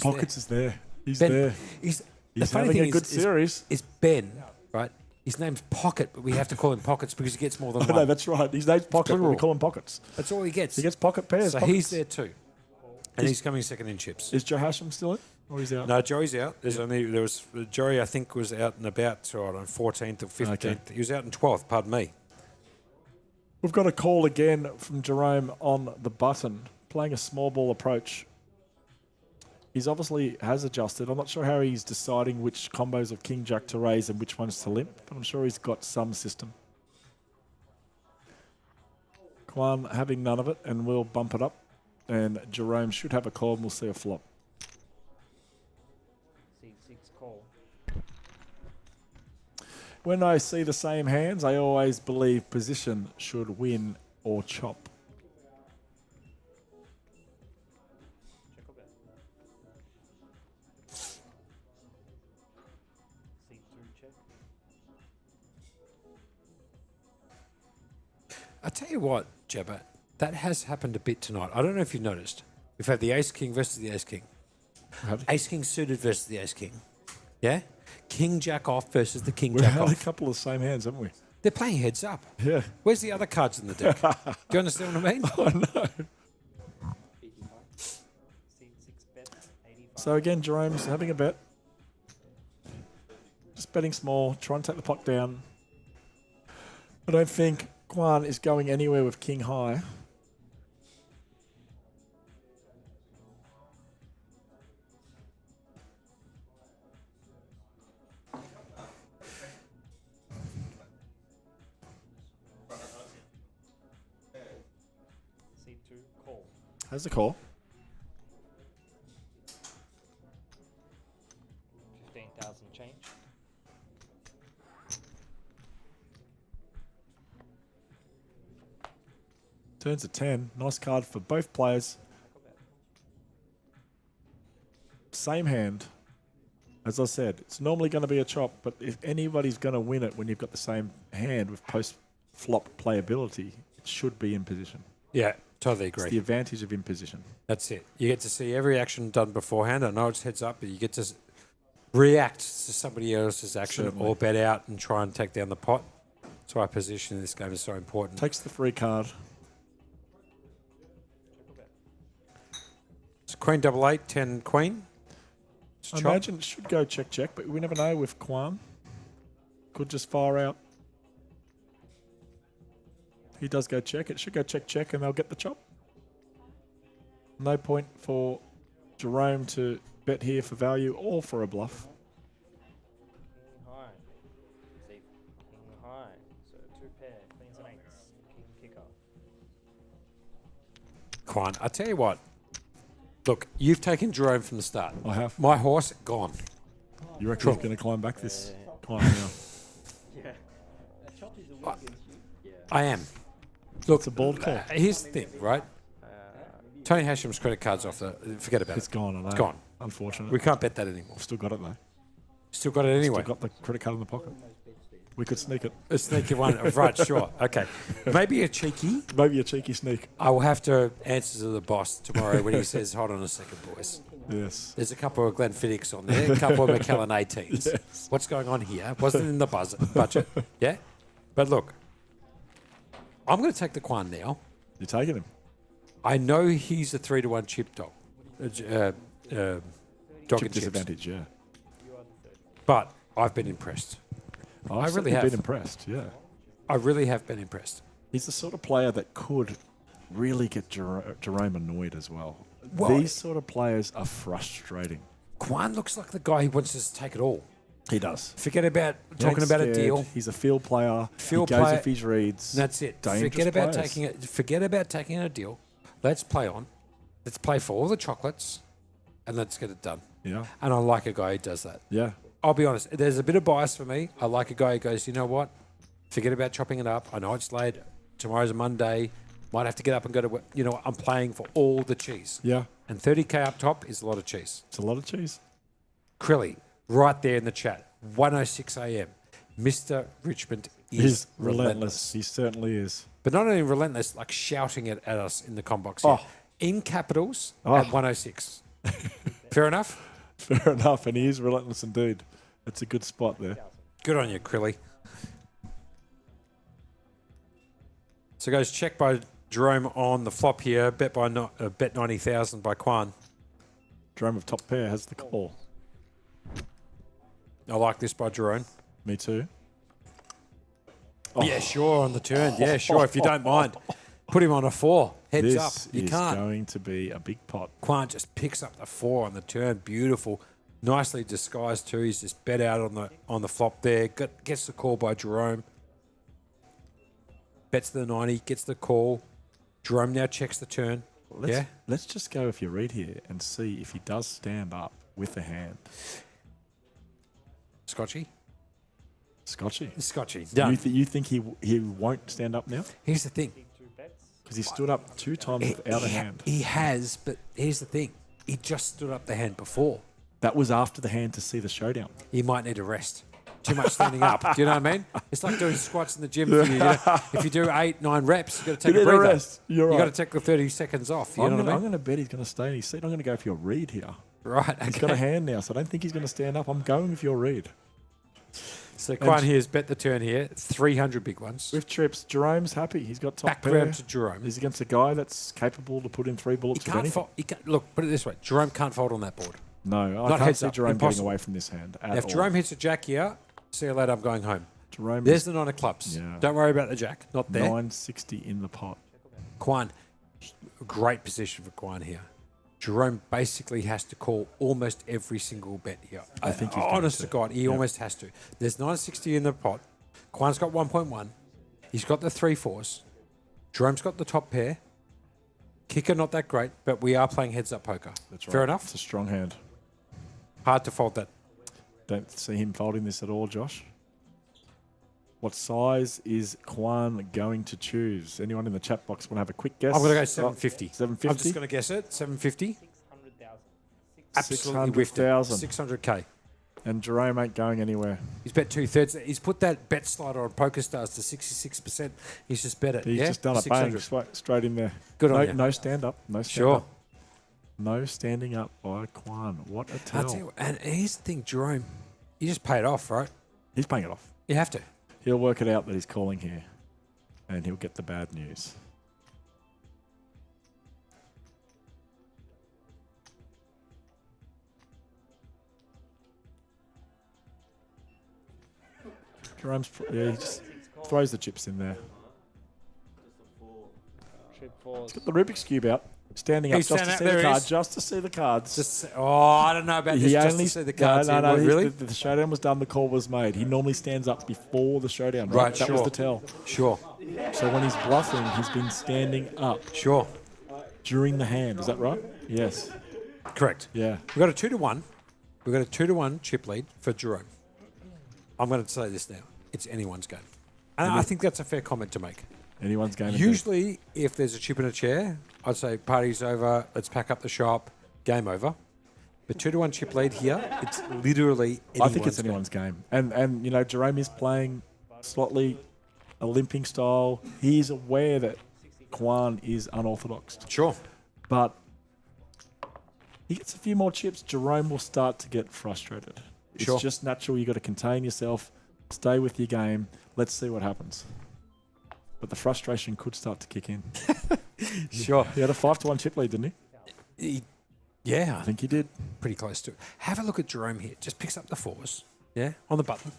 Speaker 1: Pockets
Speaker 2: is there. He's
Speaker 1: Ben,
Speaker 2: there.
Speaker 1: He's
Speaker 2: having a good series.
Speaker 1: Is Ben, right? His name's Pocket, but we have to call him Pockets because he gets more than one.
Speaker 2: No, that's right. His name's Pocket, but we call him Pockets.
Speaker 1: That's all he gets.
Speaker 2: He gets pocket pairs.
Speaker 1: So he's there too. And he's coming second in chips.
Speaker 2: Is Joe Hasham still in? Or he's out?
Speaker 1: No, Joey's out. Joey, I think, was out and about on 14th or 15th. Okay. He was out in 12th, pardon me.
Speaker 2: We've got a call again from Jerome on the button, playing a small ball approach. He's obviously has adjusted. I'm not sure how he's deciding which combos of King Jack to raise and which ones to limp, but I'm sure he's got some system. Quan having none of it, and we'll bump it up. And Jerome should have a call, and we'll see a flop.
Speaker 3: C6 call.
Speaker 2: When I see the same hands, I always believe position should win or chop.
Speaker 3: Check or bet. C2 check.
Speaker 1: I tell you what, Jabba, that has happened a bit tonight. I don't know if you've noticed. We've had the Ace King versus the Ace King. Ace King suited versus the Ace King. Yeah? King Jack off versus the King
Speaker 2: We've
Speaker 1: Jack
Speaker 2: had
Speaker 1: off.
Speaker 2: a couple of the same hands, haven't we?
Speaker 1: They're playing heads up.
Speaker 2: Yeah.
Speaker 1: Where's the other cards in the deck? Do you understand what I mean?
Speaker 2: I know.
Speaker 3: C6 bet. 85.
Speaker 2: So again, Jerome's having a bet. Just betting small, trying to take the pot down. I don't think Quan is going anywhere with King High.
Speaker 3: C2 call.
Speaker 2: Has the call.
Speaker 3: 15,000 change.
Speaker 2: Turns a 10. Nice card for both players.
Speaker 3: Check or bet.
Speaker 2: Same hand. As I said, it's normally going to be a chop, but if anybody's going to win it when you've got the same hand with post-flop playability, it should be in position.
Speaker 1: Yeah, totally
Speaker 2: It's the
Speaker 1: agree.
Speaker 2: advantage of in position.
Speaker 1: That's it. You get to see every action done beforehand. I know it's heads up, but you get to react to somebody else's action
Speaker 2: Certainly.
Speaker 1: or bet out and try and take down the pot. That's why position in this game is so important.
Speaker 2: Takes the free card.
Speaker 3: Check or bet.
Speaker 1: It's Queen double eight, 10 Queen. It's
Speaker 2: I
Speaker 1: chop.
Speaker 2: imagine it should go check, but we never know with Quan. Could just fire out. He does go check. It should go check, and they'll get the chop. No point for Jerome to bet here for value or for a bluff.
Speaker 3: King high. C. King high. So 2 pair. Queens and eights. King kicker.
Speaker 1: Quan, I tell you what. Look, you've taken Jerome from the start.
Speaker 2: I have.
Speaker 1: My horse, gone.
Speaker 2: You reckon he's going to climb back this climb now?
Speaker 6: Yeah. A chop is a win against you.
Speaker 1: I am. Look,
Speaker 2: It's a bold call.
Speaker 1: Here's the thing, right? Tony Hasham's credit card's off the. Forget about
Speaker 2: It's
Speaker 1: it.
Speaker 2: gone, I know.
Speaker 1: It's gone.
Speaker 2: Unfortunately.
Speaker 1: We can't bet that anymore.
Speaker 2: We've still got it, though.
Speaker 1: Still got it anyway.
Speaker 2: Still got the credit card in the pocket. We could sneak it.
Speaker 1: A sneaky one. Right, sure. Okay. Maybe a cheeky.
Speaker 2: Maybe a cheeky sneak.
Speaker 1: I will have to answer to the boss tomorrow when he says, hold on a second, boys.
Speaker 2: Yes.
Speaker 1: There's a couple of Glenfiddichs on there, a couple of McKellen 18s.
Speaker 2: Yes.
Speaker 1: What's going on here? Wasn't in the budget. Yeah? But look, I'm going to take the Quan now.
Speaker 2: You're taking him.
Speaker 1: I know he's a 3-1 chip dog. Dog
Speaker 2: Chip
Speaker 1: and chips.
Speaker 2: disadvantage, yeah.
Speaker 3: You are the third.
Speaker 1: But I've been impressed.
Speaker 2: I've
Speaker 1: really
Speaker 2: certainly
Speaker 1: have.
Speaker 2: been impressed, yeah.
Speaker 1: I really have been impressed.
Speaker 2: He's the sort of player that could really get Jerome annoyed as well.
Speaker 1: Well,
Speaker 2: These sort of players are frustrating.
Speaker 1: Quan looks like the guy who wants us to take it all.
Speaker 2: He does.
Speaker 1: Forget about
Speaker 2: He
Speaker 1: talking
Speaker 2: ain't
Speaker 1: about a
Speaker 2: scared.
Speaker 1: deal.
Speaker 2: He's a field player.
Speaker 1: Field
Speaker 2: he goes
Speaker 1: player.
Speaker 2: if he reads.
Speaker 1: That's it.
Speaker 2: Dangerous
Speaker 1: Forget about
Speaker 2: players.
Speaker 1: taking it. Forget about taking a deal. Let's play on. Let's play for all the chocolates, and let's get it done.
Speaker 2: Yeah.
Speaker 1: And I like a guy who does that.
Speaker 2: Yeah.
Speaker 1: I'll be honest. There's a bit of bias for me. I like a guy who goes, you know what? Forget about chopping it up. I know it's late. Tomorrow's a Monday. Might have to get up and go to work. You know what? I'm playing for all the cheese.
Speaker 2: Yeah.
Speaker 1: And 30K up top is a lot of cheese.
Speaker 2: It's a lot of cheese.
Speaker 1: Krilly, right there in the chat. 1:06 a.m. Mr. Richmond is
Speaker 2: He's
Speaker 1: relentless.
Speaker 2: relentless. He certainly is.
Speaker 1: But not only relentless, like shouting it at us in the com box
Speaker 2: Oh.
Speaker 1: here. In capitals
Speaker 2: Oh.
Speaker 1: at 1:06. Fair enough?
Speaker 2: Fair enough. And he is relentless indeed. It's a good spot there.
Speaker 1: Good on you, Krilly. So goes check by Jerome on the flop here. Bet by bet 90,000 by Quan.
Speaker 2: Jerome of top pair has the call.
Speaker 1: I like this by Jerome.
Speaker 2: Me too.
Speaker 1: Yeah, sure, on the turn. Yeah, sure, if you don't mind. Put him on a 4. Heads
Speaker 2: This
Speaker 1: up. You
Speaker 2: is
Speaker 1: can't.
Speaker 2: going to be a big pot.
Speaker 1: Quan just picks up the 4 on the turn. Beautiful. Nicely disguised too. He's just bet out on the flop there. Gets the call by Jerome. Bets the 90, gets the call. Jerome now checks the turn.
Speaker 2: Let's just go if you read here and see if he does stand up with the hand.
Speaker 1: Scotchy?
Speaker 2: Scotchy.
Speaker 1: Scotchy. Done.
Speaker 2: You think he won't stand up now?
Speaker 1: Here's the thing.
Speaker 3: Big 2 bets.
Speaker 2: Because he stood up 2 times without a hand.
Speaker 1: He has, but here's the thing. He just stood up the hand before.
Speaker 2: That was after the hand to see the showdown.
Speaker 1: He might need a rest. Too much standing up. Do you know what I mean? It's like doing squats in the gym. For you know, if you do 8, 9 reps, you've got to take a breather.
Speaker 2: Rest. You're right.
Speaker 1: You've got to take the 30 seconds off. You know what I mean?
Speaker 2: I'm going to bet he's going to stay in his seat. I'm going to go for your read here.
Speaker 1: Right. Okay.
Speaker 2: He's got a hand now, so I don't think he's going to stand up. I'm going with your read.
Speaker 1: So Quan here's bet the turn here. 300 big ones.
Speaker 2: With trips, Jerome's happy. He's got top
Speaker 1: Back
Speaker 2: pair.
Speaker 1: round to Jerome.
Speaker 2: He's against a guy that's capable to put in 3 bullets with anything.
Speaker 1: Look, put it this way. Jerome can't fold on that board.
Speaker 2: No, I
Speaker 1: Not
Speaker 2: can't
Speaker 1: heads
Speaker 2: see
Speaker 1: up.
Speaker 2: Jerome
Speaker 1: Impossible.
Speaker 2: getting away from this hand at
Speaker 1: Now, if
Speaker 2: all.
Speaker 1: Jerome hits a jack here, see you later, I'm going home.
Speaker 2: Jerome
Speaker 1: There's
Speaker 2: is
Speaker 1: the 9 of clubs.
Speaker 2: Yeah.
Speaker 1: Don't worry about the jack. Not there.
Speaker 2: 960 in the pot.
Speaker 1: Quan, great position for Quan here. Jerome basically has to call almost every single bet here.
Speaker 2: I think he's going
Speaker 1: honest
Speaker 2: to.
Speaker 1: to God, he almost has to. There's 960 in the pot. Quan's got 1.1. He's got the 3-4s. Jerome's got the top pair. Kicker not that great, but we are playing heads up poker.
Speaker 2: That's right.
Speaker 1: Fair enough.
Speaker 2: It's a strong hand.
Speaker 1: Hard to fold that.
Speaker 2: Don't see him folding this at all, Josh. What size is Quan going to choose? Anyone in the chat box want to have a quick guess?
Speaker 1: I'm going to go 750.
Speaker 2: 750?
Speaker 1: I'm just going to guess it. 750.
Speaker 3: 600,000.
Speaker 1: Absolutely whiffed it.
Speaker 2: 600,000.
Speaker 1: 600K.
Speaker 2: And Jerome ain't going anywhere.
Speaker 1: He's bet 2/3. He's put that bet slider on PokerStars to 66%. He's just bet it.
Speaker 2: He's
Speaker 1: yeah?
Speaker 2: just done it. Bang,
Speaker 1: 600.
Speaker 2: straight in there.
Speaker 1: Good on
Speaker 2: no,
Speaker 1: you.
Speaker 2: no stand up. No stand
Speaker 1: Sure.
Speaker 2: up. No standing up by Quan. What a
Speaker 1: I'll
Speaker 2: tell.
Speaker 1: tell you, and here's the thing, Jerome, you just pay it off, right?
Speaker 2: He's paying it off.
Speaker 1: You have to.
Speaker 2: He'll work it out that he's calling here. And he'll get the bad news. Jerome's, he just throws the chips in there.
Speaker 3: Trip 4s.
Speaker 2: Get the Rubik's Cube out. Standing up
Speaker 1: He's
Speaker 2: just to
Speaker 1: standing
Speaker 2: see
Speaker 1: up,
Speaker 2: the
Speaker 1: there he
Speaker 2: cards.
Speaker 1: is.
Speaker 2: Just to see the cards.
Speaker 1: Just I don't know about this. Just to see the cards.
Speaker 2: No,
Speaker 1: here. What,
Speaker 2: he's-
Speaker 1: really?
Speaker 2: The showdown was done. The call was made. He normally stands up before the showdown.
Speaker 1: Right,
Speaker 2: That was
Speaker 1: sure.
Speaker 2: the tell.
Speaker 1: Sure.
Speaker 2: So when he's bluffing, he's been standing up
Speaker 1: Sure.
Speaker 2: during the hand. Is that right? Yes.
Speaker 1: Correct.
Speaker 2: Yeah.
Speaker 1: We've got a 2-1. We've got a 2-1 chip lead for Jerome. I'm going to say this now. It's anyone's game. And I think that's a fair comment to make.
Speaker 2: Anyone's game. indeed.
Speaker 1: Usually, if there's a chip in a chair, I'd say party's over, let's pack up the shop, game over. But 2-1 chip lead here, it's literally anyone's
Speaker 2: I think it's anyone's game. And you know, Jerome is playing slightly a limping style. He's aware that Quan is unorthodox.
Speaker 1: Sure.
Speaker 2: But he gets a few more chips, Jerome will start to get frustrated. It's
Speaker 1: Sure.
Speaker 2: just natural. You got to contain yourself, stay with your game. Let's see what happens. But the frustration could start to kick in.
Speaker 1: Sure.
Speaker 2: He had a 5-1 chip lead, didn't he?
Speaker 1: Yeah,
Speaker 2: I think he did.
Speaker 1: pretty close to it. Have a look at Jerome here. Just picks up the 4s. Yeah, on the button.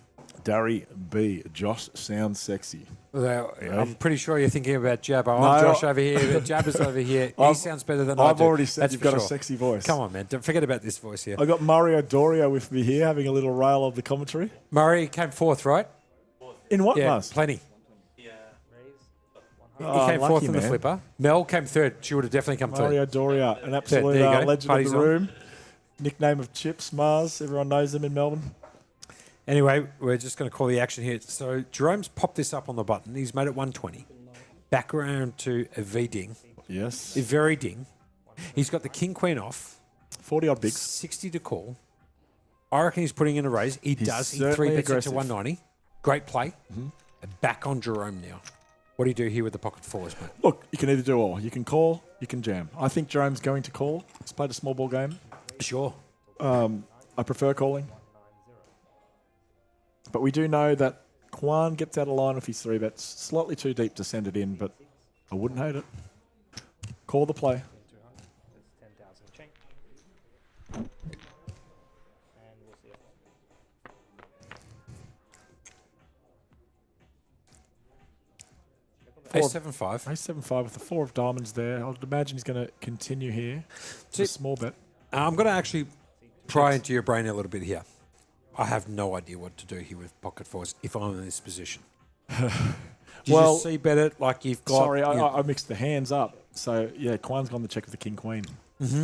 Speaker 2: Darry B. Josh sounds sexy.
Speaker 1: Although, I'm pretty sure you're thinking about Jabba.
Speaker 2: No,
Speaker 1: I'm Josh over here. Jabba's over here. He sounds better than I
Speaker 2: I've
Speaker 1: do.
Speaker 2: already said
Speaker 1: That's
Speaker 2: you've
Speaker 1: for
Speaker 2: got a
Speaker 1: sure.
Speaker 2: sexy voice.
Speaker 1: Come on, man. Don't forget about this voice here.
Speaker 2: I got Mario Doria with me here, having a little rail of the commentary.
Speaker 1: Murray came 4th, right?
Speaker 2: In what,
Speaker 1: Yeah,
Speaker 2: Mars?
Speaker 1: plenty. He
Speaker 2: Oh,
Speaker 1: came
Speaker 2: lucky
Speaker 1: 4th in the
Speaker 2: man.
Speaker 1: flipper. Mel came 3rd. She would have definitely come 3rd.
Speaker 2: Mario Doria, an absolute
Speaker 1: There you go.
Speaker 2: legend
Speaker 1: Party's
Speaker 2: of the
Speaker 1: on.
Speaker 2: room. Nickname of Chips, Mars. Everyone knows them in Melbourne.
Speaker 1: Anyway, we're just going to call the action here. So Jerome's popped this up on the button. He's made it 120. Back around to a V-ding.
Speaker 2: Yes.
Speaker 1: A very ding. He's got the king-queen off.
Speaker 2: 40-odd bigs.
Speaker 1: 60 to call. I reckon he's putting in a raise. He does. He
Speaker 2: certainly
Speaker 1: 3-bets it to
Speaker 2: aggressive.
Speaker 1: 190. Great play. And back on Jerome now. What do you do here with the pocket 4s, mate?
Speaker 2: Look, you can either do all. You can call, you can jam. I think Jerome's going to call. He's played a small ball game.
Speaker 1: Sure.
Speaker 2: I prefer calling. But we do know that Quan gets out of line with his 3-bets. Slightly too deep to send it in, but I wouldn't hate it. Call the play.
Speaker 3: That's 10,000 check. And we'll see.
Speaker 1: Ace 7-5.
Speaker 2: Ace 7-5 with the 4 of diamonds there. I'd imagine he's going to continue here. It's a small bet.
Speaker 1: I'm going to actually pry into your brain a little bit here. I have no idea what to do here with pocket 4s if I'm in this position. Do you
Speaker 2: Well,
Speaker 1: just see bet it like you've got...
Speaker 2: Sorry,
Speaker 1: you know,
Speaker 2: I mixed the hands up. So, yeah, Quan's gone the check with the king-queen.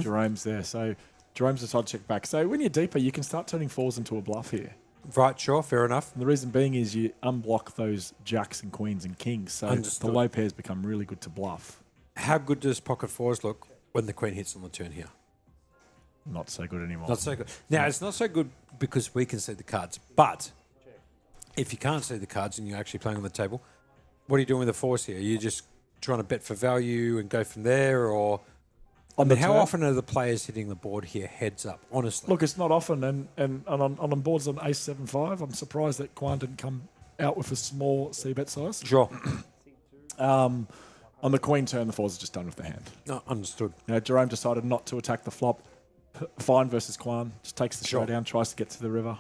Speaker 2: Jerome's there. So, Jerome's decided to check back. So, when you're deeper, you can start turning 4s into a bluff here.
Speaker 1: Right, sure, fair enough.
Speaker 2: And the reason being is you unblock those jacks and queens and kings, so
Speaker 1: Understood.
Speaker 2: the low pairs become really good to bluff.
Speaker 1: How good does pocket fours look when the queen hits on the turn here?
Speaker 2: Not so good anymore.
Speaker 1: Not so good. Now, it's not so good because we can see the cards. But if you can't see the cards and you're actually playing on the table, what are you doing with the fours here? Are you just trying to bet for value and go from there? Or
Speaker 2: On
Speaker 1: I
Speaker 2: the
Speaker 1: mean, how
Speaker 2: turn?
Speaker 1: often are the players hitting the board here heads up, honestly?
Speaker 2: Look, it's not often, and on boards on ace 7-5, I'm surprised that Kwan didn't come out with a small c-bet size.
Speaker 1: Sure.
Speaker 2: On the queen turn, the fours are just done with the hand.
Speaker 1: No, understood.
Speaker 2: You know, Jerome decided not to attack the flop. Fine versus Kwan. Just takes the
Speaker 1: Sure.
Speaker 2: showdown, tries to get to the river.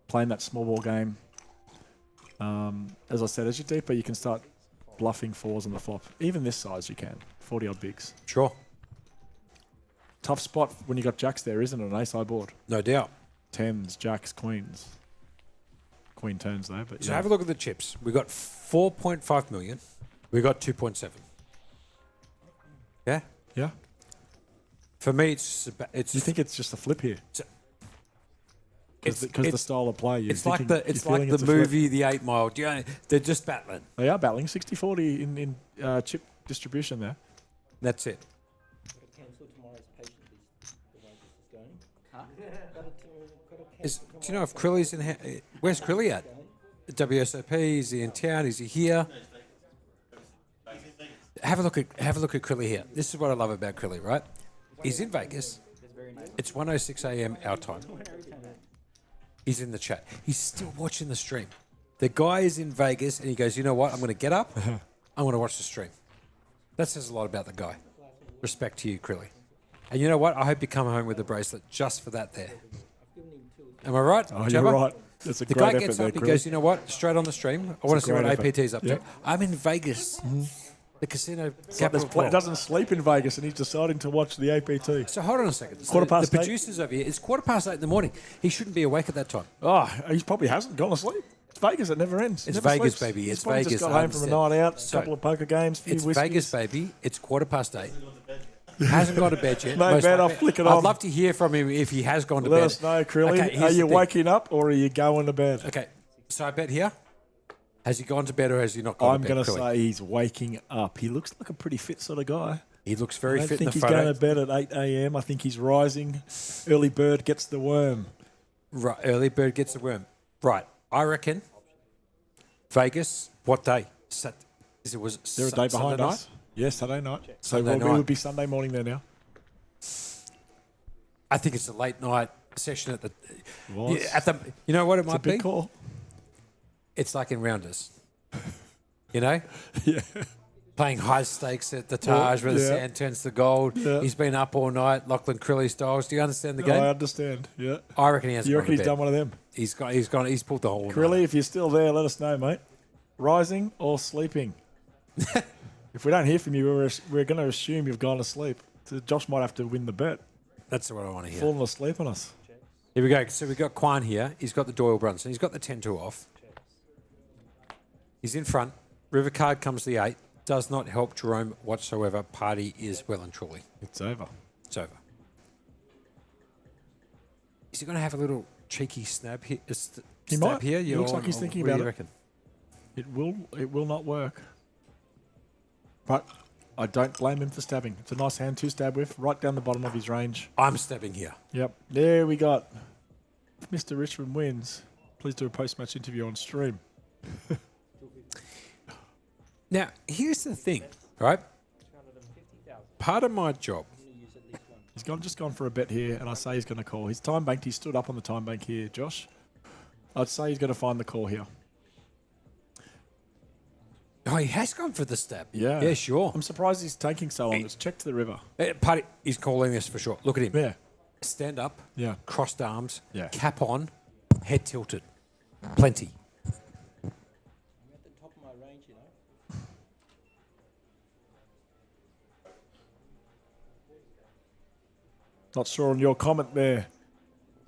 Speaker 2: Playing that small ball game. As I said, as you're deeper, you can start bluffing fours on the flop. Even this size you can. 40-odd bigs.
Speaker 1: Sure.
Speaker 2: Tough spot when you got jacks there, isn't it? An ace-high board.
Speaker 1: No doubt.
Speaker 2: Tens, jacks, queens. Queen turns though, but
Speaker 1: So
Speaker 2: yeah.
Speaker 1: have a look at the chips. We got 4.5 million. We got 2.7. Yeah?
Speaker 2: Yeah?
Speaker 1: For me, it's
Speaker 2: Do you think it's just a flip here? Because the
Speaker 1: it's-
Speaker 2: style of play, you're
Speaker 1: it's like
Speaker 2: thinking-
Speaker 1: the
Speaker 2: you're
Speaker 1: it's like
Speaker 2: feeling
Speaker 1: the
Speaker 2: it's a flip.
Speaker 1: movie The 8 Mile. Do you know, they're just battling.
Speaker 2: They are battling 60-40 in chip distribution there.
Speaker 1: That's it.
Speaker 6: Cancel tomorrow's patient list. The way this is going. Gotta
Speaker 1: Is,
Speaker 6: cancel
Speaker 1: do you know if Krilly's in? Where's Krilly at? At WSOP? Is he in town? Is he here? Have a look at Krilly here. This is what I love about Krilly, right? He's in Vegas. It's 1:06 a.m. our time. He's in the chat. He's still watching the stream. The guy is in Vegas, and he goes, "You know what? I'm going to get up. I'm going to watch the stream." That says a lot about the guy. Respect to you, Krilly. And you know what? I hope you come home with a bracelet just for that there. Am I right?
Speaker 2: Oh,
Speaker 1: Jabba?
Speaker 2: you're right. That's a
Speaker 1: The
Speaker 2: great
Speaker 1: guy
Speaker 2: effort
Speaker 1: gets
Speaker 2: there,
Speaker 1: up, he
Speaker 2: Krilly.
Speaker 1: goes, "You know what? Straight on the stream. I want to see what
Speaker 2: great effort.
Speaker 1: APT's up
Speaker 2: Yep.
Speaker 1: to. I'm in Vegas. The casino
Speaker 2: It's like
Speaker 1: capital.
Speaker 2: this player doesn't sleep in Vegas and he's deciding to watch the APT.
Speaker 1: So hold on a second. So
Speaker 2: Quarter past
Speaker 1: the
Speaker 2: eight.
Speaker 1: producers over here, it's 8:15 in the morning. He shouldn't be awake at that time.
Speaker 2: Oh, he probably hasn't gone to sleep. It's Vegas. It never ends. He
Speaker 1: It's
Speaker 2: never
Speaker 1: Vegas,
Speaker 2: sleeps.
Speaker 1: baby.
Speaker 2: He's
Speaker 1: It's
Speaker 2: probably
Speaker 1: Vegas.
Speaker 2: just got
Speaker 1: I
Speaker 2: home from a
Speaker 1: understand.
Speaker 2: night out, a
Speaker 1: So,
Speaker 2: couple of poker games, few
Speaker 1: It's
Speaker 2: whiskeys.
Speaker 1: Vegas, baby. It's 8:15. Hasn't gone to bed yet.
Speaker 2: No
Speaker 1: Most
Speaker 2: bed, I'll
Speaker 1: likely.
Speaker 2: flick it
Speaker 1: I'd
Speaker 2: on.
Speaker 1: love to hear from him if he has gone to
Speaker 2: Let
Speaker 1: bed.
Speaker 2: us know, Krilly.
Speaker 1: Okay,
Speaker 2: Are
Speaker 1: here's
Speaker 2: you
Speaker 1: the thing.
Speaker 2: waking up or are you going to bed?
Speaker 1: Okay, so I bet here. Has he gone to bed or has he not gone
Speaker 2: I'm
Speaker 1: to bed?
Speaker 2: going to
Speaker 1: Krilly?
Speaker 2: say he's waking up. He looks like a pretty fit sort of guy.
Speaker 1: He looks
Speaker 2: I
Speaker 1: very
Speaker 2: don't
Speaker 1: fit in
Speaker 2: think
Speaker 1: the
Speaker 2: he's
Speaker 1: photo.
Speaker 2: going to bed at 8 a.m. I think he's rising. Early bird gets the worm.
Speaker 1: Right, early bird gets the worm. Right, I reckon Vegas. What day? Was it
Speaker 2: They're a day behind
Speaker 1: Sunday
Speaker 2: us. Yes, Saturday night. So
Speaker 1: Sunday
Speaker 2: we
Speaker 1: night.
Speaker 2: would be Sunday morning there now.
Speaker 1: I think it's a late night session at the.
Speaker 2: Was.
Speaker 1: Yeah, at the. You know what it
Speaker 2: It's a
Speaker 1: might be?
Speaker 2: big call.
Speaker 1: It's like in Rounders. You know,
Speaker 2: Yeah.
Speaker 1: playing high stakes at the Taj where the
Speaker 2: Yeah.
Speaker 1: sand turns to gold.
Speaker 2: Yeah.
Speaker 1: He's been up all night. Lachlan Crilly styles. Do you understand the game?
Speaker 2: I understand. Yeah.
Speaker 1: I reckon he hasn't.
Speaker 2: You reckon
Speaker 1: gone
Speaker 2: he's
Speaker 1: to bed.
Speaker 2: done one of them?
Speaker 1: He's pulled the whole.
Speaker 2: Krilly, if you're still there, let us know, mate. Rising or sleeping? If we don't hear from you, we're going to assume you've gone to sleep. So Josh might have to win the bet.
Speaker 1: That's what I want to hear.
Speaker 2: Falling asleep on us.
Speaker 1: Here we go. So we've got Kwan here. He's got the Doyle Brunson. He's got the 10-2 off. He's in front. River card comes the 8. Does not help Jerome whatsoever. Party is well and truly.
Speaker 2: It's over.
Speaker 1: It's over. Is he going to have a little cheeky snap here?
Speaker 2: He
Speaker 1: Stab
Speaker 2: might.
Speaker 1: here?
Speaker 2: He looks like he's thinking
Speaker 1: what do
Speaker 2: about
Speaker 1: you
Speaker 2: it.
Speaker 1: reckon?
Speaker 2: It will not work. But I don't blame him for stabbing. It's a nice hand to stab with, right down the bottom of his range.
Speaker 1: I'm stabbing here.
Speaker 2: Yep. There we got. If Mr. Richmond wins, please do a post-match interview on stream.
Speaker 1: Now, here's the thing, right? Part of my job.
Speaker 2: He's just gone for a bet here, and I say he's going to call. He's time banked. He stood up on the time bank here, Josh. I'd say he's going to find the call here.
Speaker 1: Oh, he has gone for the stab.
Speaker 2: Yeah.
Speaker 1: Yeah, sure.
Speaker 2: I'm surprised he's taking so long. It's check to the river.
Speaker 1: Party, he's calling this for sure. Look at him.
Speaker 2: Yeah.
Speaker 1: Stand up.
Speaker 2: Yeah.
Speaker 1: Crossed arms.
Speaker 2: Yeah.
Speaker 1: Cap on. Head tilted. Plenty.
Speaker 6: I'm at the top of my range, you know.
Speaker 2: Not sure on your comment there.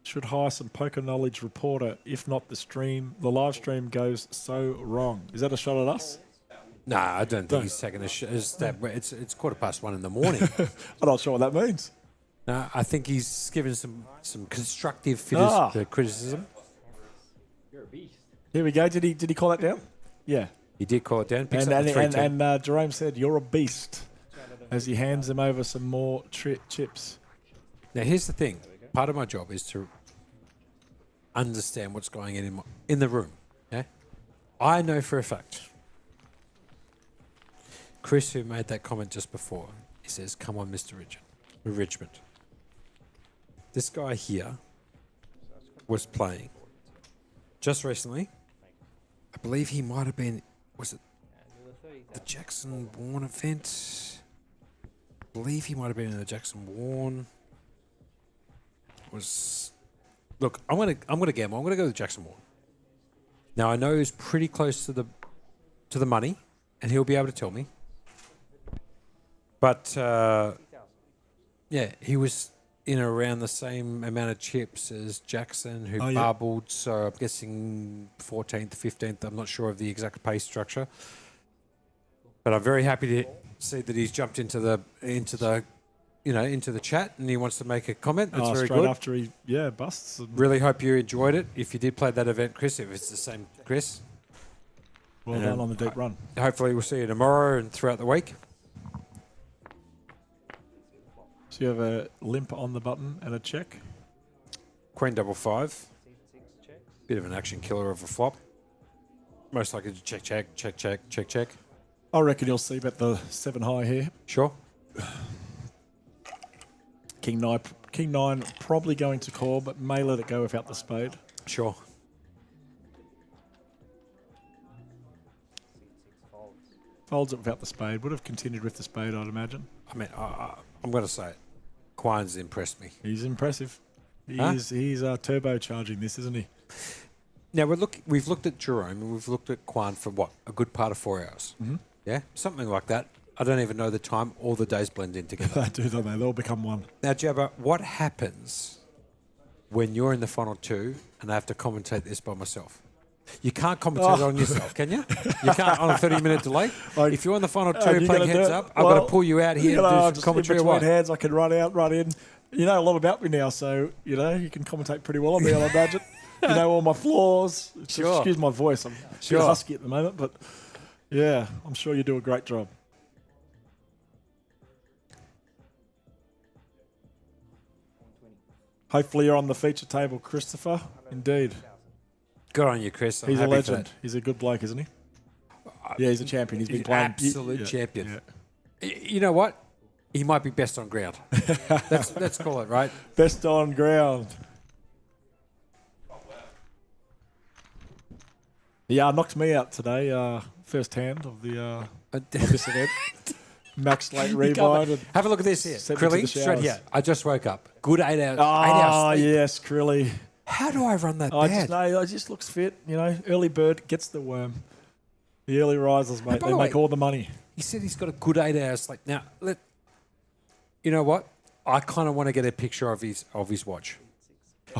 Speaker 2: Should hire some poker knowledge reporter. If not, the live stream goes so wrong. Is that a shot at us?
Speaker 1: No, I don't think he's taking a stab. It's 1:15 in the morning.
Speaker 2: I'm not sure what that means.
Speaker 1: No, I think he's given some constructive
Speaker 2: Ah.
Speaker 1: criticism.
Speaker 5: You're a beast.
Speaker 2: Here we go. Did he call that down? Yeah.
Speaker 1: He did call it down. Picks
Speaker 2: And
Speaker 1: up the 310.
Speaker 2: and Jerome said, "You're a beast," as he hands him over some more chips.
Speaker 1: Now, here's the thing. Part of my job is to understand what's going on in the room. Yeah? I know for a fact. Chris, who made that comment just before, he says, "Come on, Mr. Richmond." This guy here was playing just recently. I believe he might have been, was it the Jackson Warren event? I believe he might have been in the Jackson Warren. Look, I'm gonna gamble. I'm gonna go with Jackson Warren. Now I know he's pretty close to the money, and he'll be able to tell me. But yeah, he was in around the same amount of chips as Jackson, who bubbled. So I'm guessing 14th, 15th. I'm not sure of the exact pay structure, but I'm very happy to see that he's jumped into the chat and he wants to make a comment. That's very
Speaker 2: straight
Speaker 1: good.
Speaker 2: after he busts.
Speaker 1: Really hope you enjoyed it. If you did play that event, Chris, if it's the same Chris,
Speaker 2: Well done on the deep run.
Speaker 1: hopefully we'll see you tomorrow and throughout the week.
Speaker 2: So you have a limp on the button and a check.
Speaker 1: Queen 5-5. Bit of an action killer of a flop. Most likely to check.
Speaker 2: I reckon you'll see bet the 7 high here.
Speaker 1: Sure.
Speaker 2: King 9 probably going to call, but may let it go without the spade.
Speaker 1: Sure.
Speaker 2: Folds it without the spade. Would have continued with the spade, I'd imagine.
Speaker 1: I mean, I'm going to say it. Quine's impressed me.
Speaker 2: He's impressive. He's turbocharging this, isn't he?
Speaker 1: Now we've looked at Jerome and we've looked at Quine for what, a good part of 4 hours.
Speaker 2: Mm-hmm.
Speaker 1: Yeah, something like that. I don't even know the time. All the days blend in together.
Speaker 2: They do, don't they? They'll become one.
Speaker 1: Now, Jabba, what happens when you're in the final 2 and I have to commentate this by myself? You can't commentate it on yourself, can you? You can't on a 30-minute delay. If you're in the final 2 playing heads up, I've got to pull you out here and do some commentary.
Speaker 2: In between hands, I can run out, run in. You know a lot about me now, so you can commentate pretty well on me, I imagine. You know all my flaws.
Speaker 1: Sure.
Speaker 2: Excuse my voice. I'm a bit husky at the moment, but yeah, I'm sure you do a great job. Hopefully you're on the feature table, Christopher. Indeed.
Speaker 1: Good on you, Chris. I'm
Speaker 2: He's a
Speaker 1: happy for
Speaker 2: legend.
Speaker 1: that.
Speaker 2: He's a good bloke, isn't he? Yeah, he's a champion. He's been
Speaker 1: He's
Speaker 2: playing.
Speaker 1: absolute champion.
Speaker 2: Yeah.
Speaker 1: You know what? He might be best on ground. Let's call it, right?
Speaker 2: Best on ground. Yeah, knocked me out today, first hand of the of this event. Max late rebind.
Speaker 1: Have a look at this here.
Speaker 2: Sent me to
Speaker 1: Krilly,
Speaker 2: the
Speaker 1: straight
Speaker 2: showers.
Speaker 1: here. I just woke up. Good 8 hours. 8
Speaker 2: Oh,
Speaker 1: hours sleep.
Speaker 2: yes, Krilly.
Speaker 1: How do I run that
Speaker 2: I
Speaker 1: bad?
Speaker 2: just looks fit. Early bird gets the worm. The early risers, mate.
Speaker 1: by
Speaker 2: They
Speaker 1: the
Speaker 2: make
Speaker 1: way-
Speaker 2: all the money.
Speaker 1: He said he's got a good 8 hours sleep. Now, you know what? I kind of want to get a picture of his watch.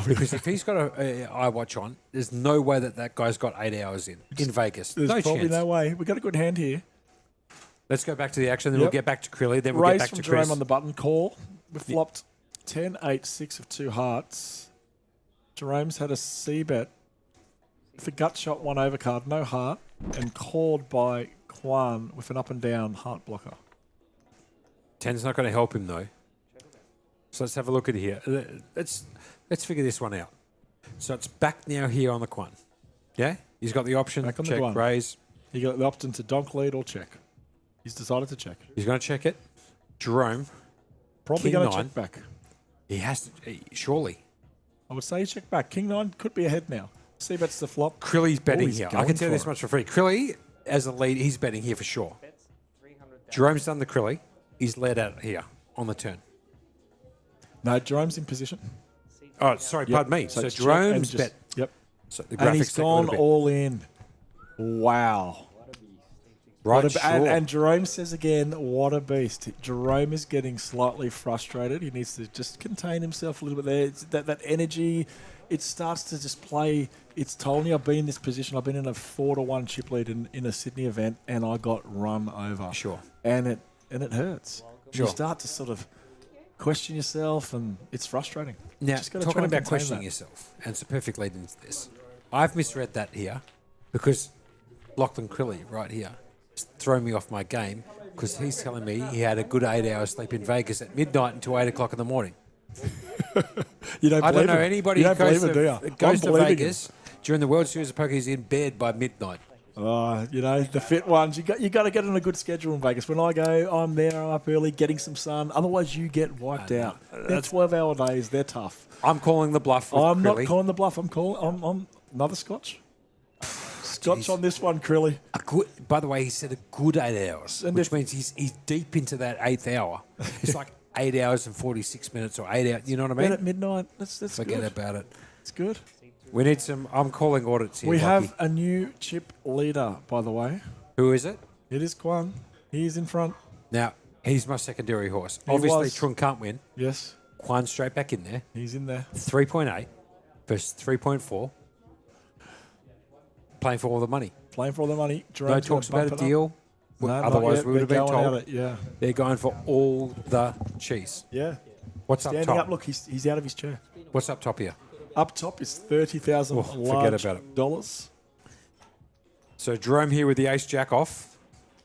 Speaker 1: Because if he's got a iWatch on, there's no way that guy's got 8 hours in Vegas.
Speaker 2: There's
Speaker 1: No
Speaker 2: probably
Speaker 1: chance.
Speaker 2: no way. We've got a good hand here.
Speaker 1: Let's go back to the action, then
Speaker 2: Yep.
Speaker 1: we'll get back to Krilly, then we'll
Speaker 2: Raise
Speaker 1: get back
Speaker 2: from
Speaker 1: to
Speaker 2: Jerome
Speaker 1: Chris.
Speaker 2: on the button. Call. We've flopped 10, 8, 6 of 2 hearts. Jerome's had a C-bet. With a gut shot, 1 overcard, no heart, and called by Kwan with an up and down heart blocker.
Speaker 1: 10's not going to help him, though. So let's have a look at here. Let's figure this one out. So it's back now here on the Quan. Yeah? He's got the option,
Speaker 2: Back on the
Speaker 1: check,
Speaker 2: Quan.
Speaker 1: raise.
Speaker 2: He got the option to donk lead or check. He's decided to check.
Speaker 1: He's going to check it. Jerome,
Speaker 2: Probably
Speaker 1: King
Speaker 2: going to
Speaker 1: 9.
Speaker 2: check back.
Speaker 1: he has to, surely.
Speaker 2: I would say check back. King 9 could be ahead now. C-bet's the flop.
Speaker 1: Krilly's betting
Speaker 2: he's
Speaker 1: here. I
Speaker 2: going
Speaker 1: can tell you
Speaker 2: for
Speaker 1: this
Speaker 2: it.
Speaker 1: much for free. Krilly, as a lead, he's betting here for sure. Jerome's done the Krilly. He's led out here on the turn.
Speaker 2: No, Jerome's in position.
Speaker 1: Oh, sorry,
Speaker 2: Yep.
Speaker 1: pardon me.
Speaker 2: So
Speaker 1: So
Speaker 2: it's check and
Speaker 1: Jerome's
Speaker 2: just-
Speaker 1: bet.
Speaker 2: Yep.
Speaker 1: So the
Speaker 2: And he's
Speaker 1: graphics take a little
Speaker 2: gone
Speaker 1: bit.
Speaker 2: all in. Wow.
Speaker 1: Right,
Speaker 2: What a- and,
Speaker 1: sure.
Speaker 2: and Jerome says again, what a beast. Jerome is getting slightly frustrated. He needs to just contain himself a little bit there. It's that energy, it starts to just play. It's told me I've been in this position. I've been in a 4-1 chip lead in a Sydney event, and I got run over.
Speaker 1: Sure.
Speaker 2: And it hurts.
Speaker 1: Sure.
Speaker 2: You start to sort of question yourself, and it's frustrating.
Speaker 1: Now,
Speaker 2: Just gotta
Speaker 1: talking
Speaker 2: try and
Speaker 1: about
Speaker 2: contain
Speaker 1: questioning
Speaker 2: that.
Speaker 1: yourself, and it's a perfect lead into this. I've misread that here because Lachlan Crilly right here has thrown me off my game because he's telling me he had a good 8 hours sleep in Vegas at midnight until 8 o'clock in the morning.
Speaker 2: You don't
Speaker 1: I
Speaker 2: believe
Speaker 1: don't know
Speaker 2: him.
Speaker 1: anybody
Speaker 2: You
Speaker 1: who
Speaker 2: don't
Speaker 1: goes
Speaker 2: believe it, do you?
Speaker 1: to, goes
Speaker 2: I'm
Speaker 1: to
Speaker 2: believing him.
Speaker 1: Vegas during the World Series of Poker is in bed by midnight.
Speaker 2: You know, the fit ones, you got to get on a good schedule in Vegas. When I go, I'm there, I'm up early, getting some sun. Otherwise, you get wiped out. They're 12-hour days. They're tough.
Speaker 1: I'm calling the bluff with
Speaker 2: I'm
Speaker 1: Crilly.
Speaker 2: not calling the bluff. I'm another Scotch. Scotch on this one, Crilly.
Speaker 1: A good, by the way, he said a good 8 hours,
Speaker 2: And
Speaker 1: which
Speaker 2: if-
Speaker 1: means he's deep into that 8th hour. It's like 8 hours and 46 minutes or 8 hours. You know what I
Speaker 2: Bet
Speaker 1: mean?
Speaker 2: at midnight. That's
Speaker 1: Forget
Speaker 2: good.
Speaker 1: about it.
Speaker 2: It's good.
Speaker 1: We need some. I'm calling audits here.
Speaker 2: We
Speaker 1: Lockie.
Speaker 2: have a new chip leader, by the way.
Speaker 1: Who is it?
Speaker 2: It is Kwan. He's in front.
Speaker 1: Now he's my secondary horse.
Speaker 2: He
Speaker 1: Obviously,
Speaker 2: was.
Speaker 1: Trung can't win.
Speaker 2: Yes,
Speaker 1: Quan straight back in there.
Speaker 2: he's in there.
Speaker 1: 3.8 versus 3.4. Playing for all the money.
Speaker 2: Playing for all the money.
Speaker 1: No
Speaker 2: Jerome's
Speaker 1: talks
Speaker 2: gonna
Speaker 1: about a
Speaker 2: bump it up.
Speaker 1: deal.
Speaker 2: No, not
Speaker 1: Otherwise,
Speaker 2: yet.
Speaker 1: we would have
Speaker 2: They're
Speaker 1: been
Speaker 2: going
Speaker 1: told.
Speaker 2: at it, yeah.
Speaker 1: They're going for all the cheese.
Speaker 2: Yeah.
Speaker 1: What's up
Speaker 2: Standing
Speaker 1: top?
Speaker 2: up, look, he's out of his chair.
Speaker 1: What's up top here?
Speaker 2: Up top is 30,000
Speaker 1: Oh, forget
Speaker 2: large
Speaker 1: about it.
Speaker 2: dollars.
Speaker 1: So Jerome here with the ace jack off.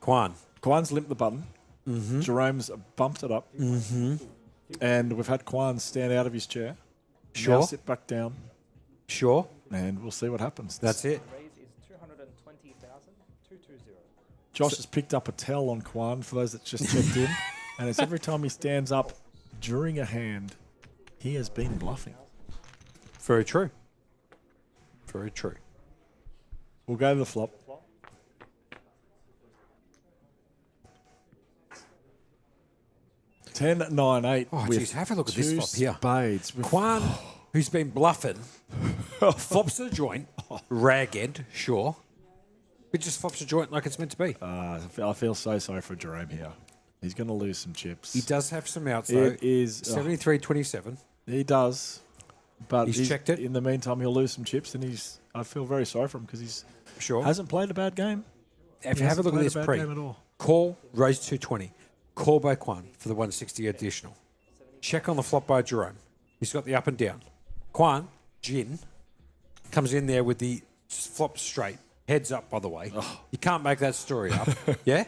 Speaker 1: Quan.
Speaker 2: Kwan's limped the button.
Speaker 1: Mm-hmm.
Speaker 2: Jerome's bumped it up. Mm-hmm. And we've had Kwan stand out of his chair.
Speaker 1: Sure.
Speaker 2: Now sit back down,
Speaker 1: Sure.
Speaker 2: and we'll see what happens.
Speaker 1: That's it.
Speaker 3: Raise is 220,220.
Speaker 2: Josh has picked up a tell on Kwan for those that just checked in. And it's every time he stands up during a hand, he has been bluffing.
Speaker 1: Very true. Very true.
Speaker 2: We'll go to the flop. Ten, nine, eight.
Speaker 1: Oh,
Speaker 2: with
Speaker 1: geez, have a look at this
Speaker 2: two
Speaker 1: flop here.
Speaker 2: Spades. With
Speaker 1: Quan, who's been bluffing, flops a joint, rag end, sure. But just flops a joint like it's meant to be.
Speaker 2: I feel so sorry for Jerome here. He's going to lose some chips.
Speaker 1: He does have some outs, though.
Speaker 2: It is
Speaker 1: 73-27.
Speaker 2: He does, but
Speaker 1: He's checked it.
Speaker 2: In the meantime, he'll lose some chips, and I feel very sorry for him because he's
Speaker 1: Sure.
Speaker 2: hasn't played a bad game.
Speaker 1: If
Speaker 2: He
Speaker 1: you have a
Speaker 2: hasn't
Speaker 1: look at
Speaker 2: played
Speaker 1: this
Speaker 2: a bad
Speaker 1: pre,
Speaker 2: game at all.
Speaker 1: call, raise 220. Call by Quan for the 160 additional. Check on the flop by Jerome. He's got the up and down. Quan, Gin, comes in there with the flop straight. Heads up, by the way. You can't make that story up. Yeah?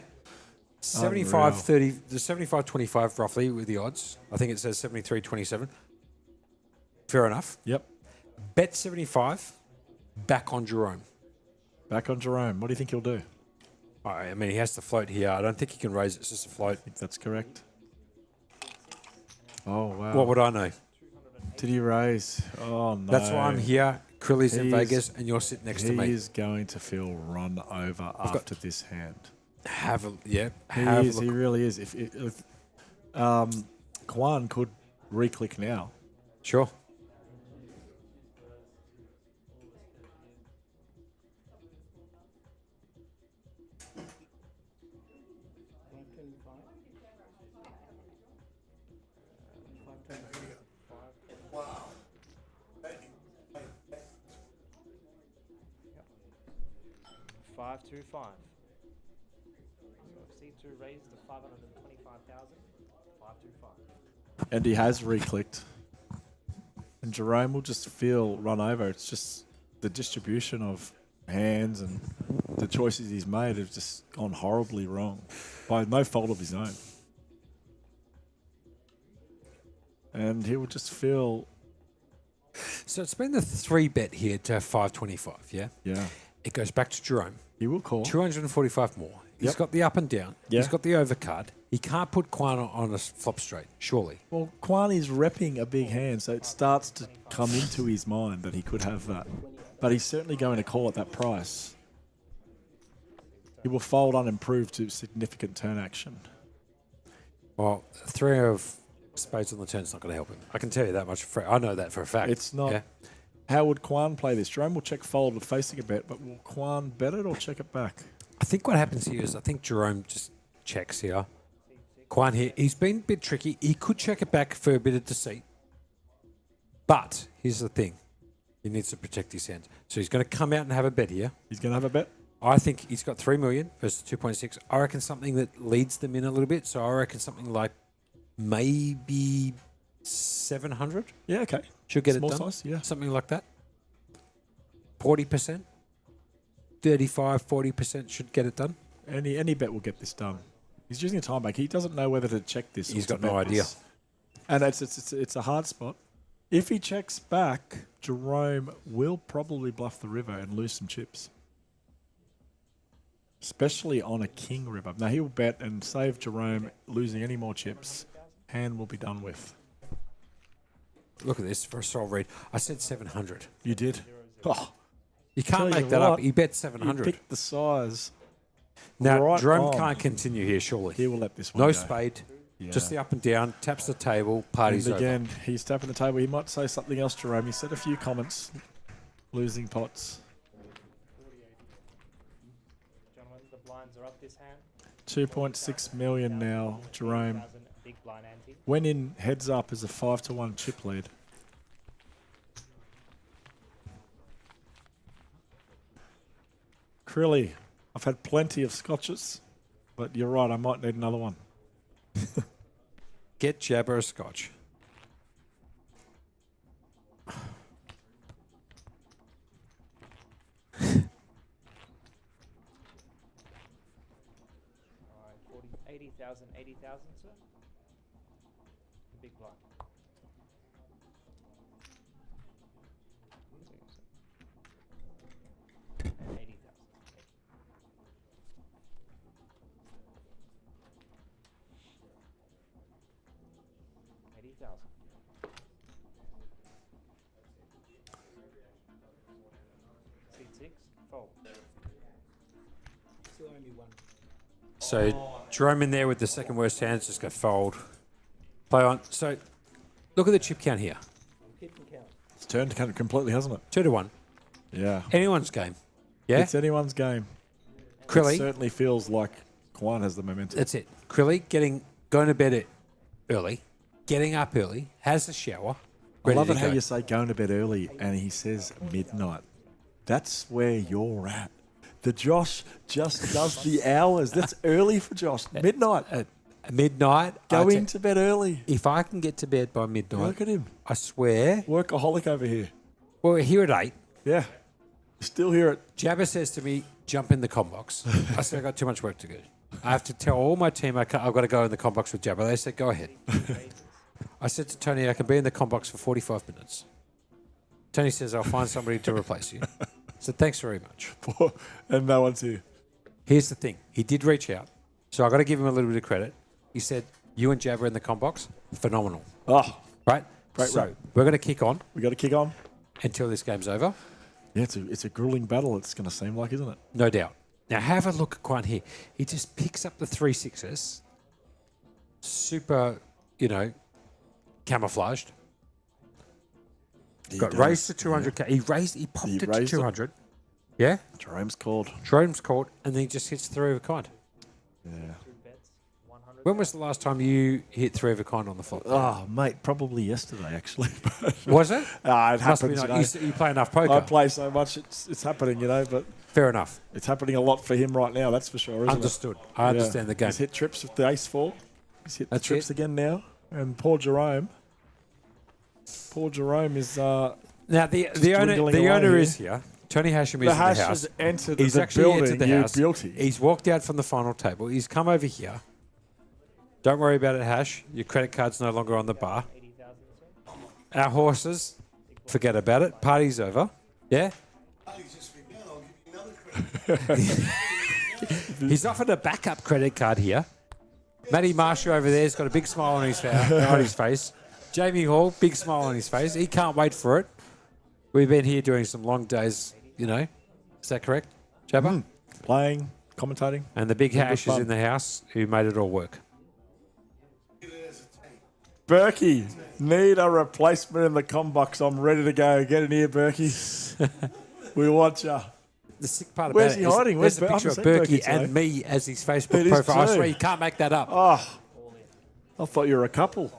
Speaker 1: 75-30, the 75-25 roughly with the odds. I think it says 73-27. Fair enough.
Speaker 2: Yep.
Speaker 1: Bet 75, back on Jerome.
Speaker 2: Back on Jerome. What do you think he'll do?
Speaker 1: I mean, he has to float here. I don't think he can raise it. It's just a float.
Speaker 2: I think that's correct. Oh, wow.
Speaker 1: What would I know?
Speaker 2: Did he raise? Oh, no.
Speaker 1: That's why I'm here. Krilly's in
Speaker 2: He's-
Speaker 1: Vegas, and you're sitting next to
Speaker 2: He
Speaker 1: me.
Speaker 2: is going to feel run over after this hand.
Speaker 1: Have a
Speaker 2: He
Speaker 1: have
Speaker 2: is.
Speaker 1: a
Speaker 2: He
Speaker 1: look.
Speaker 2: really is. If Kwan could re-click now.
Speaker 1: Sure.
Speaker 3: Five two five. So C2 raised to 525,000. 525.
Speaker 2: And he has re-clicked. And Jerome will just feel run over. It's just the distribution of hands and the choices he's made have just gone horribly wrong by no fault of his own. And he will just feel,
Speaker 1: So it's been the 3-bet here to 525, yeah?
Speaker 2: yeah,
Speaker 1: It goes back to Jerome.
Speaker 2: he will call.
Speaker 1: 245 more. He's
Speaker 2: Yep.
Speaker 1: got the up and down.
Speaker 2: Yeah.
Speaker 1: He's got the overcard. He can't put Quan on a flop straight, surely.
Speaker 2: Well, Kwan is repping a big hand, so it starts to come into his mind that he could have that. But he's certainly going to call at that price. He will fold unimproved to significant turn action.
Speaker 1: Well, 3 of spades on the turn's not going to help him. I can tell you that much. I know that for a fact.
Speaker 2: It's not.
Speaker 1: Yeah?
Speaker 2: How would Kwan play this? Jerome will check fold with facing a bet, but will Kwan bet it or check it back?
Speaker 1: I think what happens here is I think Jerome just checks here. Quan here, he's been a bit tricky. He could check it back for a bit of deceit. But here's the thing. He needs to protect his hands. So he's going to come out and have a bet here.
Speaker 2: He's going to have a bet?
Speaker 1: I think he's got 3 million versus 2.6. I reckon something that leads them in a little bit. So I reckon something like maybe 700.
Speaker 2: Yeah, okay.
Speaker 1: She'll get
Speaker 2: Small
Speaker 1: it done.
Speaker 2: size, yeah.
Speaker 1: Something like that. 40%, 35, 40% should get it done.
Speaker 2: Any bet will get this done. He's using a time bank. He doesn't know whether to check this.
Speaker 1: He's
Speaker 2: or to
Speaker 1: got no
Speaker 2: bet
Speaker 1: idea.
Speaker 2: this. And it's a hard spot. If he checks back, Jerome will probably bluff the river and lose some chips. Especially on a king river. Now he'll bet and save Jerome losing any more chips. Hand will be done with.
Speaker 1: Look at this for a sole read. I said 700.
Speaker 2: You did. Oh,
Speaker 1: You can't
Speaker 2: Tell you
Speaker 1: make that up.
Speaker 2: what,
Speaker 1: He bet
Speaker 2: he
Speaker 1: 700.
Speaker 2: picked the size.
Speaker 1: Now,
Speaker 2: right
Speaker 1: Jerome
Speaker 2: on.
Speaker 1: can't continue here, surely.
Speaker 2: He will let this one
Speaker 1: No
Speaker 2: go.
Speaker 1: spade.
Speaker 2: Yeah.
Speaker 1: Just the up and down. Taps the table. Party's
Speaker 2: And
Speaker 1: over.
Speaker 2: again, he's tapping the table. He might say something else, Jerome. He said a few comments. Losing pots.
Speaker 3: Gentlemen, the blinds are up this hand.
Speaker 2: 2.6 million now, Jerome.
Speaker 3: 1,000 big blind ante.
Speaker 2: Went in heads up as a 5-1 chip lead. Crilly, I've had plenty of scotches, but you're right, I might need another one.
Speaker 1: Get Jabber a scotch.
Speaker 3: All right, 40, 80,000, 80,000, sir. The big blind. And 80,000. 80,000. Seat 6, fold.
Speaker 6: Still only one.
Speaker 1: So Jerome in there with the second worst hands, just go fold. Play on. So look at the chip count here.
Speaker 6: I'm keeping count.
Speaker 2: It's turned completely, hasn't it?
Speaker 1: 2-1.
Speaker 2: Yeah.
Speaker 1: Anyone's game. Yeah?
Speaker 2: It's anyone's game. It
Speaker 1: Crilly.
Speaker 2: certainly feels like Kwan has the momentum.
Speaker 1: That's it. Crilly going to bed early, getting up early, has a shower.
Speaker 2: I
Speaker 1: Ready
Speaker 2: love
Speaker 1: to
Speaker 2: it how
Speaker 1: go.
Speaker 2: you say going to bed early and he says midnight. That's where you're at. The Josh just does the hours. That's early for Josh. Midnight.
Speaker 1: At midnight.
Speaker 2: Going to bed early.
Speaker 1: If I can get to bed by midnight,
Speaker 2: Look at him.
Speaker 1: I swear.
Speaker 2: Workaholic over here.
Speaker 1: Well, we're here at 8.
Speaker 2: Yeah. Still here at
Speaker 1: Jabba says to me, jump in the com box. I said, I got too much work to do. I have to tell all my team I've got to go in the com box with Jabba. They said, go ahead. I said to Tony, I can be in the com box for 45 minutes. Tony says, I'll find somebody to replace you. I said, thanks very much.
Speaker 2: and no one's here.
Speaker 1: Here's the thing. He did reach out. So I've got to give him a little bit of credit. He said, you and Jabba in the com box, phenomenal.
Speaker 2: Oh,
Speaker 1: Right?
Speaker 2: Great
Speaker 1: So
Speaker 2: rap.
Speaker 1: we're going to kick on
Speaker 2: we got to kick on.
Speaker 1: until this game's over.
Speaker 2: Yeah, it's a grueling battle, it's going to seem like, isn't it?
Speaker 1: No doubt. Now have a look at Quan here. He just picks up the 3 6s. Super, camouflaged. Got
Speaker 2: does,
Speaker 1: raised to 200k. He popped
Speaker 2: He
Speaker 1: it to
Speaker 2: raised it.
Speaker 1: 200. Yeah?
Speaker 2: Jerome's called.
Speaker 1: Jerome's caught, and then he just hits 3 of a kind.
Speaker 2: Yeah.
Speaker 3: Two bets, 100.
Speaker 1: When was the last time you hit 3 of a kind on the flop?
Speaker 2: Oh, mate, probably yesterday, actually.
Speaker 1: Was it?
Speaker 2: It
Speaker 1: Must
Speaker 2: happens,
Speaker 1: be not.
Speaker 2: you know.
Speaker 1: You play enough poker.
Speaker 2: I play so much, it's happening, but
Speaker 1: Fair enough.
Speaker 2: it's happening a lot for him right now, that's for sure, isn't
Speaker 1: Understood. I
Speaker 2: it?
Speaker 1: understand the game.
Speaker 2: He's hit trips with the ace-4. He's hit
Speaker 1: That's
Speaker 2: the trips
Speaker 1: it.
Speaker 2: again now. And poor Jerome. Poor Jerome is...
Speaker 1: Now, the owner
Speaker 2: dwindling away
Speaker 1: is here. Tony Hashim is
Speaker 2: the
Speaker 1: in
Speaker 2: hash
Speaker 1: the house.
Speaker 2: has entered
Speaker 1: He's
Speaker 2: the
Speaker 1: actually
Speaker 2: building,
Speaker 1: entered the
Speaker 2: you
Speaker 1: house.
Speaker 2: beauty.
Speaker 1: He's walked out from the final table. He's come over here. Don't worry about it, Hash. Your credit card's no longer on the bar.
Speaker 3: 80,000, sir.
Speaker 1: Our horses, forget about it. Party's over. Yeah? He's offered a backup credit card here. Matty Marshall over there's got a big smile on his face. Jamie Hall, big smile on his face. He can't wait for it. We've been here doing some long days, Is that correct, Jabba?
Speaker 2: Playing, commentating.
Speaker 1: And the big
Speaker 2: Good
Speaker 1: Hash is
Speaker 2: fun.
Speaker 1: in the house who made it all work.
Speaker 2: Berkey, need a replacement in the com box. I'm ready to go. Get in here, Berkey. We want you.
Speaker 1: The sick part
Speaker 2: Where's
Speaker 1: about
Speaker 2: he
Speaker 1: it is
Speaker 2: hiding?
Speaker 1: there's
Speaker 2: Where's
Speaker 1: a picture of
Speaker 2: I haven't seen
Speaker 1: Berkey
Speaker 2: Berkey
Speaker 1: and
Speaker 2: today.
Speaker 1: me as his Facebook
Speaker 2: It is
Speaker 1: profile. I
Speaker 2: too.
Speaker 1: swear you can't make that up.
Speaker 2: Oh, I thought you were a couple.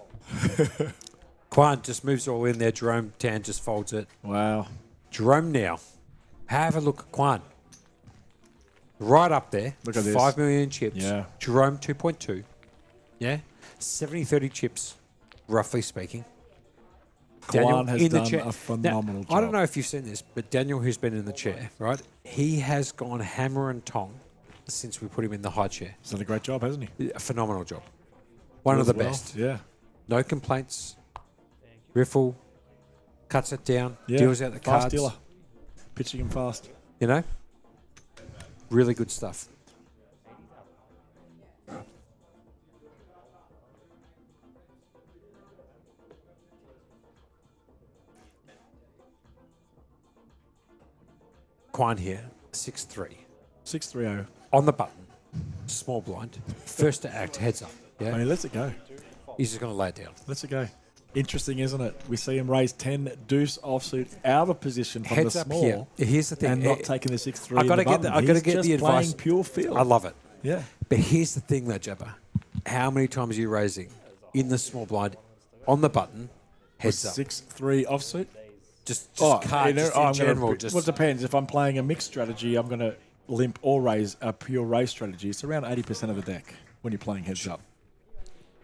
Speaker 1: Quan just moves all in there. Jerome Tan just folds it.
Speaker 2: Wow.
Speaker 1: Jerome now. Have a look at Quan. Right up there.
Speaker 2: Look at this.
Speaker 1: 5 million chips.
Speaker 2: Yeah.
Speaker 1: Jerome 2.2. Yeah. 70-30 chips, roughly speaking. Daniel
Speaker 2: Kwan has
Speaker 1: in the
Speaker 2: done
Speaker 1: chair.
Speaker 2: a phenomenal
Speaker 1: I don't
Speaker 2: job.
Speaker 1: know if you've seen this, but Daniel, who's been in the chair, right? He has gone hammer and tong since we put him in the high chair.
Speaker 2: He's done a great job, hasn't he?
Speaker 1: A phenomenal job. One of the
Speaker 2: As well.
Speaker 1: best.
Speaker 2: Yeah.
Speaker 1: No complaints. Riffle cuts it down,
Speaker 2: Yeah.
Speaker 1: deals out the
Speaker 2: Fast
Speaker 1: cards.
Speaker 2: dealer. Pitching him fast.
Speaker 1: You know, really good stuff. Quine here, 6-3.
Speaker 2: 6-3-0.
Speaker 1: On the button, small blind. First to act, heads up.
Speaker 2: I
Speaker 1: Yeah,
Speaker 2: mean, lets it go.
Speaker 1: he's just going to lay it down.
Speaker 2: Lets it go. Interesting, isn't it? We see him raise 10 deuce offsuit out of position from
Speaker 1: Heads
Speaker 2: the
Speaker 1: up
Speaker 2: small
Speaker 1: here. Here's the thing.
Speaker 2: and not taking the 6-3.
Speaker 1: I gotta get I gotta get
Speaker 2: just
Speaker 1: the advice.
Speaker 2: playing pure field.
Speaker 1: I love it.
Speaker 2: Yeah.
Speaker 1: But here's the thing, though, Jabba. How many times are you raising in the small blind on the button, heads up?
Speaker 2: 6-3 offsuit.
Speaker 1: Just card, just in general.
Speaker 2: Well, it depends. If I'm playing a mixed strategy, I'm going to limp or raise a pure raise strategy. It's around 80% of the deck when you're playing heads up.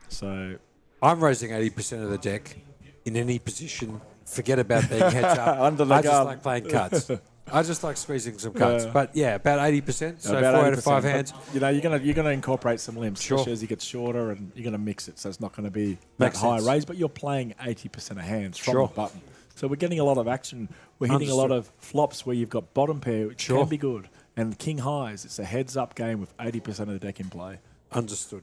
Speaker 2: So
Speaker 1: I'm raising 80% of the deck in any position. Forget about being heads up.
Speaker 2: Under the
Speaker 1: I just
Speaker 2: gun.
Speaker 1: like playing cards. I just like squeezing some cards.
Speaker 2: Yeah.
Speaker 1: But yeah, about 80%. So
Speaker 2: about
Speaker 1: 4 out of
Speaker 2: 80%,
Speaker 1: 5
Speaker 2: but,
Speaker 1: hands.
Speaker 2: You know, you're gonna incorporate some limps,
Speaker 1: Sure.
Speaker 2: especially as you get shorter, and you're gonna mix it. So it's not going to be
Speaker 1: Makes
Speaker 2: that high
Speaker 1: sense.
Speaker 2: raise, but you're playing 80% of hands from
Speaker 1: Sure.
Speaker 2: the button. So we're getting a lot of action. We're hitting a lot of flops where you've got bottom pair, which
Speaker 1: Sure.
Speaker 2: can be good, and king highs. It's a heads up game with 80% of the deck in play.
Speaker 1: Understood.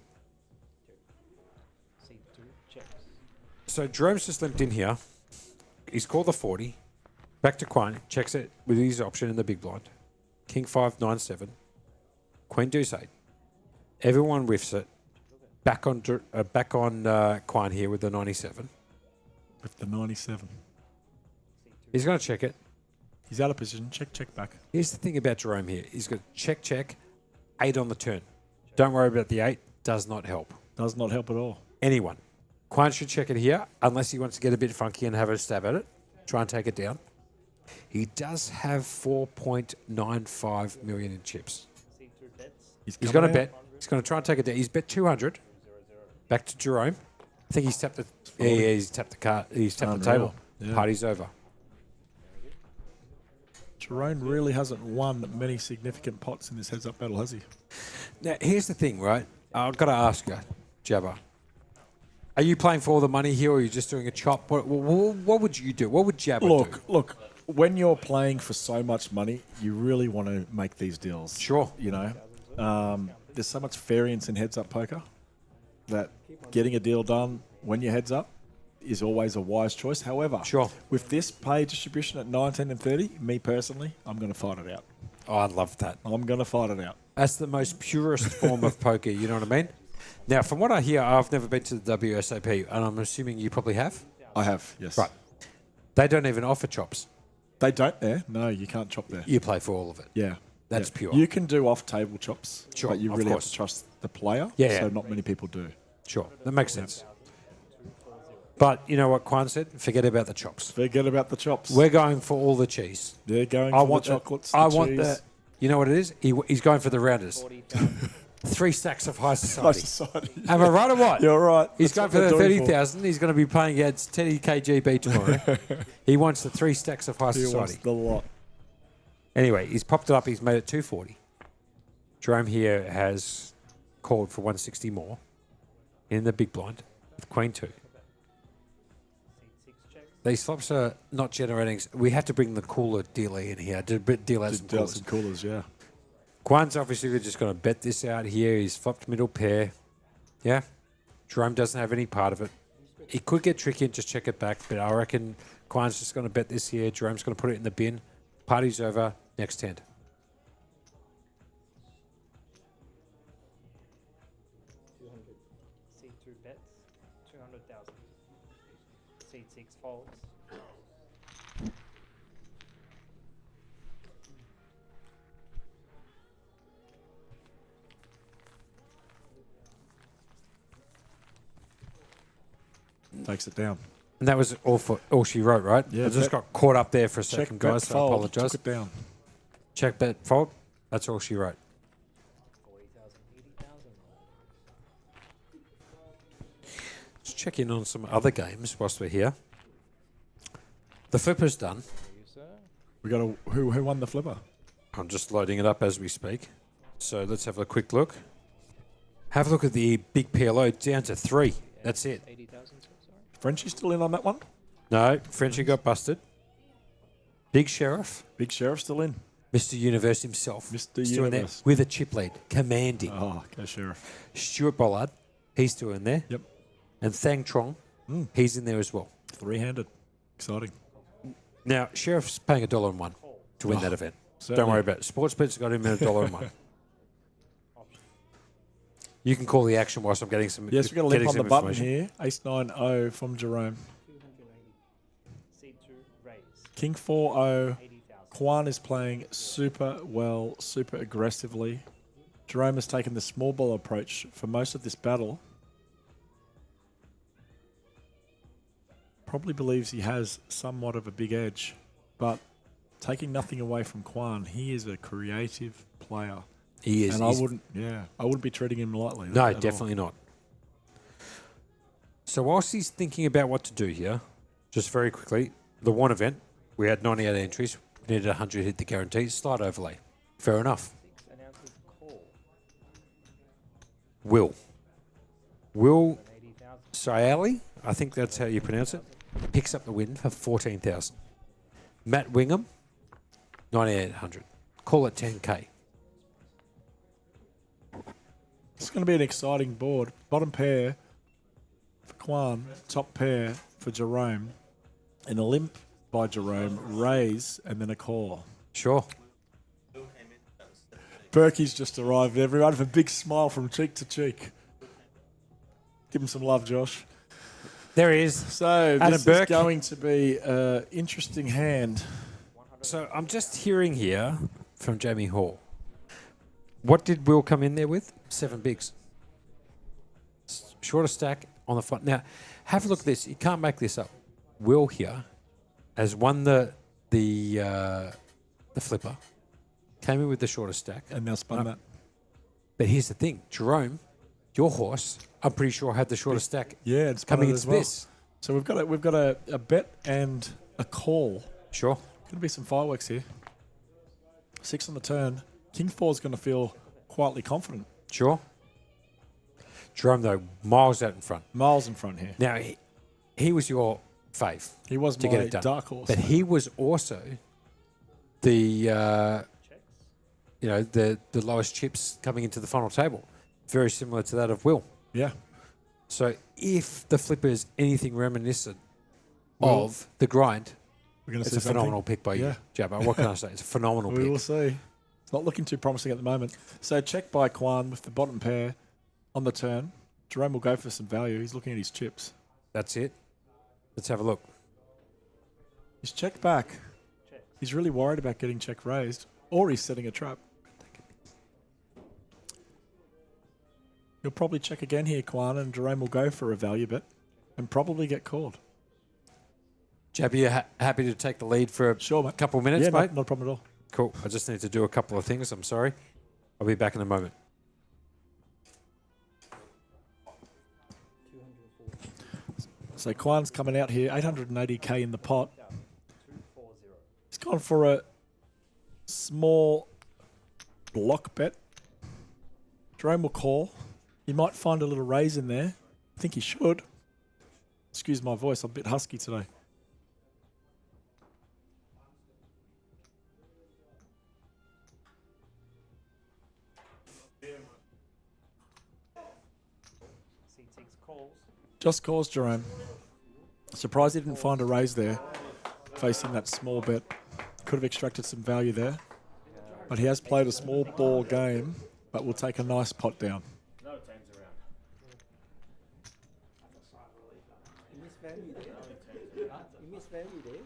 Speaker 3: C2 checks.
Speaker 1: So Jerome's just limped in here. He's called the 40. Back to Quine. Checks it with his option in the big blind. King 5, 9, 7. Queen deuce 8. Everyone whiffs it. Back on Quine here with the 97.
Speaker 2: With the 97.
Speaker 1: He's going to check it.
Speaker 2: He's out of position. Check back.
Speaker 1: Here's the thing about Jerome here. He's got check, 8 on the turn. Don't worry about the 8. Does not help.
Speaker 2: Does not help at all.
Speaker 1: Anyone. Quine should check it here, unless he wants to get a bit funky and have a stab at it. Try and take it down. He does have 4.95 million in chips.
Speaker 3: C2 bets.
Speaker 1: He's
Speaker 2: coming
Speaker 1: going to
Speaker 2: out.
Speaker 1: bet. He's going to try and take it down. He's bet 200. Back to Jerome. I think he's tapped the. Yeah, he's tapped the card. He's tapped the
Speaker 2: Unreal.
Speaker 1: table.
Speaker 2: Yeah.
Speaker 1: Party's over.
Speaker 2: Jerome really hasn't won many significant pots in this heads up battle, has he?
Speaker 1: Now, here's the thing, right? I've got to ask you, Jabba. Are you playing for all the money here, or are you just doing a chop? What would you do? What would Jabba do?
Speaker 2: Look. When you're playing for so much money, you really want to make these deals.
Speaker 1: Sure.
Speaker 2: You know, there's so much variance in heads up poker that getting a deal done when your heads up is always a wise choice. However,
Speaker 1: Sure.
Speaker 2: with this pay distribution at 19 and 30, me personally, I'm going to fight it out.
Speaker 1: Oh, I love that.
Speaker 2: I'm going to fight it out.
Speaker 1: That's the most purest form of poker, you know what I mean? Now, from what I hear, I've never been to the WSOP, and I'm assuming you probably have.
Speaker 2: I have, yes.
Speaker 1: Right. They don't even offer chops.
Speaker 2: They don't there? No, you can't chop there.
Speaker 1: You play for all of it.
Speaker 2: Yeah.
Speaker 1: That's
Speaker 2: Yeah.
Speaker 1: pure.
Speaker 2: You can do off-table chops,
Speaker 1: Sure,
Speaker 2: but you
Speaker 1: of
Speaker 2: really have
Speaker 1: course.
Speaker 2: to trust the player,
Speaker 1: Yeah,
Speaker 2: so
Speaker 1: yeah.
Speaker 2: not many people do.
Speaker 1: Sure, that makes sense. But you know what Quan said? Forget about the chops.
Speaker 2: Forget about the chops.
Speaker 1: We're going for all the cheese.
Speaker 2: They're going
Speaker 1: I
Speaker 2: for
Speaker 1: want
Speaker 2: the chocolates,
Speaker 1: I
Speaker 2: the
Speaker 1: want
Speaker 2: cheese.
Speaker 1: the. You know what it is? He's going for the rounders.
Speaker 3: 40,000.
Speaker 1: 3 stacks of high
Speaker 2: High
Speaker 1: society.
Speaker 2: society.
Speaker 1: Am I right or what?
Speaker 2: You're right.
Speaker 1: He's
Speaker 2: That's
Speaker 1: going
Speaker 2: what
Speaker 1: for the
Speaker 2: they're doing
Speaker 1: 30,000. He's going to be playing against Teddy KGB tomorrow. He wants the 3 stacks of high
Speaker 2: He wants
Speaker 1: society.
Speaker 2: the lot.
Speaker 1: Anyway, he's popped it up. He's made it 240. Jerome here has called for 160 more in the big blind with Queen 2.
Speaker 3: C6 checks.
Speaker 1: These flops are not generating. We have to bring the cooler dealer in here. Deal out some
Speaker 2: Dealt
Speaker 1: coolers.
Speaker 2: some coolers, yeah.
Speaker 1: Quan's obviously just going to bet this out here. He's flopped middle pair. Yeah. Jerome doesn't have any part of it. He could get tricky and just check it back, but I reckon Quan's just going to bet this here. Jerome's going to put it in the bin. Party's over. Next hand.
Speaker 3: C2 bets. 200,000. C6 folds.
Speaker 2: Takes it down.
Speaker 1: And that was all she wrote, right?
Speaker 2: Yeah,
Speaker 1: I just
Speaker 2: bet-
Speaker 1: got caught up there for a
Speaker 2: Check,
Speaker 1: second,
Speaker 2: bet,
Speaker 1: guys, so I
Speaker 2: fold.
Speaker 1: apologise.
Speaker 2: Took it down.
Speaker 1: Check, bet, fold. That's all she wrote.
Speaker 3: 40,000, 80,000.
Speaker 1: Let's check in on some other games whilst we're here. The flipper's done.
Speaker 2: We got a who won the flipper?
Speaker 1: I'm just loading it up as we speak. So let's have a quick look. Have a look at the big PLO down to 3. That's it.
Speaker 3: 80,000, sorry.
Speaker 2: Frenchie still in on that one?
Speaker 1: No, Frenchie got busted. Big Sheriff,
Speaker 2: Big Sheriff still in.
Speaker 1: Mr. Universe himself.
Speaker 2: Mr.
Speaker 1: Still in there
Speaker 2: Universe.
Speaker 1: with a chip lead, commanding.
Speaker 2: Oh, go Sheriff.
Speaker 1: Stuart Bollard, he's still in there.
Speaker 2: Yep.
Speaker 1: And Thang Trong, he's in there as well.
Speaker 2: 3-handed. Exciting.
Speaker 1: Now, Sheriff's paying $1.01 to win that event.
Speaker 2: certainly.
Speaker 1: Don't worry about it. Sportsbet's got him at $1.01. You can call the action whilst I'm getting some.
Speaker 2: Yes, we're going to
Speaker 1: getting
Speaker 2: limp on the
Speaker 1: some
Speaker 2: button
Speaker 1: information.
Speaker 2: here. Ace 9-0 from Jerome.
Speaker 3: 280. C2 raise.
Speaker 2: King 4-0.
Speaker 3: 80,000.
Speaker 2: Kwan is playing super well, super aggressively. Jerome has taken the small ball approach for most of this battle. Probably believes he has somewhat of a big edge, but taking nothing away from Kwan, he is a creative player.
Speaker 1: He is.
Speaker 2: And I
Speaker 1: he's-
Speaker 2: wouldn't be treating him lightly.
Speaker 1: No,
Speaker 2: at all.
Speaker 1: definitely not. So whilst he's thinking about what to do here, just very quickly, the one event, we had 98 entries. We needed 100 to hit the guarantee. Slide overlay. Fair enough.
Speaker 3: 6 announces call.
Speaker 1: Will
Speaker 3: 80,000.
Speaker 1: Sayali, I think that's how you pronounce it, picks up the win for 14,000. Matt Wingham, 9,800. Call it 10K.
Speaker 2: It's going to be an exciting board. Bottom pair for Kwan, top pair for Jerome, and a limp by Jerome, raise, and then a call.
Speaker 1: Sure.
Speaker 2: Berkey's just arrived, everyone, with a big smile from cheek to cheek. Give him some love, Josh.
Speaker 1: There he is.
Speaker 2: So
Speaker 1: Adam
Speaker 2: this
Speaker 1: Burke.
Speaker 2: is going to be an interesting hand.
Speaker 1: So I'm just hearing here from Jamie Hall. What did Will come in there with? 7 bigs. Shorter stack on the front. Now, have a look at this. You can't make this up. Will here has won the flipper. Came in with the shorter stack.
Speaker 2: And now spun that.
Speaker 1: But here's the thing. Jerome, your horse, I'm pretty sure had the shorter stack
Speaker 2: Yeah, it's spun
Speaker 1: coming
Speaker 2: it
Speaker 1: into
Speaker 2: as well.
Speaker 1: this.
Speaker 2: So we've got a bet and a call.
Speaker 1: Sure.
Speaker 2: Going to be some fireworks here. 6 on the turn. King 4 is going to feel quietly confident.
Speaker 1: Sure. Jerome, though, miles out in front.
Speaker 2: Miles in front here.
Speaker 1: Now, he was your fave
Speaker 2: He was
Speaker 1: to
Speaker 2: my
Speaker 1: get it done.
Speaker 2: dark horse.
Speaker 1: But he was also the the lowest chips coming into the final table. Very similar to that of Will.
Speaker 2: Yeah.
Speaker 1: So if the flipper is anything reminiscent
Speaker 2: Well,
Speaker 1: of the grind,
Speaker 2: We're going to
Speaker 1: it's
Speaker 2: see
Speaker 1: a
Speaker 2: something.
Speaker 1: phenomenal pick by
Speaker 2: Yeah.
Speaker 1: you, Jabba. What can I say? It's a phenomenal
Speaker 2: We will
Speaker 1: pick.
Speaker 2: see. It's not looking too promising at the moment. So check by Kwan with the bottom pair on the turn. Jerome will go for some value. He's looking at his chips.
Speaker 1: That's it. Let's have a look.
Speaker 2: He's checked back. He's really worried about getting check raised, or he's setting a trap. He'll probably check again here, Kwan, and Jerome will go for a value bet and probably get called.
Speaker 1: Jabba, you happy to take the lead for a
Speaker 2: Sure, mate.
Speaker 1: couple of minutes,
Speaker 2: Yeah,
Speaker 1: mate?
Speaker 2: not a problem at all.
Speaker 1: Cool. I just need to do a couple of things. I'm sorry. I'll be back in a moment.
Speaker 3: 240.
Speaker 2: So Kwan's coming out here, 880k in the pot.
Speaker 3: 240.
Speaker 2: He's gone for a small block bet. Jerome will call. He might find a little raise in there. I think he should. Excuse my voice, I'm a bit husky today.
Speaker 3: C6 calls.
Speaker 2: Just calls Jerome. Surprised he didn't find a raise there, facing that small bet. Could have extracted some value there. But he has played a small ball game, but will take a nice pot down.
Speaker 6: You missed value there. You missed value there.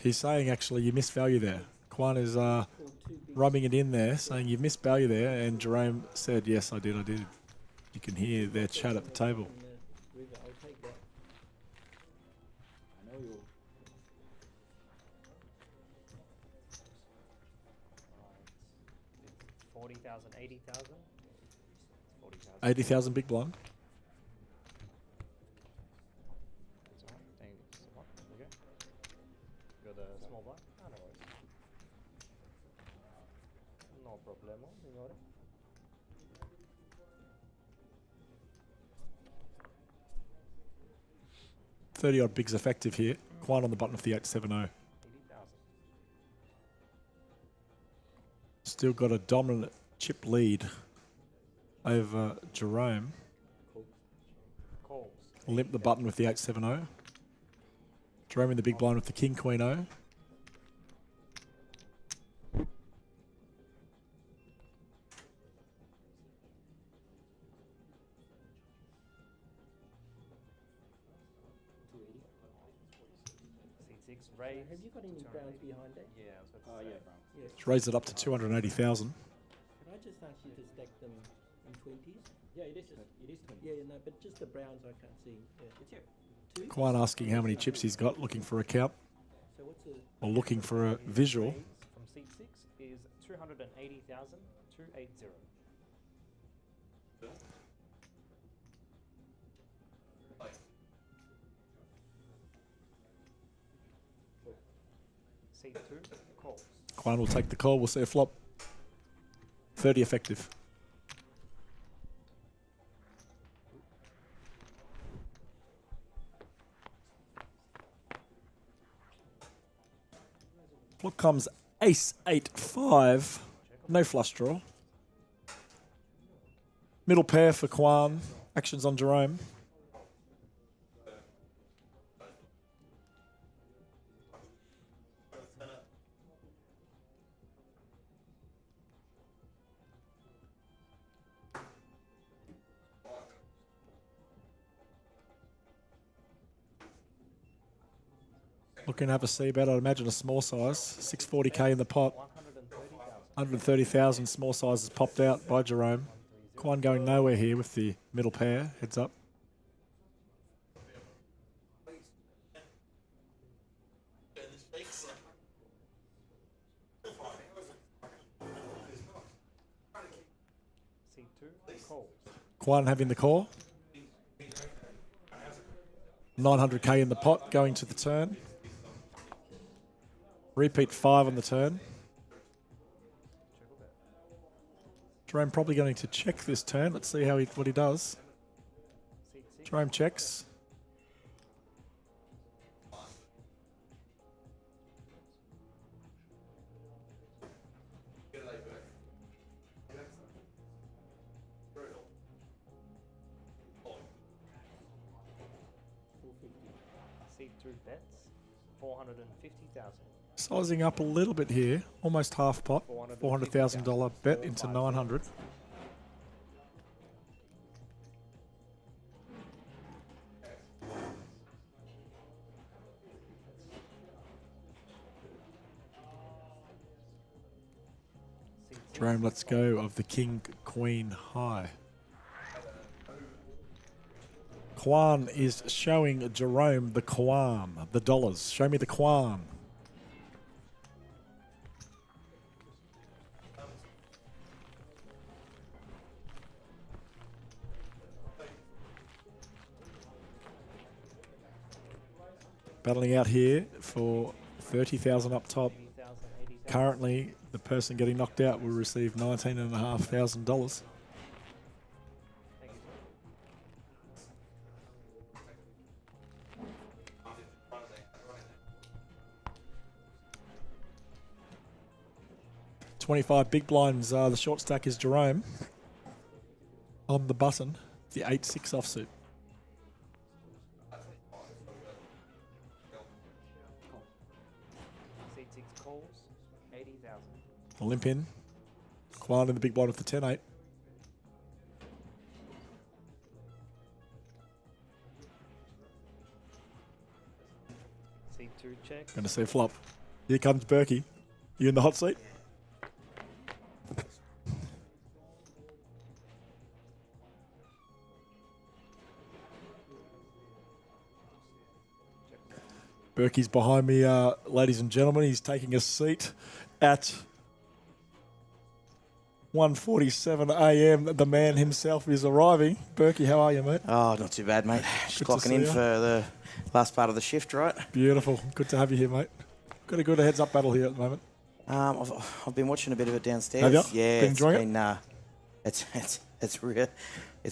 Speaker 2: He's saying, actually, you missed value there. Kwan is
Speaker 6: Called 2 big.
Speaker 2: rubbing it in there, saying you've missed value there, and Jerome said, yes, I did. You can hear their chat at the table.
Speaker 6: In the river. I'll take that. I know you'll.
Speaker 3: 40,000, 80,000. 40,000.
Speaker 2: 80,000 big blind.
Speaker 3: That's all right. Thank you. Okay. problema, signore.
Speaker 2: $30-odd bigs effective here. Quite on the button of the 870.
Speaker 3: 80,000.
Speaker 2: Still got a dominant chip lead over Jerome.
Speaker 3: Calls.
Speaker 2: Limp the button with the 870. Jerome in the big blind with the King Queen O.
Speaker 3: C6 raise.
Speaker 6: Have you got any browns behind that?
Speaker 3: Yeah, I was about to say.
Speaker 6: Yeah.
Speaker 2: Let's raise it up to 280,000.
Speaker 6: Can I just ask you to stack them in 20s?
Speaker 3: Yeah, it is 20.
Speaker 6: Yeah, no, but just the browns I can't see. Yeah.
Speaker 3: It's here.
Speaker 6: Two?
Speaker 2: Quite asking how many chips he's got, looking for a count,
Speaker 6: So what's the
Speaker 2: or looking for a visual.
Speaker 3: Raise from C6 is 280,280. C2 calls.
Speaker 2: Quan will take the call. We'll see a flop. 30 effective. What comes? Ace 8-5. No flush draw. Middle pair for Quan. Actions on Jerome. Looking to have a C bet, I'd imagine a small size. 640k in the pot. 130,000 small sizes popped out by Jerome. Quan going nowhere here with the middle pair. Heads up.
Speaker 3: C2 calls.
Speaker 2: Quan having the call. 900k in the pot going to the turn. Repeat 5 on the turn. Jerome probably going to check this turn. Let's see what he does.
Speaker 3: C6
Speaker 2: Jerome checks.
Speaker 3: C2 bets 450,000.
Speaker 2: Sizing up a little bit here. Almost half pot. $400,000 bet into 900. Jerome lets go of the King Queen high. Quan is showing Jerome the Quan, the dollars. Show me the Quan. Battling out here for 30,000 up top.
Speaker 3: 80,000.
Speaker 2: Currently, the person getting knocked out will receive $19,500.
Speaker 3: Thank you, sir.
Speaker 2: 25 big blinds. The short stack is Jerome. On the button, the 8-6 offsuit.
Speaker 3: C6 calls 80,000.
Speaker 2: A limp in. Quan in the big blind with the 10-8.
Speaker 3: C2 check.
Speaker 2: Going to see a flop. Here comes Berkey. You in the hot seat? Berkey's behind me, ladies and gentlemen. He's taking a seat at 1:47 a.m. The man himself is arriving. Berkey, how are you, mate?
Speaker 7: Oh, not too bad, mate. Just
Speaker 2: Good to
Speaker 7: clocking
Speaker 2: see
Speaker 7: in
Speaker 2: you.
Speaker 7: for the last part of the shift, right?
Speaker 2: Beautiful. Good to have you here, mate. Got a good heads-up battle here at the moment.
Speaker 7: I've been watching a bit of it downstairs.
Speaker 2: Have ya?
Speaker 7: Yeah,
Speaker 2: Been enjoying
Speaker 7: it's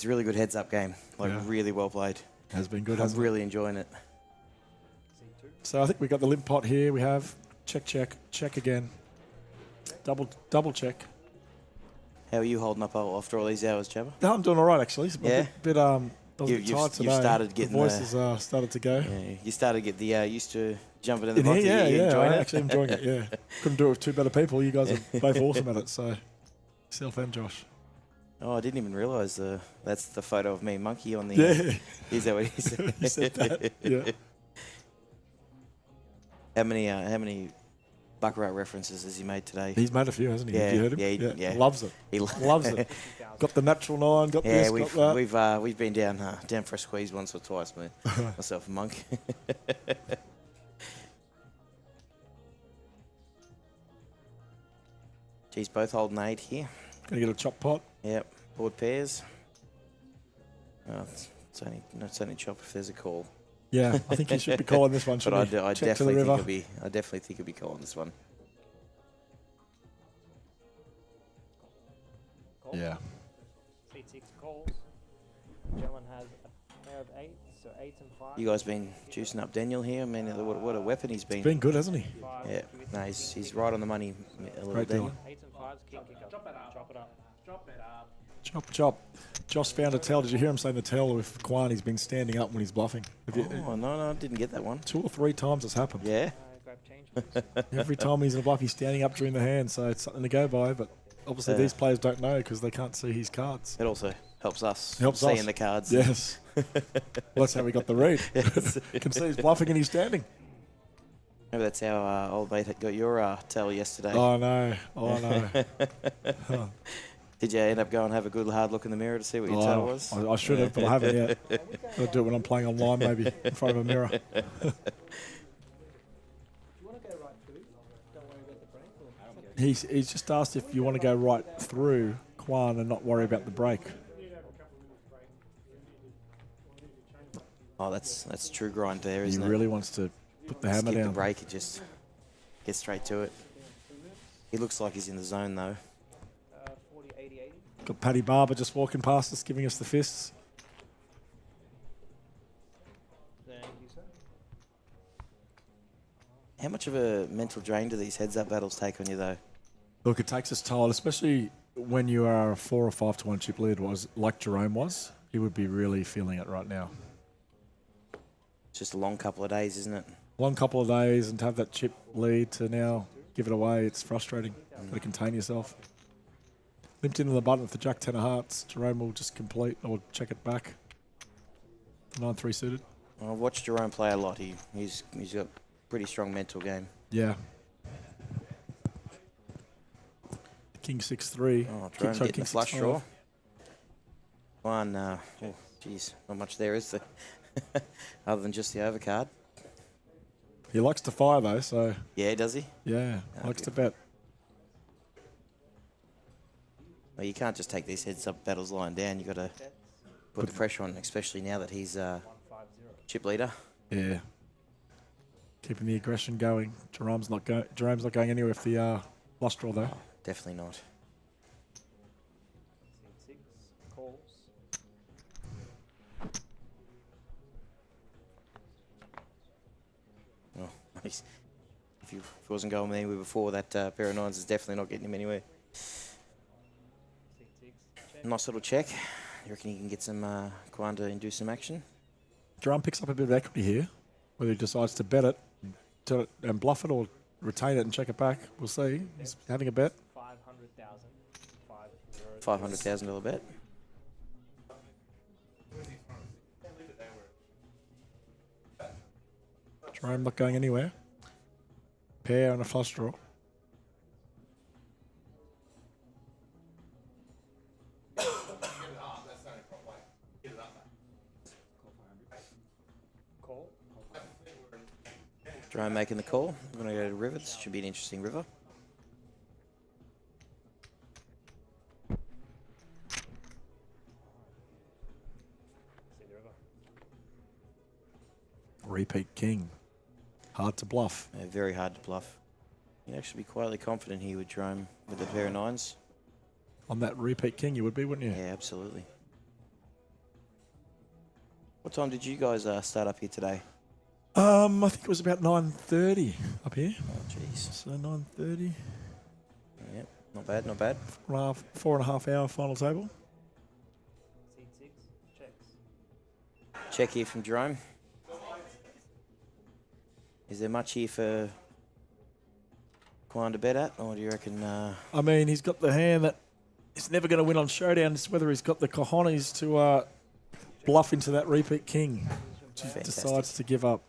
Speaker 7: really good heads up game. Like
Speaker 2: Yeah.
Speaker 7: really well played.
Speaker 2: Has been good,
Speaker 7: I'm
Speaker 2: hasn't it?
Speaker 7: really enjoying it.
Speaker 2: So I think we got the limp pot here. We have check again. Double check.
Speaker 7: How are you holding up after all these hours, Jabba?
Speaker 2: No, I'm doing all right actually. It's a
Speaker 7: Yeah?
Speaker 2: bit I was a bit
Speaker 7: You've
Speaker 2: tired today.
Speaker 7: started getting
Speaker 2: the voices started to go.
Speaker 7: Yeah, you started to get the used to jumping in the
Speaker 2: In
Speaker 7: box.
Speaker 2: here,
Speaker 7: You
Speaker 2: yeah.
Speaker 7: enjoying
Speaker 2: I'm
Speaker 7: it?
Speaker 2: actually enjoying it. Yeah, couldn't do it with two better people. You guys are both awesome at it. So, self and Josh.
Speaker 7: Oh, I didn't even realise that's the photo of me and Monkey on the.
Speaker 2: Yeah,
Speaker 7: Is that what he said?
Speaker 2: he said that. Yeah.
Speaker 7: How many Baccarat references has he made today?
Speaker 2: He's made a few, hasn't he?
Speaker 7: Yeah,
Speaker 2: Have you heard him?
Speaker 7: yeah, yeah.
Speaker 2: Loves it.
Speaker 7: He
Speaker 2: Loves it. Got the natural nine. Got
Speaker 7: Yeah,
Speaker 2: this. Got that.
Speaker 7: we've been down for a squeeze once or twice, man. Myself and Monk. Geez, both holding 8 here.
Speaker 2: Gonna get a chop pot.
Speaker 7: Yep, board pairs. Oh, it's only chop if there's a call.
Speaker 2: Yeah, I think he should be calling this one.
Speaker 7: But I
Speaker 2: Check to
Speaker 7: definitely
Speaker 2: the
Speaker 7: think
Speaker 2: river.
Speaker 7: he'll be calling this one.
Speaker 3: Call.
Speaker 2: Yeah.
Speaker 3: Seat 6 calls. Gentleman has a pair of 8s, so 8s and 5s.
Speaker 7: You guys been juicing up Daniel here. I mean, what a weapon he's been.
Speaker 2: Been good, hasn't he?
Speaker 7: Yeah, no, he's right on the money a little
Speaker 2: Great
Speaker 7: bit.
Speaker 2: deal.
Speaker 3: 8s and 5s, king kicker. Chop it up. Chop it up. Chop it up.
Speaker 2: Chop. Josh found a tell. Did you hear him saying the tell with Kwan? He's been standing up when he's bluffing.
Speaker 7: Oh, no, I didn't get that one.
Speaker 2: 2 or 3 times it's happened.
Speaker 7: Yeah.
Speaker 3: Grab change, please.
Speaker 2: Every time he's in a bluff, he's standing up during the hand, so it's something to go by. But obviously, these players don't know because they can't see his cards.
Speaker 7: It also helps us
Speaker 2: Helps
Speaker 7: seeing
Speaker 2: us.
Speaker 7: the cards.
Speaker 2: Yes. Well, that's how we got the read. You can see he's bluffing and he's standing.
Speaker 7: Maybe that's how old mate got your tell yesterday.
Speaker 2: Oh, no. Huh.
Speaker 7: Did you end up going and have a good hard look in the mirror to see what your tell was?
Speaker 2: I should have, but I haven't yet. I'll do it when I'm playing online, maybe, in front of a mirror.
Speaker 3: You want to go right through? Don't worry about the break? Or
Speaker 2: He's just asked if you want to go right through Kwan and not worry about the break.
Speaker 7: Oh, that's true grind there,
Speaker 2: He
Speaker 7: isn't it?
Speaker 2: really wants to put the hammer
Speaker 7: Skip
Speaker 2: down.
Speaker 7: the break and just get straight to it. He looks like he's in the zone, though.
Speaker 3: 40, 80, 80.
Speaker 2: Got Paddy Barber just walking past us, giving us the fists.
Speaker 3: Thank you, sir.
Speaker 7: How much of a mental drain do these heads-up battles take on you, though?
Speaker 2: Look, it takes its toll, especially when you are a 4 or 5 to 1 chip lead, like Jerome was. He would be really feeling it right now.
Speaker 7: It's just a long couple of days, isn't it?
Speaker 2: Long couple of days and to have that chip lead to now give it away, it's frustrating. Got to contain yourself. Limped into the button with the Jack 10 of hearts. Jerome will just complete or check it back. 9-3 suited.
Speaker 7: I've watched Jerome play a lot. He's got pretty strong mental game.
Speaker 2: Yeah. King 6-3.
Speaker 7: Oh, Jerome
Speaker 2: Sorry,
Speaker 7: getting a flush
Speaker 2: 6-5.
Speaker 7: draw. One, geez, not much there, is there? Other than just the overcard.
Speaker 2: He likes to fire though, so
Speaker 7: Yeah, does he?
Speaker 2: yeah, likes
Speaker 7: Okay.
Speaker 2: to bet.
Speaker 7: Well, you can't just take these heads-up battles lying down. You've got to put the pressure on, especially now that he's chip leader.
Speaker 2: Yeah. Keeping the aggression going. Jerome's not going anywhere with the flush draw though.
Speaker 7: Definitely not.
Speaker 3: Seat 6 calls.
Speaker 7: Well, if he wasn't going anywhere before, that pair of nines is definitely not getting him anywhere.
Speaker 3: Seat 6. Check.
Speaker 7: Nice little check. You reckon he can get some Kwan to induce some action?
Speaker 2: Jerome picks up a bit of equity here. Whether he decides to bet it and bluff it or retain it and check it back, we'll see. He's having a bet.
Speaker 3: 500,000.
Speaker 7: $500,000 bet.
Speaker 2: Jerome not going anywhere. Pair and a flush draw.
Speaker 3: Call.
Speaker 7: Jerome making the call. We're going to go to river. This should be an interesting river.
Speaker 3: See the river.
Speaker 2: Repeat king. Hard to bluff.
Speaker 7: Very hard to bluff. You'd actually be quietly confident here with Jerome with a pair of nines.
Speaker 2: On that repeat king, you would be, wouldn't you?
Speaker 7: Yeah, absolutely. What time did you guys start up here today?
Speaker 2: I think it was about 9:30 up here.
Speaker 7: Oh, jeez.
Speaker 2: So 9:30.
Speaker 7: Yep, not bad, not bad.
Speaker 2: 4.5 hour final table.
Speaker 3: Seat 6, checks.
Speaker 7: Check here from Jerome. Is there much here for Quan to bet at, or do you reckon?
Speaker 2: I mean, he's got the hand that he's never going to win on showdown. It's whether he's got the cojones to bluff into that repeat king, which he
Speaker 7: Fantastic.
Speaker 2: decides to give up.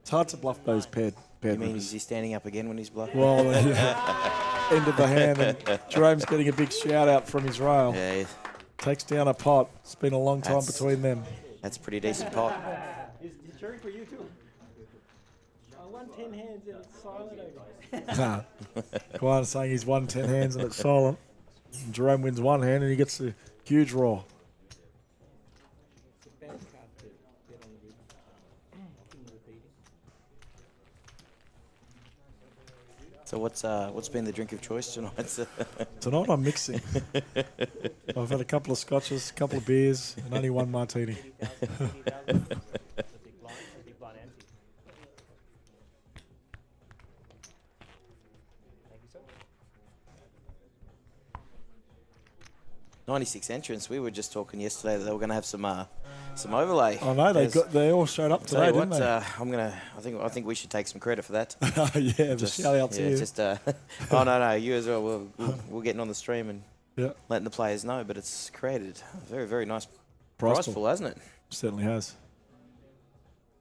Speaker 2: It's hard to bluff those paired
Speaker 7: You mean
Speaker 2: rivers.
Speaker 7: is he standing up again when he's bluffing?
Speaker 2: Well, end of the hand, and Jerome's getting a big shout out from his rail.
Speaker 7: Yeah,
Speaker 2: Takes down a pot. It's been a long time
Speaker 7: That's-
Speaker 2: between them.
Speaker 7: that's a pretty decent pot.
Speaker 6: He's cheering for you too. I won 10 hands and it's silent over.
Speaker 2: Kwan saying he's won 10 hands and it's silent. And Jerome wins one hand and he gets a huge roar.
Speaker 6: It's a bad card to get on the river. King repeating.
Speaker 7: So what's been the drink of choice tonight?
Speaker 2: Tonight I'm mixing. I've had a couple of scotches, a couple of beers, and only one martini.
Speaker 3: 80,000, 80,000. The big blind empty. Thank you, sir.
Speaker 7: 96 entrants. We were just talking yesterday that they were going to have some overlay.
Speaker 2: I know
Speaker 7: There's-
Speaker 2: they all showed up
Speaker 7: Tell
Speaker 2: today,
Speaker 7: you
Speaker 2: didn't
Speaker 7: what, I think we should take some credit for that.
Speaker 2: they? Yeah, the shout out to you.
Speaker 7: Just oh no, you as well. We're getting on the stream and
Speaker 2: Yeah,
Speaker 7: letting the players know, but it's created a very, very nice
Speaker 2: price
Speaker 7: prize
Speaker 2: pool.
Speaker 7: pool, hasn't it?
Speaker 2: Certainly has.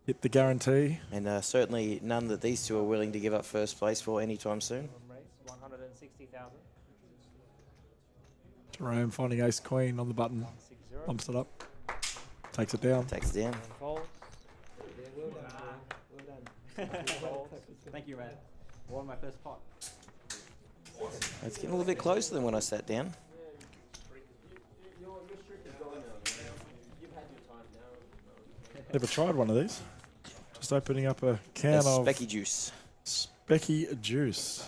Speaker 2: Hit the guarantee.
Speaker 7: And certainly none that these two are willing to give up first place for anytime soon.
Speaker 3: From race, 160,000.
Speaker 2: Jerome finding ace queen on the button.
Speaker 3: 160.
Speaker 2: Bumps it up. Takes it down.
Speaker 7: Takes it down.
Speaker 3: Folds.
Speaker 6: Yeah, well done, Jerome. Well done.
Speaker 5: Thank you, man. Won my first pot.
Speaker 7: It's getting a little bit closer than when I sat down.
Speaker 2: Never tried one of these. Just opening up a can
Speaker 7: That's
Speaker 2: of
Speaker 7: Specky juice.
Speaker 2: Specky juice.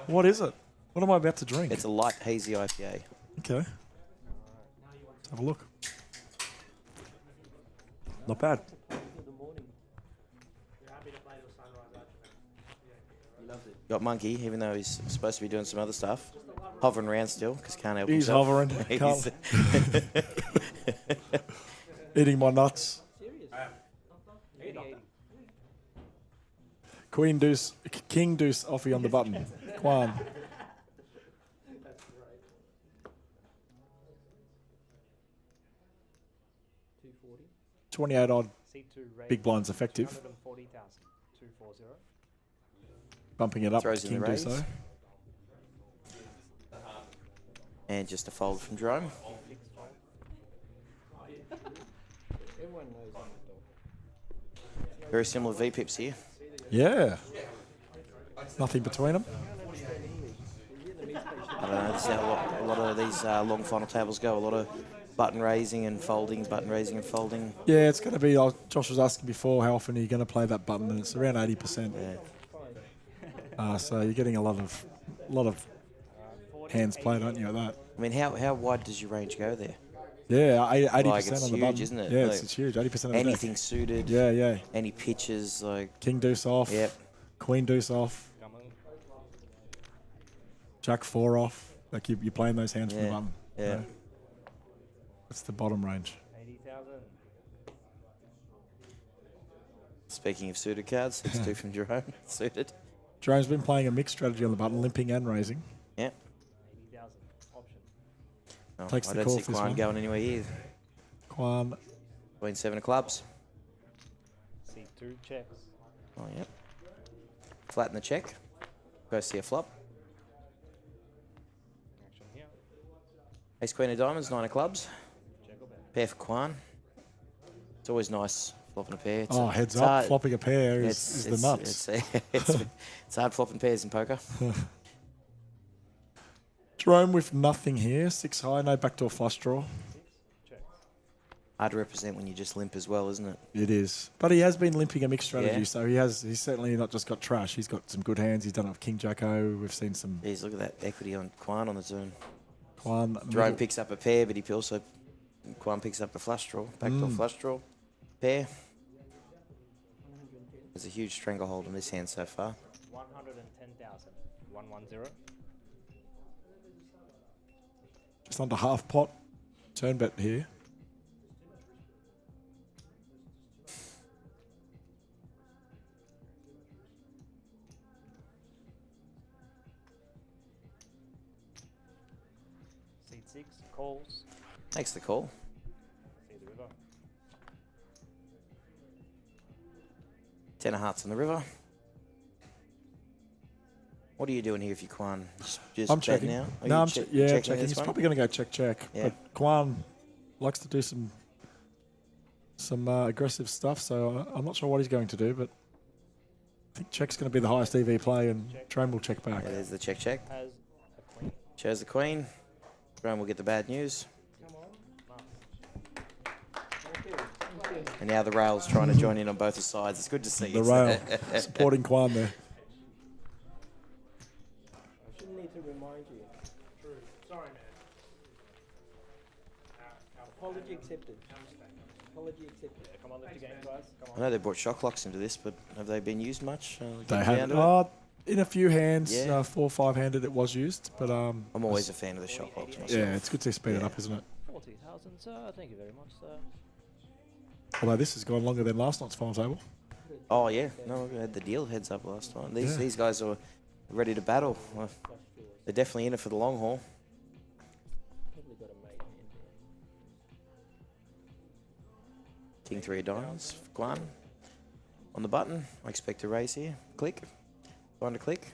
Speaker 2: What is it? What am I about to drink?
Speaker 7: It's a light hazy IPA.
Speaker 2: Okay. Let's have a look. Not bad.
Speaker 7: Got Monkey, even though he's supposed to be doing some other stuff. Hovering around still, because can't help
Speaker 2: He's
Speaker 7: himself.
Speaker 2: hovering.
Speaker 7: He's-
Speaker 2: Eating my nuts.
Speaker 3: 80.
Speaker 2: Queen deuce, king deuce offie on the button. Kwan.
Speaker 6: $240.
Speaker 2: 28 odd.
Speaker 3: C2 race.
Speaker 2: Big blinds effective.
Speaker 3: 140,000. 240.
Speaker 2: Bumping it up
Speaker 7: Throws
Speaker 2: to
Speaker 7: in
Speaker 2: king
Speaker 7: the
Speaker 2: deuce
Speaker 7: raise.
Speaker 2: though.
Speaker 7: And just a fold from Jerome.
Speaker 3: Fixed fold.
Speaker 6: Everyone knows that though.
Speaker 7: Very similar V-pips here.
Speaker 2: Yeah. Nothing between them.
Speaker 7: I don't know, this is how a lot of these long final tables go. A lot of button raising and folding, button raising and folding.
Speaker 2: Yeah, it's going to be, Josh was asking before, how often are you going to play that button? And it's around 80%.
Speaker 7: Yeah.
Speaker 2: So you're getting a lot of hands played, aren't you, at that?
Speaker 7: I mean, how wide does your range go there?
Speaker 2: Yeah, 80%
Speaker 7: Like, it's
Speaker 2: on the
Speaker 7: huge,
Speaker 2: button.
Speaker 7: isn't it?
Speaker 2: Yeah,
Speaker 7: Like,
Speaker 2: it's huge. 80% of the deck.
Speaker 7: Anything suited,
Speaker 2: Yeah.
Speaker 7: any pitches, like,
Speaker 2: King deuce off.
Speaker 7: yep.
Speaker 2: Queen deuce off. Jack 4 off. Like you're playing those hands from the
Speaker 7: Yeah,
Speaker 2: button.
Speaker 7: yeah.
Speaker 2: Right? That's the bottom range.
Speaker 3: 80,000.
Speaker 7: Speaking of suited cards, 6-2 from Jerome, suited.
Speaker 2: Jerome's been playing a mixed strategy on the button, limping and raising.
Speaker 7: Yeah.
Speaker 3: 80,000. Option.
Speaker 7: No,
Speaker 2: Takes
Speaker 7: I
Speaker 2: the
Speaker 7: don't
Speaker 2: call
Speaker 7: see
Speaker 2: for this
Speaker 7: Quan
Speaker 2: one.
Speaker 7: going anywhere either.
Speaker 2: Kwan.
Speaker 7: Queen 7 of clubs.
Speaker 3: C2 checks.
Speaker 7: Oh, yep. Flatten the check. Go see a flop.
Speaker 3: Action here.
Speaker 7: Ace Queen of diamonds, 9 of clubs.
Speaker 3: Check or bet.
Speaker 7: Pair for Quan. It's always nice flopping a pair. It's
Speaker 2: Heads
Speaker 7: it's
Speaker 2: up.
Speaker 7: hard-
Speaker 2: Flopping a pair is the nuts.
Speaker 7: It's hard flopping pairs in poker.
Speaker 2: Jerome with nothing here. 6 high, no backdoor flush draw.
Speaker 3: Checks.
Speaker 7: Hard to represent when you just limp as well, isn't it?
Speaker 2: It is. But he has been limping a mixed strategy,
Speaker 7: Yeah.
Speaker 2: so he's certainly not just got trash. He's got some good hands. He's done it with King Jacko. We've seen some
Speaker 7: Jeez, look at that equity on Kwan on the turn.
Speaker 2: Kwan.
Speaker 7: Jerome
Speaker 2: middle-
Speaker 7: picks up a pair, but he also Kwan picks up a flush draw, backdoor flush draw, pair. There's a huge stranglehold on this hand so far.
Speaker 3: 110,000. 110.
Speaker 2: Just under half pot. Turn bet here.
Speaker 3: Seat 6, calls.
Speaker 7: Makes the call.
Speaker 3: See the river.
Speaker 7: 10 of hearts on the river. What are you doing here if you Kwan? Just
Speaker 2: I'm
Speaker 7: bet
Speaker 2: checking.
Speaker 7: now? Are
Speaker 2: No,
Speaker 7: you
Speaker 2: I'm checking.
Speaker 7: this
Speaker 2: He's
Speaker 7: one?
Speaker 2: probably going to go check.
Speaker 7: Yeah.
Speaker 2: But Kwan likes to do some aggressive stuff, so I'm not sure what he's going to do, but I think check's going to be the highest EV play, and Jerome will check back.
Speaker 7: Yeah, there's the check.
Speaker 3: Has a queen.
Speaker 7: Shows the queen. Jerome will get the bad news.
Speaker 3: Come on.
Speaker 7: And now the rail's trying to join in on both the sides. It's good to see.
Speaker 2: The rail supporting Kwan there.
Speaker 6: I shouldn't need to remind you.
Speaker 3: True. Sorry, man.
Speaker 6: Apology accepted. Apology accepted.
Speaker 3: Yeah, come on, lift your game, guys. Come
Speaker 7: I
Speaker 3: on.
Speaker 7: know they brought shock locks into this, but have they been used much?
Speaker 2: They
Speaker 7: Getting
Speaker 2: have
Speaker 7: down to it?
Speaker 2: in a few hands,
Speaker 7: Yeah.
Speaker 2: 4 or 5-handed it was used, but
Speaker 7: I'm always a fan of the shock locks myself.
Speaker 2: yeah, it's good to speed it
Speaker 7: Yeah.
Speaker 2: up, isn't it?
Speaker 3: 40,000, sir. Thank you very much, sir.
Speaker 2: Although this has gone longer than last night's final table.
Speaker 7: Oh, yeah. No, we had the deal heads up last time.
Speaker 2: Yeah.
Speaker 7: These guys are ready to battle. Well, they're definitely in it for the long haul.
Speaker 6: Probably got a mate hand there.
Speaker 7: King 3 of diamonds. Guan. On the button. I expect a raise here. Click. Going to click.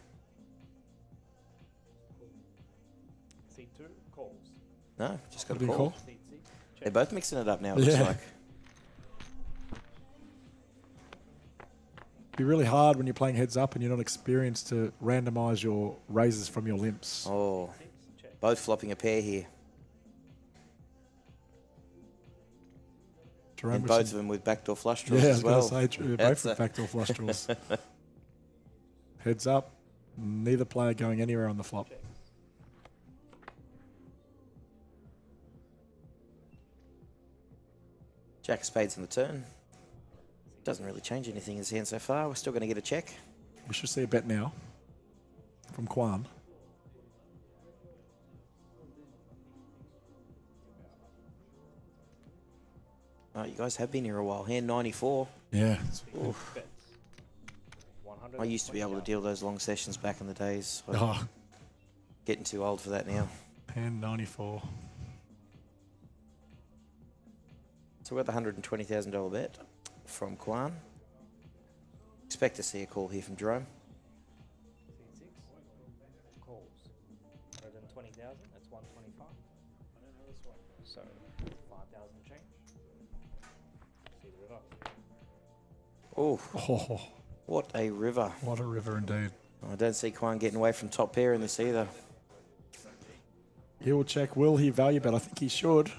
Speaker 3: Seat 2, calls.
Speaker 7: No, just got
Speaker 2: What do
Speaker 7: a
Speaker 2: you
Speaker 7: call.
Speaker 2: call?
Speaker 3: Seat 6,
Speaker 7: They're
Speaker 3: check.
Speaker 7: both mixing it up now, it looks
Speaker 2: Yeah.
Speaker 7: like.
Speaker 2: It'd be really hard when you're playing heads up and you're not experienced to randomise your raises from your limps.
Speaker 7: Oh,
Speaker 3: 6, check.
Speaker 7: both flopping a pair here.
Speaker 2: Jerome
Speaker 7: And
Speaker 2: with
Speaker 7: both
Speaker 2: some-
Speaker 7: of them with backdoor flush draws
Speaker 2: Yeah, I
Speaker 7: as
Speaker 2: was
Speaker 7: well.
Speaker 2: going to say, both
Speaker 7: That's
Speaker 2: with
Speaker 7: a-
Speaker 2: backdoor flush draws. Heads up, neither player going anywhere on the flop.
Speaker 3: Checks.
Speaker 7: Jack of spades on the turn. Doesn't really change anything in his hand so far. We're still going to get a check.
Speaker 2: We should see a bet now from Kwan.
Speaker 7: Oh, you guys have been here a while. Hand 94.
Speaker 2: Yeah.
Speaker 3: Bets. 100.
Speaker 7: I used to be able to deal those long sessions back in the days. I'm
Speaker 2: Oh,
Speaker 7: getting too old for that now.
Speaker 2: hand 94.
Speaker 7: So we're at the $120,000 bet from Kwan. Expect to see a call here from Jerome.
Speaker 3: Seat 6, calls. 120,000, that's 125. So, 5,000 change. See the river.
Speaker 7: Oh,
Speaker 2: Oh,
Speaker 7: what a river.
Speaker 2: what a river indeed.
Speaker 7: I don't see Kwan getting away from top pair in this either.
Speaker 2: He will check. Will he value bet? I think he should.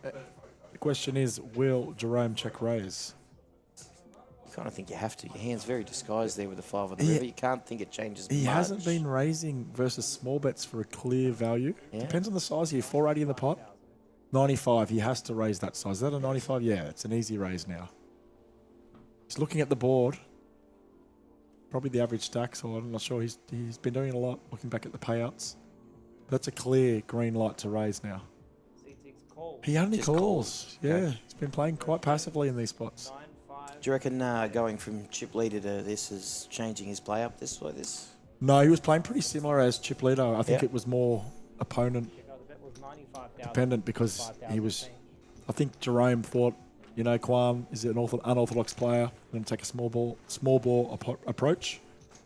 Speaker 2: The question is, will Jerome check raise?
Speaker 7: You kind of think you have to. Your hand's very disguised there with the 5 on the
Speaker 2: He-
Speaker 7: river. You can't think it changes
Speaker 2: He
Speaker 7: much.
Speaker 2: hasn't been raising versus small bets for a clear value.
Speaker 7: Yeah.
Speaker 2: Depends on the size here. 480 in the pot. 95. He has to raise that size. Is that a 95? Yeah, it's an easy raise now. He's looking at the board. Probably the average stack, so I'm not sure. He's been doing it a lot, looking back at the payouts. That's a clear green light to raise now.
Speaker 3: Seat 6, calls.
Speaker 2: He only
Speaker 7: Just
Speaker 2: calls.
Speaker 7: calls.
Speaker 2: Yeah,
Speaker 7: Okay.
Speaker 2: he's been playing quite passively in these spots.
Speaker 3: 9, 5.
Speaker 7: Do you reckon going from chip leader to this is changing his play up this way? This
Speaker 2: No, he was playing pretty similar as Chip Leader. I think
Speaker 7: Yeah.
Speaker 2: it was more opponent
Speaker 3: Check out the bet was 95,000.
Speaker 2: dependent because
Speaker 3: 5,000
Speaker 2: he was.
Speaker 3: change.
Speaker 2: I think Jerome thought, you know, Kwan is an unorthodox player. Going to take a small ball approach.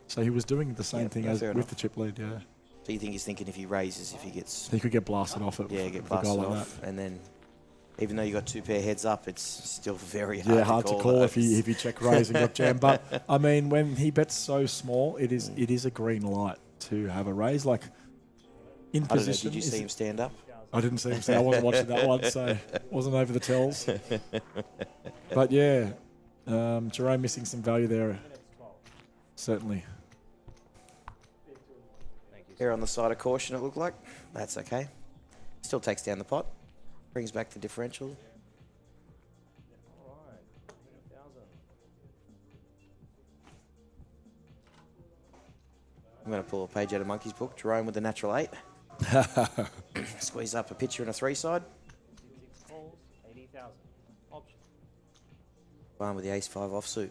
Speaker 2: So he was doing the same
Speaker 7: Yeah,
Speaker 2: thing
Speaker 7: no,
Speaker 2: as
Speaker 7: fair
Speaker 2: with
Speaker 7: enough.
Speaker 2: the chip lead. Yeah,
Speaker 7: So you think he's thinking if he raises, if he gets
Speaker 2: he could get blasted off it.
Speaker 7: get
Speaker 2: with a
Speaker 7: blasted
Speaker 2: goal like
Speaker 7: off, and then even though you got 2 pair heads up, it's still very
Speaker 2: that. Yeah,
Speaker 7: hard
Speaker 2: hard to call if
Speaker 7: those.
Speaker 2: you check raise and got jammed. But I mean, when he bets so small, it is a green light to have a raise. Like in
Speaker 7: I don't know.
Speaker 2: position.
Speaker 7: Did you see him stand up?
Speaker 2: I didn't see him say I wasn't watching that one, so wasn't over the tells. But yeah, Jerome missing some value there, certainly.
Speaker 7: Here on the side of caution, it looked like. That's okay. Still takes down the pot. Brings back the differential.
Speaker 3: Alright, 3,000.
Speaker 7: I'm going to pull a page out of Monkey's book. Jerome with the natural 8. Squeeze up a pitcher and a 3-side.
Speaker 3: 6 calls, 80,000. Option.
Speaker 7: One with the ace-5 offsuit.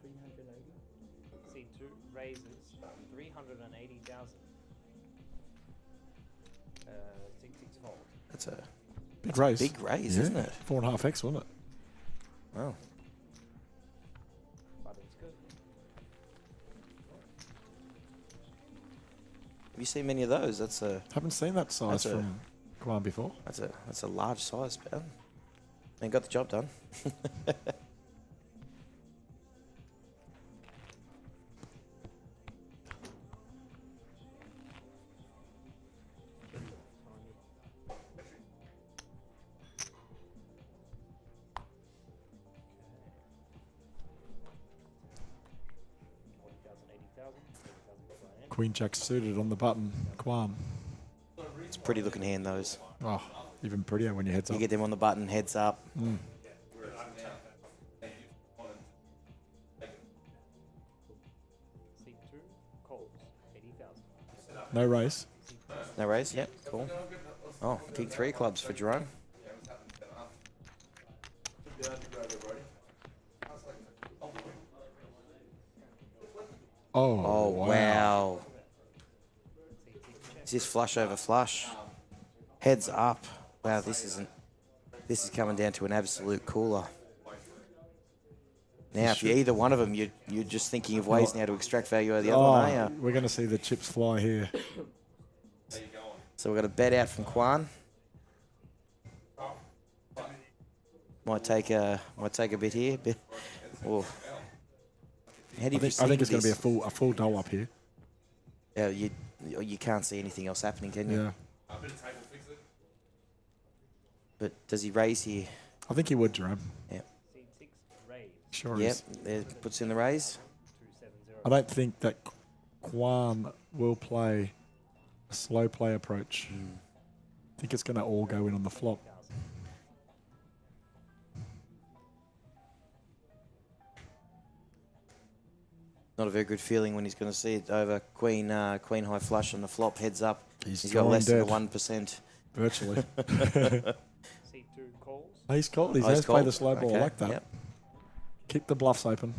Speaker 3: 380. C2 raises 380,000. 6 fold.
Speaker 7: That's a
Speaker 2: Big raise.
Speaker 7: big raise,
Speaker 2: Yeah.
Speaker 7: isn't it?
Speaker 2: 4.5x, wasn't it?
Speaker 7: Wow.
Speaker 3: Button's good.
Speaker 7: Have you seen many of those? That's a
Speaker 2: Haven't seen that size
Speaker 7: That's a-
Speaker 2: from Guam before.
Speaker 7: that's a large size, man. And got the job done.
Speaker 2: Queen Jack suited on the button. Guam.
Speaker 7: It's a pretty looking hand, those.
Speaker 2: Oh, even prettier when your head's
Speaker 7: You
Speaker 2: up.
Speaker 7: get them on the button, heads up.
Speaker 3: C2 calls 80,000.
Speaker 2: No raise.
Speaker 7: No raise? Yep, cool. Oh, king 3 clubs for Jerome. Oh, wow. Is this flush over flush? Heads up. Wow, this is coming down to an absolute cooler. Now, if you're either one of them, you're just thinking of ways now to extract value out of the other one, are you?
Speaker 2: We're going to see the chips fly here.
Speaker 7: So we've got a bet out from Kwan. Might take a bit here. Oh. How do you
Speaker 2: I think it's going to be a full doll up here.
Speaker 7: Yeah, you can't see anything else happening, can you?
Speaker 2: Yeah.
Speaker 7: But does he raise here?
Speaker 2: I think he would, Jerome.
Speaker 7: Yeah.
Speaker 3: C6 raise
Speaker 2: Sure
Speaker 7: Yep.
Speaker 2: is.
Speaker 7: There, puts in the raise.
Speaker 3: 270.
Speaker 2: I don't think that Guam will play a slow play approach. I think it's going to all go in on the flop.
Speaker 7: Not a very good feeling when he's going to see it over queen high flush on the flop, heads up.
Speaker 2: He's
Speaker 7: He's got
Speaker 2: drawing
Speaker 7: less than
Speaker 2: dead.
Speaker 7: the 1%.
Speaker 2: Virtually.
Speaker 3: C2 calls.
Speaker 2: He's called. He
Speaker 7: Oh, he's
Speaker 2: has played the
Speaker 7: called.
Speaker 2: slow ball. I
Speaker 7: Okay,
Speaker 2: like that.
Speaker 7: yep.
Speaker 2: Keep the bluffs open.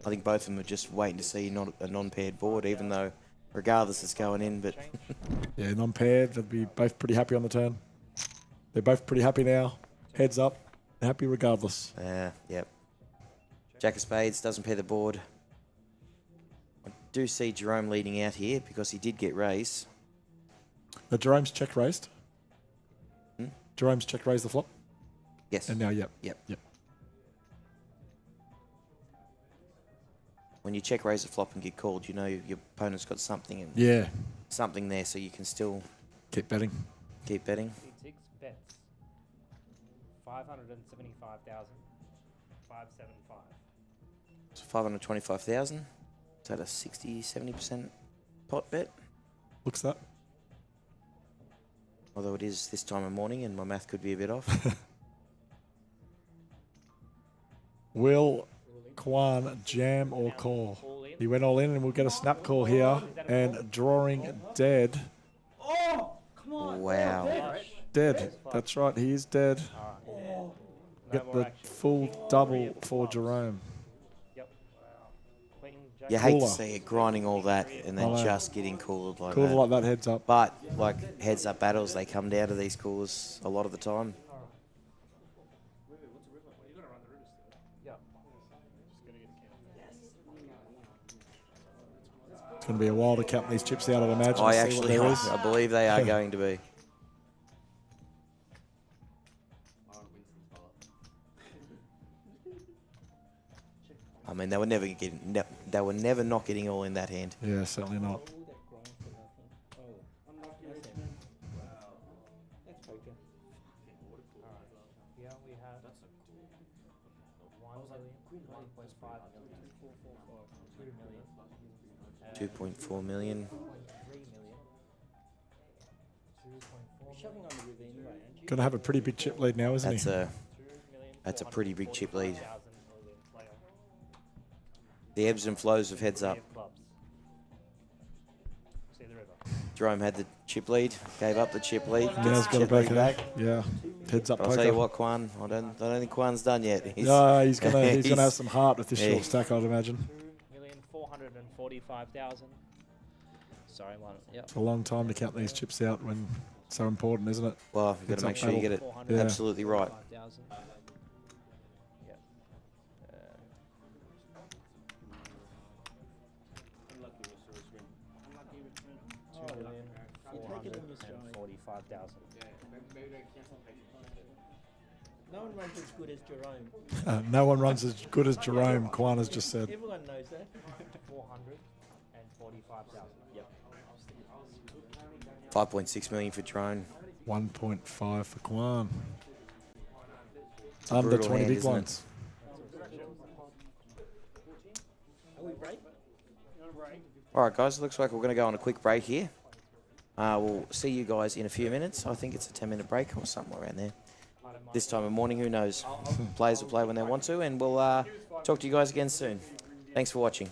Speaker 7: I think both of them are just waiting to see not a non-paired board, even though regardless it's going in. But
Speaker 2: Yeah, non-paired. They'd be both pretty happy on the turn. They're both pretty happy now. Heads up. Happy regardless.
Speaker 7: yep. Jack of spades doesn't pair the board. I do see Jerome leading out here because he did get raised.
Speaker 2: The Jerome's check raised.
Speaker 7: Hmm?
Speaker 2: Jerome's check raised the flop.
Speaker 7: Yes.
Speaker 2: And now, yep.
Speaker 7: Yep.
Speaker 2: Yep.
Speaker 7: When you check raise a flop and get called, you know your opponent's got something and
Speaker 2: Yeah.
Speaker 7: something there, so you can still
Speaker 2: Keep betting.
Speaker 7: keep betting.
Speaker 3: C6 bets 575,000. 575.
Speaker 7: It's 525,000. Is that a 60, 70% pot bet?
Speaker 2: Looks that.
Speaker 7: Although it is this time of morning and my math could be a bit off.
Speaker 2: Will Kwan jam or call?
Speaker 3: All in.
Speaker 2: He went all in, and we'll get a snap call here. And drawing dead.
Speaker 7: Wow.
Speaker 2: Dead. That's right. He is dead.
Speaker 3: No
Speaker 2: Get
Speaker 3: more
Speaker 2: the
Speaker 3: action.
Speaker 2: full double for Jerome.
Speaker 3: Yep. Queen Jack.
Speaker 7: You hate to
Speaker 2: Cooler.
Speaker 7: see it grinding all that and then
Speaker 2: I know.
Speaker 7: just getting cooled like
Speaker 2: Cool
Speaker 7: that.
Speaker 2: like that heads up.
Speaker 7: But like heads up battles, they come down to these coolers a lot of the time.
Speaker 3: Yep.
Speaker 2: It's going to be a while to count these chips out, I'd imagine.
Speaker 7: I
Speaker 2: see what
Speaker 7: actually,
Speaker 2: there is.
Speaker 7: I believe they are going to be. I mean, in. They were never getting. They were never not getting all in that hand.
Speaker 2: Yeah, certainly not.
Speaker 6: All that grind for nothing. Oh, that's him. That's poker.
Speaker 3: Alright. Yeah, we have 1 million, 1.5 million, 2 million,
Speaker 7: 2.4 million.
Speaker 3: 3 million, 2.4
Speaker 6: Shoving on the river anyway, aren't you?
Speaker 2: Going to have a pretty big chip lead now, isn't
Speaker 7: That's
Speaker 2: he?
Speaker 7: That's a pretty big chip lead.
Speaker 3: 445,000 all-in player.
Speaker 7: The ebbs and flows of heads up.
Speaker 3: We have clubs. See the river.
Speaker 7: Jerome had the chip lead, gave up the chip lead.
Speaker 2: Now
Speaker 7: Gets
Speaker 2: he's
Speaker 7: the
Speaker 2: got it
Speaker 7: chip lead
Speaker 2: back.
Speaker 7: back.
Speaker 2: Yeah. Heads up
Speaker 7: I'll
Speaker 2: poker.
Speaker 7: tell you what, Quan. I don't think Quan's done yet.
Speaker 2: No, he's gonna have some heart with this
Speaker 7: Yeah.
Speaker 2: short stack, I'd imagine.
Speaker 3: 2,445,000. Sorry, one. Yep.
Speaker 2: It's a long time to count these chips out when it's so important, isn't it?
Speaker 7: Well, you've got
Speaker 2: It's
Speaker 7: to make
Speaker 2: up
Speaker 7: sure you get
Speaker 2: battle.
Speaker 7: it
Speaker 2: Yeah.
Speaker 7: absolutely right.
Speaker 3: 445,000. Yep.
Speaker 6: Oh, you take it in your stride.
Speaker 3: 2,445,000.
Speaker 6: No one runs as good as Jerome.
Speaker 2: No one runs as good as Jerome, Quan has just said.
Speaker 6: Everyone knows that.
Speaker 3: 445,000. Yep.
Speaker 7: 5.6 million for Drone.
Speaker 2: 1.5 for Quan.
Speaker 7: It's a
Speaker 2: Under
Speaker 7: brutal
Speaker 2: 20
Speaker 7: hand,
Speaker 2: big
Speaker 7: isn't it?
Speaker 2: ones.
Speaker 6: Are we break?
Speaker 7: All right, guys. Looks like we're going to go on a quick break here. We'll see you guys in a few minutes. I think it's a 10-minute break or something around there. This time of morning, who knows? Players will play when they want to, and we'll talk to you guys again soon. Thanks for watching.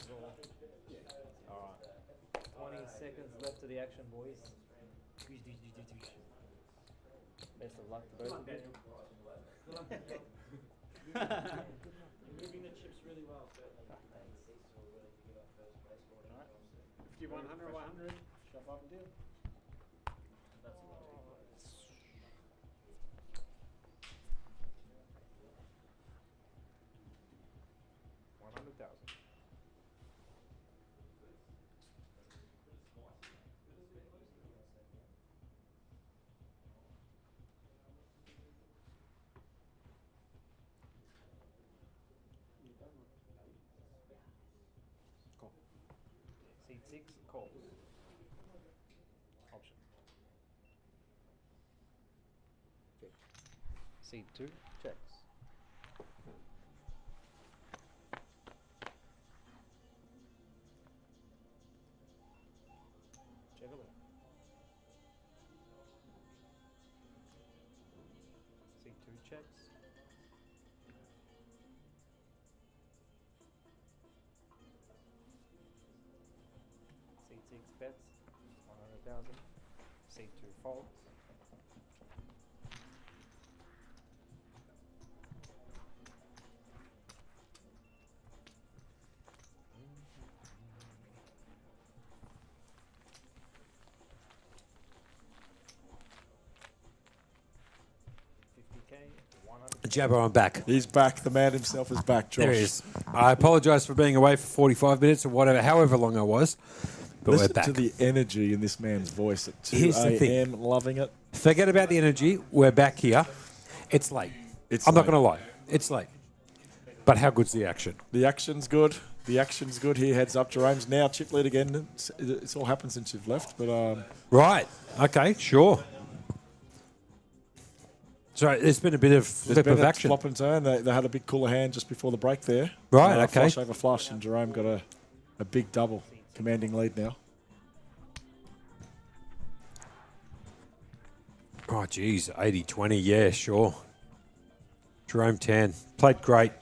Speaker 3: Alright. 20 seconds left to the action, boys. Best of luck to both of you.
Speaker 6: Moving the chips really well. If you 100 or 100, shove up and deal.
Speaker 3: Seat 6 calls. Option. Seat 2 checks. Check it out. Seat 2 checks. Seat 6 bets, 100,000. Seat 2 folds. $50K, 100.
Speaker 1: Jabber, I'm back.
Speaker 2: He's back. The man himself is back, Josh.
Speaker 1: There he is. I apologise for being away for 45 minutes or whatever, however long I was. But
Speaker 2: Listen
Speaker 1: we're back.
Speaker 2: to the energy in this man's voice at 2
Speaker 1: Here's the thing.
Speaker 2: a.m. Loving it.
Speaker 1: Forget about the energy. We're back here. It's late. I'm not
Speaker 2: late.
Speaker 1: going to lie. It's late. But how good's the action?
Speaker 2: The action's good. The action's good here. Heads up. Jerome's now chip lead again. It's all happened since you've left, but
Speaker 1: Right. Okay, sure. So there's been a bit of
Speaker 2: there's
Speaker 1: flip
Speaker 2: been
Speaker 1: of
Speaker 2: a
Speaker 1: action.
Speaker 2: flop and turn. They had a big cooler hand just before the break there.
Speaker 1: Right, okay.
Speaker 2: Flush over flush, and Jerome got a big double. Commanding lead now.
Speaker 1: Oh, geez. 80-20. Yeah, sure. Jerome 10. Played great.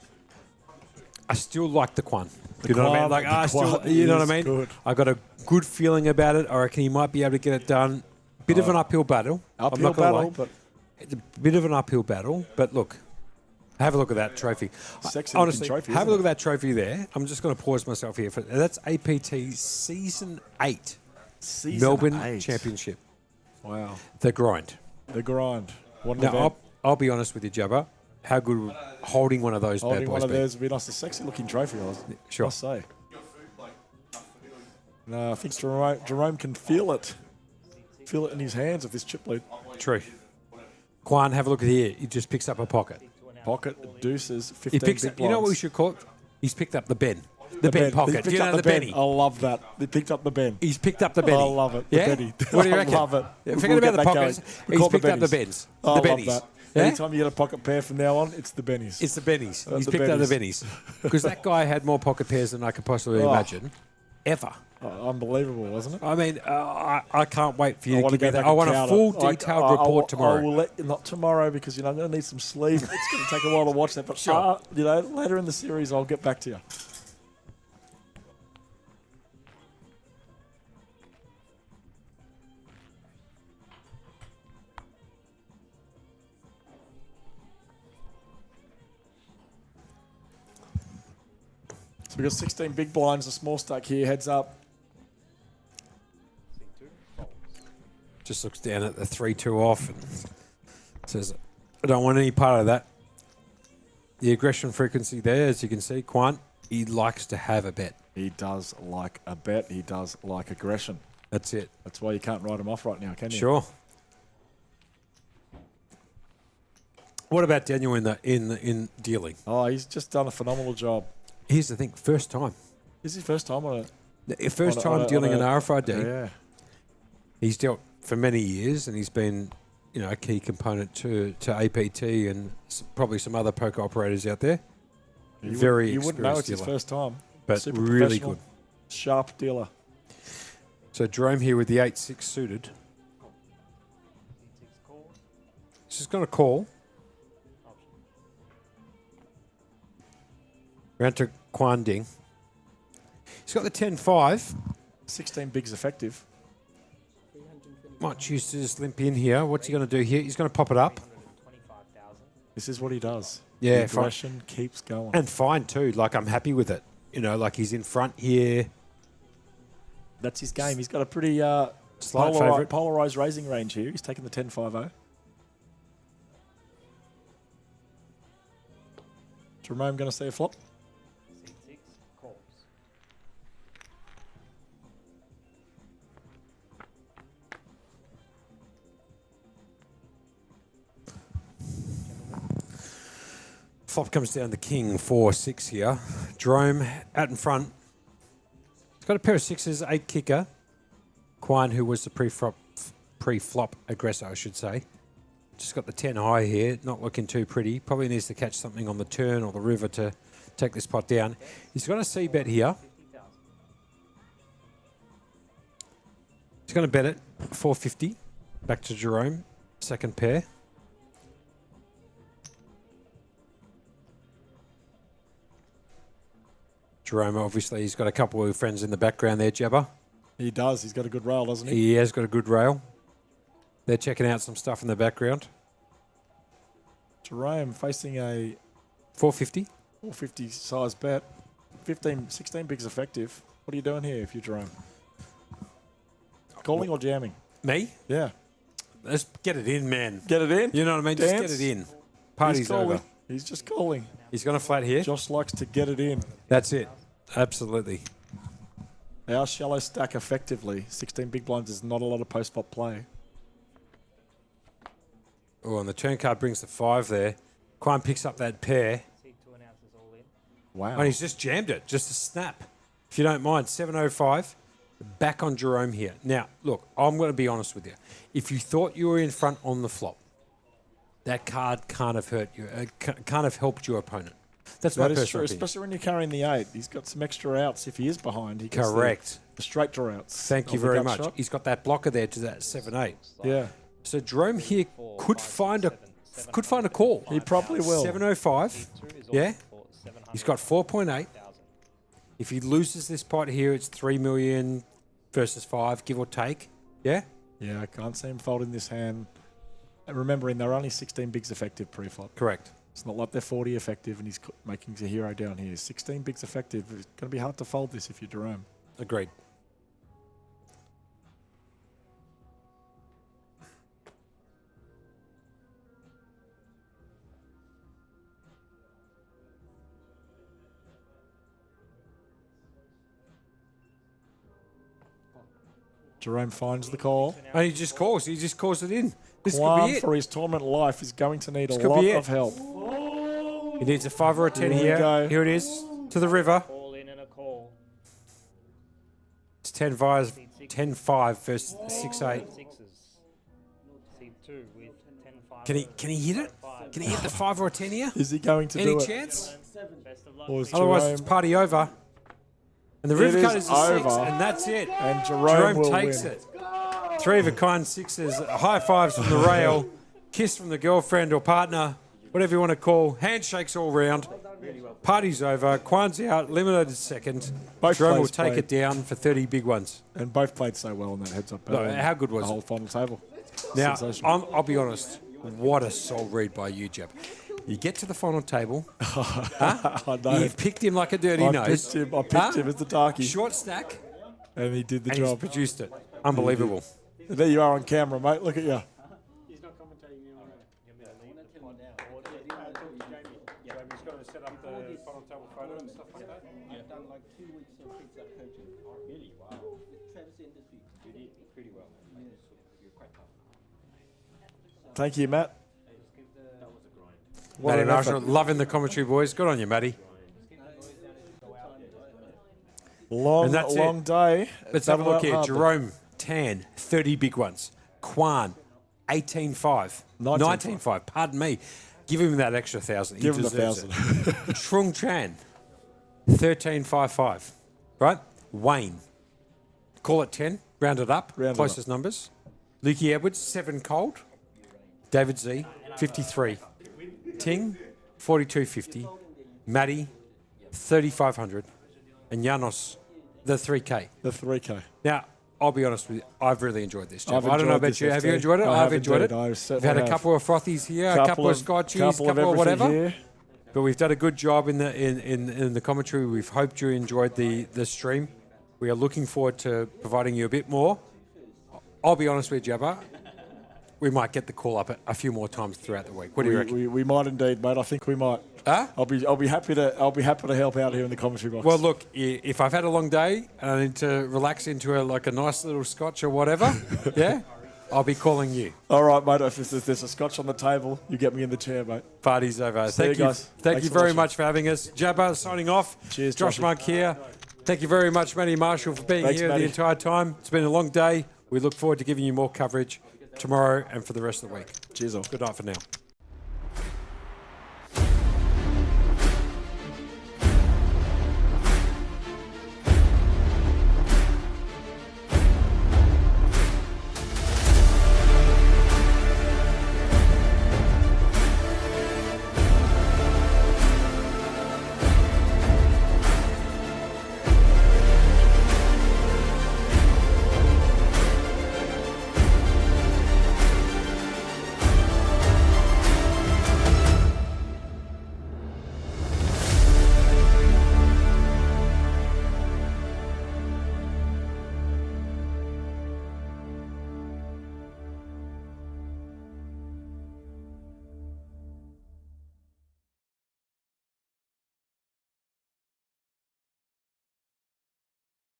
Speaker 1: I still like the Quan. You know what I mean? Like, I still, you know what I mean?
Speaker 2: Good.
Speaker 1: I got a good feeling about it. I reckon he might be able to get it done. Bit of an uphill battle. I'm
Speaker 2: Uphill
Speaker 1: not gonna lie.
Speaker 2: battle, but
Speaker 1: It's a bit of an uphill battle, but look, have a look at that trophy.
Speaker 2: Sexy looking
Speaker 1: Honestly,
Speaker 2: trophy,
Speaker 1: have a
Speaker 2: isn't
Speaker 1: look
Speaker 2: it?
Speaker 1: at that trophy there. I'm just going to pause myself here. That's APT Season 8
Speaker 2: Season
Speaker 1: Melbourne
Speaker 2: 8.
Speaker 1: Championship.
Speaker 2: Wow.
Speaker 1: The grind.
Speaker 2: The grind. What an
Speaker 1: Now,
Speaker 2: event.
Speaker 1: I'll be honest with you, Jabba. How good would holding one of those bad
Speaker 2: Holding
Speaker 1: boys
Speaker 2: one of
Speaker 1: be?
Speaker 2: theirs would be nice. A sexy looking trophy,
Speaker 1: Sure.
Speaker 2: must say. No, I think Jerome can feel it. Feel it in his hands with this chip lead.
Speaker 1: True. Quan, have a look at here. He just picks up a pocket.
Speaker 2: Pocket, deuces, 15
Speaker 1: He picks
Speaker 2: big
Speaker 1: up, you know what we
Speaker 2: blinds.
Speaker 1: should call it? He's picked up the Ben. The Ben
Speaker 2: He
Speaker 1: pocket.
Speaker 2: picked
Speaker 1: Do you
Speaker 2: up
Speaker 1: know the
Speaker 2: Ben.
Speaker 1: Benny?
Speaker 2: I love that. They picked up the Ben.
Speaker 1: He's picked up the Benny.
Speaker 2: I love it.
Speaker 1: Yeah?
Speaker 2: The Benny.
Speaker 1: What do you
Speaker 2: I
Speaker 1: reckon?
Speaker 2: love it.
Speaker 1: Yeah,
Speaker 2: We'll
Speaker 1: forget about
Speaker 2: get
Speaker 1: the
Speaker 2: that
Speaker 1: pockets.
Speaker 2: going. We
Speaker 1: He's
Speaker 2: call it
Speaker 1: picked up the
Speaker 2: Bennies.
Speaker 1: Bens.
Speaker 2: I
Speaker 1: The
Speaker 2: love
Speaker 1: Bennies.
Speaker 2: that.
Speaker 1: Yeah?
Speaker 2: Anytime you get a pocket pair from now on, it's the Bennies.
Speaker 1: It's the Bennies. He's
Speaker 2: the
Speaker 1: picked up the
Speaker 2: Bennies.
Speaker 1: Bennies. Because that guy had more pocket pairs than I could possibly
Speaker 2: Oh.
Speaker 1: imagine. Ever.
Speaker 2: Unbelievable, wasn't it?
Speaker 1: I mean, I can't wait for you to
Speaker 2: wanna
Speaker 1: give me
Speaker 2: go
Speaker 1: that.
Speaker 2: back
Speaker 1: I
Speaker 2: and
Speaker 1: want a
Speaker 2: count
Speaker 1: full
Speaker 2: it.
Speaker 1: detailed report tomorrow.
Speaker 2: I will let, not tomorrow because I'm going to need some sleep. It's going to take a while to watch that. But
Speaker 1: Sure.
Speaker 2: later in the series, I'll get back to you. So we've got 16 big blinds, a small stack here, heads up.
Speaker 1: Just looks down at the 3-2 off and says, I don't want any part of that. The aggression frequency there, as you can see, Quant, he likes to have a bet.
Speaker 2: He does like a bet. He does like aggression.
Speaker 1: That's it.
Speaker 2: That's why you can't write him off right now, can you?
Speaker 1: Sure. What about Daniel in dealing?
Speaker 2: Oh, he's just done a phenomenal job.
Speaker 1: Here's the thing, first time.
Speaker 2: Is his first time on a...
Speaker 1: First
Speaker 2: on
Speaker 1: time
Speaker 2: a-
Speaker 1: dealing
Speaker 2: on
Speaker 1: an
Speaker 2: a-
Speaker 1: RFID.
Speaker 2: Yeah.
Speaker 1: He's dealt for many years, and he's been, a key component to APT and probably some other poker operators out there.
Speaker 2: You wouldn't know it's his
Speaker 1: dealer.
Speaker 2: first time.
Speaker 1: But
Speaker 2: Super
Speaker 1: really
Speaker 2: professional,
Speaker 1: good.
Speaker 2: Sharp dealer.
Speaker 1: So Jerome here with the 8-6 suited. He's just going to call. Round to Quan Ding. He's got the 10-5.
Speaker 2: 16 bigs effective.
Speaker 1: Might choose to just limp in here. What's he going to do here? He's going to pop it up.
Speaker 3: 125,000.
Speaker 2: This is what he does.
Speaker 1: Yeah,
Speaker 2: the
Speaker 1: fine.
Speaker 2: aggression keeps going.
Speaker 1: And fine too. Like, I'm happy with it. You know, like he's in front here.
Speaker 2: That's his game. He's got a pretty
Speaker 1: Slight favourite.
Speaker 2: polarized raising range here. He's taking the 10-5-0. Jerome going to see a flop?
Speaker 3: Seat 6, calls.
Speaker 1: Flop comes down the king, 4-6 here. Jerome out in front. He's got a pair of sixes, 8 kicker. Quine, who was the pre-flop aggressor, I should say. Just got the 10 high here, not looking too pretty. Probably needs to catch something on the turn or the river to take this pot down. He's got a C bet here.
Speaker 3: 50,000.
Speaker 1: He's going to bet it, 450. Back to Jerome, second pair. Jerome, obviously, he's got a couple of friends in the background there, Jabba.
Speaker 2: He does. He's got a good rail, doesn't he?
Speaker 1: He has got a good rail. They're checking out some stuff in the background.
Speaker 2: Jerome facing a
Speaker 1: 450.
Speaker 2: 450 size bet. 16 bigs effective. What are you doing here if you're Jerome? Calling or jamming?
Speaker 1: Me?
Speaker 2: Yeah.
Speaker 1: Let's get it in, man.
Speaker 2: Get it in?
Speaker 1: You know what I mean?
Speaker 2: Dance.
Speaker 1: Just get it in. Party's
Speaker 2: He's calling.
Speaker 1: over.
Speaker 2: He's just calling.
Speaker 1: He's going to flat here.
Speaker 2: Josh likes to get it in.
Speaker 1: That's it. Absolutely.
Speaker 2: Our shallow stack effectively. 16 big blinds is not a lot of post-flop play.
Speaker 1: Oh, and the turn card brings the 5 there. Quine picks up that pair.
Speaker 3: Seat 2 announces all in.
Speaker 2: Wow.
Speaker 1: And he's just jammed it. Just a snap. If you don't mind, 705. Back on Jerome here. Now, look, I'm going to be honest with you. If you thought you were in front on the flop, that card can't have hurt you. Can't have helped your opponent. That's my
Speaker 2: That is
Speaker 1: personal
Speaker 2: true,
Speaker 1: opinion.
Speaker 2: especially when you're carrying the 8. He's got some extra outs if he is behind. He gets
Speaker 1: Correct.
Speaker 2: The straight draw outs.
Speaker 1: Thank you
Speaker 2: of the
Speaker 1: very
Speaker 2: gut
Speaker 1: much.
Speaker 2: shot.
Speaker 1: He's got that blocker there to that 7-8.
Speaker 2: Yeah.
Speaker 1: So Jerome here could find a call.
Speaker 2: He probably will.
Speaker 1: 705. Yeah. He's got 4.8. If he loses this pot here, it's 3 million versus 5, give or take. Yeah.
Speaker 2: Yeah, I can't see him folding this hand. And remembering they're only 16 bigs effective pre-flop.
Speaker 1: Correct.
Speaker 2: It's not like they're 40 effective and he's making a hero down here. 16 bigs effective. It's going to be hard to fold this if you're Jerome.
Speaker 1: Agreed.
Speaker 2: Jerome finds the call.
Speaker 1: And he just calls. He just calls it in. This could
Speaker 2: Quam
Speaker 1: be it.
Speaker 2: for his tournament life is going to need
Speaker 1: This
Speaker 2: a
Speaker 1: could
Speaker 2: lot
Speaker 1: be it.
Speaker 2: of help.
Speaker 1: He needs a 5 or a 10
Speaker 2: Here we
Speaker 1: here.
Speaker 2: go.
Speaker 1: Here it is. To the river.
Speaker 3: All in and a call.
Speaker 1: It's 10-5 versus 6-8.
Speaker 3: Sixes. Seat 2 with 10-5.
Speaker 1: Can he hit it? Can he hit the 5 or a 10 here?
Speaker 2: Is he going to
Speaker 1: Any
Speaker 2: do it?
Speaker 1: chance?
Speaker 3: Best of luck.
Speaker 2: Or is
Speaker 1: Otherwise,
Speaker 2: Jerome,
Speaker 1: it's party over. And the
Speaker 2: It
Speaker 1: river cut
Speaker 2: is
Speaker 1: is a 6,
Speaker 2: over.
Speaker 1: and that's it.
Speaker 2: and Jerome
Speaker 1: Jerome
Speaker 2: will
Speaker 1: takes
Speaker 2: win.
Speaker 1: it. 3 of a kind sixes, high fives from the rail, kiss from the girlfriend or partner, whatever you want to call, handshakes all round. Party's over. Quine's out, eliminated second.
Speaker 2: Both
Speaker 1: Jerome will
Speaker 2: plays
Speaker 1: take
Speaker 2: played.
Speaker 1: it down for 30 big ones.
Speaker 2: And both played so well in that heads-up
Speaker 1: Look,
Speaker 2: battle.
Speaker 1: how good was
Speaker 2: the
Speaker 1: it?
Speaker 2: whole final table?
Speaker 1: Now,
Speaker 2: Sensational.
Speaker 1: I'll be honest. What a soul read by you, Jeb. You get to the final table.
Speaker 2: I know.
Speaker 1: You've picked him like a dirty
Speaker 2: I
Speaker 1: nose.
Speaker 2: picked him as the darkie,
Speaker 1: Short stack,
Speaker 2: and he did the
Speaker 1: and he's
Speaker 2: job.
Speaker 1: produced it. Unbelievable.
Speaker 2: And there you are on camera, mate. Look at you.
Speaker 5: He's not commentating now.
Speaker 1: Jamie's got to set up the final table photo and stuff like that.
Speaker 6: I've done like 2 weeks of pizza coaching. Oh, really? Wow. Travis Industries. You did pretty well. You're quite tough.
Speaker 2: Thank you, Matt.
Speaker 6: That was a grind.
Speaker 2: What
Speaker 1: Matty
Speaker 2: an
Speaker 1: Marshall,
Speaker 2: effort.
Speaker 1: loving the commentary, boys. Good on you, Matty.
Speaker 2: Long,
Speaker 1: And that's
Speaker 2: long
Speaker 1: it.
Speaker 2: day.
Speaker 1: Let's have a
Speaker 2: Double
Speaker 1: look
Speaker 2: up
Speaker 1: here.
Speaker 2: hard.
Speaker 1: Jerome, Tan, 30 big ones. Quan, 18.5. 19.5. Pardon me. Give him that extra 1,000. He
Speaker 2: Give him the
Speaker 1: deserves
Speaker 2: 1,000.
Speaker 1: it. Trung Chan, 13.55. Right? Wayne, call it 10. Round it up.
Speaker 2: Round it
Speaker 1: Closest numbers. Lukey Edwards, 7 cold. David Z, 53. Ting, 42.50. Matty, 3,500. And Janos, The 3K.
Speaker 2: The 3K.
Speaker 1: Now, I'll be honest with you, I've really enjoyed this, Jeff.
Speaker 2: I've
Speaker 1: I don't know
Speaker 2: enjoyed
Speaker 1: about
Speaker 2: this,
Speaker 1: you. Have you
Speaker 2: FD.
Speaker 1: enjoyed it?
Speaker 2: I
Speaker 1: I've
Speaker 2: have
Speaker 1: enjoyed
Speaker 2: indeed.
Speaker 1: it.
Speaker 2: I
Speaker 1: We've
Speaker 2: certainly
Speaker 1: had a
Speaker 2: have.
Speaker 1: couple of frothies here, a couple of scotchies, couple of whatever.
Speaker 2: Here.
Speaker 1: But we've done a good job in the commentary. We've hoped you enjoyed the stream. We are looking forward to providing you a bit more. I'll be honest with you, Jabba. We might get the call up a few more times throughout the week. What do you reckon?
Speaker 2: We might indeed, mate. I think we might.
Speaker 1: Huh?
Speaker 2: I'll be happy to help out here in the commentary box.
Speaker 1: Well, look, if I've had a long day and I need to relax into a nice little scotch or whatever, yeah, I'll be calling you.
Speaker 2: All right, mate. If there's a scotch on the table, you get me in the chair, mate.
Speaker 1: Party's over.
Speaker 2: See you guys.
Speaker 1: Thank
Speaker 2: Thanks
Speaker 1: you
Speaker 2: for
Speaker 1: very
Speaker 2: watching.
Speaker 1: much for having us. Jabba signing off.
Speaker 2: Cheers,
Speaker 1: Josh
Speaker 2: Joshy.
Speaker 1: Monk here. Thank you very much, Matty Marshall, for being
Speaker 2: Thanks,
Speaker 1: here
Speaker 2: Matty.
Speaker 1: the entire time. It's been a long day. We look forward to giving you more coverage tomorrow and for the rest of the week.
Speaker 2: Cheers all.
Speaker 1: Good night for now.